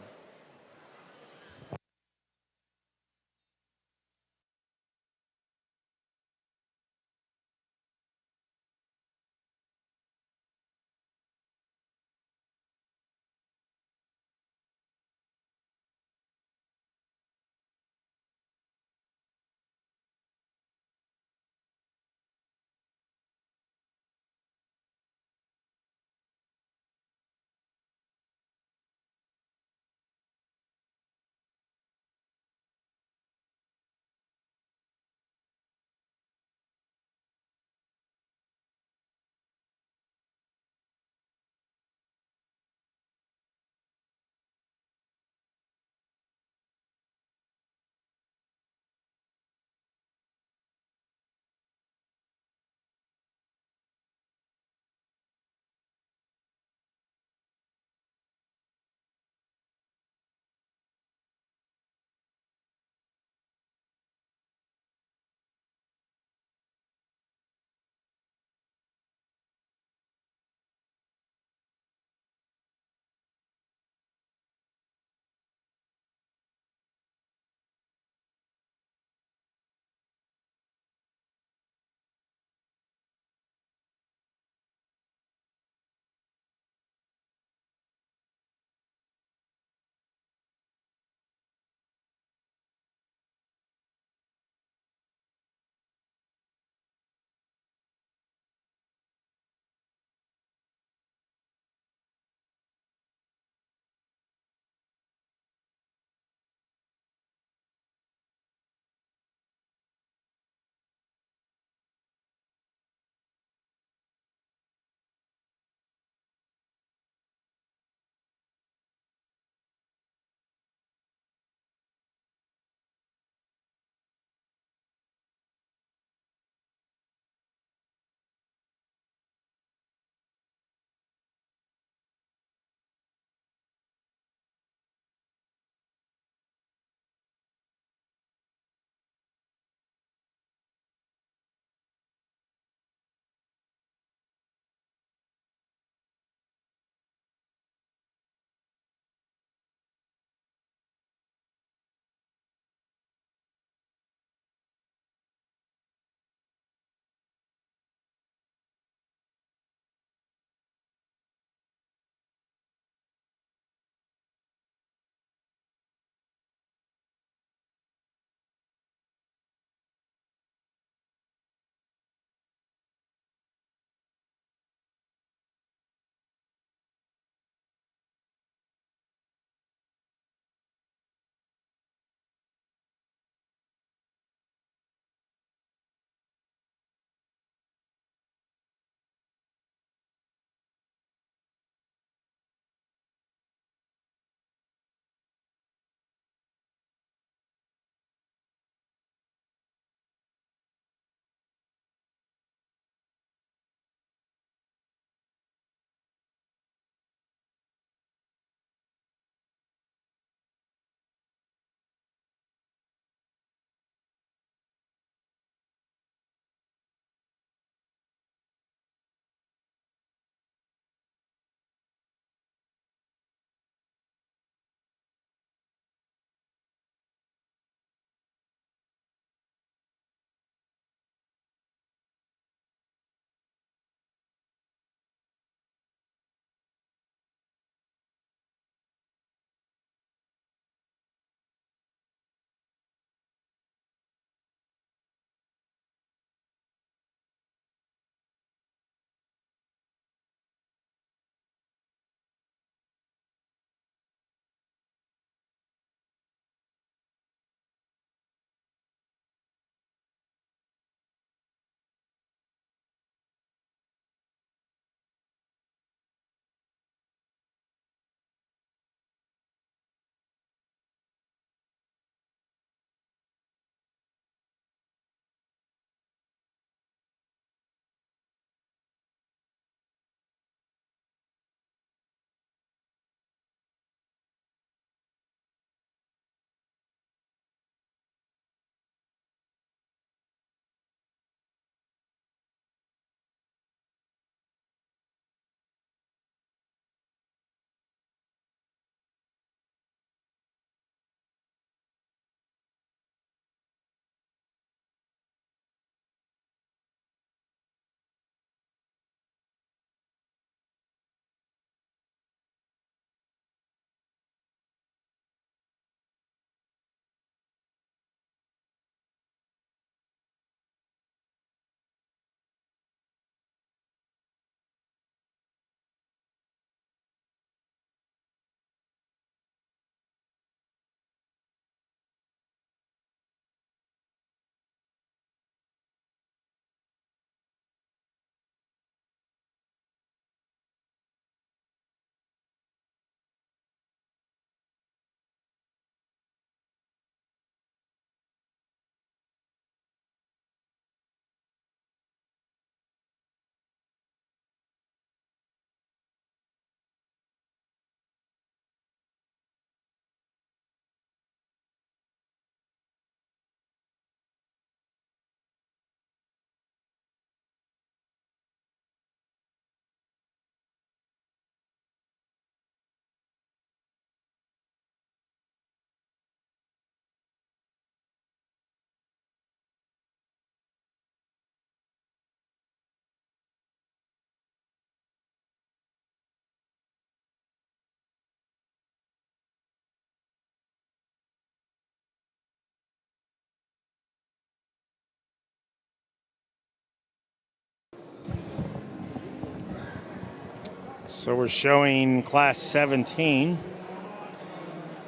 So we're showing Class 17.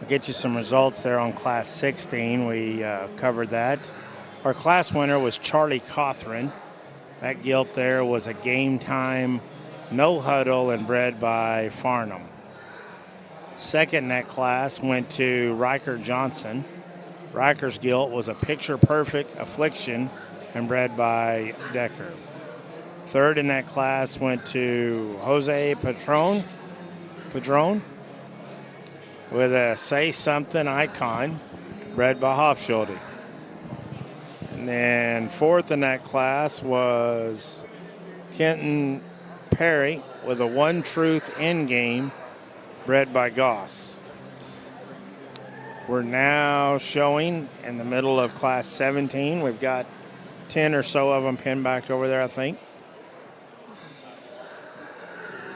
I'll get you some results there on Class 16. We covered that. Our class winner was Charlie Cothran. That gilt there was a game time, no huddle, and bred by Farnham. Second in that class went to Riker Johnson. Riker's gilt was a picture perfect affliction and bred by Decker. Third in that class went to Jose Padron with a Say Something icon bred by Hofschulde. And then fourth in that class was Kenton Perry with a One Truth Endgame bred by Goss. We're now showing in the middle of Class 17. We've got 10 or so of them pinned back over there, I think.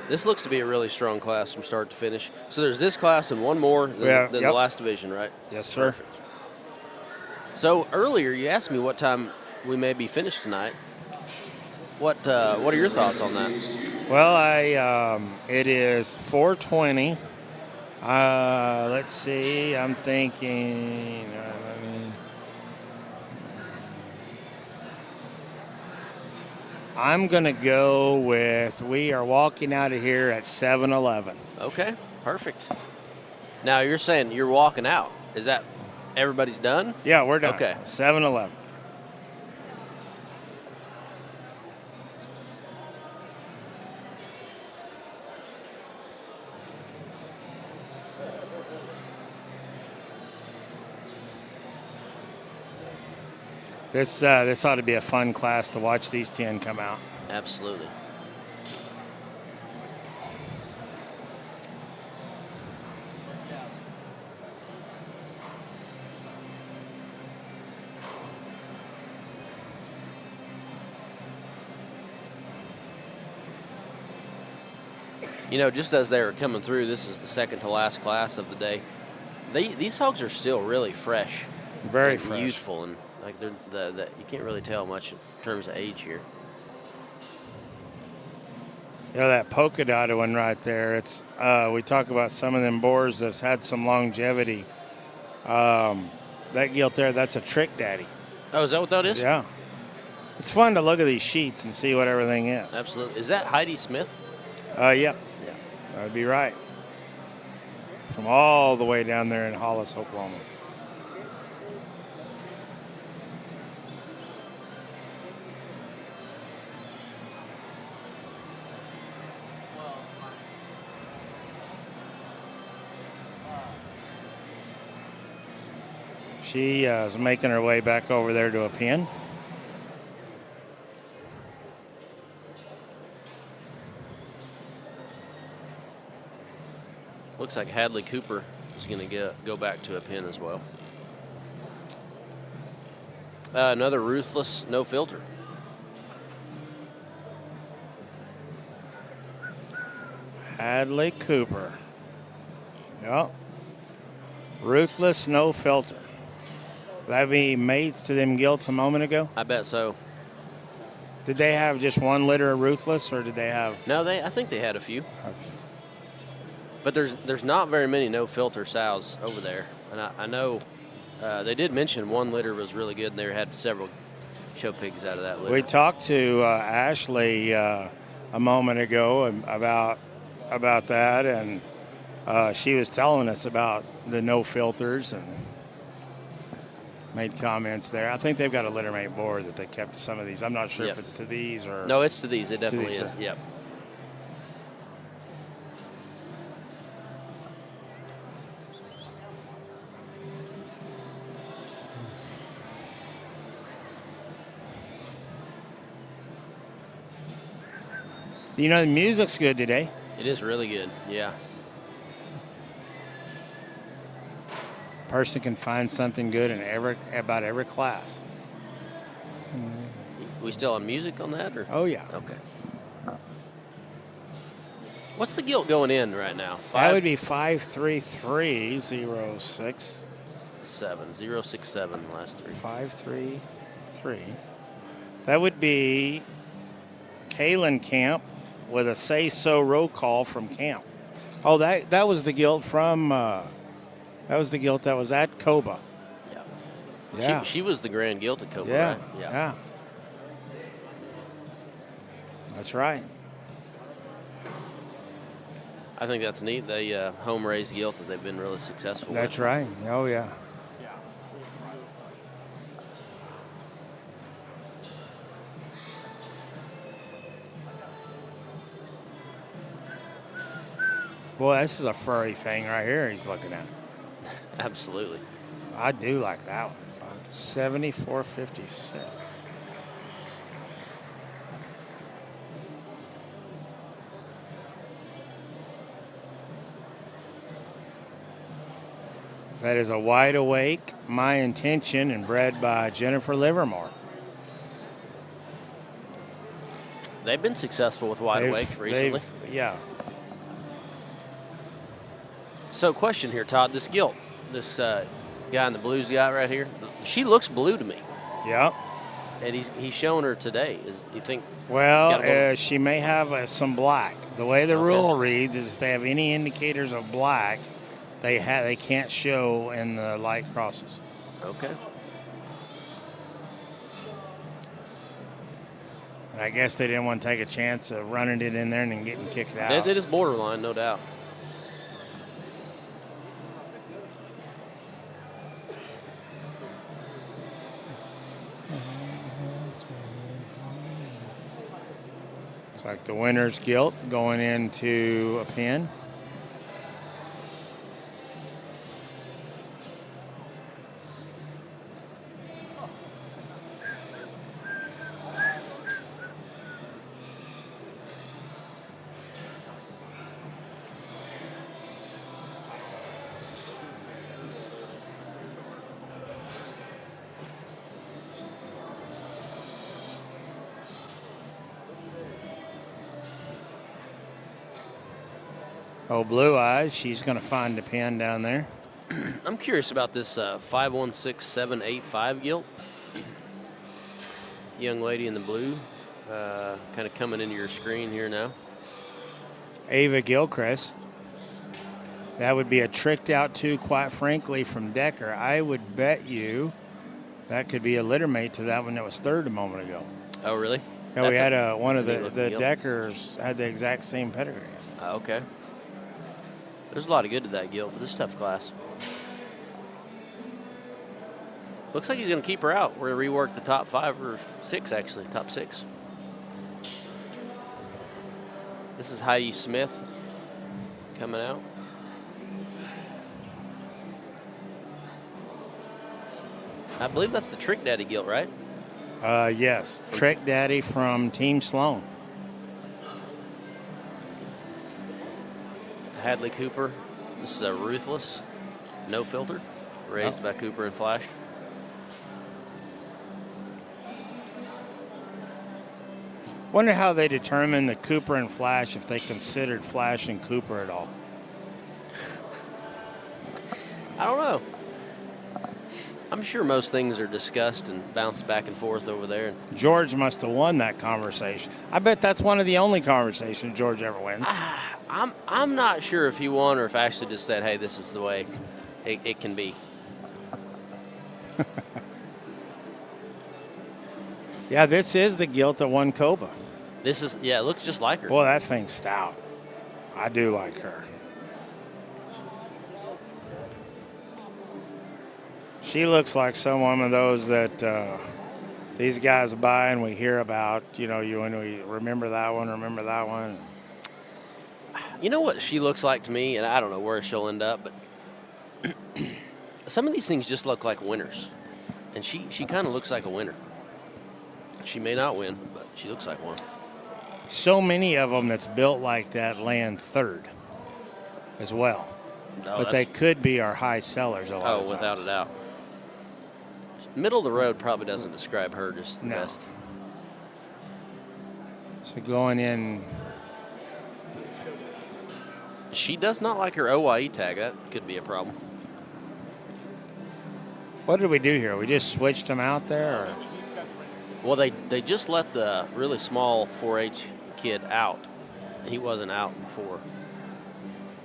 This looks to be a really strong class from start to finish. So there's this class and one more than the last division, right? Yes, sir. Perfect. So earlier you asked me what time we may be finished tonight. What are your thoughts on that? Well, it is 4:20. Let's see. I'm thinking. I'm going to go with we are walking out of here at 7:11. Okay, perfect. Now you're saying you're walking out. Is that everybody's done? Yeah, we're done. Okay. 7:11. This ought to be a fun class to watch these 10 come out. Absolutely. You know, just as they were coming through, this is the second to last class of the day. These hogs are still really fresh. Very and fresh. Youthful, and like they're you can't really tell much in terms of age here. You know, that polka dotted one right there, it's we talk about some of them boars that's had some longevity. That gilt there, that's a trick daddy. Oh, is that what that is? Yeah. It's fun to look at these sheets and see what everything is. Absolutely. Is that Heidi Smith? Yep. Yeah. That would be right. From all the way down there in Hollis, Oklahoma. She is making her way back over there to a pin. Looks like Hadley Cooper is going to go back to a pin as well. Another Ruthless No Filter. Hadley Cooper. Yep. Ruthless No Filter. That be mates to them gilts a moment ago? I bet so. Did they have just one litter of Ruthless, or did they have? No, I think they had a few. But there's not very many no filter sows over there, and I know they did mention one litter was really good, and they had several show pigs out of that litter. We talked to Ashley a moment ago about that, and she was telling us about the no filters and made comments there. I think they've got a litter mate board that they kept some of these. I'm not sure if it's to these or. No, it's to these. It definitely is. Yep. You know, the music's good today. It is really good. Yeah. Person can find something good in about every class. We still have music on that, or? Oh yeah. Okay. What's the gilt going in right now? That would be 53306. 067 last three. 533. That would be Kalen Camp with a say-so roll call from camp. Oh, that was the Gilt from. That was the Gilt that was at Coba. Yeah. Yeah. She was the Grand Gilt at Coba, Yeah. right? Yeah. That's right. I think that's neat. They home raised Gilt that they've been really successful That's with. right. Oh, yeah. Boy, this is a furry thing right here he's looking at. Absolutely. I do like that one. 74.56. That is a Wide Awake, My Intention, and bred by Jennifer Livermore. They've been successful with Wide Awake recently. Yeah. So, question here, Todd. This Gilt, this guy in the blues got right here, she looks blue to me. Yeah. And he's showing her today. You think? Well, she may have some black. The way the rule reads is if they have any indicators of black, they can't show in the light crosses. Okay. And I guess they didn't want to take a chance of running it in there and then getting kicked out. It is borderline, no doubt. Looks like the winner's Gilt going into a pin. Oh, Blue Eyes, she's going to find the pin down there. I'm curious about this 516785 Gilt. Young lady in the blue, kind of coming into your screen here now. Ava Gilchrist. That would be a tricked out two, quite frankly, from Decker. I would bet you that could be a litter mate to that one that was third a moment ago. Oh, really? Yeah, we had one of the Deckers had the exact same pedigree. Okay. There's a lot of good to that Gilt, but this is a tough class. Looks like he's going to keep her out. We're going to rework the top 5 or 6, actually, top 6. This is Heidi Smith coming out. I believe that's the Trick Daddy Gilt, right? Yes, Trick Daddy from Team Sloan. Hadley Cooper. This is a Ruthless, no filter, raised by Cooper and Flash. Wonder how they determined the Cooper and Flash if they considered Flash and Cooper at all. I don't know. I'm sure most things are discussed and bounced back and forth over there. George must have won that conversation. I bet that's one of the only conversations George ever wins. I'm not sure if he won or if Ashley just said, hey, this is the way it can be. Yeah, this is the Gilt that won Coba. This is, yeah, it looks just like her. Boy, that thing's stout. I do like her. She looks like some of those that these guys buy and we hear about, when we remember that one. You know what she looks like to me, and I don't know where she'll end up, but some of these things just look like winners. And she kind of looks like a winner. She may not win, but she looks like one. So many of them that's built like that land third as well. Oh, but they could be our high sellers a lot of times. Without a doubt. Middle of the road probably doesn't describe her just the best. So going in. She does not like her OYE tag. That could be a problem. What did we do here? We just switched them out there? Or? Well, they just let the really small 4-H kid out. He wasn't out before.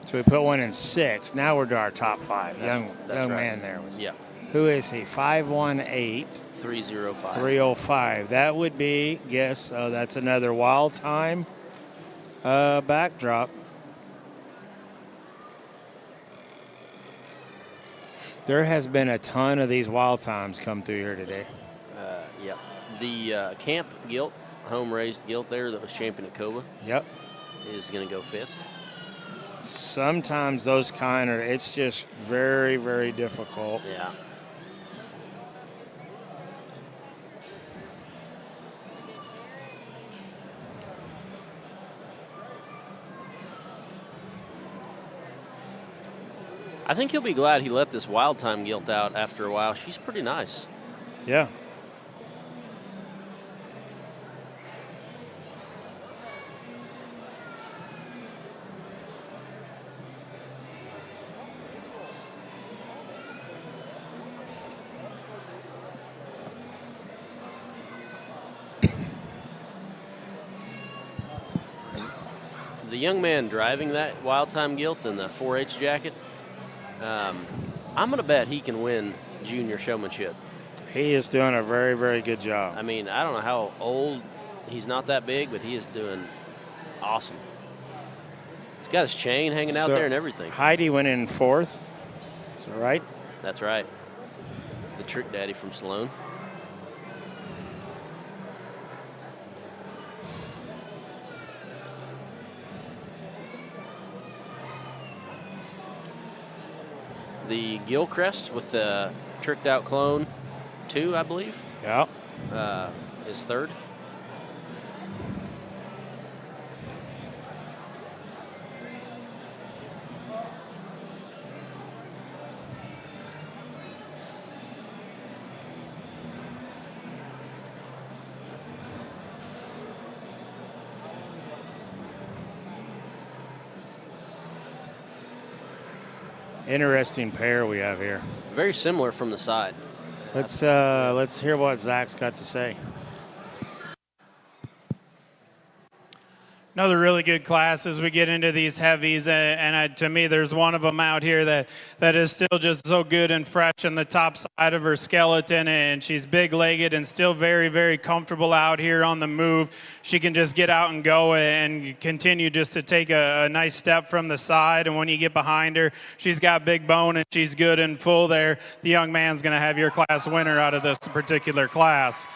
So we put one in 6. Now we're to our top 5. Young right. man there was. Yeah. Who is he? 518. 305. 305. That would be, that's another wild time backdrop. There has been a ton of these wild times come through here today. Yep. The Camp Gilt, home-raised Gilt there that was champion at Cova. Yep. Is going to go 5th. Sometimes those it's just very, very difficult. Yeah. I think he'll be glad he let this Wild Time Gilt out after a while. She's pretty nice. Yeah. The young man driving that Wild Time Gilt in the 4-H jacket, I'm going to bet he can win junior showmanship. He is doing a very, very good job. I mean, I don't know how old, he's not that big, but he is doing awesome. He's got his chain hanging out there and everything. Heidi went in 4th. Is that right? That's right. The Trick Daddy from Sloan. The Gilcrest with the tricked out clone 2, I believe. Yeah. Is 3rd. Interesting pair we have here. Very similar from the side. Let's hear what Zach's got to say. Another really good class as we get into these heavies, to me, there's one of them out here that is still just so good and fresh on the top side of her skeleton, and she's big-legged and still very, very comfortable out here on the move. She can just get out and go and continue just to take a nice step from the side, and when you get behind her, she's got big bone and she's good and full there. The young man's going to have your class winner out of this particular class.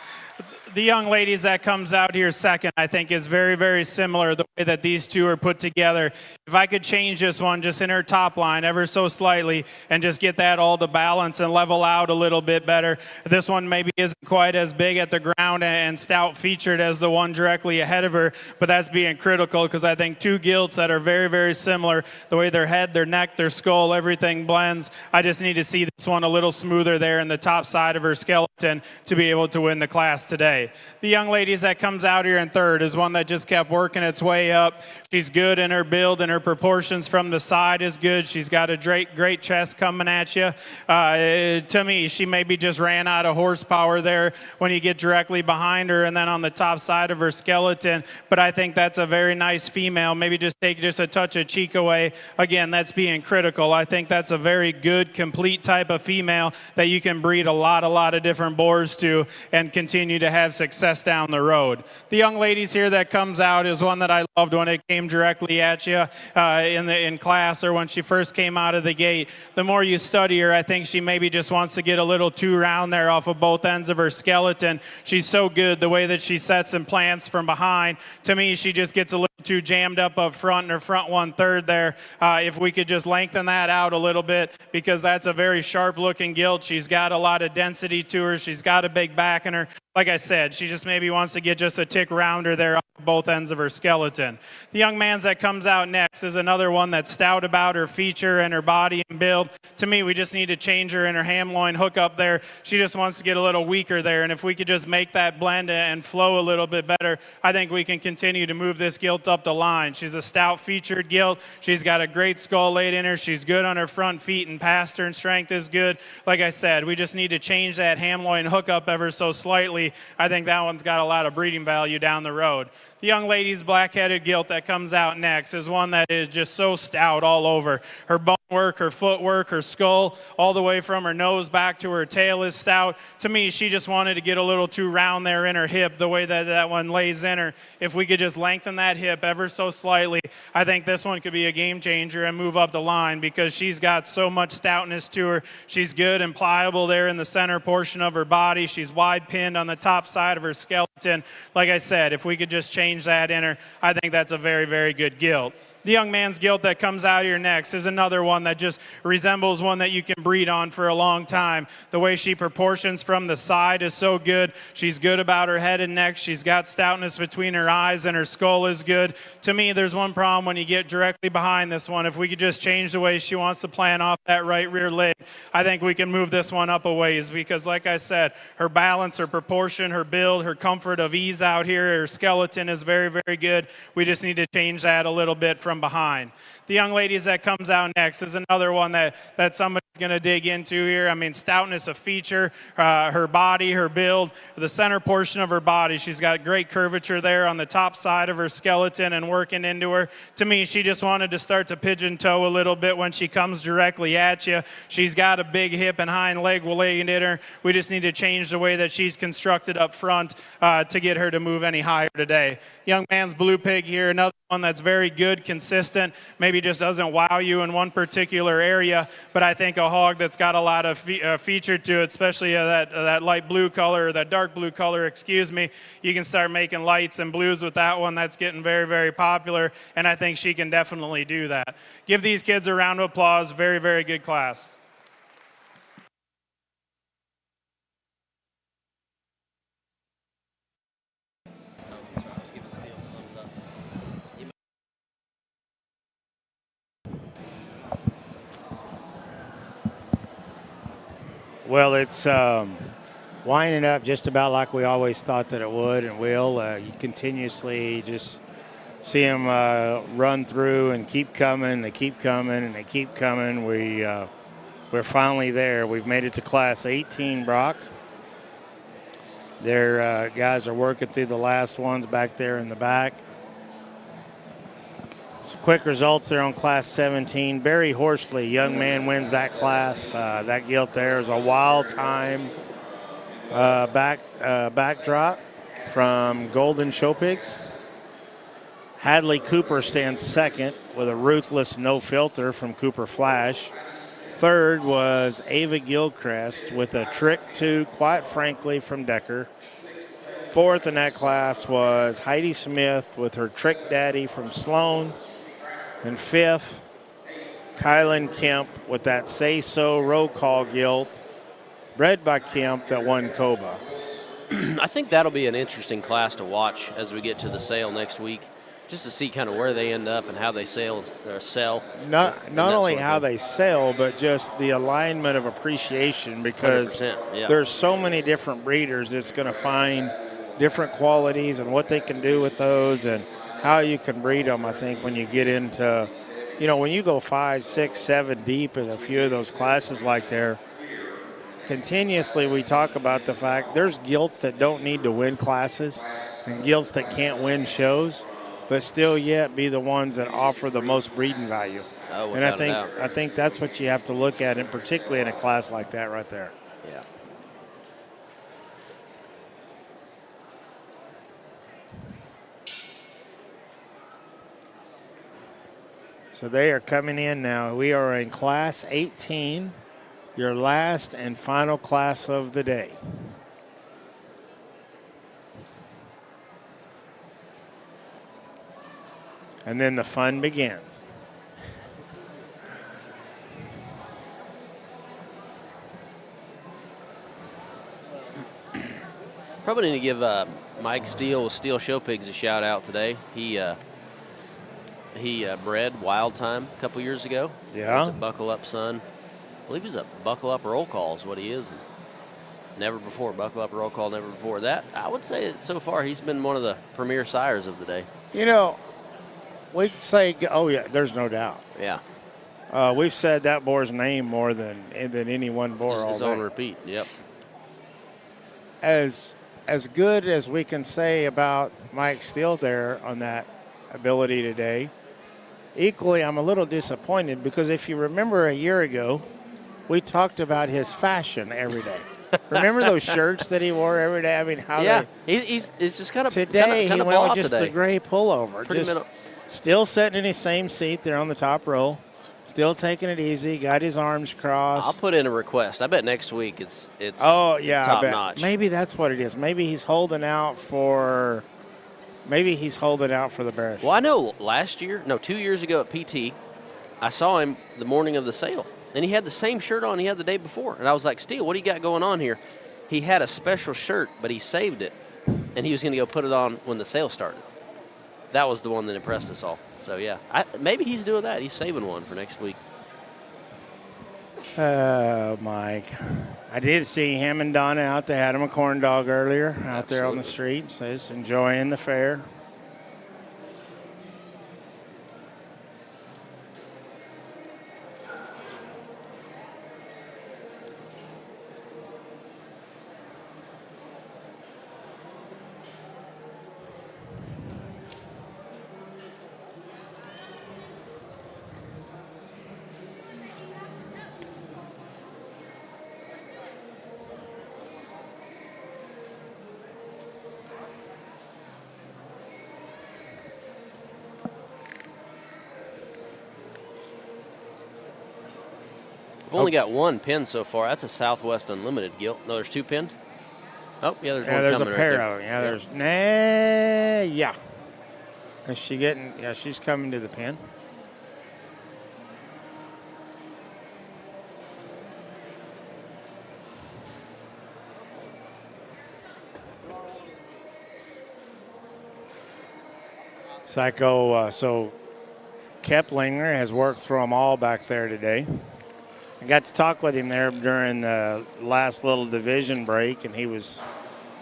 The young ladies that comes out here second, I think, is very, very similar the way that these two are put together. If I could change this one just in her top line ever so slightly and just get that all to balance and level out a little bit better, this one maybe isn't quite as big at the ground and stout featured as the one directly ahead of her, but that's being critical because I think two gilts that are very, very similar, the way their head, their neck, their skull, everything blends. I just need to see this one a little smoother there in the top side of her skeleton to be able to win the class today. The young ladies that comes out here in third is one that just kept working its way up. She's good in her build and her proportions from the side is good. She's got a great chest coming at you. To me, she maybe just ran out of horsepower there when you get directly behind her and then on the top side of her skeleton. But I think that's a very nice female. Maybe just take just a touch of cheek away. Again, that's being critical. I think that's a very good, complete type of female that you can breed a lot of different boars to and continue to have success down the road. The young ladies here that comes out is one that I loved when it came directly at you in class or when she first came out of the gate. The more you study her, I think she maybe just wants to get a little too round there off of both ends of her skeleton. She's so good the way that she sets and plants from behind. To me, she just gets a little too jammed up front in her front 1/3 there. If we could just lengthen that out a little bit, because that's a very sharp looking gilt. She's got a lot of density to her. She's got a big back in her. Like I said, she just maybe wants to get just a tick rounder there on both ends of her skeleton. The young man's that comes out next is another one that's stout about her feature and her body and build. To me, we just need to change her in her ham loin hook up there. She just wants to get a little weaker there, and if we could just make that blend and flow a little bit better, I think we can continue to move this gilt up the line. She's a stout featured gilt. She's got a great skull laid in her. She's good on her front feet, and past her and strength is good. Like I said, we just need to change that ham loin hook up ever so slightly quality, I think that one's got a lot of breeding value down the road. The young lady's black-headed gilt that comes out next is one that is just so stout all over. Her bone work, her footwork, her skull, all the way from her nose back to her tail is stout. To me, she just wanted to get a little too round there in her hip, the way that that one lays in her. If we could just lengthen that hip ever so slightly, I think this one could be a game changer and move up the line because she's got so much stoutness to her. She's good and pliable there in the center portion of her body. She's wide pinned on the top side of her skeleton. Like I said, if we could just change that in her, I think that's a very, very good gilt. The young man's gilt that comes out here next is another one that just resembles one that you can breed on for a long time. The way she proportions from the side is so good. She's good about her head and neck. She's got stoutness between her eyes, and her skull is good. To me, there's one problem when you get directly behind this one. If we could just change the way she wants to plant off that right rear leg, I think we can move this one up a ways because, like I said, her balance, her proportion, her build, her comfort of ease out here, her skeleton is very, very good. We just need to change that a little bit from behind. The young ladies that comes out next is another one that somebody's going to dig into here. I mean, stoutness a feature, her body, her build, the center portion of her body. She's got great curvature there on the top side of her skeleton and working into her. To me, she just wanted to start to pigeon toe a little bit when she comes directly at you. She's got a big hip and hind leg laying in her. We just need to change the way that she's constructed up front to get her to move any higher today. Young man's blue pig here, another one that's very good, consistent, maybe just doesn't wow you in one particular area, but I think a hog that's got a lot of feature to it, especially that light blue color, or that dark blue color, excuse me. You can start making lights and blues with that one. That's getting very, very popular, and I think she can definitely do that. Give these kids a round of applause. Very, very good class. Well, it's winding up just about like we always thought that it would and will. You continuously just see them run through and keep coming. They keep coming and they keep coming. We're finally there. We've made it to Class 18, Brock. Their guys are working through the last ones back there in the back. Some quick results there on Class 17. Barry Horsley, young man, wins that class. That gilt there is a wild time backdrop from Golden Show Pigs. Hadley Cooper stands second with a ruthless no filter from Cooper Flash. Third was Ava Gilchrist with a trick two, quite frankly, from Decker. Fourth in that class was Heidi Smith with her trick daddy from Sloan. And fifth, Kylan Kemp with that Say So roll call gilt, bred by Kemp, that won Coba. I think that'll be an interesting class to watch as we get to the sale next week, just to see kind of where they end up and how they sell. Not only how they sell, but just the alignment of appreciation, because there's so many different breeders that's going to find different qualities and what they can do with those and how you can breed them. I think when you get into, when you go 5, 6, 7 deep in a few of those classes like there, continuously we talk about the fact there's gilts that don't need to win classes and gilts that can't win shows, but still yet be the ones that offer the most breeding value. And I think that's what you have to look at, and particularly in a class like that right there. Yeah. So they are coming in now. We are in Class 18, your last and final class of the day. And then the fun begins. Probably need to give Mike Steele with Steel Show Pigs a shout out today. He bred Wild Time a couple years ago. Yeah. He's a Buckle Up son. I believe he's a Buckle Up roll call is what he is. Never before. Buckle Up roll call, never before. That, I would say that so far he's been one of the premier sires of the day. We'd say, oh, yeah, there's no doubt. Yeah. We've said that boar's name more than any one boar all day. It's on repeat, yep. As as good as we can say about Mike Steele there on that ability today, equally I'm a little disappointed because if you remember a year ago, we talked about his fashion every day. Remember those shirts that he wore every day? I mean, how he's just kind of today kind he of went with blah just today. the gray pullover, Pretty just middle. still sitting in his same seat there on the top row, still taking it easy, got his arms crossed. I'll put in a request. I bet next week it's oh yeah, top I bet. notch. Maybe that's what it is. Maybe he's holding out for. Maybe he's holding out for the Bears. Well, I know 2 years ago at PT, I saw him the morning of the sale, and he had the same shirt on he had the day before. And I was like, Steele, what do you got going on here? He had a special shirt, but he saved it, and he was going to go put it on when the sale started. That was the one that impressed us all. So, yeah, maybe he's doing that. He's saving one for next week. Mike. I did see him and Donna out. They had him a corn dog earlier out there on the Absolutely. street. So he's enjoying the fair. We've only got one pin so far. That's a Southwest Unlimited Gilt. No, there's two pinned? Oh, yeah, there's one Yeah, there's a coming pair right there. of them. Yeah, there's yeah. Is she getting? Yeah, she's coming to the pin. So Keplinger has worked through them all back there today. I got to talk with him there during the last little division break, and he was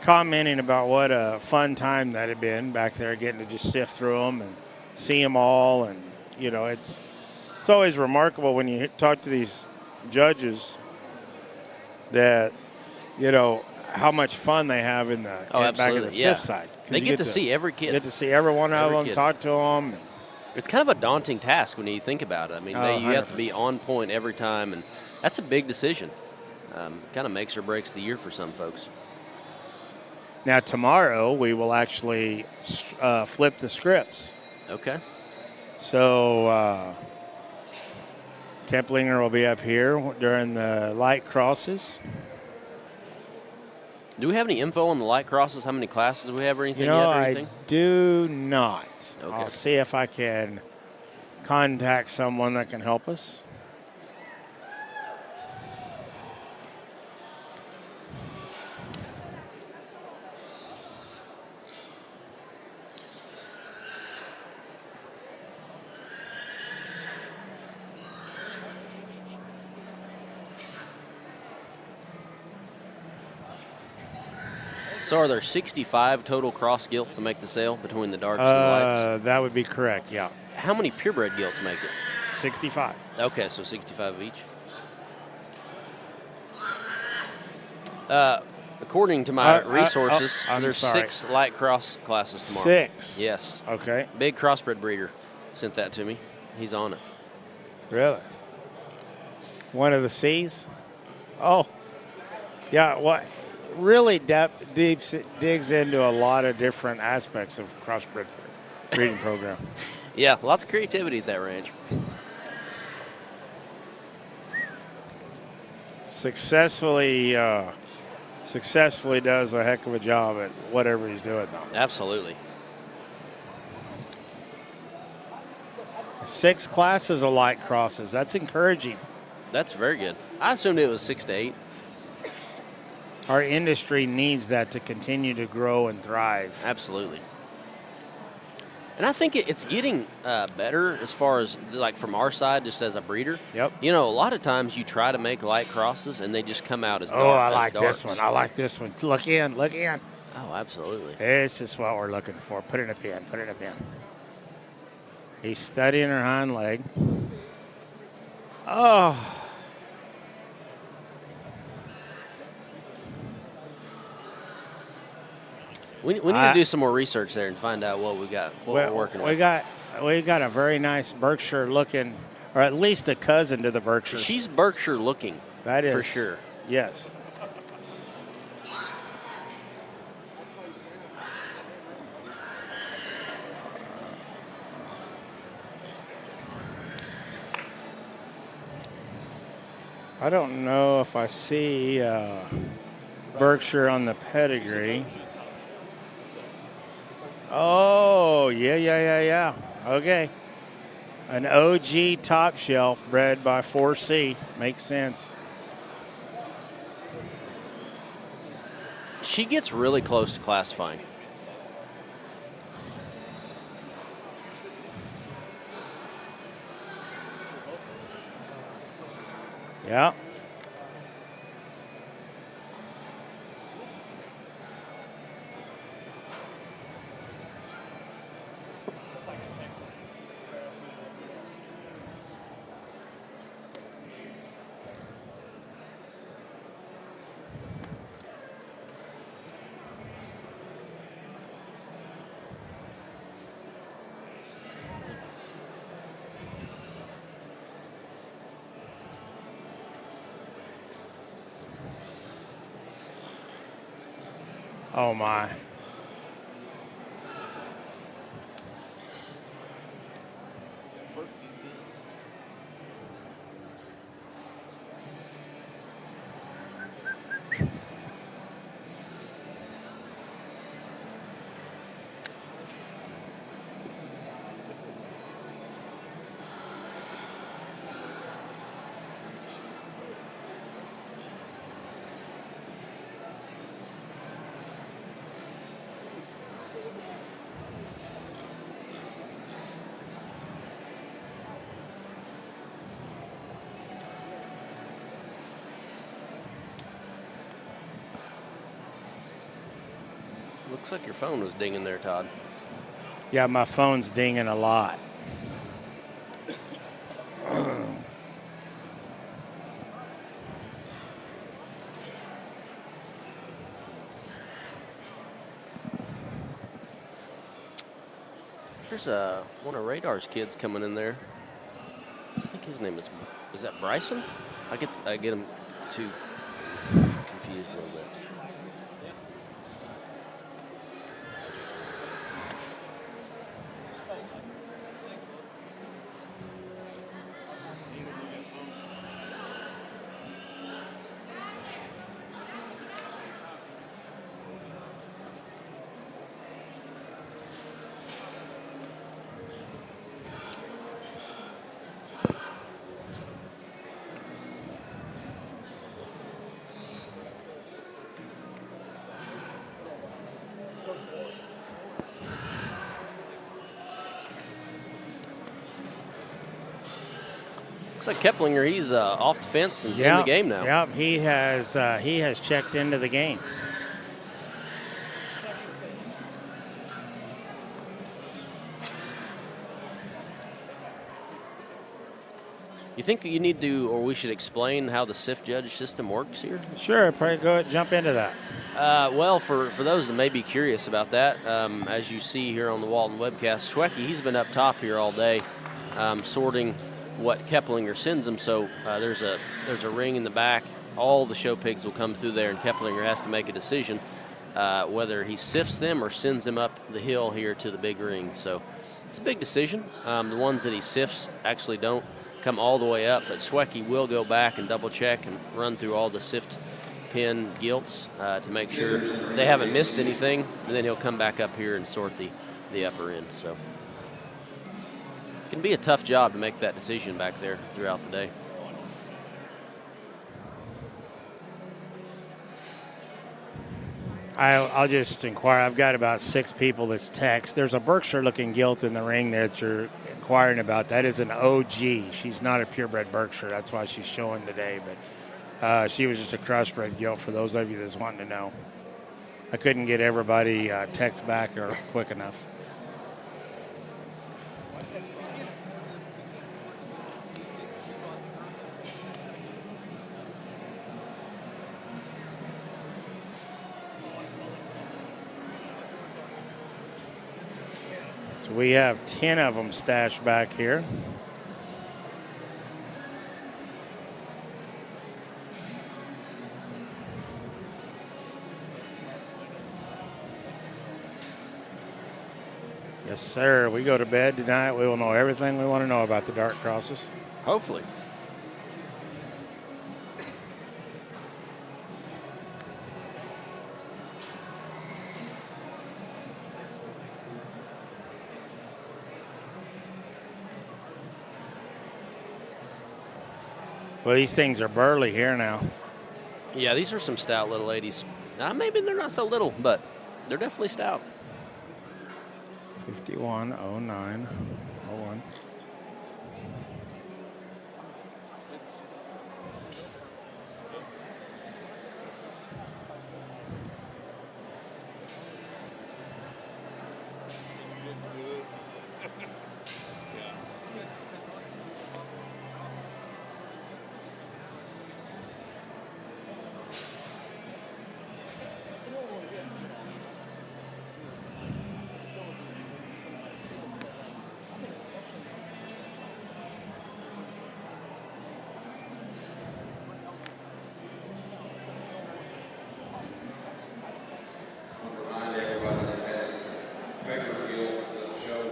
commenting about what a fun time that had been back there, getting to just sift through them and see them all. And, you know, it's always remarkable when you talk to these judges that, you know, how much fun they have in the back of the sift side. They get to see every kid. Get to see every one of them, kid. talk to them. It's kind of a daunting task when you think about it. I mean, you have to 100%. be on point every time, and that's a big decision. Kind of makes or breaks the year for some folks. Now, tomorrow we will actually flip the scripts. Okay. So Keplinger will be up here during the light crosses. Do we have any info on the light crosses? How many classes we have or anything You know, yet or I anything? do not. Okay. I'll see if I can contact someone that can help us. So are there 65 total cross gilts to make the sale between the darks and the lights? That would be correct, yeah. How many purebred gilts make it? 65. Okay, so 65 of each. According to my resources, I'm there's sorry. 6 light cross classes tomorrow. 6? Yes. Okay. Big crossbred breeder sent that to me. He's on it. Really? One of the C's? Oh. Yeah, what really digs into a lot of different aspects of crossbred breeding program. Yeah, lots of creativity at that ranch. Successfully does a heck of a job at whatever he's doing though. Absolutely. 6 classes of light crosses. That's encouraging. That's very good. I assumed it was 6 to 8. Our industry needs that to continue to grow and thrive. Absolutely. And I think it's getting better as far as, like, from our side, just as a breeder. Yep. You know, a lot of times you try to make light crosses, and they just come out as dark. Oh, I as like darks. this one. I like this one. Look in. Oh, absolutely. This is what we're looking for. Put it in a pin. He's studying her hind leg. Oh. We need to do some more research there and find out what we got, we're working with. We got a very nice Berkshire looking, or at least a cousin to the Berkshires. She's Berkshire looking. That is for sure. Yes. I don't know if I see Berkshire on the pedigree. Oh, yeah. Okay. An OG top shelf bred by 4C. Makes sense. She gets really close to classifying. Yeah. Oh, my. Looks like your phone was dinging there, Todd. Yeah, my phone's dinging a lot. There's one of Radar's kids coming in there. I think his name is that Bryson? I get him too confused a little bit. Looks like Keplinger, he's off the fence and in the game now. Yep, he has checked into the game. You think you need to, or we should explain how the SIF judge system works here? Sure, probably go ahead and jump into that. Well, for those that may be curious about that, as you see here on the Walton webcast, Schwecke, he's been up top here all day sorting what Keplinger sends him. So there's a ring in the back. All the show pigs will come through there, and Keplinger has to make a decision whether he sifts them or sends them up the hill here to the big ring. So it's a big decision. The ones that he sifts actually don't come all the way up, but Schwecke will go back and double check and run through all the sift pin gilts to make sure they haven't missed anything, and then he'll come back up here and sort the upper end. So it can be a tough job to make that decision back there throughout the day. I'll just inquire. I've got about 6 people that's text. There's a Berkshire-looking gilt in the ring that you're inquiring about. That is an OG. She's not a purebred Berkshire. That's why she's showing today. But she was just a crossbred gilt for those of you that's wanting to know. I couldn't get everybody text back or quick enough. So we have 10 of them stashed back here. Yes, sir. We go to bed tonight. We will know everything we want to know about the dart crosses. Hopefully. Well, these things are burly here now. Yeah, these are some stout little ladies. Maybe they're not so little, but they're definitely stout. 510901. Remind everybody that has regular gilts that show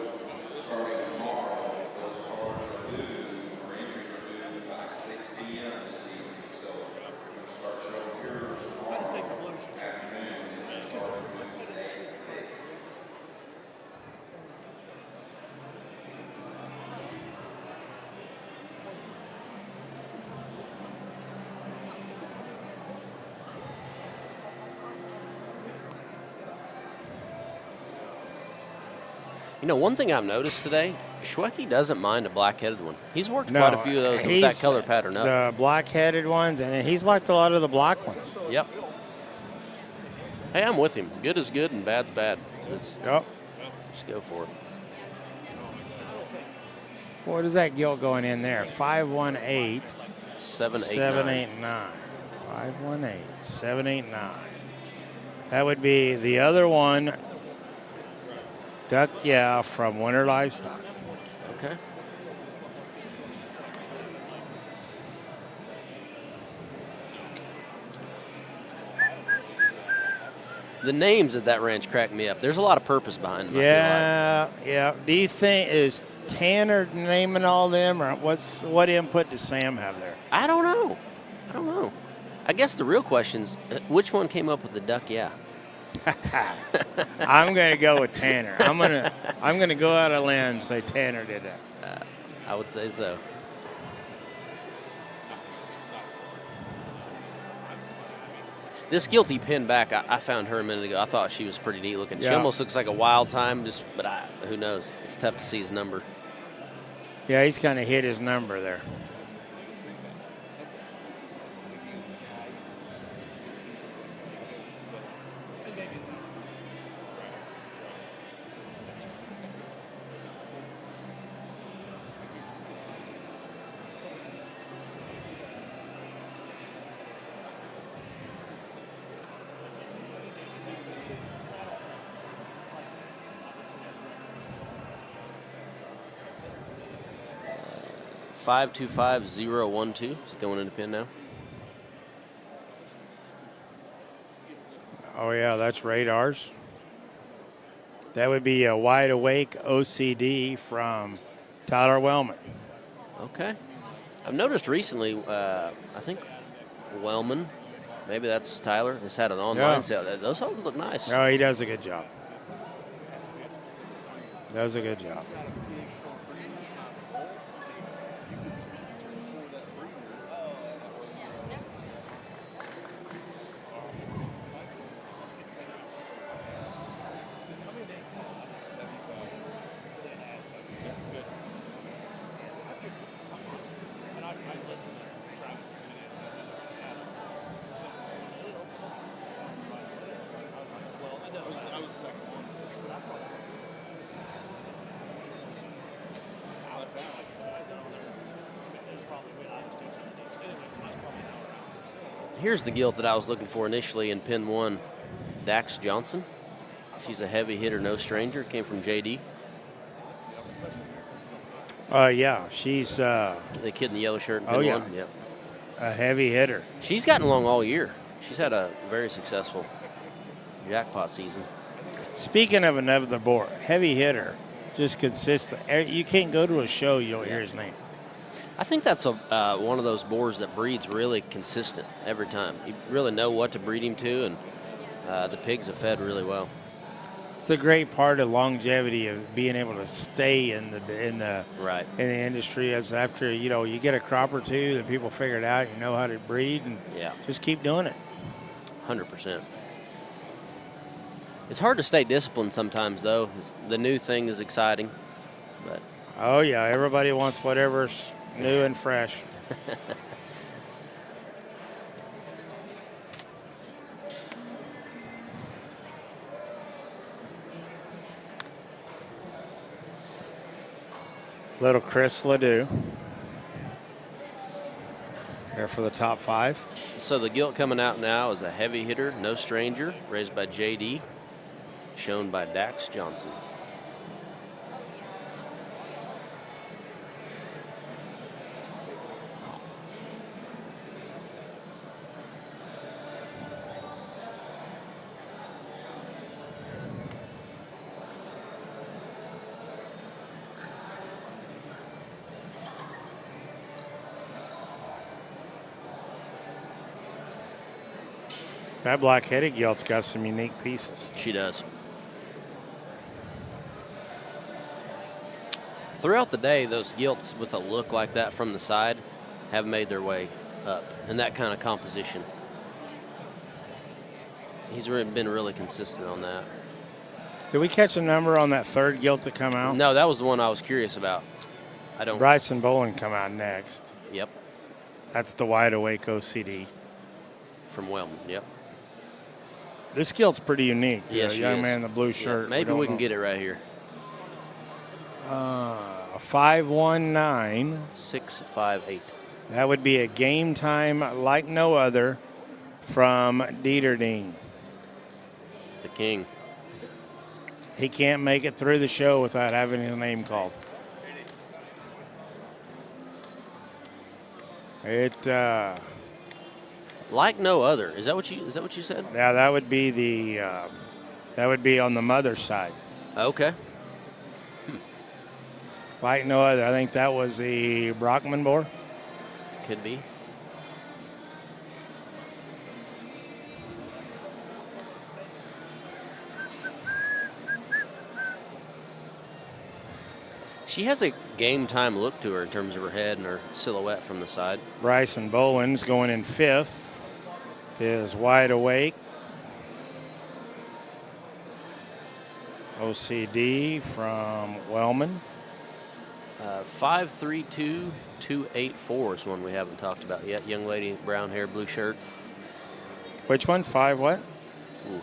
starting tomorrow, those cards are due, or entries are due by 6 p.m. this evening. So we're going to start showing yours tomorrow afternoon, and those cards are due today at 6. You know, one thing I've noticed today, Schwecke doesn't mind a black-headed one. He's worked quite a few of those with that color pattern up. The black-headed ones, and he's liked a lot of the black ones. Yep. Hey, I'm with him. Good is good and bad's bad. Yep. Just go for it. What is that gilt going in there? 518 789. 518 789. That would be the other one. Duck Yeah from Winter Livestock. Okay. The names of that ranch crack me up. There's a lot of purpose behind them. Yeah, yeah. Do you think is Tanner naming all them, or what input does Sam have there? I don't know. I guess the real question's which one came up with the Duck Yeah? I'm going to go with Tanner. I'm going to go out of limb and say Tanner did that. I would say so. This Guilty pin back, I found her a minute ago. I thought she was pretty neat looking. She Yeah. almost looks like a Wild Time, but who knows? It's tough to see his number. Yeah, he's kind of hit his number there. Uh, 525012 is going into pin now. Oh, yeah, that's Radars. That would be a Wide Awake OCD from Tyler Wellman. Okay. I've noticed recently, I think Wellman, maybe that's Tyler, has had an online sale. Those holes look nice. Oh, he does a good job. Does a good job. Here's the gilt that I was looking for initially in pin 1, Dax Johnson. She's a heavy hitter, no stranger. Came from JD. Yeah, she's The kid in the yellow shirt. Oh, yeah. One. Yep. a heavy hitter. She's gotten along all year. She's had a very successful jackpot season. Speaking of another board, heavy hitter, just consistent. You can't go to a show you don't hear his name. I think that's one of those boars that breeds really consistent every time. You really know what to breed him to, and the pigs have fed really well. It's the great part of longevity of being able to stay in the Right. in the industry. As after you get a crop or two, that people figure it out, you know how to breed, and Yeah. just keep doing it. 100%. It's hard to stay disciplined sometimes, though. The new thing is exciting, but Oh yeah, everybody wants whatever's new and fresh. Little Chris Ledoux here for the top 5. so the Gilt coming out now is a heavy hitter, no stranger, raised by JD, shown by Dax Johnson. That black-headed Gilt's got some unique pieces. She does. Throughout the day, those Gilts with a look like that from the side have made their way up, and that kind of composition. He's been really consistent on that. Did we catch a number on that third Gilt to come out? No, that was the one I was curious about. I don't. Bryson Boland come out next. Yep, That's the Wide Awake OCD. from Wellman. Yep. This Gilt's pretty unique. Yes, The she young is. man in the blue Yeah, shirt. maybe we can get it right here. A 519. 658. That would be a game time like no other from Dieterding. The king. He can't make it through the show without having his name called. Like no other. Is that what you said? Yeah, that would be that would be on the mother's side. Okay. Like no other. I think that was the Brockman boar. Could be. She has a game time look to her in terms of her head and her silhouette from the side. Bryson Boland's going in 5th. Is Wide Awake. OCD from Wellman. 532-284 is one we haven't talked about yet. Young lady, brown hair, blue shirt. Which one? 5 what? Ooh,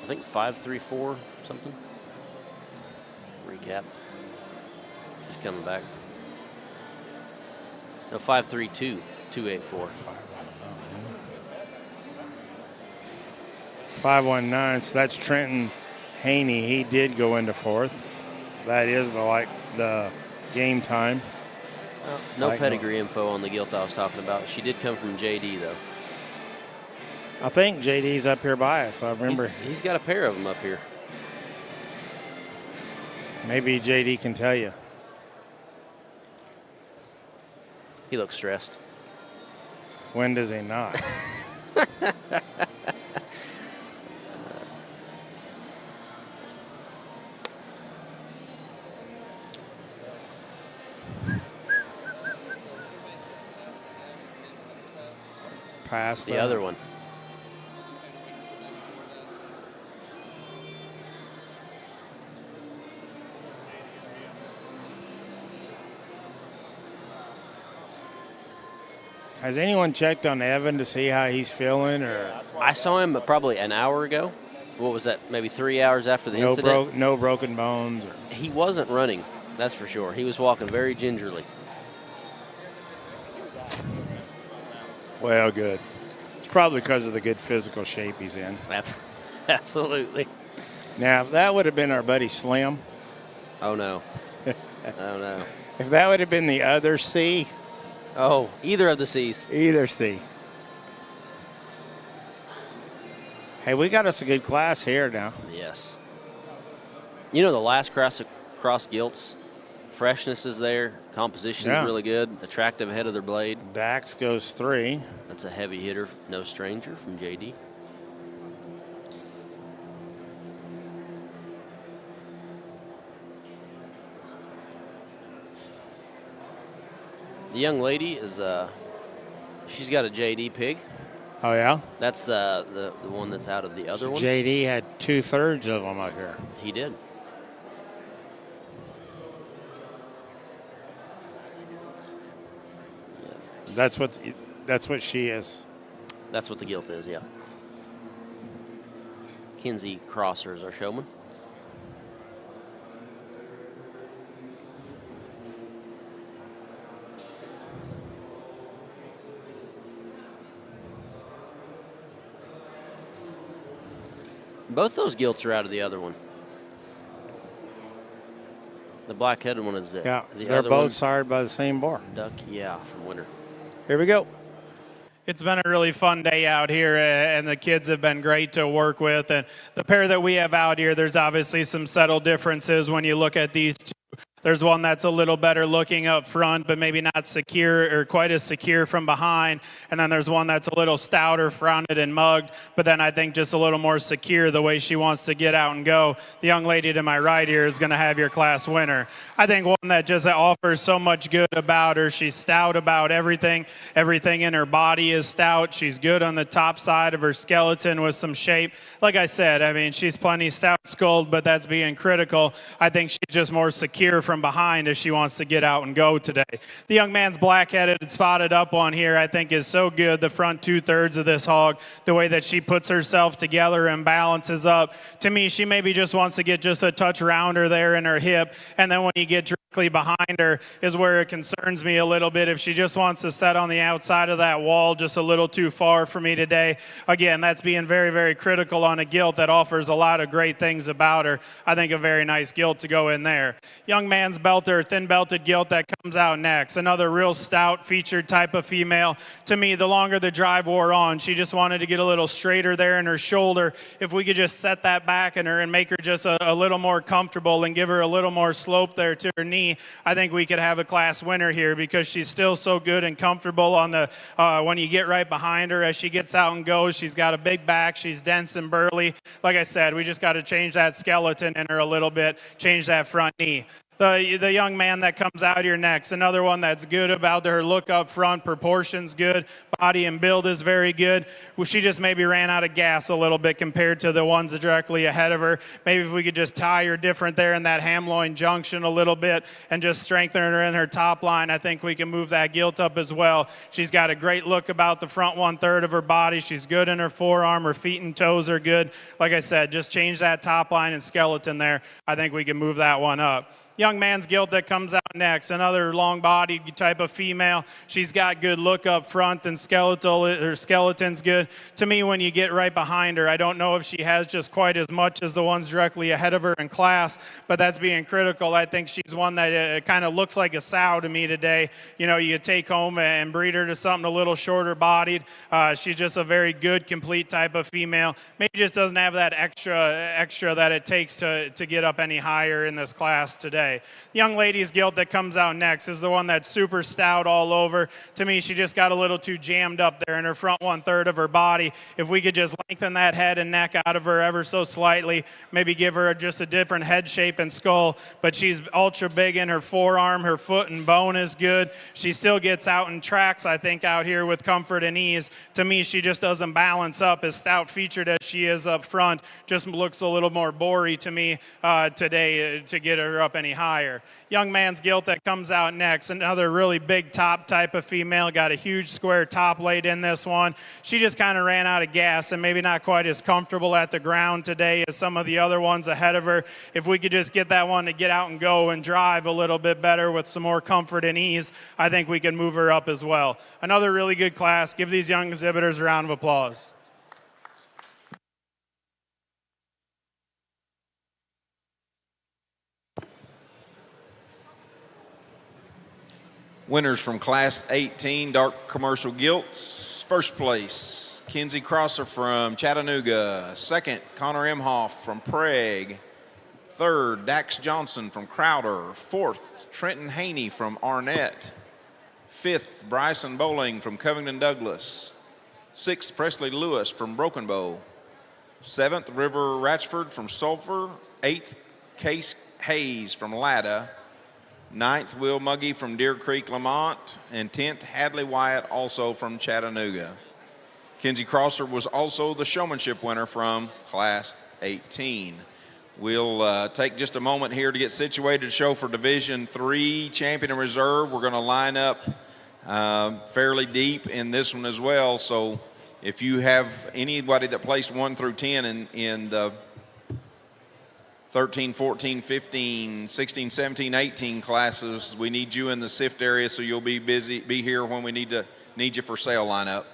I think 534 something. Recap. She's coming back. No, 532-284. 519. So that's Trenton Haney. He did go into 4th. That is the game time. No Like pedigree info on the Gilt I was talking about. She did come from JD, though. I think JD's up here by us. I remember. He's got a pair of them up here. Maybe JD can tell you. He looks stressed. When does he not? Past The other one. Has anyone checked on Evan to see how he's feeling, or I saw him probably an hour ago. What was that? Maybe 3 hours after the incident. no broken bones? Or... He wasn't running, that's for sure. He was walking very gingerly. Well, good. It's probably because of the good physical shape he's in. Absolutely. Now, if that would have been our buddy Slim, Oh, no. don't know. If that would have been the other C, Oh, either of the C's. either C. Hey, we got us a good class here now. Yes. You know, the last cross gilts, freshness is there, composition Yeah. is really good, attractive head of their blade. Dax goes 3. That's a heavy hitter, no stranger from JD. The young lady is she's got a JD pig. Oh, yeah? That's the one that's out of the other one. JD had 2/3 of them up here. He did. That's what she is. That's what the gilt is, yeah. Kinsey Crosser is our showman. Both those gilts are out of the other one. The black-headed one is the Yeah, the they're other both one, sired by the same bar. duck, yeah, from Winter. Here we go. It's been a really fun day out here, and the kids have been great to work with. And the pair that we have out here, there's obviously some subtle differences when you look at these two. There's one that's a little better looking up front, but maybe not secure or quite as secure from behind. And then there's one that's a little stouter, fronted and mugged, but then I think just a little more secure the way she wants to get out and go. The young lady to my right here is going to have your class winner. I think one that just offers so much good about her. She's stout about everything. Everything in her body is stout. She's good on the top side of her skeleton with some shape. Like I said, I mean, she's plenty stout skulled, but that's being critical. I think she's just more secure from behind as she wants to get out and go today. The young man's black-headed and spotted up on here, I think, is so good. The front 2/3 of this hog, the way that she puts herself together and balances up. To me, she maybe just wants to get just a touch rounder there in her hip, and then when you get directly behind her is where it concerns me a little bit. If she just wants to set on the outside of that wall just a little too far for me today, again, that's being very, very critical on a gilt that offers a lot of great things about her. I think a very nice gilt to go in there. Young man's belter, thin belted gilt that comes out next. Another real stout featured type of female. To me, the longer the drive wore on, she just wanted to get a little straighter there in her shoulder. If we could just set that back in her and make her just a little more comfortable and give her a little more slope there to her knee, I think we could have a class winner here because she's still so good and comfortable on the when you get right behind her as she gets out and goes. She's got a big back. She's dense and burly. Like I said, we just got to change that skeleton in her a little bit, change that front knee. The young man that comes out here next, another one that's good about her look up front, proportions good, body and build is very good. Well, she just maybe ran out of gas a little bit compared to the ones directly ahead of her. Maybe if we could just tie her different there in that ham-loin junction a little bit and just strengthen her in her top line, I think we can move that gilt up as well. She's got a great look about the front 1/3 of her body. She's good in her forearm. Her feet and toes are good. Like I said, just change that top line and skeleton there. I think we can move that one up. Young man's gilt that comes out next, another long-bodied type of female. She's got good look up front and her skeleton's good. To me, when you get right behind her, I don't know if she has just quite as much as the ones directly ahead of her in class, but that's being critical. I think she's one that kind of looks like a sow to me today. You know, you take home and breed her to something a little shorter bodied. She's just a very good, complete type of female. Maybe just doesn't have that extra that it takes to get up any higher in this class today. The young lady's gilt that comes out next is the one that's super stout all over. To me, she just got a little too jammed up there in her front 1/3 of her body. If we could just lengthen that head and neck out of her ever so slightly, maybe give her just a different head shape and skull, but she's ultra big in her forearm. Her foot and bone is good. She still gets out and tracks, I think, out here with comfort and ease. To me, she just doesn't balance up as stout featured as she is up front. Just looks a little more bory to me today to get her up any higher. Young man's gilt that comes out next, another really big top type of female, got a huge square top laid in this one. She just kind of ran out of gas and maybe not quite as comfortable at the ground today as some of the other ones ahead of her. If we could just get that one to get out and go and drive a little bit better with some more comfort and ease, I think we can move her up as well. Another really good class. Give these young exhibitors a round of applause. Winners from Class 18 Dark Commercial Gilts. First place, Kenzie Crosser from Chattanooga. Second, Connor Emhoff from Prague. Third, Dax Johnson from Crowder. Fourth, Trenton Haney from Arnett. Fifth, Bryson Bowling from Covington Douglas. Sixth, Presley Lewis from Broken Bow. Seventh, River Ratchford from Sulphur. Eighth, Case Hayes from Latta. Ninth, Will Muggy from Deer Creek, Lamont. And 10th, Hadley Wyatt, also from Chattanooga. Kenzie Crosser was also the showmanship winner from Class 18. We'll take just a moment here to get situated to show for Division III Champion and Reserve. We're going to line up fairly deep in this one as well. So if you have anybody that placed 1 through 10 in the 13, 14, 15, 16, 17, 18 classes, we need you in the SIFT area, so you'll be here when we need you for sale lineup.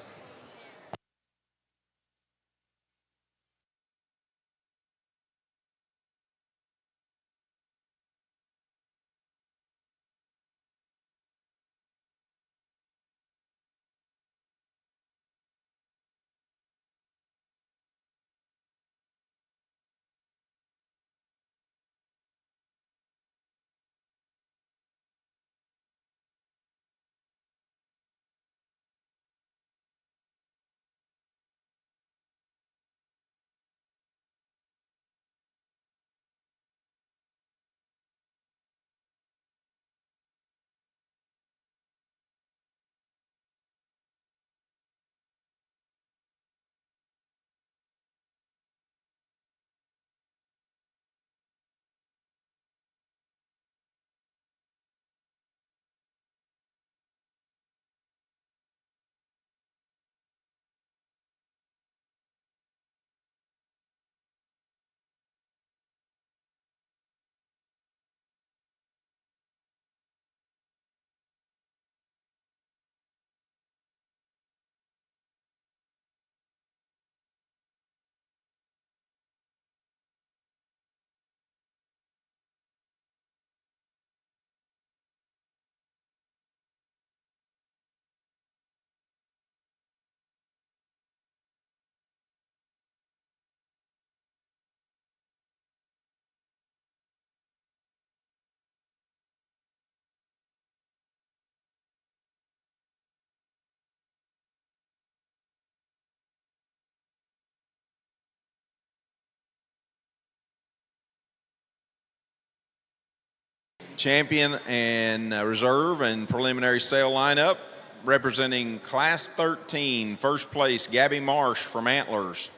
Champion and reserve and preliminary sale lineup. Representing Class 13, first place, Gabby Marsh from Antlers.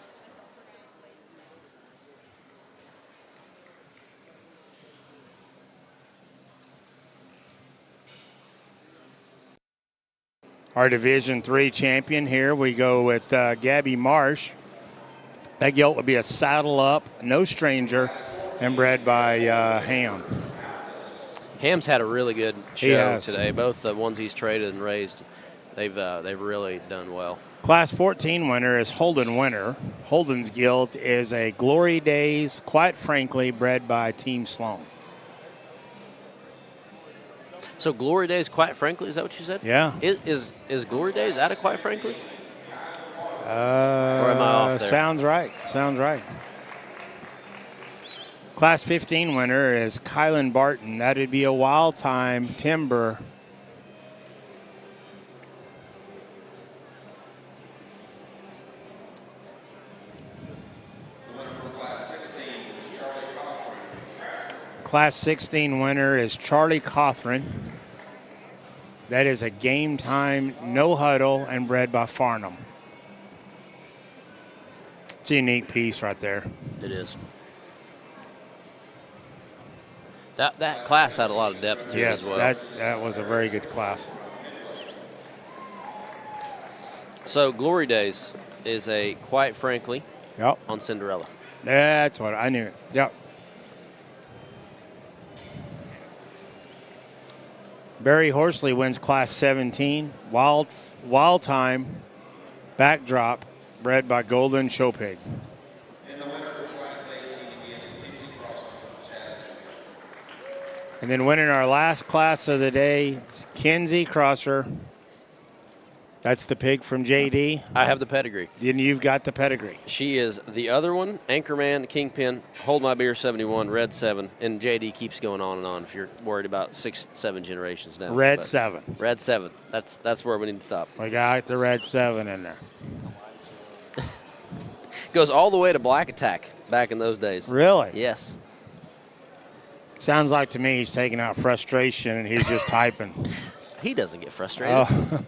Our Division III champion here, we go with Gabby Marsh. That gilt would be a saddle up, no stranger, and bred by Ham. Ham's had a really good show today. Both the ones he's traded and raised, they've really done well. Class 14 winner is Holden Winter. Holden's gilt is a Glory Days, quite frankly, bred by Team Sloan. So Glory Days, quite frankly, is that what you said? Yeah. Is Glory Days out of quite frankly? Or am I off there? Sounds right. Sounds right. Class 15 winner is Kylan Barton. That would be a Wild Time Timber. Class 16 winner is Charlie Cothran. That is a Game Time, no huddle, and bred by Farnham. It's a unique piece right there. It is. That class had a lot of depth to it as well. Yes, that was a very good class. So Glory Days is a quite frankly on Cinderella. That's what I knew. Yep. Barry Horsley wins Class 17. Wild Time Backdrop, bred by Golden Show Pig. And then winning our last class of the day, Kenzie Crosser. That's the pig from JD. I have the pedigree. Then you've got the pedigree. She is the other one, Anchorman, Kingpin, Hold My Beer 71, Red 7, and JD keeps going on and on if you're worried about 6, 7 generations down. Red 7. Red 7. That's where we need to stop. We got the Red 7 in there. Goes all the way to Black Attack back in those days. Really? Yes. Sounds like to me he's taking out frustration and he's just typing. He doesn't get frustrated. Oh.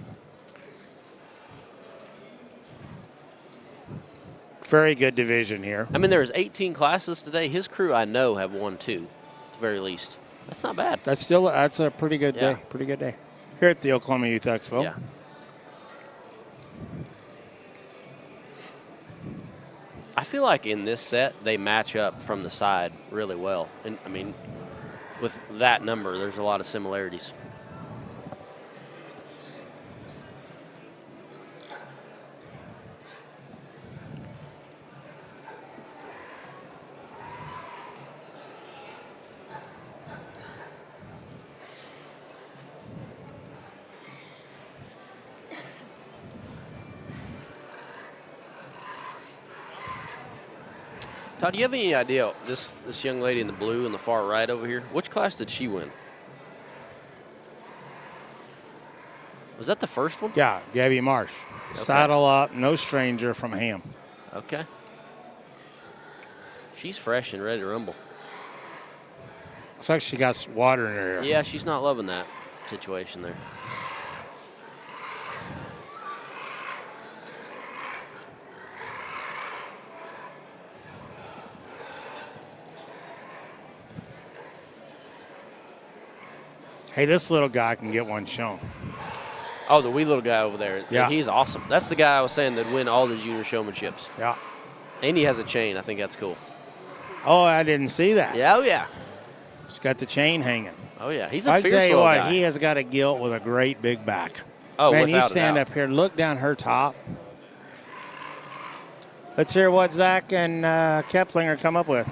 Very good division here. I mean, there's 18 classes today. His crew, I know, have won 2, at the very least. That's not bad. That's a pretty good day. Pretty good day. Here at the Oklahoma Youth Expo. Yeah. I feel like in this set, they match up from the side really well. And, I mean, with that number, there's a lot of similarities. Todd, do you have any idea, this young lady in the blue in the far right over here, which class did she win? Was that the first one? Yeah, Gabby Marsh. Okay. Saddle up, no stranger from Ham. Okay. She's fresh and ready to rumble. Looks like she got water in her ear. Yeah, she's not loving that situation there. Hey, this little guy can get one shown. Oh, the wee little guy over there. Yeah. He's awesome. That's the guy I was saying that win all the junior showmanships. Yeah. And he has a chain. I think that's cool. Oh, I didn't see that. Yeah, oh yeah. He's got the chain hanging. Oh yeah, he's a I fierce tell you little what, guy. he has got a gilt with a great big back. Oh, man, you without a stand doubt. up here, look down her top. Let's hear what Zach and Keplinger come up with.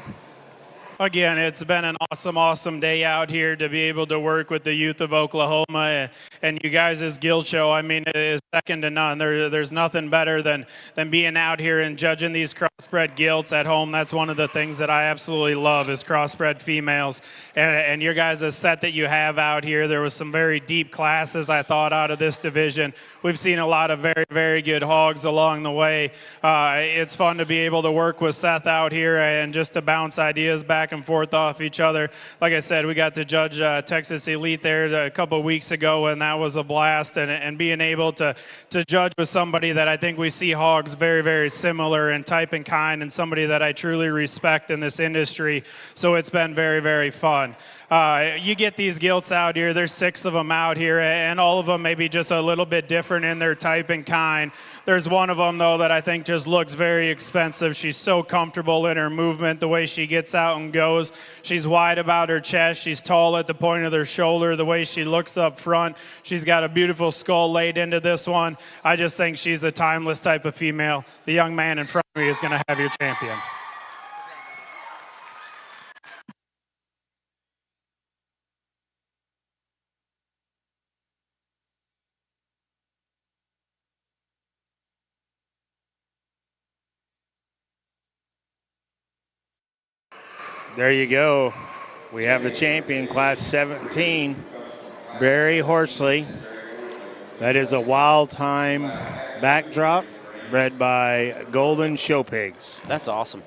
Again, it's been an awesome day out here to be able to work with the youth of Oklahoma and you guys' Gilt show. I mean, it is second to none. There's nothing better than being out here and judging these crossbred gilts at home. That's one of the things that I absolutely love is crossbred females. And your guys' set that you have out here, there was some very deep classes, I thought, out of this division. We've seen a lot of very, very good hogs along the way. It's fun to be able to work with Seth out here and just to bounce ideas back and forth off each other. Like I said, we got to judge Texas Elite there a couple of weeks ago, and that was a blast. And being able to judge with somebody that I think we see hogs very, very similar in type and kind, and somebody that I truly respect in this industry. So it's been very, very fun. You get these gilts out here, there's 6 of them out here, and all of them maybe just a little bit different in their type and kind. There's one of them, though, that I think just looks very expensive. She's so comfortable in her movement, the way she gets out and goes. She's wide about her chest. She's tall at the point of her shoulder, the way she looks up front. She's got a beautiful skull laid into this one. I just think she's a timeless type of female. The young man in front of me is going to have your champion. There you go. We have the champion, class 17, Barry Horsley. That is a wild time backdrop bred by Golden Show Pigs. That's awesome.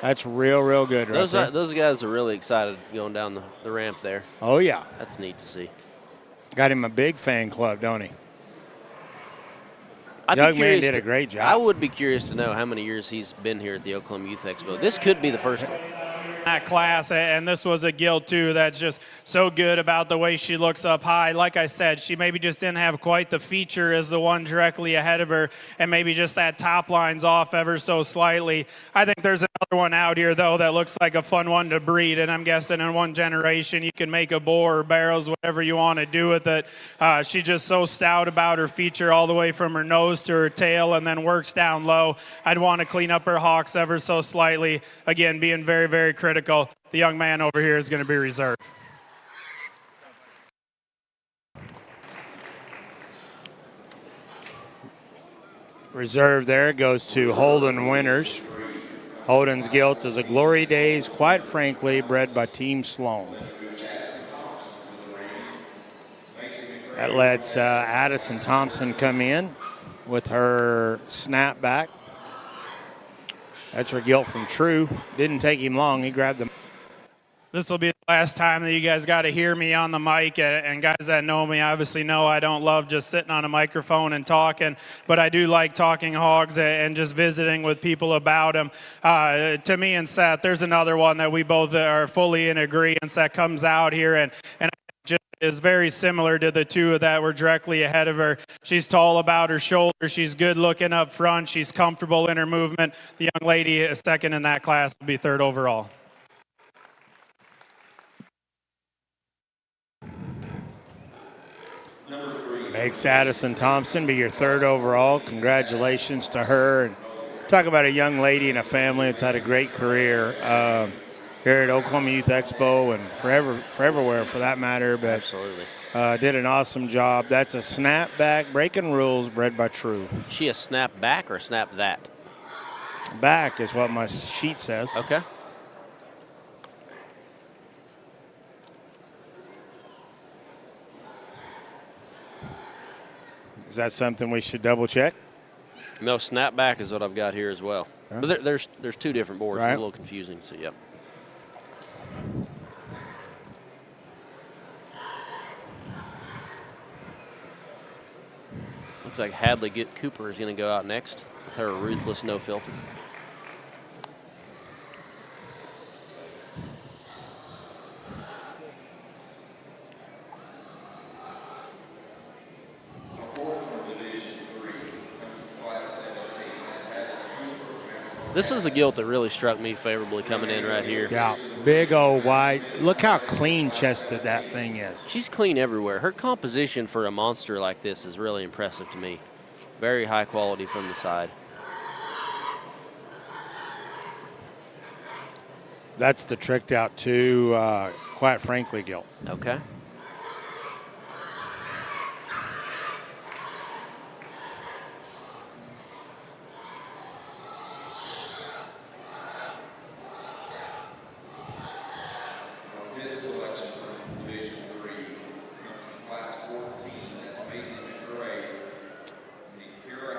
That's real good right there. Those guys are really excited going down the ramp there. Oh, yeah. That's neat to see. Got him a big fan club, don't he? I'd be Young man curious did a to- great job. I would be curious to know how many years he's been here at the Oklahoma Youth Expo. This could be the first one. That class, and this was a gilt too, that's just so good about the way she looks up high. Like I said, she maybe just didn't have quite the feature as the one directly ahead of her, and maybe just that top line's off ever so slightly. I think there's another one out here, though, that looks like a fun one to breed, and I'm guessing in one generation you can make a boar or barrels, whatever you want to do with it. She's just so stout about her feature all the way from her nose to her tail and then works down low. I'd want to clean up her hocks ever so slightly. Again, being very, very critical. The young man over here is going to be reserved. Reserve there goes to Holden Winters. Holden's Gilt is a Glory Days, quite frankly, bred by Team Sloan. That lets Addison Thompson come in with her snapback. That's her Gilt from True. Didn't take him long. He grabbed them. This will be the last time that you guys got to hear me on the mic, and guys that know me obviously know I don't love just sitting on a microphone and talking, but I do like talking hogs and just visiting with people about them. To me and Seth, there's another one that we both are fully in agreement that comes out here and just is very similar to the two that were directly ahead of her. She's tall about her shoulder. She's good looking up front. She's comfortable in her movement. The young lady is second in that class, will be third overall. Makes Addison Thompson be your third overall. Congratulations to her. And talk about a young lady and a family that's had a great career here at Oklahoma Youth Expo and foreverwhere for that matter. But Absolutely. Did an awesome job. That's a snapback, breaking rules, bred by True. Is she a snap back or snap that? Back is what my sheet says. Okay. Is that something we should double check? No, snap back is what I've got here as well. Huh? But there's two different boards. Right. It's a little confusing, so yep. Looks like Hadley Cooper is going to go out next with her Ruthless No Filter. This is a Gilt that really struck me favorably coming in right here. Yeah, big old white. Look how clean chested that thing is. She's clean everywhere. Her composition for a monster like this is really impressive to me. Very high quality from the side. That's the tricked out too, quite frankly, Gilt. Okay.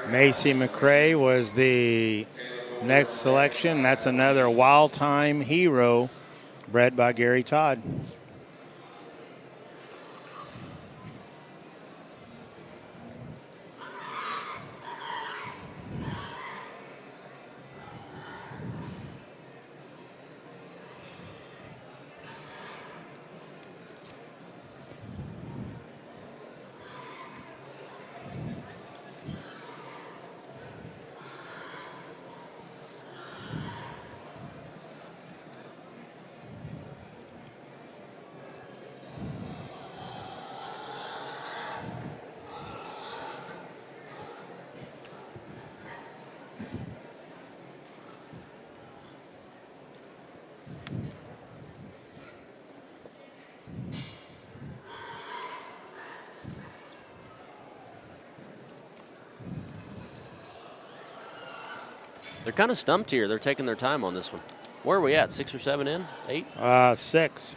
Macy McRae was the next selection. That's another Wild Time Hero bred by Gary Todd. They're kind of stumped here. They're taking their time on this one. Where are we at? 6 or 7 in? 8? 6.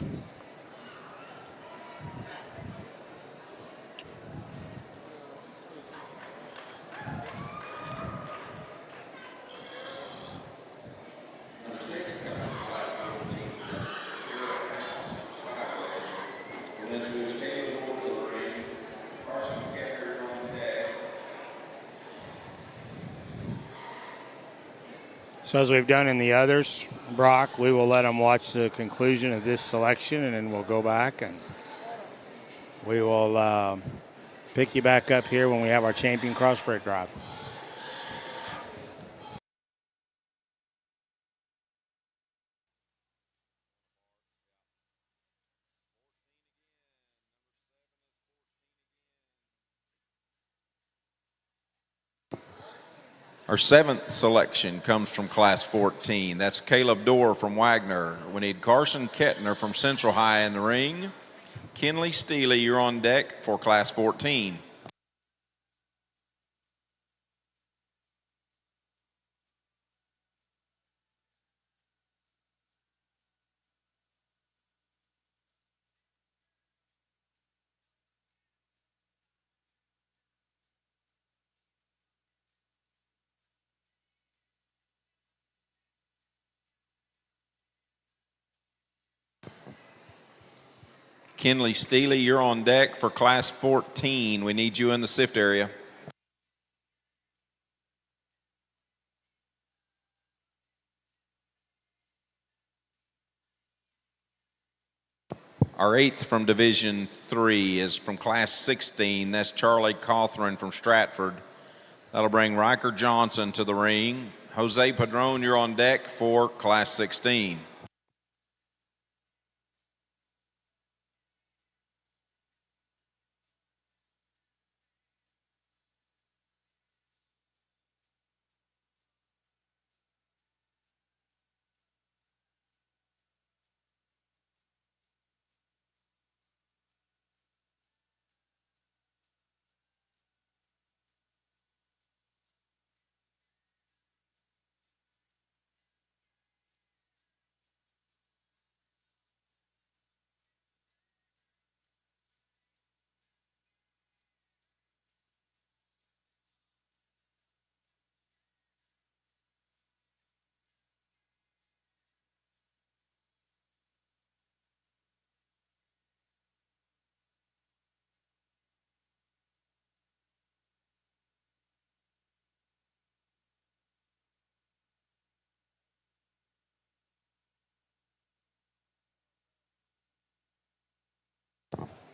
So as we've done in the others, Brock, we will let them watch the conclusion of this selection, and then we'll go back and we will pick you back up here when we have our champion crossbreed drive. Our 7th selection comes from Class 14. That's Caleb Dorr from Wagner. We need Carson Kettner from Central High in the ring. Kenley Steely, you're on deck for Class 14. Kenley Steely, you're on deck for Class 14. We need you in the sift area. Our 8th from Division 3 is from Class 16. That's Charlie Cawthron from Stratford. That'll bring Riker Johnson to the ring. Jose Padron, you're on deck for Class 16.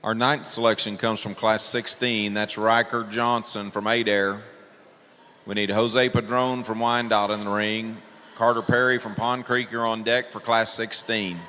Our 9th selection comes from Class 16. That's Riker Johnson from Adair. We need Jose Padron from Wyandotte in the ring. Carter Perry from Pond Creek, you're on deck for Class 16.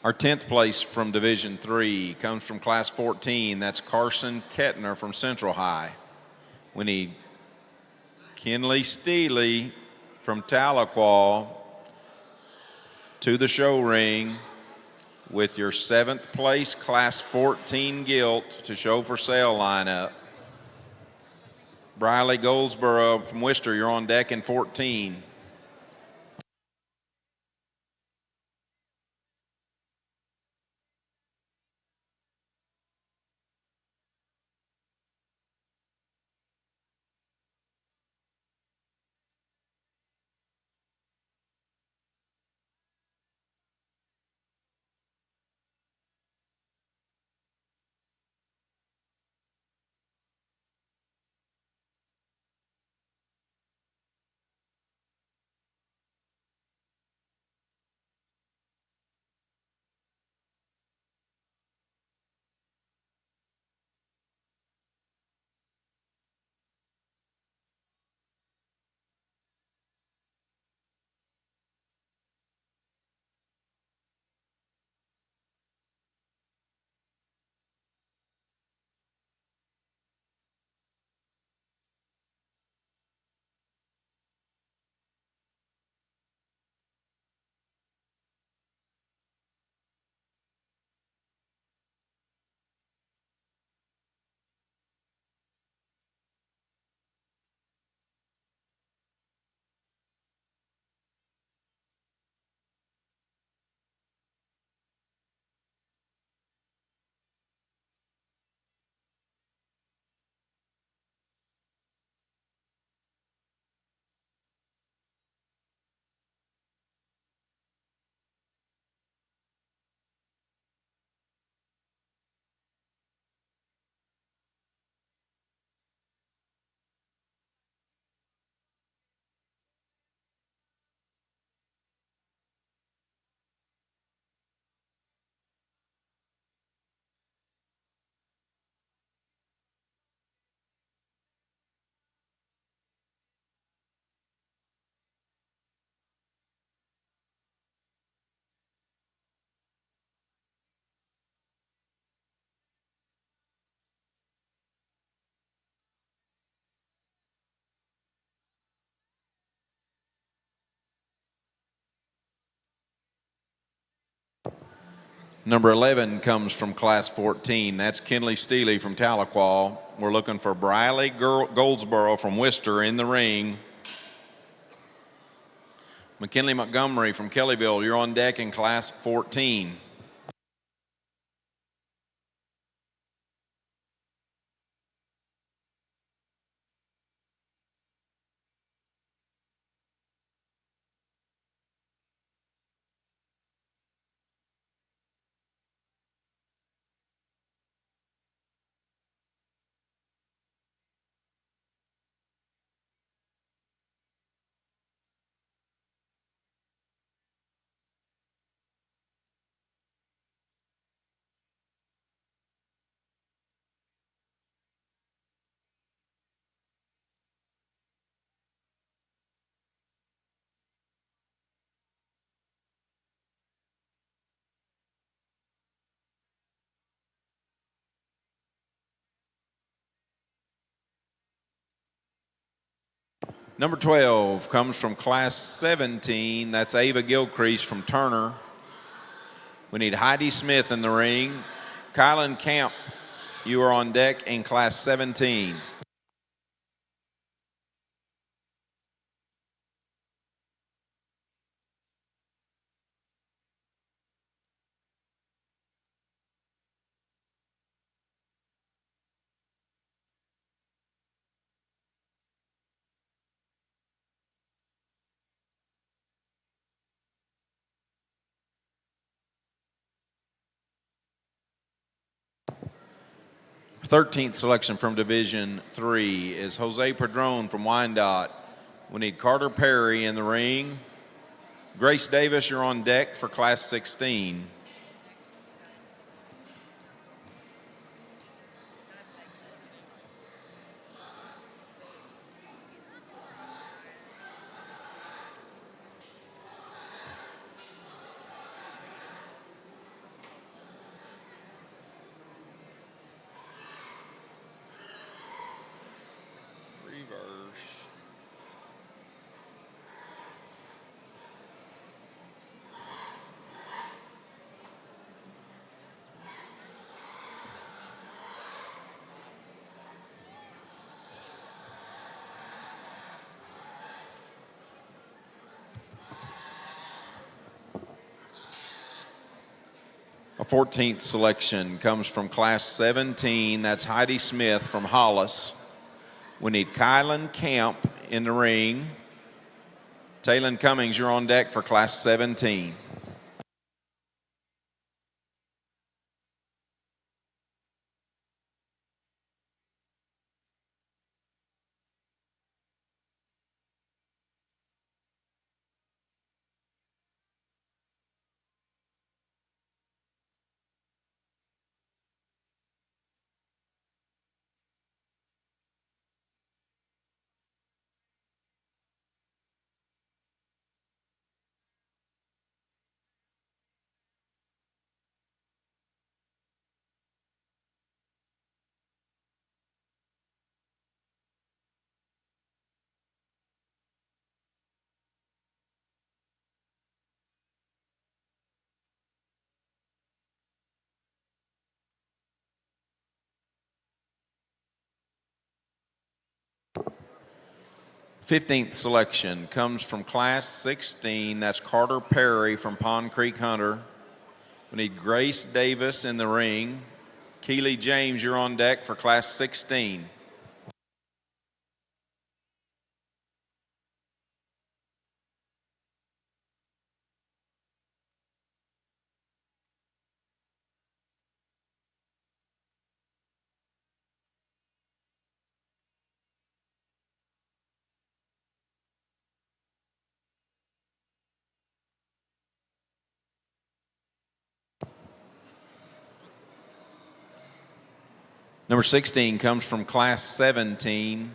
Our 10th place from Division 3 comes from Class 14. That's Carson Kettner from Central High. We need Kenley Steely from Tahlequah to the show ring with your 7th place Class 14 Gilt to show for sale lineup. Briley Goldsboro from Worcester, you're on deck in 14. Number 11 comes from Class 14. That's Kenley Steely from Tahlequah. We're looking for Briley Goldsboro from Worcester in the ring. McKinley Montgomery from Kellyville, you're on deck in Class 14. Number 12 comes from Class 17. That's Ava Gilcrease from Turner. We need Heidi Smith in the ring. Kylan Camp, you are on deck in Class 17. Our 13th selection from Division 3 is Jose Padron from Wyandotte. We need Carter Perry in the ring. Grace Davis, you're on deck for Class 16. Our 14th selection comes from Class 17. That's Heidi Smith from Hollis. We need Kylan Camp in the ring. Taylon Cummings, you're on deck for Class 17. Fifteenth selection comes from Class 16. That's Carter Perry from Pond Creek Hunter. We need Grace Davis in the ring. Keely James, you're on deck for Class 16. Number 16 comes from Class 17.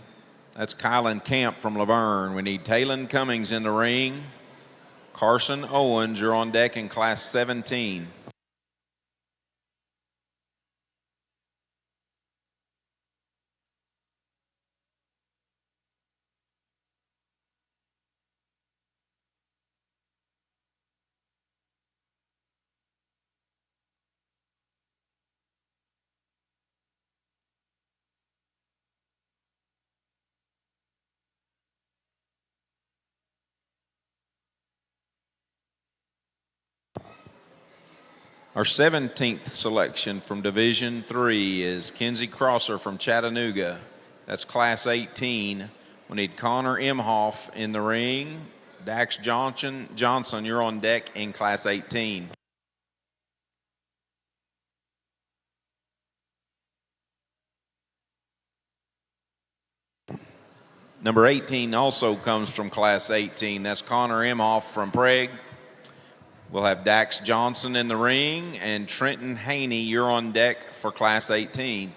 That's Kylan Camp from Laverne. We need Taylon Cummings in the ring. Carson Owens, you're on deck in Class 17. Our 17th selection from Division III is Kenzie Crosser from Chattanooga. That's Class 18. We need Connor Imhoff in the ring. Dax Johnson, you're on deck in Class 18. Number 18 also comes from Class 18. That's Connor Imhoff from Prague. We'll have Dax Johnson in the ring, and Trenton Haney, you're on deck for Class 18.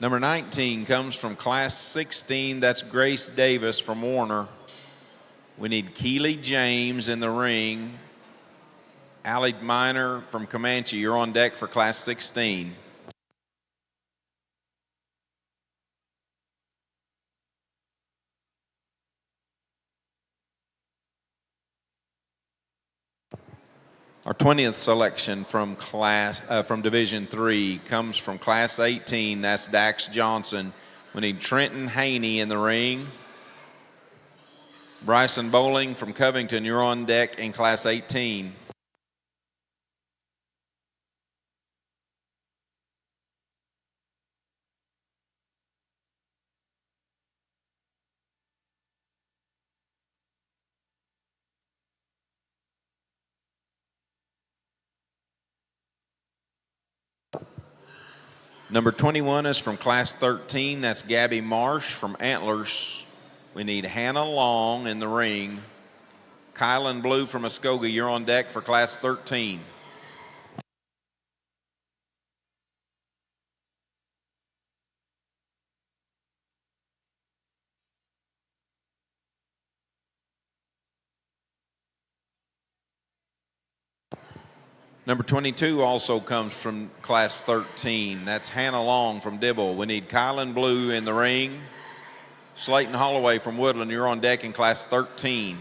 Number 19 comes from Class 16. That's Grace Davis from Warner. We need Keely James in the ring. Allie Miner from Comanche, you're on deck for Class 16. Our 20th selection from Division III comes from Class 18. That's Dax Johnson. We need Trenton Haney in the ring. Bryson Bowling from Covington, you're on deck in Class 18. Number 21 is from Class 13. That's Gabby Marsh from Antlers. We need Hannah Long in the ring. Kylan Blue from Muskogee, you're on deck for Class 13. Number 22 also comes from Class 13. That's Hannah Long from Dibble. We need Kylan Blue in the ring. Slayton Holloway from Woodland, you're on deck in Class 13.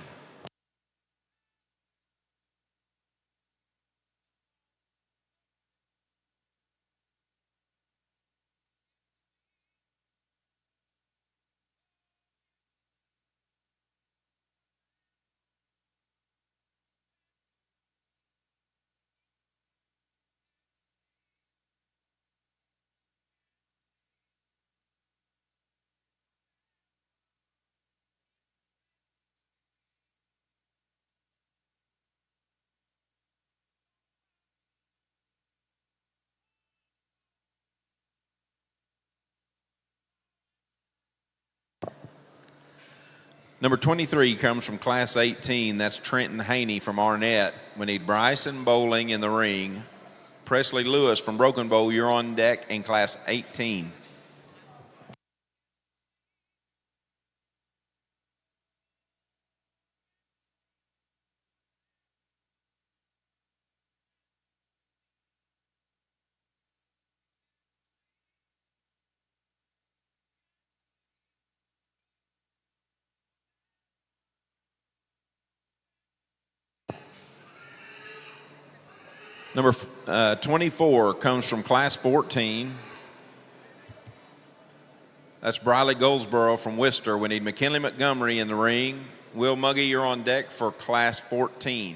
Number 23 comes from Class 18. That's Trenton Haney from Arnett. We need Bryson Bowling in the ring. Presley Lewis from Broken Bow, you're on deck in Class 18. Number 24 comes from Class 14. That's Briley Goldsboro from Worcester. We need McKinley Montgomery in the ring. Will Muggy, you're on deck for Class 14.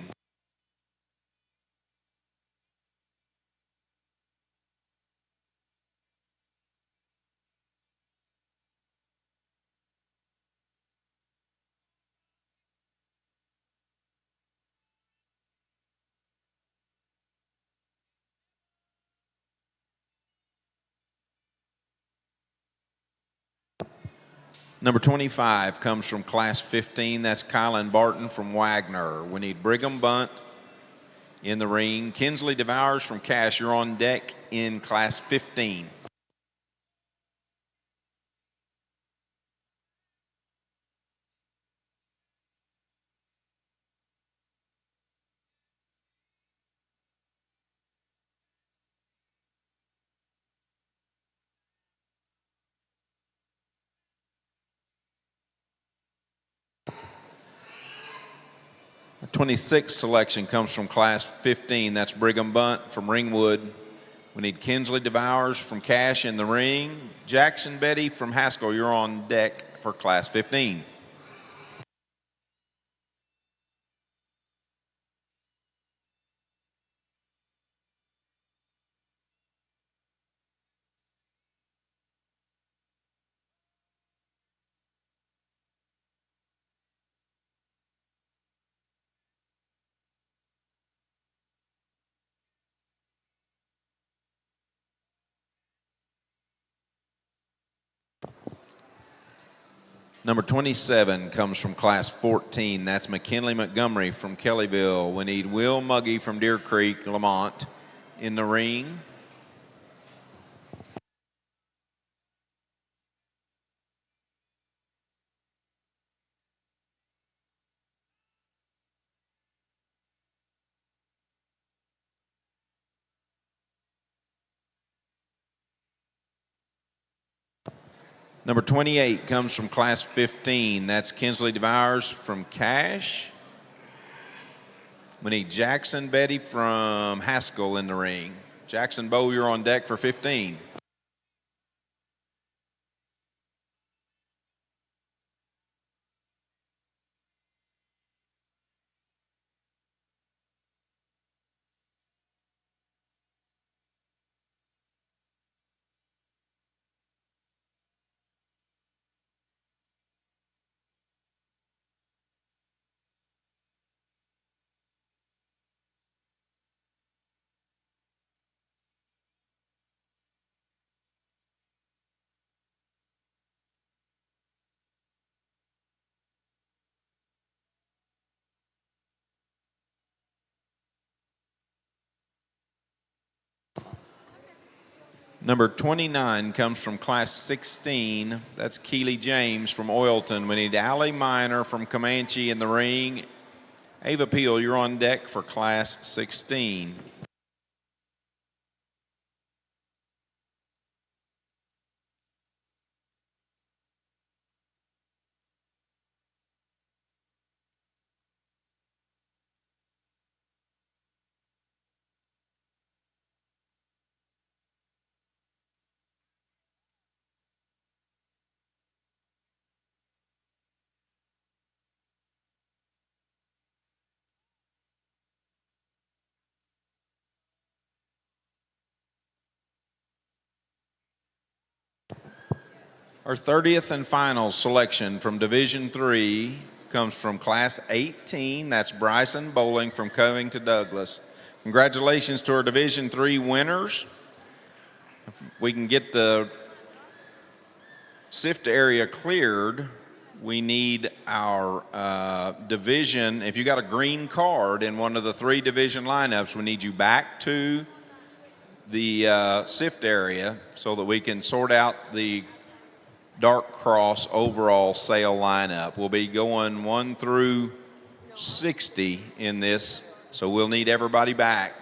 Number 25 comes from Class 15. That's Kylan Barton from Wagner. We need Brigham Bunt, In the ring, Kinsley Devours from Cash, you're on deck in Class 15. The 26th selection comes from Class 15. That's Brigham Bunt from Ringwood. We need Kinsley Devours from Cash in the ring. Jackson Betty from Haskell, you're on deck for Class 15. Number 27 comes from Class 14. That's McKinley Montgomery from Kellyville. We need Will Muggy from Deer Creek, Lamont, in the ring. Number 28 comes from Class 15. That's Kinsley Devours from Cash. We need Jackson Betty from Haskell in the ring. Jackson Bowe, you're on deck for 15. Number 29 comes from Class 16. That's Keely James from Oilton. We need Allie Miner from Comanche in the ring. Ava Peel, you're on deck for Class 16. Our 30th and final selection from Division III comes from Class 18. That's Bryson Bowling from Covington Douglas. Congratulations to our Division III winners. If we can get the SIFT area cleared, we need our division. If you got a green card in one of the 3 division lineups, we need you back to the SIFT area so that we can sort out the Dark Cross overall sale lineup. We'll be going 1 through 60 in this, so we'll need everybody back.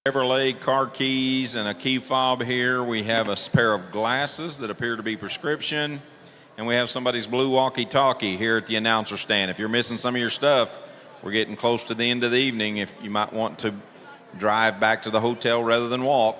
Chevrolet car keys and a key fob here. We have a pair of glasses that appear to be prescription. And we have somebody's blue walkie-talkie here at the announcer stand. If you're missing some of your stuff, we're getting close to the end of the evening. If you might want to drive back to the hotel rather than walk.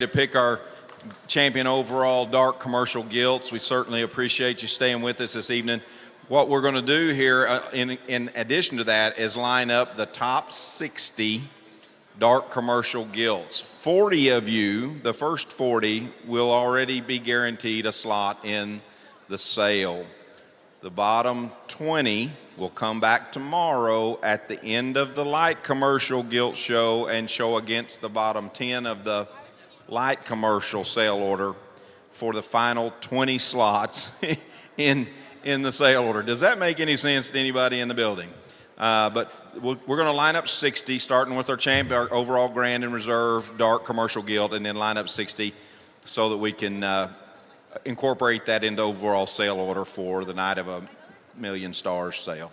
to pick our champion overall dark commercial gilts. We certainly appreciate you staying with us this evening. What we're going to do here, in addition to that, is line up the top 60 dark commercial gilts. 40 of you, the first 40, will already be guaranteed a slot in the sale. The bottom 20 will come back tomorrow at the end of the light commercial gilt show and show against the bottom 10 of the light commercial sale order for the final 20 slots in the sale order. Does that make any sense to anybody in the building? But we're going to line up 60, starting with our champion, our overall grand and reserve dark commercial gilt, and then line up 60 so that we can incorporate that into overall sale order for the Night of a Million Stars sale.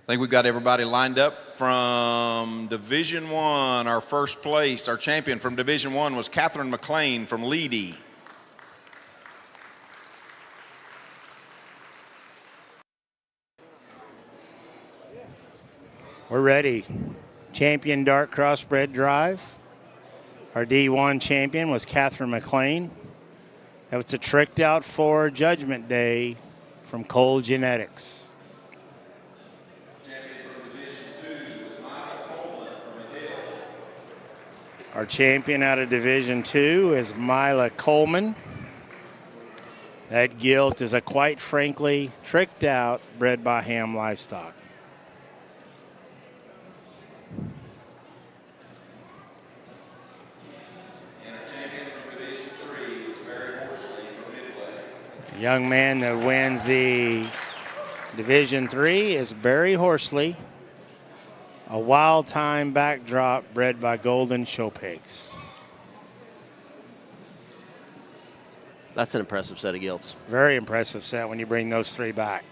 I think we've got everybody lined up from Division I. Our first place, our champion from Division I was Catherine McLean from Leedy. We're ready. Champion Dark Crossbred Drive. Our D1 champion was Catherine McLean. That was a tricked out for Judgment Day from Cole Genetics. Our champion out of Division II is Mila Coleman. That gilt is a quite frankly tricked out bred by Ham Livestock. The young man that wins the Division III is Barry Horsley, a wild time backdrop bred by Golden Show Pigs. That's an impressive set of gilts. Very impressive set when you bring those three back.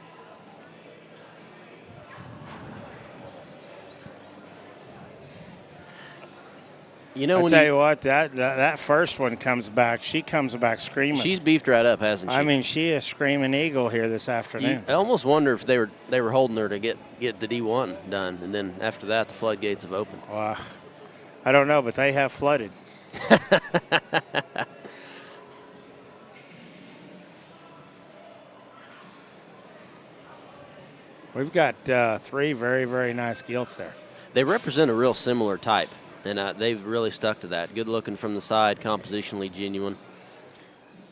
You know, I'll tell you what, that first one comes back. She comes back screaming. She's beefed right up, hasn't she? I mean, she is screaming eagle here this afternoon. I almost wonder if they were holding her to get the D1 done, and then after that, the floodgates have opened. Well, I don't know, but they have flooded. We've got three very, very nice gilts there. They represent a real similar type, and they've really stuck to that. Good looking from the side, compositionally genuine.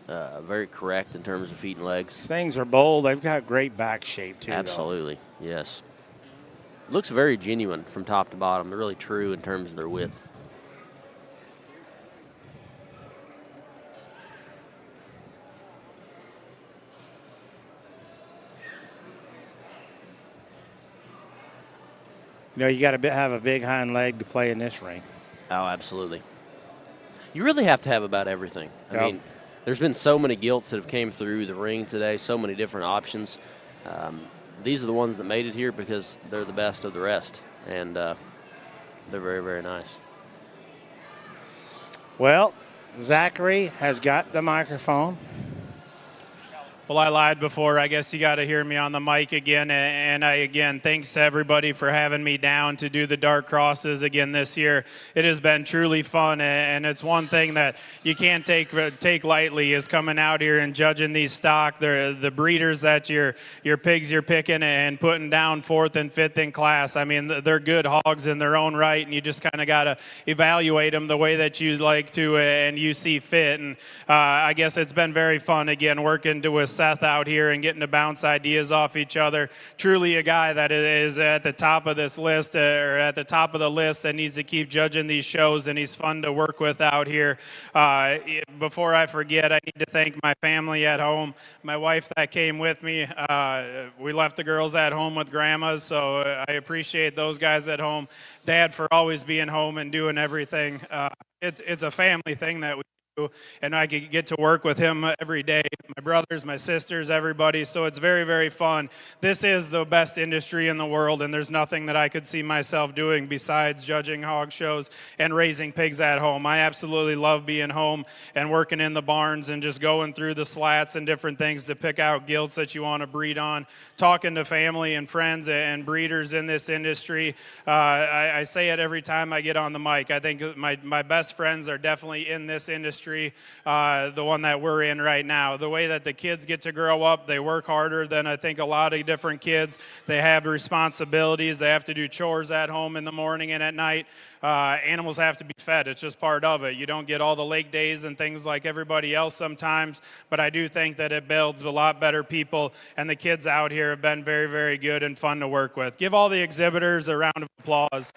Very correct in terms of feet and legs. These things are bold. They've got great back shape, too. Absolutely, yes. Looks very genuine from top to bottom. They're really true in terms of their width. You know, you got to have a big hind leg to play in this ring. Oh, absolutely. You really have to have about everything. I Yep. mean, there's been so many gilts that have came through the ring today, so many different options. These are the ones that made it here because they're the best of the rest, and they're very, very nice. Well, Zachary has got the microphone. Well, I lied before. I guess you got to hear me on the mic again. And again, thanks to everybody for having me down to do the dark crosses again this year. It has been truly fun, and it's one thing that you can't take lightly is coming out here and judging these stock. The breeders that your pigs you're picking and putting down fourth and fifth in class. I mean, they're good hogs in their own right, and you just kind of got to evaluate them the way that you like to and you see fit. And I guess it's been very fun again working with Seth out here and getting to bounce ideas off each other. Truly a guy that is at the top of this list, or at the top of the list, that needs to keep judging these shows, and he's fun to work with out here. Before I forget, I need to thank my family at home, my wife that came with me. We left the girls at home with grandmas, so I appreciate those guys at home. Dad for always being home and doing everything. It's a family thing that we and I could get to work with him every day. My brothers, my sisters, everybody. So it's very, very fun. This is the best industry in the world, and there's nothing that I could see myself doing besides judging hog shows and raising pigs at home. I absolutely love being home and working in the barns and just going through the slats and different things to pick out gilts that you want to breed on, talking to family and friends and breeders in this industry. I say it every time I get on the mic. I think my best friends are definitely in this industry. The one that we're in right now. The way that the kids get to grow up, they work harder than I think a lot of different kids. They have responsibilities. They have to do chores at home in the morning and at night. Animals have to be fed. It's just part of it. You don't get all the lake days and things like everybody else sometimes, but I do think that it builds a lot better people, and the kids out here have been very, very good and fun to work with. Give all the exhibitors a round of applause.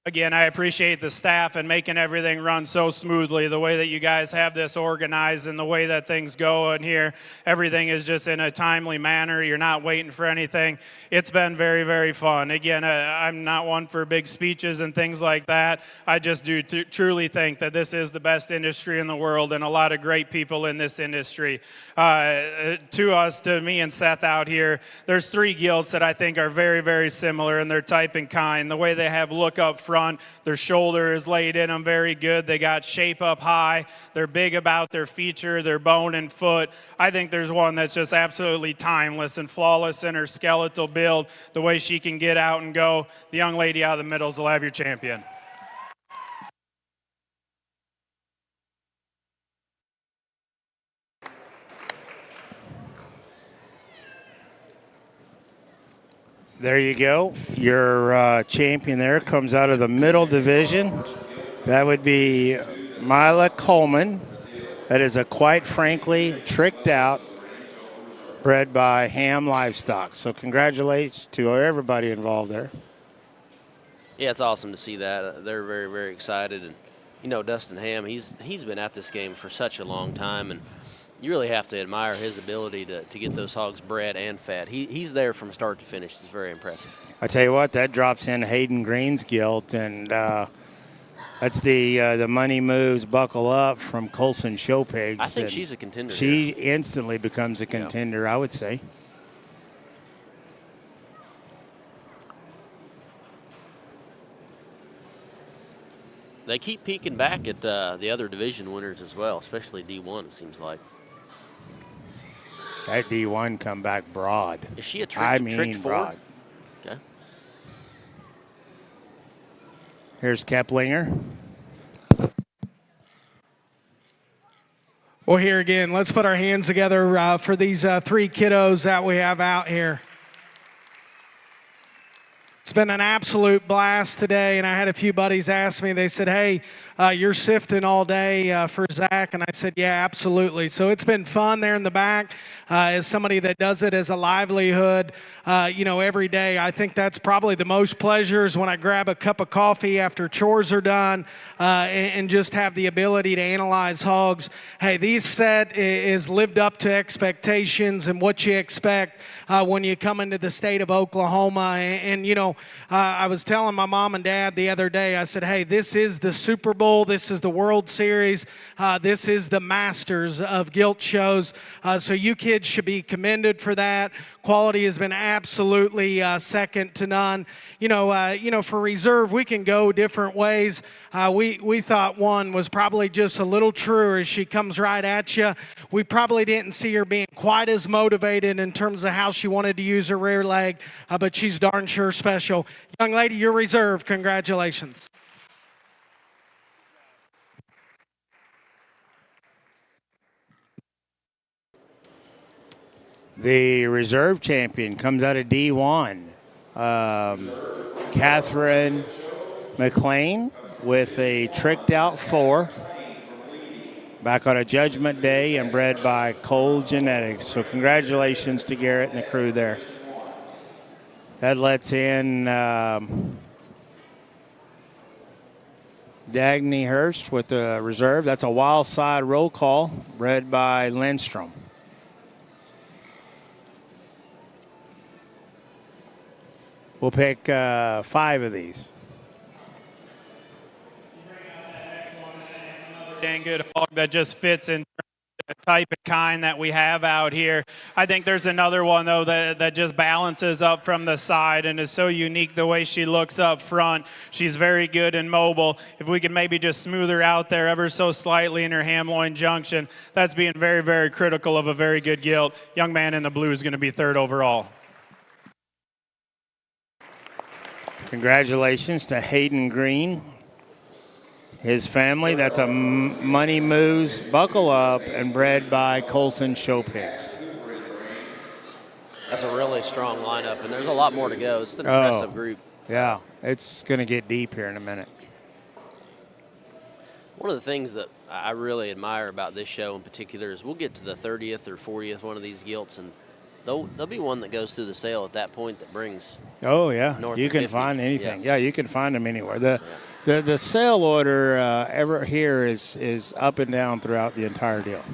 Again, I appreciate the staff and making everything run so smoothly, the way that you guys have this organized and the way that things go in here. Everything is just in a timely manner. You're not waiting for anything. It's been very, very fun. Again, I'm not one for big speeches and things like that. I just do truly think that this is the best industry in the world and a lot of great people in this industry. To me and Seth out here, there's 3 gilts that I think are very, very similar in their type and kind. The way they have look up front, their shoulder is laid in them very good. They got shape up high. They're big about their feature, their bone and foot. I think there's one that's just absolutely timeless and flawless in her skeletal build, the way she can get out and go. The young lady out of the middle will have your champion. There you go. Your champion there comes out of the middle division. That would be Mila Coleman. That is a quite frankly tricked out, bred by Ham Livestock. So congratulations to everybody involved there. Yeah, it's awesome to see that. They're very, very excited. And, you know, Dustin Ham, he's been at this game for such a long time, and you really have to admire his ability to get those hogs bred and fed. He's there from start to finish. It's very impressive. I tell you what, that drops in Hayden Green's gilt, and that's the Money Moves Buckle Up from Colson Show Pigs. I think she's a contender. She instantly becomes a contender, I would say. They keep peeking back at the other division winners as well, especially D1, it seems like. That D1 come back broad. Is she a tricked broad. Okay. Here's Keplinger. Well, here again, let's put our hands together for these 3 kiddos that we have out here. It's been an absolute blast today, and I had a few buddies ask me, they said, hey, you're sifting all day for Zach, and I said, yeah, absolutely. So it's been fun there in the back. As somebody that does it as a livelihood, every day, I think that's probably the most pleasures when I grab a cup of coffee after chores are done and just have the ability to analyze hogs. Hey, these set is lived up to expectations and what you expect when you come into the state of Oklahoma. And I was telling my mom and dad the other day, I said, hey, this is the Super Bowl. This is the World Series. This is the Masters of Gilt shows. So you kids should be commended for that. Quality has been absolutely second to none. For reserve, we can go different ways. We thought one was probably just a little truer as she comes right at you. We probably didn't see her being quite as motivated in terms of how she wanted to use her rear leg, but she's darn sure special. Young lady, you're reserved. Congratulations. The reserve champion comes out of D1. Catherine McLean with a tricked out 4. Back on a judgment day and bred by Cole Genetics. So congratulations to Garrett and the crew there. That lets in Dagny Hurst with the reserve. That's a wild side roll call bred by Lindstrom. We'll pick 5 of these. Dang good hog that just fits in the type and kind that we have out here. I think there's another one, though, that just balances up from the side and is so unique the way she looks up front. She's very good and mobile. If we could maybe just smooth her out there ever so slightly in her ham-loin junction, that's being very, very critical of a very good gilt. Young man in the blue is going to be 3rd overall. Congratulations to Hayden Green, his family. That's a Money Moose buckle up and bred by Colson Show Pigs. That's a really strong lineup, and there's a lot more to go. It's an impressive group. Yeah, it's going to get deep here in a minute. One of the things that I really admire about this show in particular is we'll get to the 30th or 40th one of these gilts, and there'll be one that goes through the sale at that point that brings. Oh yeah, north you of can 50. find anything. Yeah, you can find them anywhere. The sale order ever here is up and down throughout the entire deal.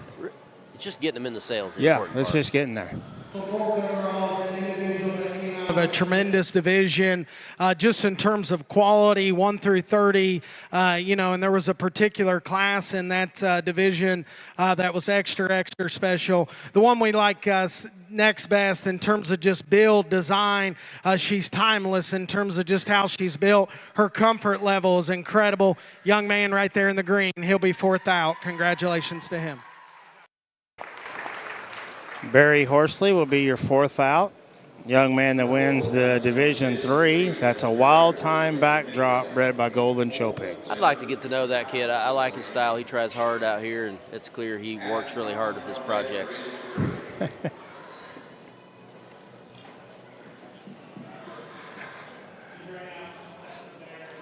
It's just getting them in the sales. Yeah, it's just getting there. Of a tremendous division, just in terms of quality, 1 through 30. And there was a particular class in that division that was extra special. The one we like next best in terms of just build, design, she's timeless in terms of just how she's built. Her comfort level is incredible. Young man right there in the green, he'll be 4th out. Congratulations to him. Barry Horsley will be your 4th out. Young man that wins the Division 3. That's a Wild Time backdrop bred by Golden Show Pigs. I'd like to get to know that kid. I like his style. He tries hard out here, and it's clear he works really hard with his projects.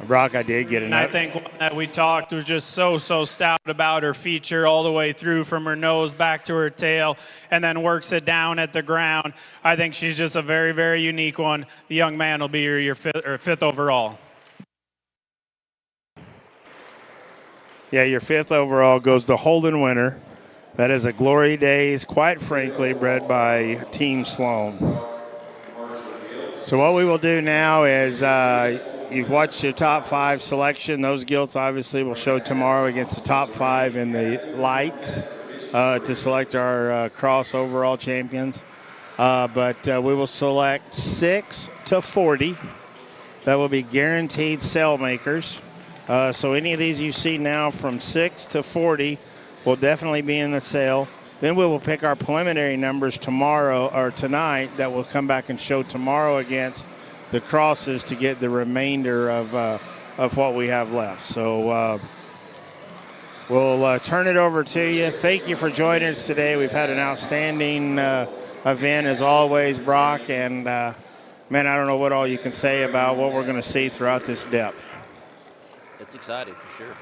Brock, I did get And I think one that we talked was just so stout about her feature all the way through from her nose back to her tail and then works it down at the ground. I think she's just a very, very unique one. The young man will be your 5th overall. Yeah, your 5th overall goes to Holden Winter. That is a Glory Days, quite frankly, bred by Team Sloan. So what we will do now is you've watched your top 5 selection. Those gilts obviously will show tomorrow against the top 5 in the lights to select our cross overall champions. But we will select 6 to 40. That will be guaranteed sale makers. So any of these you see now from 6 to 40 will definitely be in the sale. Then we will pick our preliminary numbers tomorrow or tonight that will come back and show tomorrow against the crosses to get the remainder of what we have left. So we'll turn it over to you. Thank you for joining us today. We've had an outstanding event as always, Brock. And, man, I don't know what all you can say about what we're going to see throughout this depth. It's exciting for sure.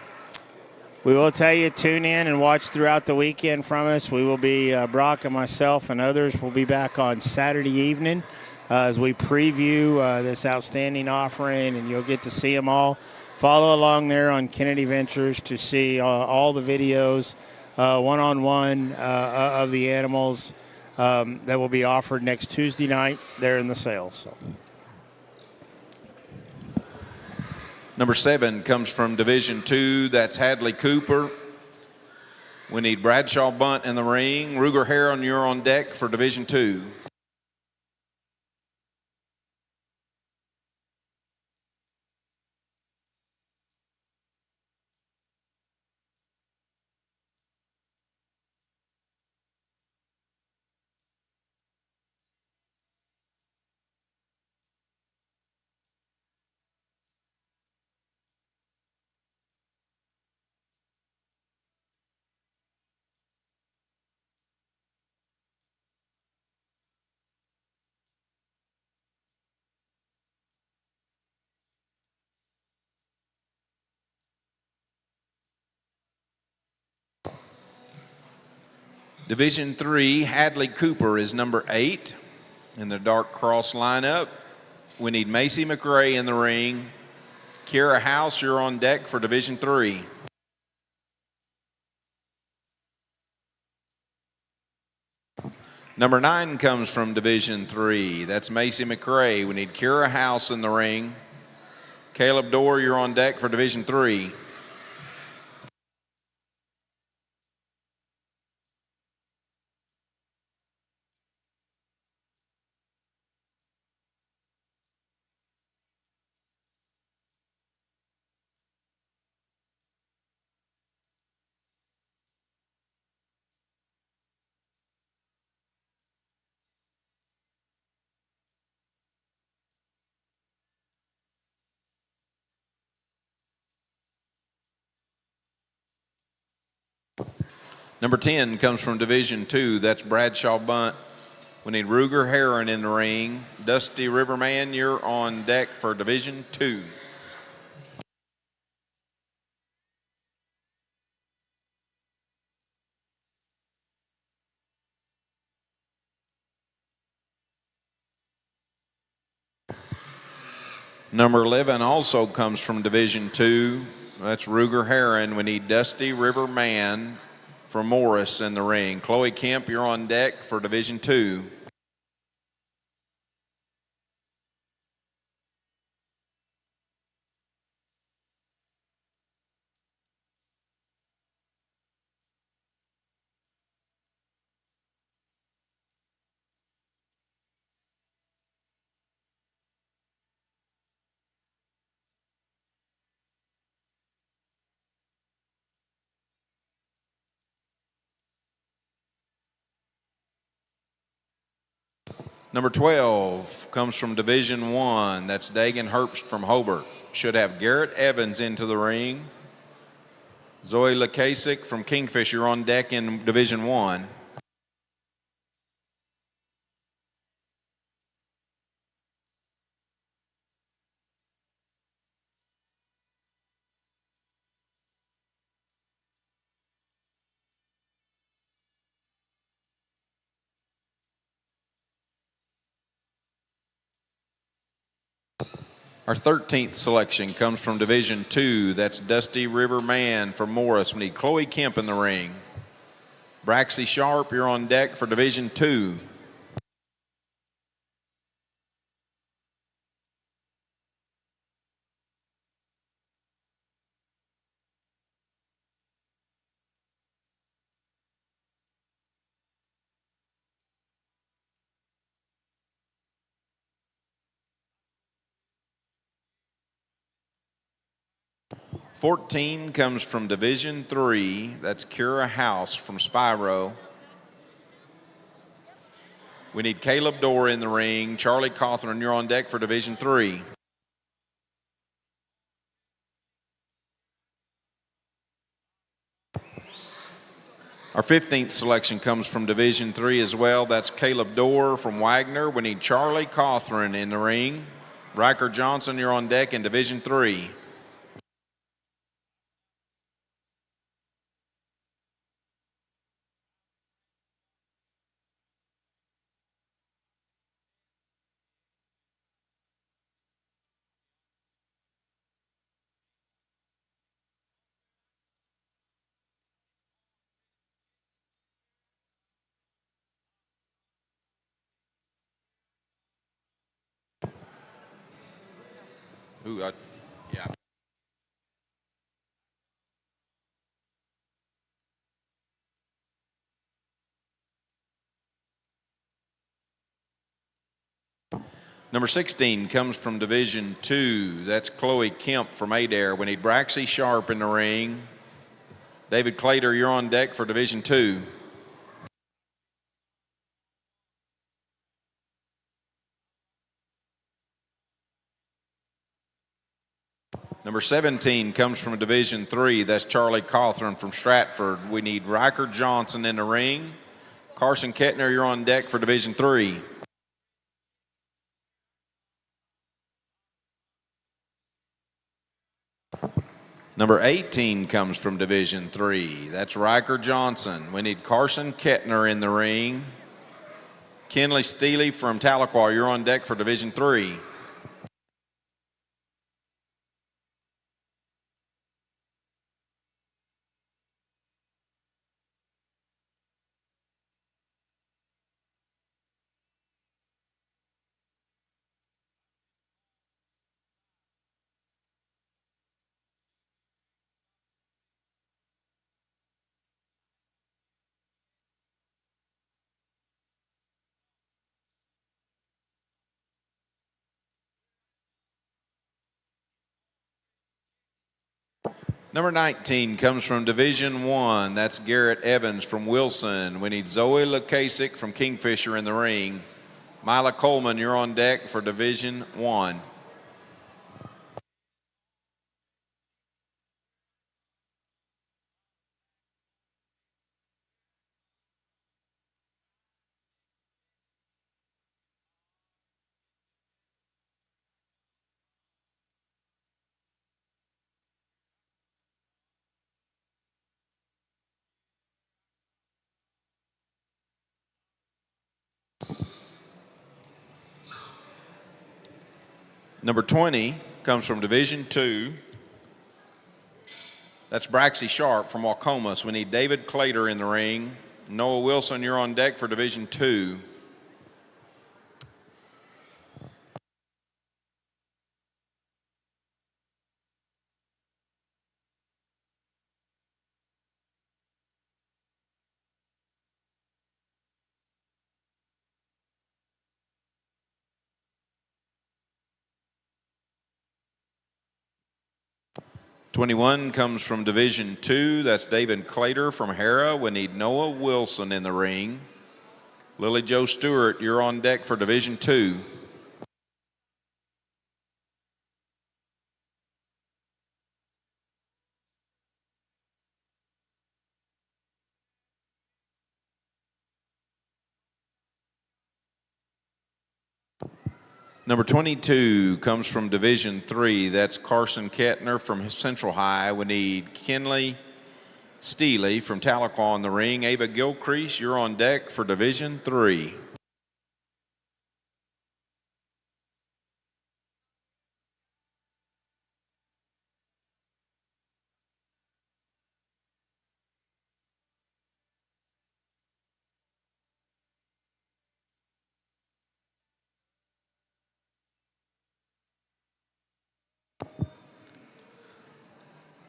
We will tell you, tune in and watch throughout the weekend from us. We will be, Brock and myself and others will be back on Saturday evening as we preview this outstanding offering, and you'll get to see them all. Follow along there on Kennedy Ventures to see all the videos, one-on-one of the animals that will be offered next Tuesday night there in the sale. So. Number 7 comes from Division 2. That's Hadley Cooper. We need Bradshaw Bunt in the ring. Ruger Heron, you're on deck for Division 2. Division 3, Hadley Cooper is number 8 in the dark cross lineup. We need Macy McRae in the ring. Kira House, you're on deck for Division 3. Number 9 comes from Division 3. That's Macy McRae. We need Kira House in the ring. Caleb Dorr, you're on deck for Division 3. Number 10 comes from Division 2. That's Bradshaw Bunt. We need Ruger Heron in the ring. Dusty Riverman, you're on deck for Division 2. Number 11 also comes from Division 2. That's Ruger Heron. We need Dusty Riverman for Morris in the ring. Chloe Kemp, you're on deck for Division 2. Number 12 comes from Division 1. That's Dagan Herbst from Hobart. Should have Garrett Evans into the ring. Zoe Lakasik from Kingfisher on deck in Division 1. Our 13th selection comes from Division 2. That's Dusty Riverman from Morris. We need Chloe Kemp in the ring. Braxy Sharp, you're on deck for Division 2. '14 comes from Division 3. That's Kira House from Spyro. We need Caleb Dorr in the ring. Charlie Cawthorn, you're on deck for Division 3. Our 15th selection comes from Division 3 as well. That's Caleb Dorr from Wagner. We need Charlie Cawthorn in the ring. Riker Johnson, you're on deck in Division 3. Yeah. Number 16 comes from Division 2. That's Chloe Kemp from Adair. We need Braxy Sharp in the ring. David Clater, you're on deck for Division 2. Number 17 comes from Division 3. That's Charlie Cawthorn from Stratford. We need Riker Johnson in the ring. Carson Kettner, you're on deck for Division 3. Number 18 comes from Division 3. That's Riker Johnson. We need Carson Kettner in the ring. Kenley Steele from Tahlequah, you're on deck for Division 3. Number 19 comes from Division 1. That's Garrett Evans from Wilson. We need Zoe Lukasik from Kingfisher in the ring. Mila Coleman, you're on deck for Division 1. Number 20 comes from Division 2. That's Braxy Sharp from Wacomas. We need David Clater in the ring. Noah Wilson, you're on deck for Division 2. '21 comes from Division 2. That's David Clater from Hera. We need Noah Wilson in the ring. Lily Jo Stewart, you're on deck for Division 2. Number 22 comes from Division 3. That's Carson Kettner from Central High. We need Kenley Steely from Tahlequah in the ring. Ava Gilcrease, you're on deck for Division 3.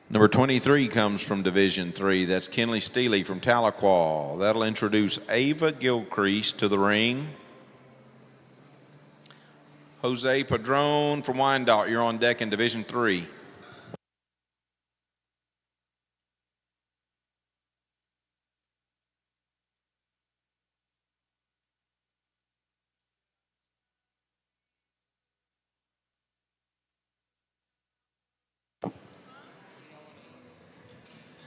Number 23 comes from Division 3. That's Kenley Steely from Tahlequah. That'll introduce Ava Gilcrease to the ring. Jose Padron from Wyandotte, you're on deck in Division 3.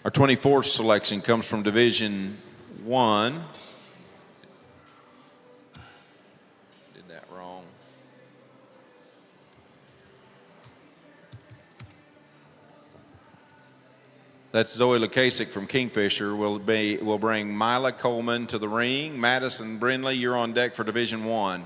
Our 24th selection comes from Division 1. Did that wrong. That's Zoe Lukasik from Kingfisher. We'll bring Mila Coleman to the ring. Madison Brindley, you're on deck for Division 1.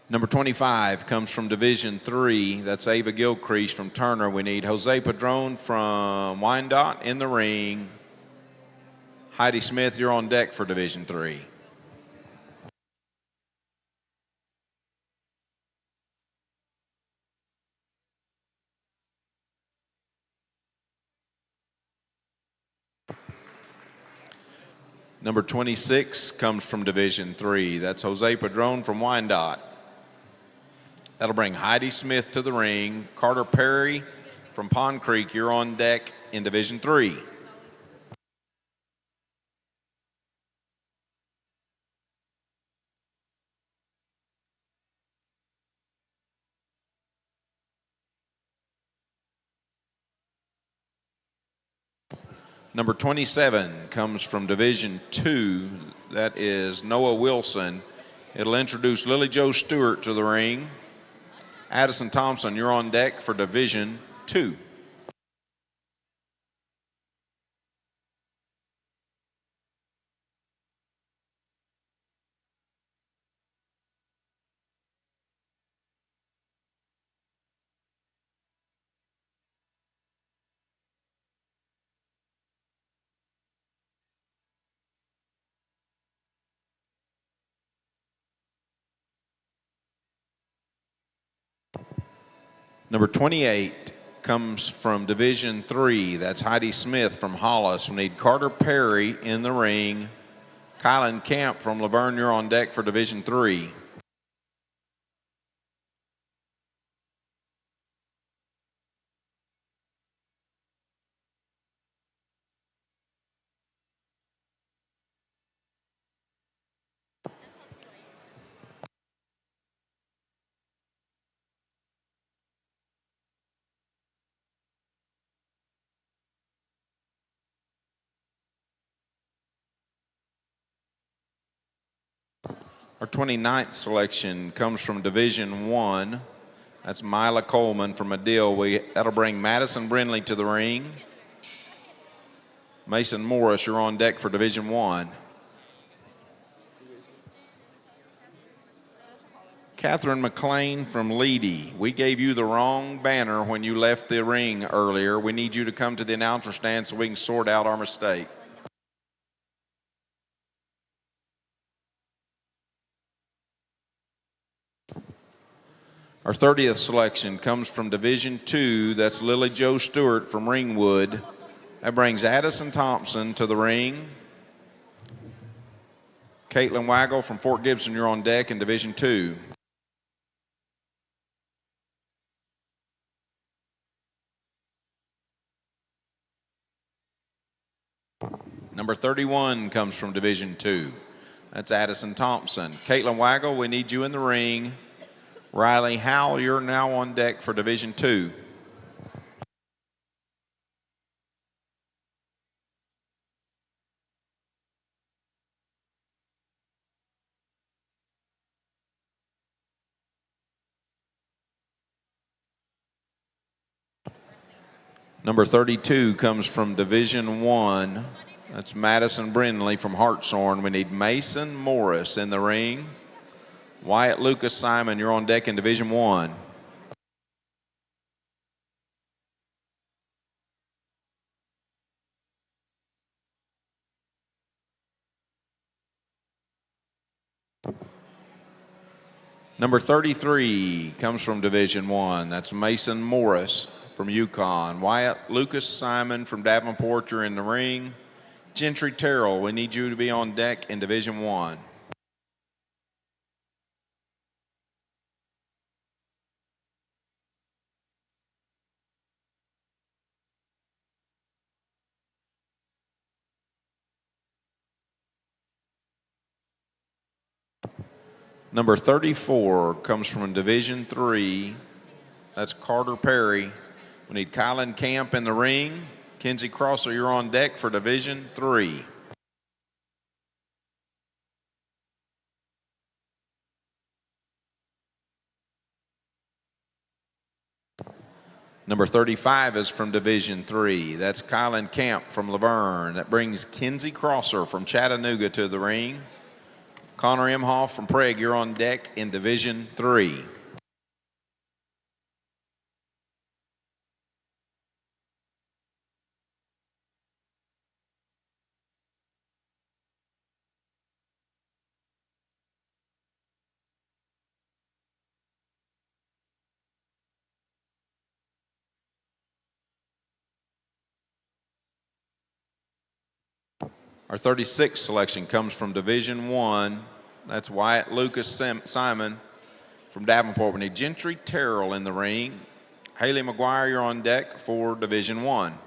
Number 25 comes from Division 3. That's Ava Gilcrease from Turner. We need Jose Padron from Wyandotte in the ring. Heidi Smith, you're on deck for Division 3. Number 26 comes from Division 3. That's Jose Padron from Wyandotte. That'll bring Heidi Smith to the ring. Carter Perry from Pond Creek, you're on deck in Division 3. Number 27 comes from Division 2. That is Noah Wilson. It'll introduce Lily Jo Stewart to the ring. Addison Thompson, you're on deck for Division 2. Number 28 comes from Division 3. That's Heidi Smith from Hollis. We need Carter Perry in the ring. Kylan Camp from Laverne, you're on deck for Division 3. Our 29th selection comes from Division 1. That's Mila Coleman from Medill. That'll bring Madison Brindley to the ring. Mason Morris, you're on deck for Division 1. Catherine McLean from Leedy. We gave you the wrong banner when you left the ring earlier. We need you to come to the announcer stand so we can sort out our mistake. Our 30th selection comes from Division 2. That's Lily Jo Stewart from Ringwood. That brings Addison Thompson to the ring. Caitlin Waggle from Fort Gibson, you're on deck in Division 2. Number 31 comes from Division 2. That's Addison Thompson. Caitlin Waggle, we need you in the ring. Riley Howell, you're now on deck for Division 2. Number 32 comes from Division 1. That's Madison Brindley from Hartshorn. We need Mason Morris in the ring. Wyatt Lucas Simon, you're on deck in Division 1. Number 33 comes from Division 1. That's Mason Morris from Yukon. Wyatt Lucas Simon from Davenport, you're in the ring. Gentry Terrell, we need you to be on deck in Division 1. Number 34 comes from Division 3. That's Carter Perry. We need Kylan Camp in the ring. Kenzie Crosser, you're on deck for Division 3. Number 35 is from Division 3. That's Kylan Camp from Laverne. That brings Kenzie Crosser from Chattanooga to the ring. Connor Imhoff from Prague, you're on deck in Division 3. Our 36th selection comes from Division 1. That's Wyatt Lucas Simon from Davenport. We need Gentry Terrell in the ring. Haley McGuire, you're on deck for Division 1.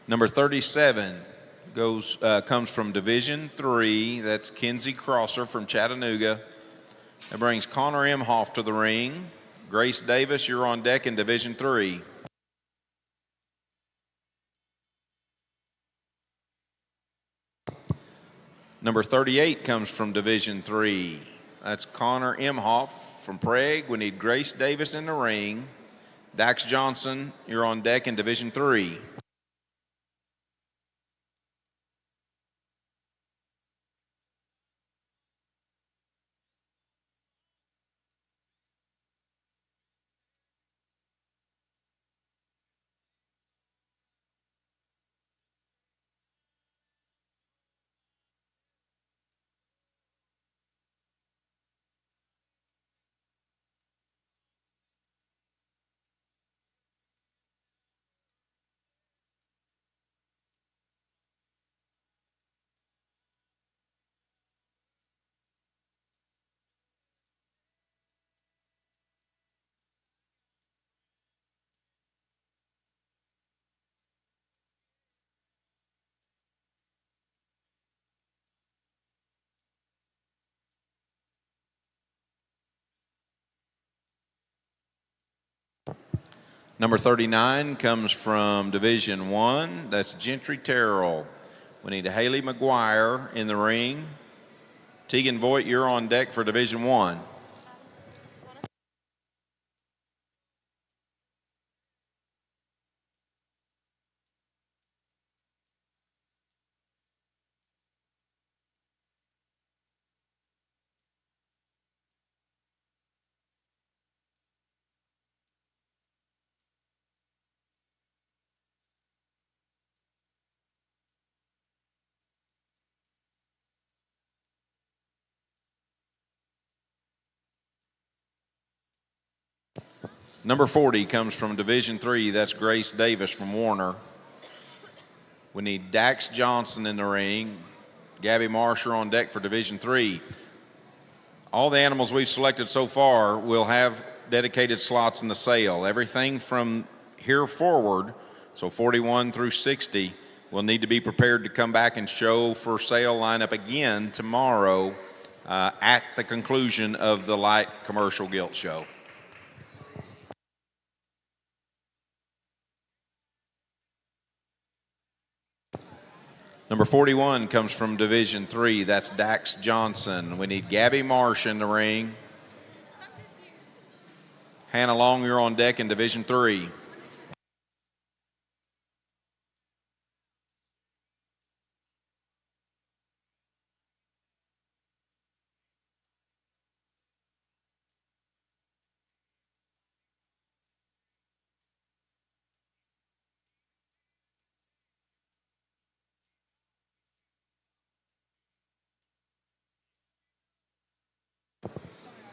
Number 37 comes from Division 3. That's Kenzie Crosser from Chattanooga. That brings Connor Imhoff to the ring. Grace Davis, you're on deck in Division 3. Number 38 comes from Division 3. That's Connor Imhoff from Prague. We need Grace Davis in the ring. Dax Johnson, you're on deck in Division 3. Number 39 comes from Division 1. That's Gentry Terrell. We need Haley McGuire in the ring. Tegan Voigt, you're on deck for Division 1. Number 40 comes from Division 3. That's Grace Davis from Warner. We need Dax Johnson in the ring. Gabby Marsh on deck for Division 3. All the animals we've selected so far will have dedicated slots in the sale. Everything from here forward, so 41 through 60, will need to be prepared to come back and show for sale lineup again tomorrow at the conclusion of the light commercial gilt show. Number 41 comes from Division 3. That's Dax Johnson. We need Gabby Marsh in the ring. Hannah Long, you're on deck in Division 3.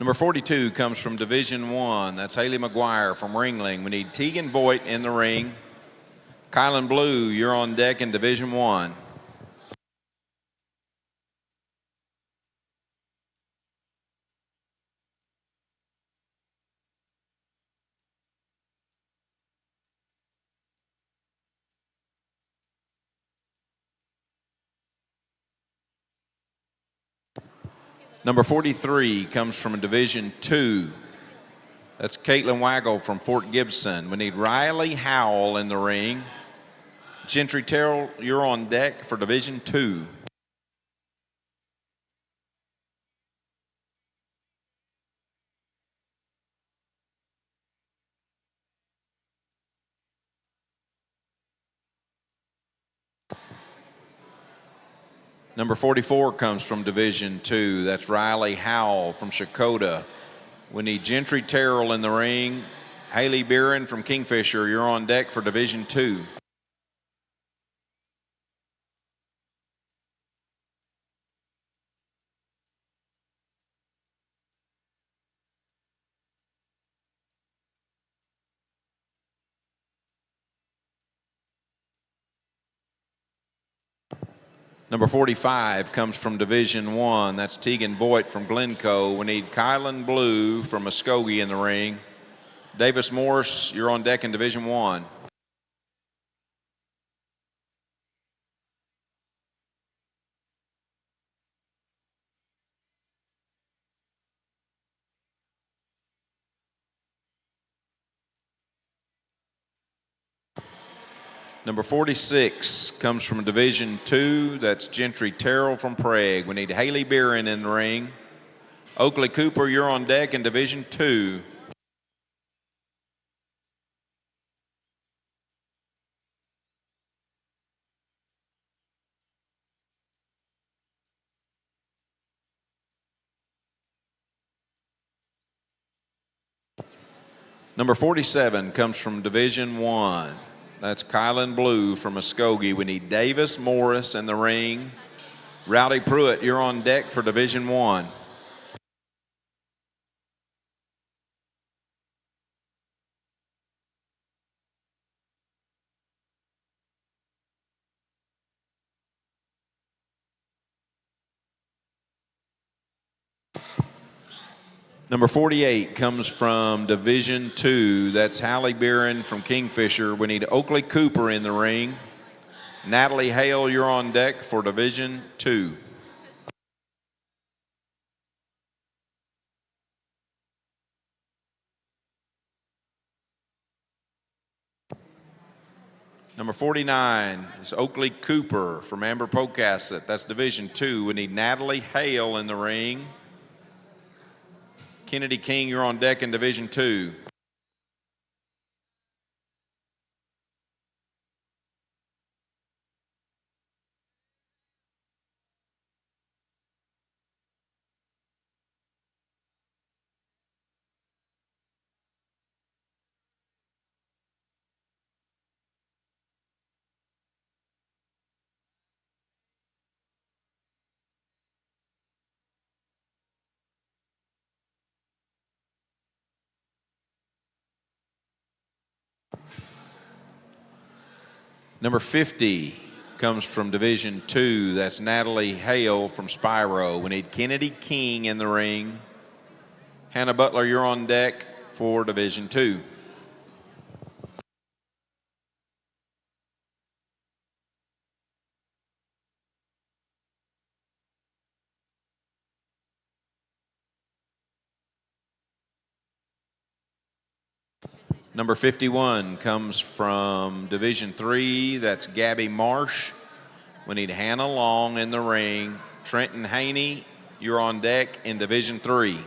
Number 42 comes from Division 1. That's Haley McGuire from Ringling. We need Tegan Voigt in the ring. Kylan Blue, you're on deck in Division 1. Number 43 comes from Division 2. That's Caitlin Waggle from Fort Gibson. We need Riley Howell in the ring. Gentry Terrell, you're on deck for Division 2. Number 44 comes from Division 2. That's Riley Howell from Shakota. We need Gentry Terrell in the ring. Haley Beeran from Kingfisher, you're on deck for Division 2. Number 45 comes from Division 1. That's Tegan Voigt from Glencoe. We need Kylan Blue from Muskogee in the ring. Davis Morris, you're on deck in Division 1. Number 46 comes from Division 2. That's Gentry Terrell from Prague. We need Haley Beerin in the ring. Oakley Cooper, you're on deck in Division 2. Number 47 comes from Division 1. That's Kylan Blue from Muskogee. We need Davis Morris in the ring. Rowdy Pruitt, you're on deck for Division 1. Number 48 comes from Division 2. That's Hallie Beerin from Kingfisher. We need Oakley Cooper in the ring. Natalie Hale, you're on deck for Division 2. Number 49 is Oakley Cooper from Amber Pocasset. That's Division 2. We need Natalie Hale in the ring. Kennedy King, you're on deck in Division 2. Number 50 comes from Division 2. That's Natalie Hale from Spyro. We need Kennedy King in the ring. Hannah Butler, you're on deck for Division 2. Number 51 comes from Division 3. That's Gabby Marsh. We need Hannah Long in the ring. Trenton Haney, you're on deck in Division 3.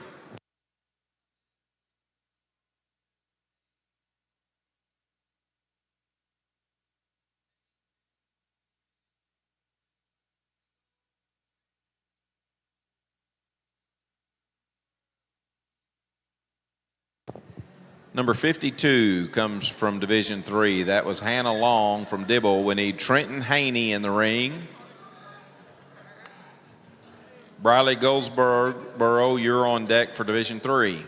Number 52 comes from Division 3. That was Hannah Long from Dibble. We need Trenton Haney in the ring. Briley Goldsboro, you're on deck for Division 3.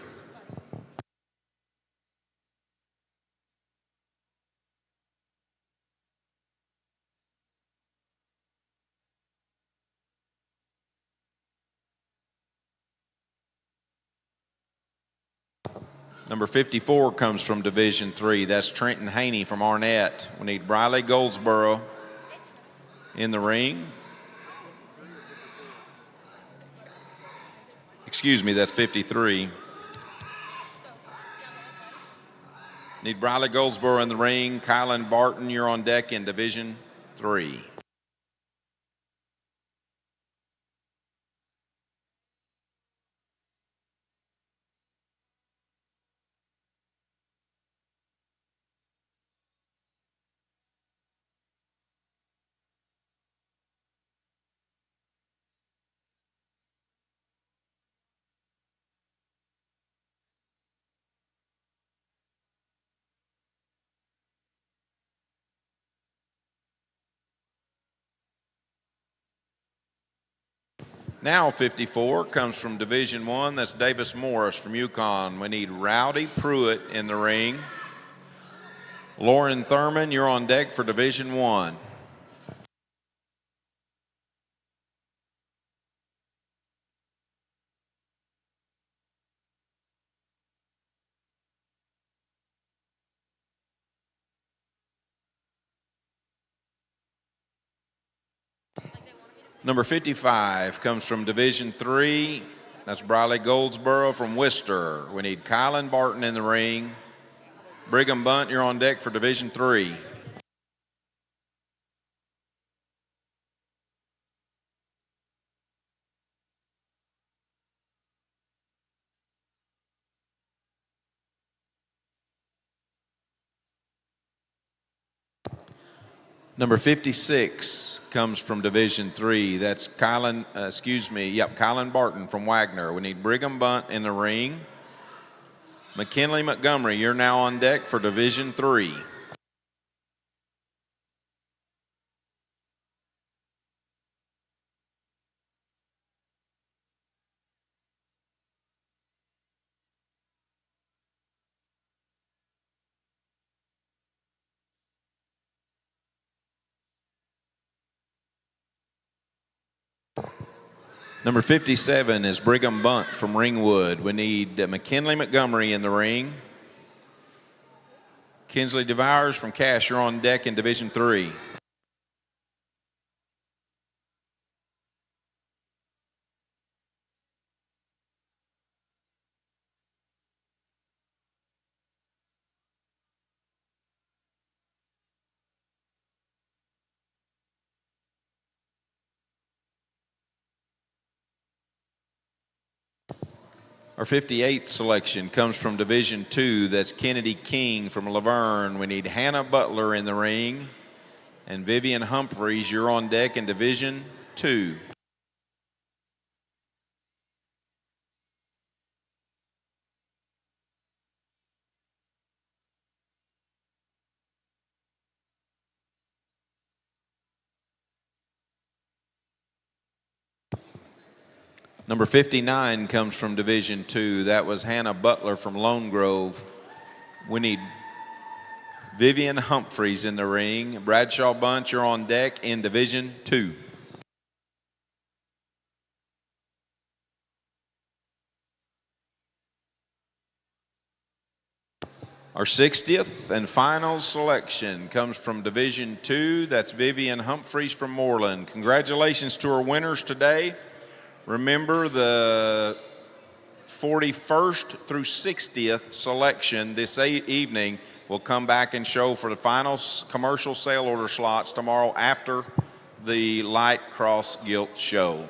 Number 54 comes from Division 3. That's Trenton Haney from Arnett. We need Briley Goldsboro in the ring. Excuse me, that's 53. Need Briley Goldsboro in the ring. Kylan Barton, you're on deck in Division 3. Now 54 comes from Division 1. That's Davis Morris from Yukon. We need Rowdy Pruitt in the ring. Lauren Thurman, you're on deck for Division 1. Number 55 comes from Division 3. That's Briley Goldsboro from Worcester. We need Kylan Barton in the ring. Brigham Bunt, you're on deck for Division 3. Number 56 comes from Division 3. That's Kylan Barton from Wagner. We need Brigham Bunt in the ring. McKinley Montgomery, you're now on deck for Division 3. Number 57 is Brigham Bunt from Ringwood. We need McKinley Montgomery in the ring. Kinsley DeVowers from Cash, you're on deck in Division 3. Our 58th selection comes from Division 2. That's Kennedy King from Laverne. We need Hannah Butler in the ring. And Vivian Humphreys, you're on deck in Division 2. Number 59 comes from Division 2. That was Hannah Butler from Lone Grove. We need Vivian Humphreys in the ring. Bradshaw Bunch, you're on deck in Division 2. Our 60th and final selection comes from Division 2. That's Vivian Humphreys from Moreland. Congratulations to our winners today. Remember, the 41st through 60th selection this evening will come back and show for the final commercial sale order slots tomorrow after the Light Cross Gilt show.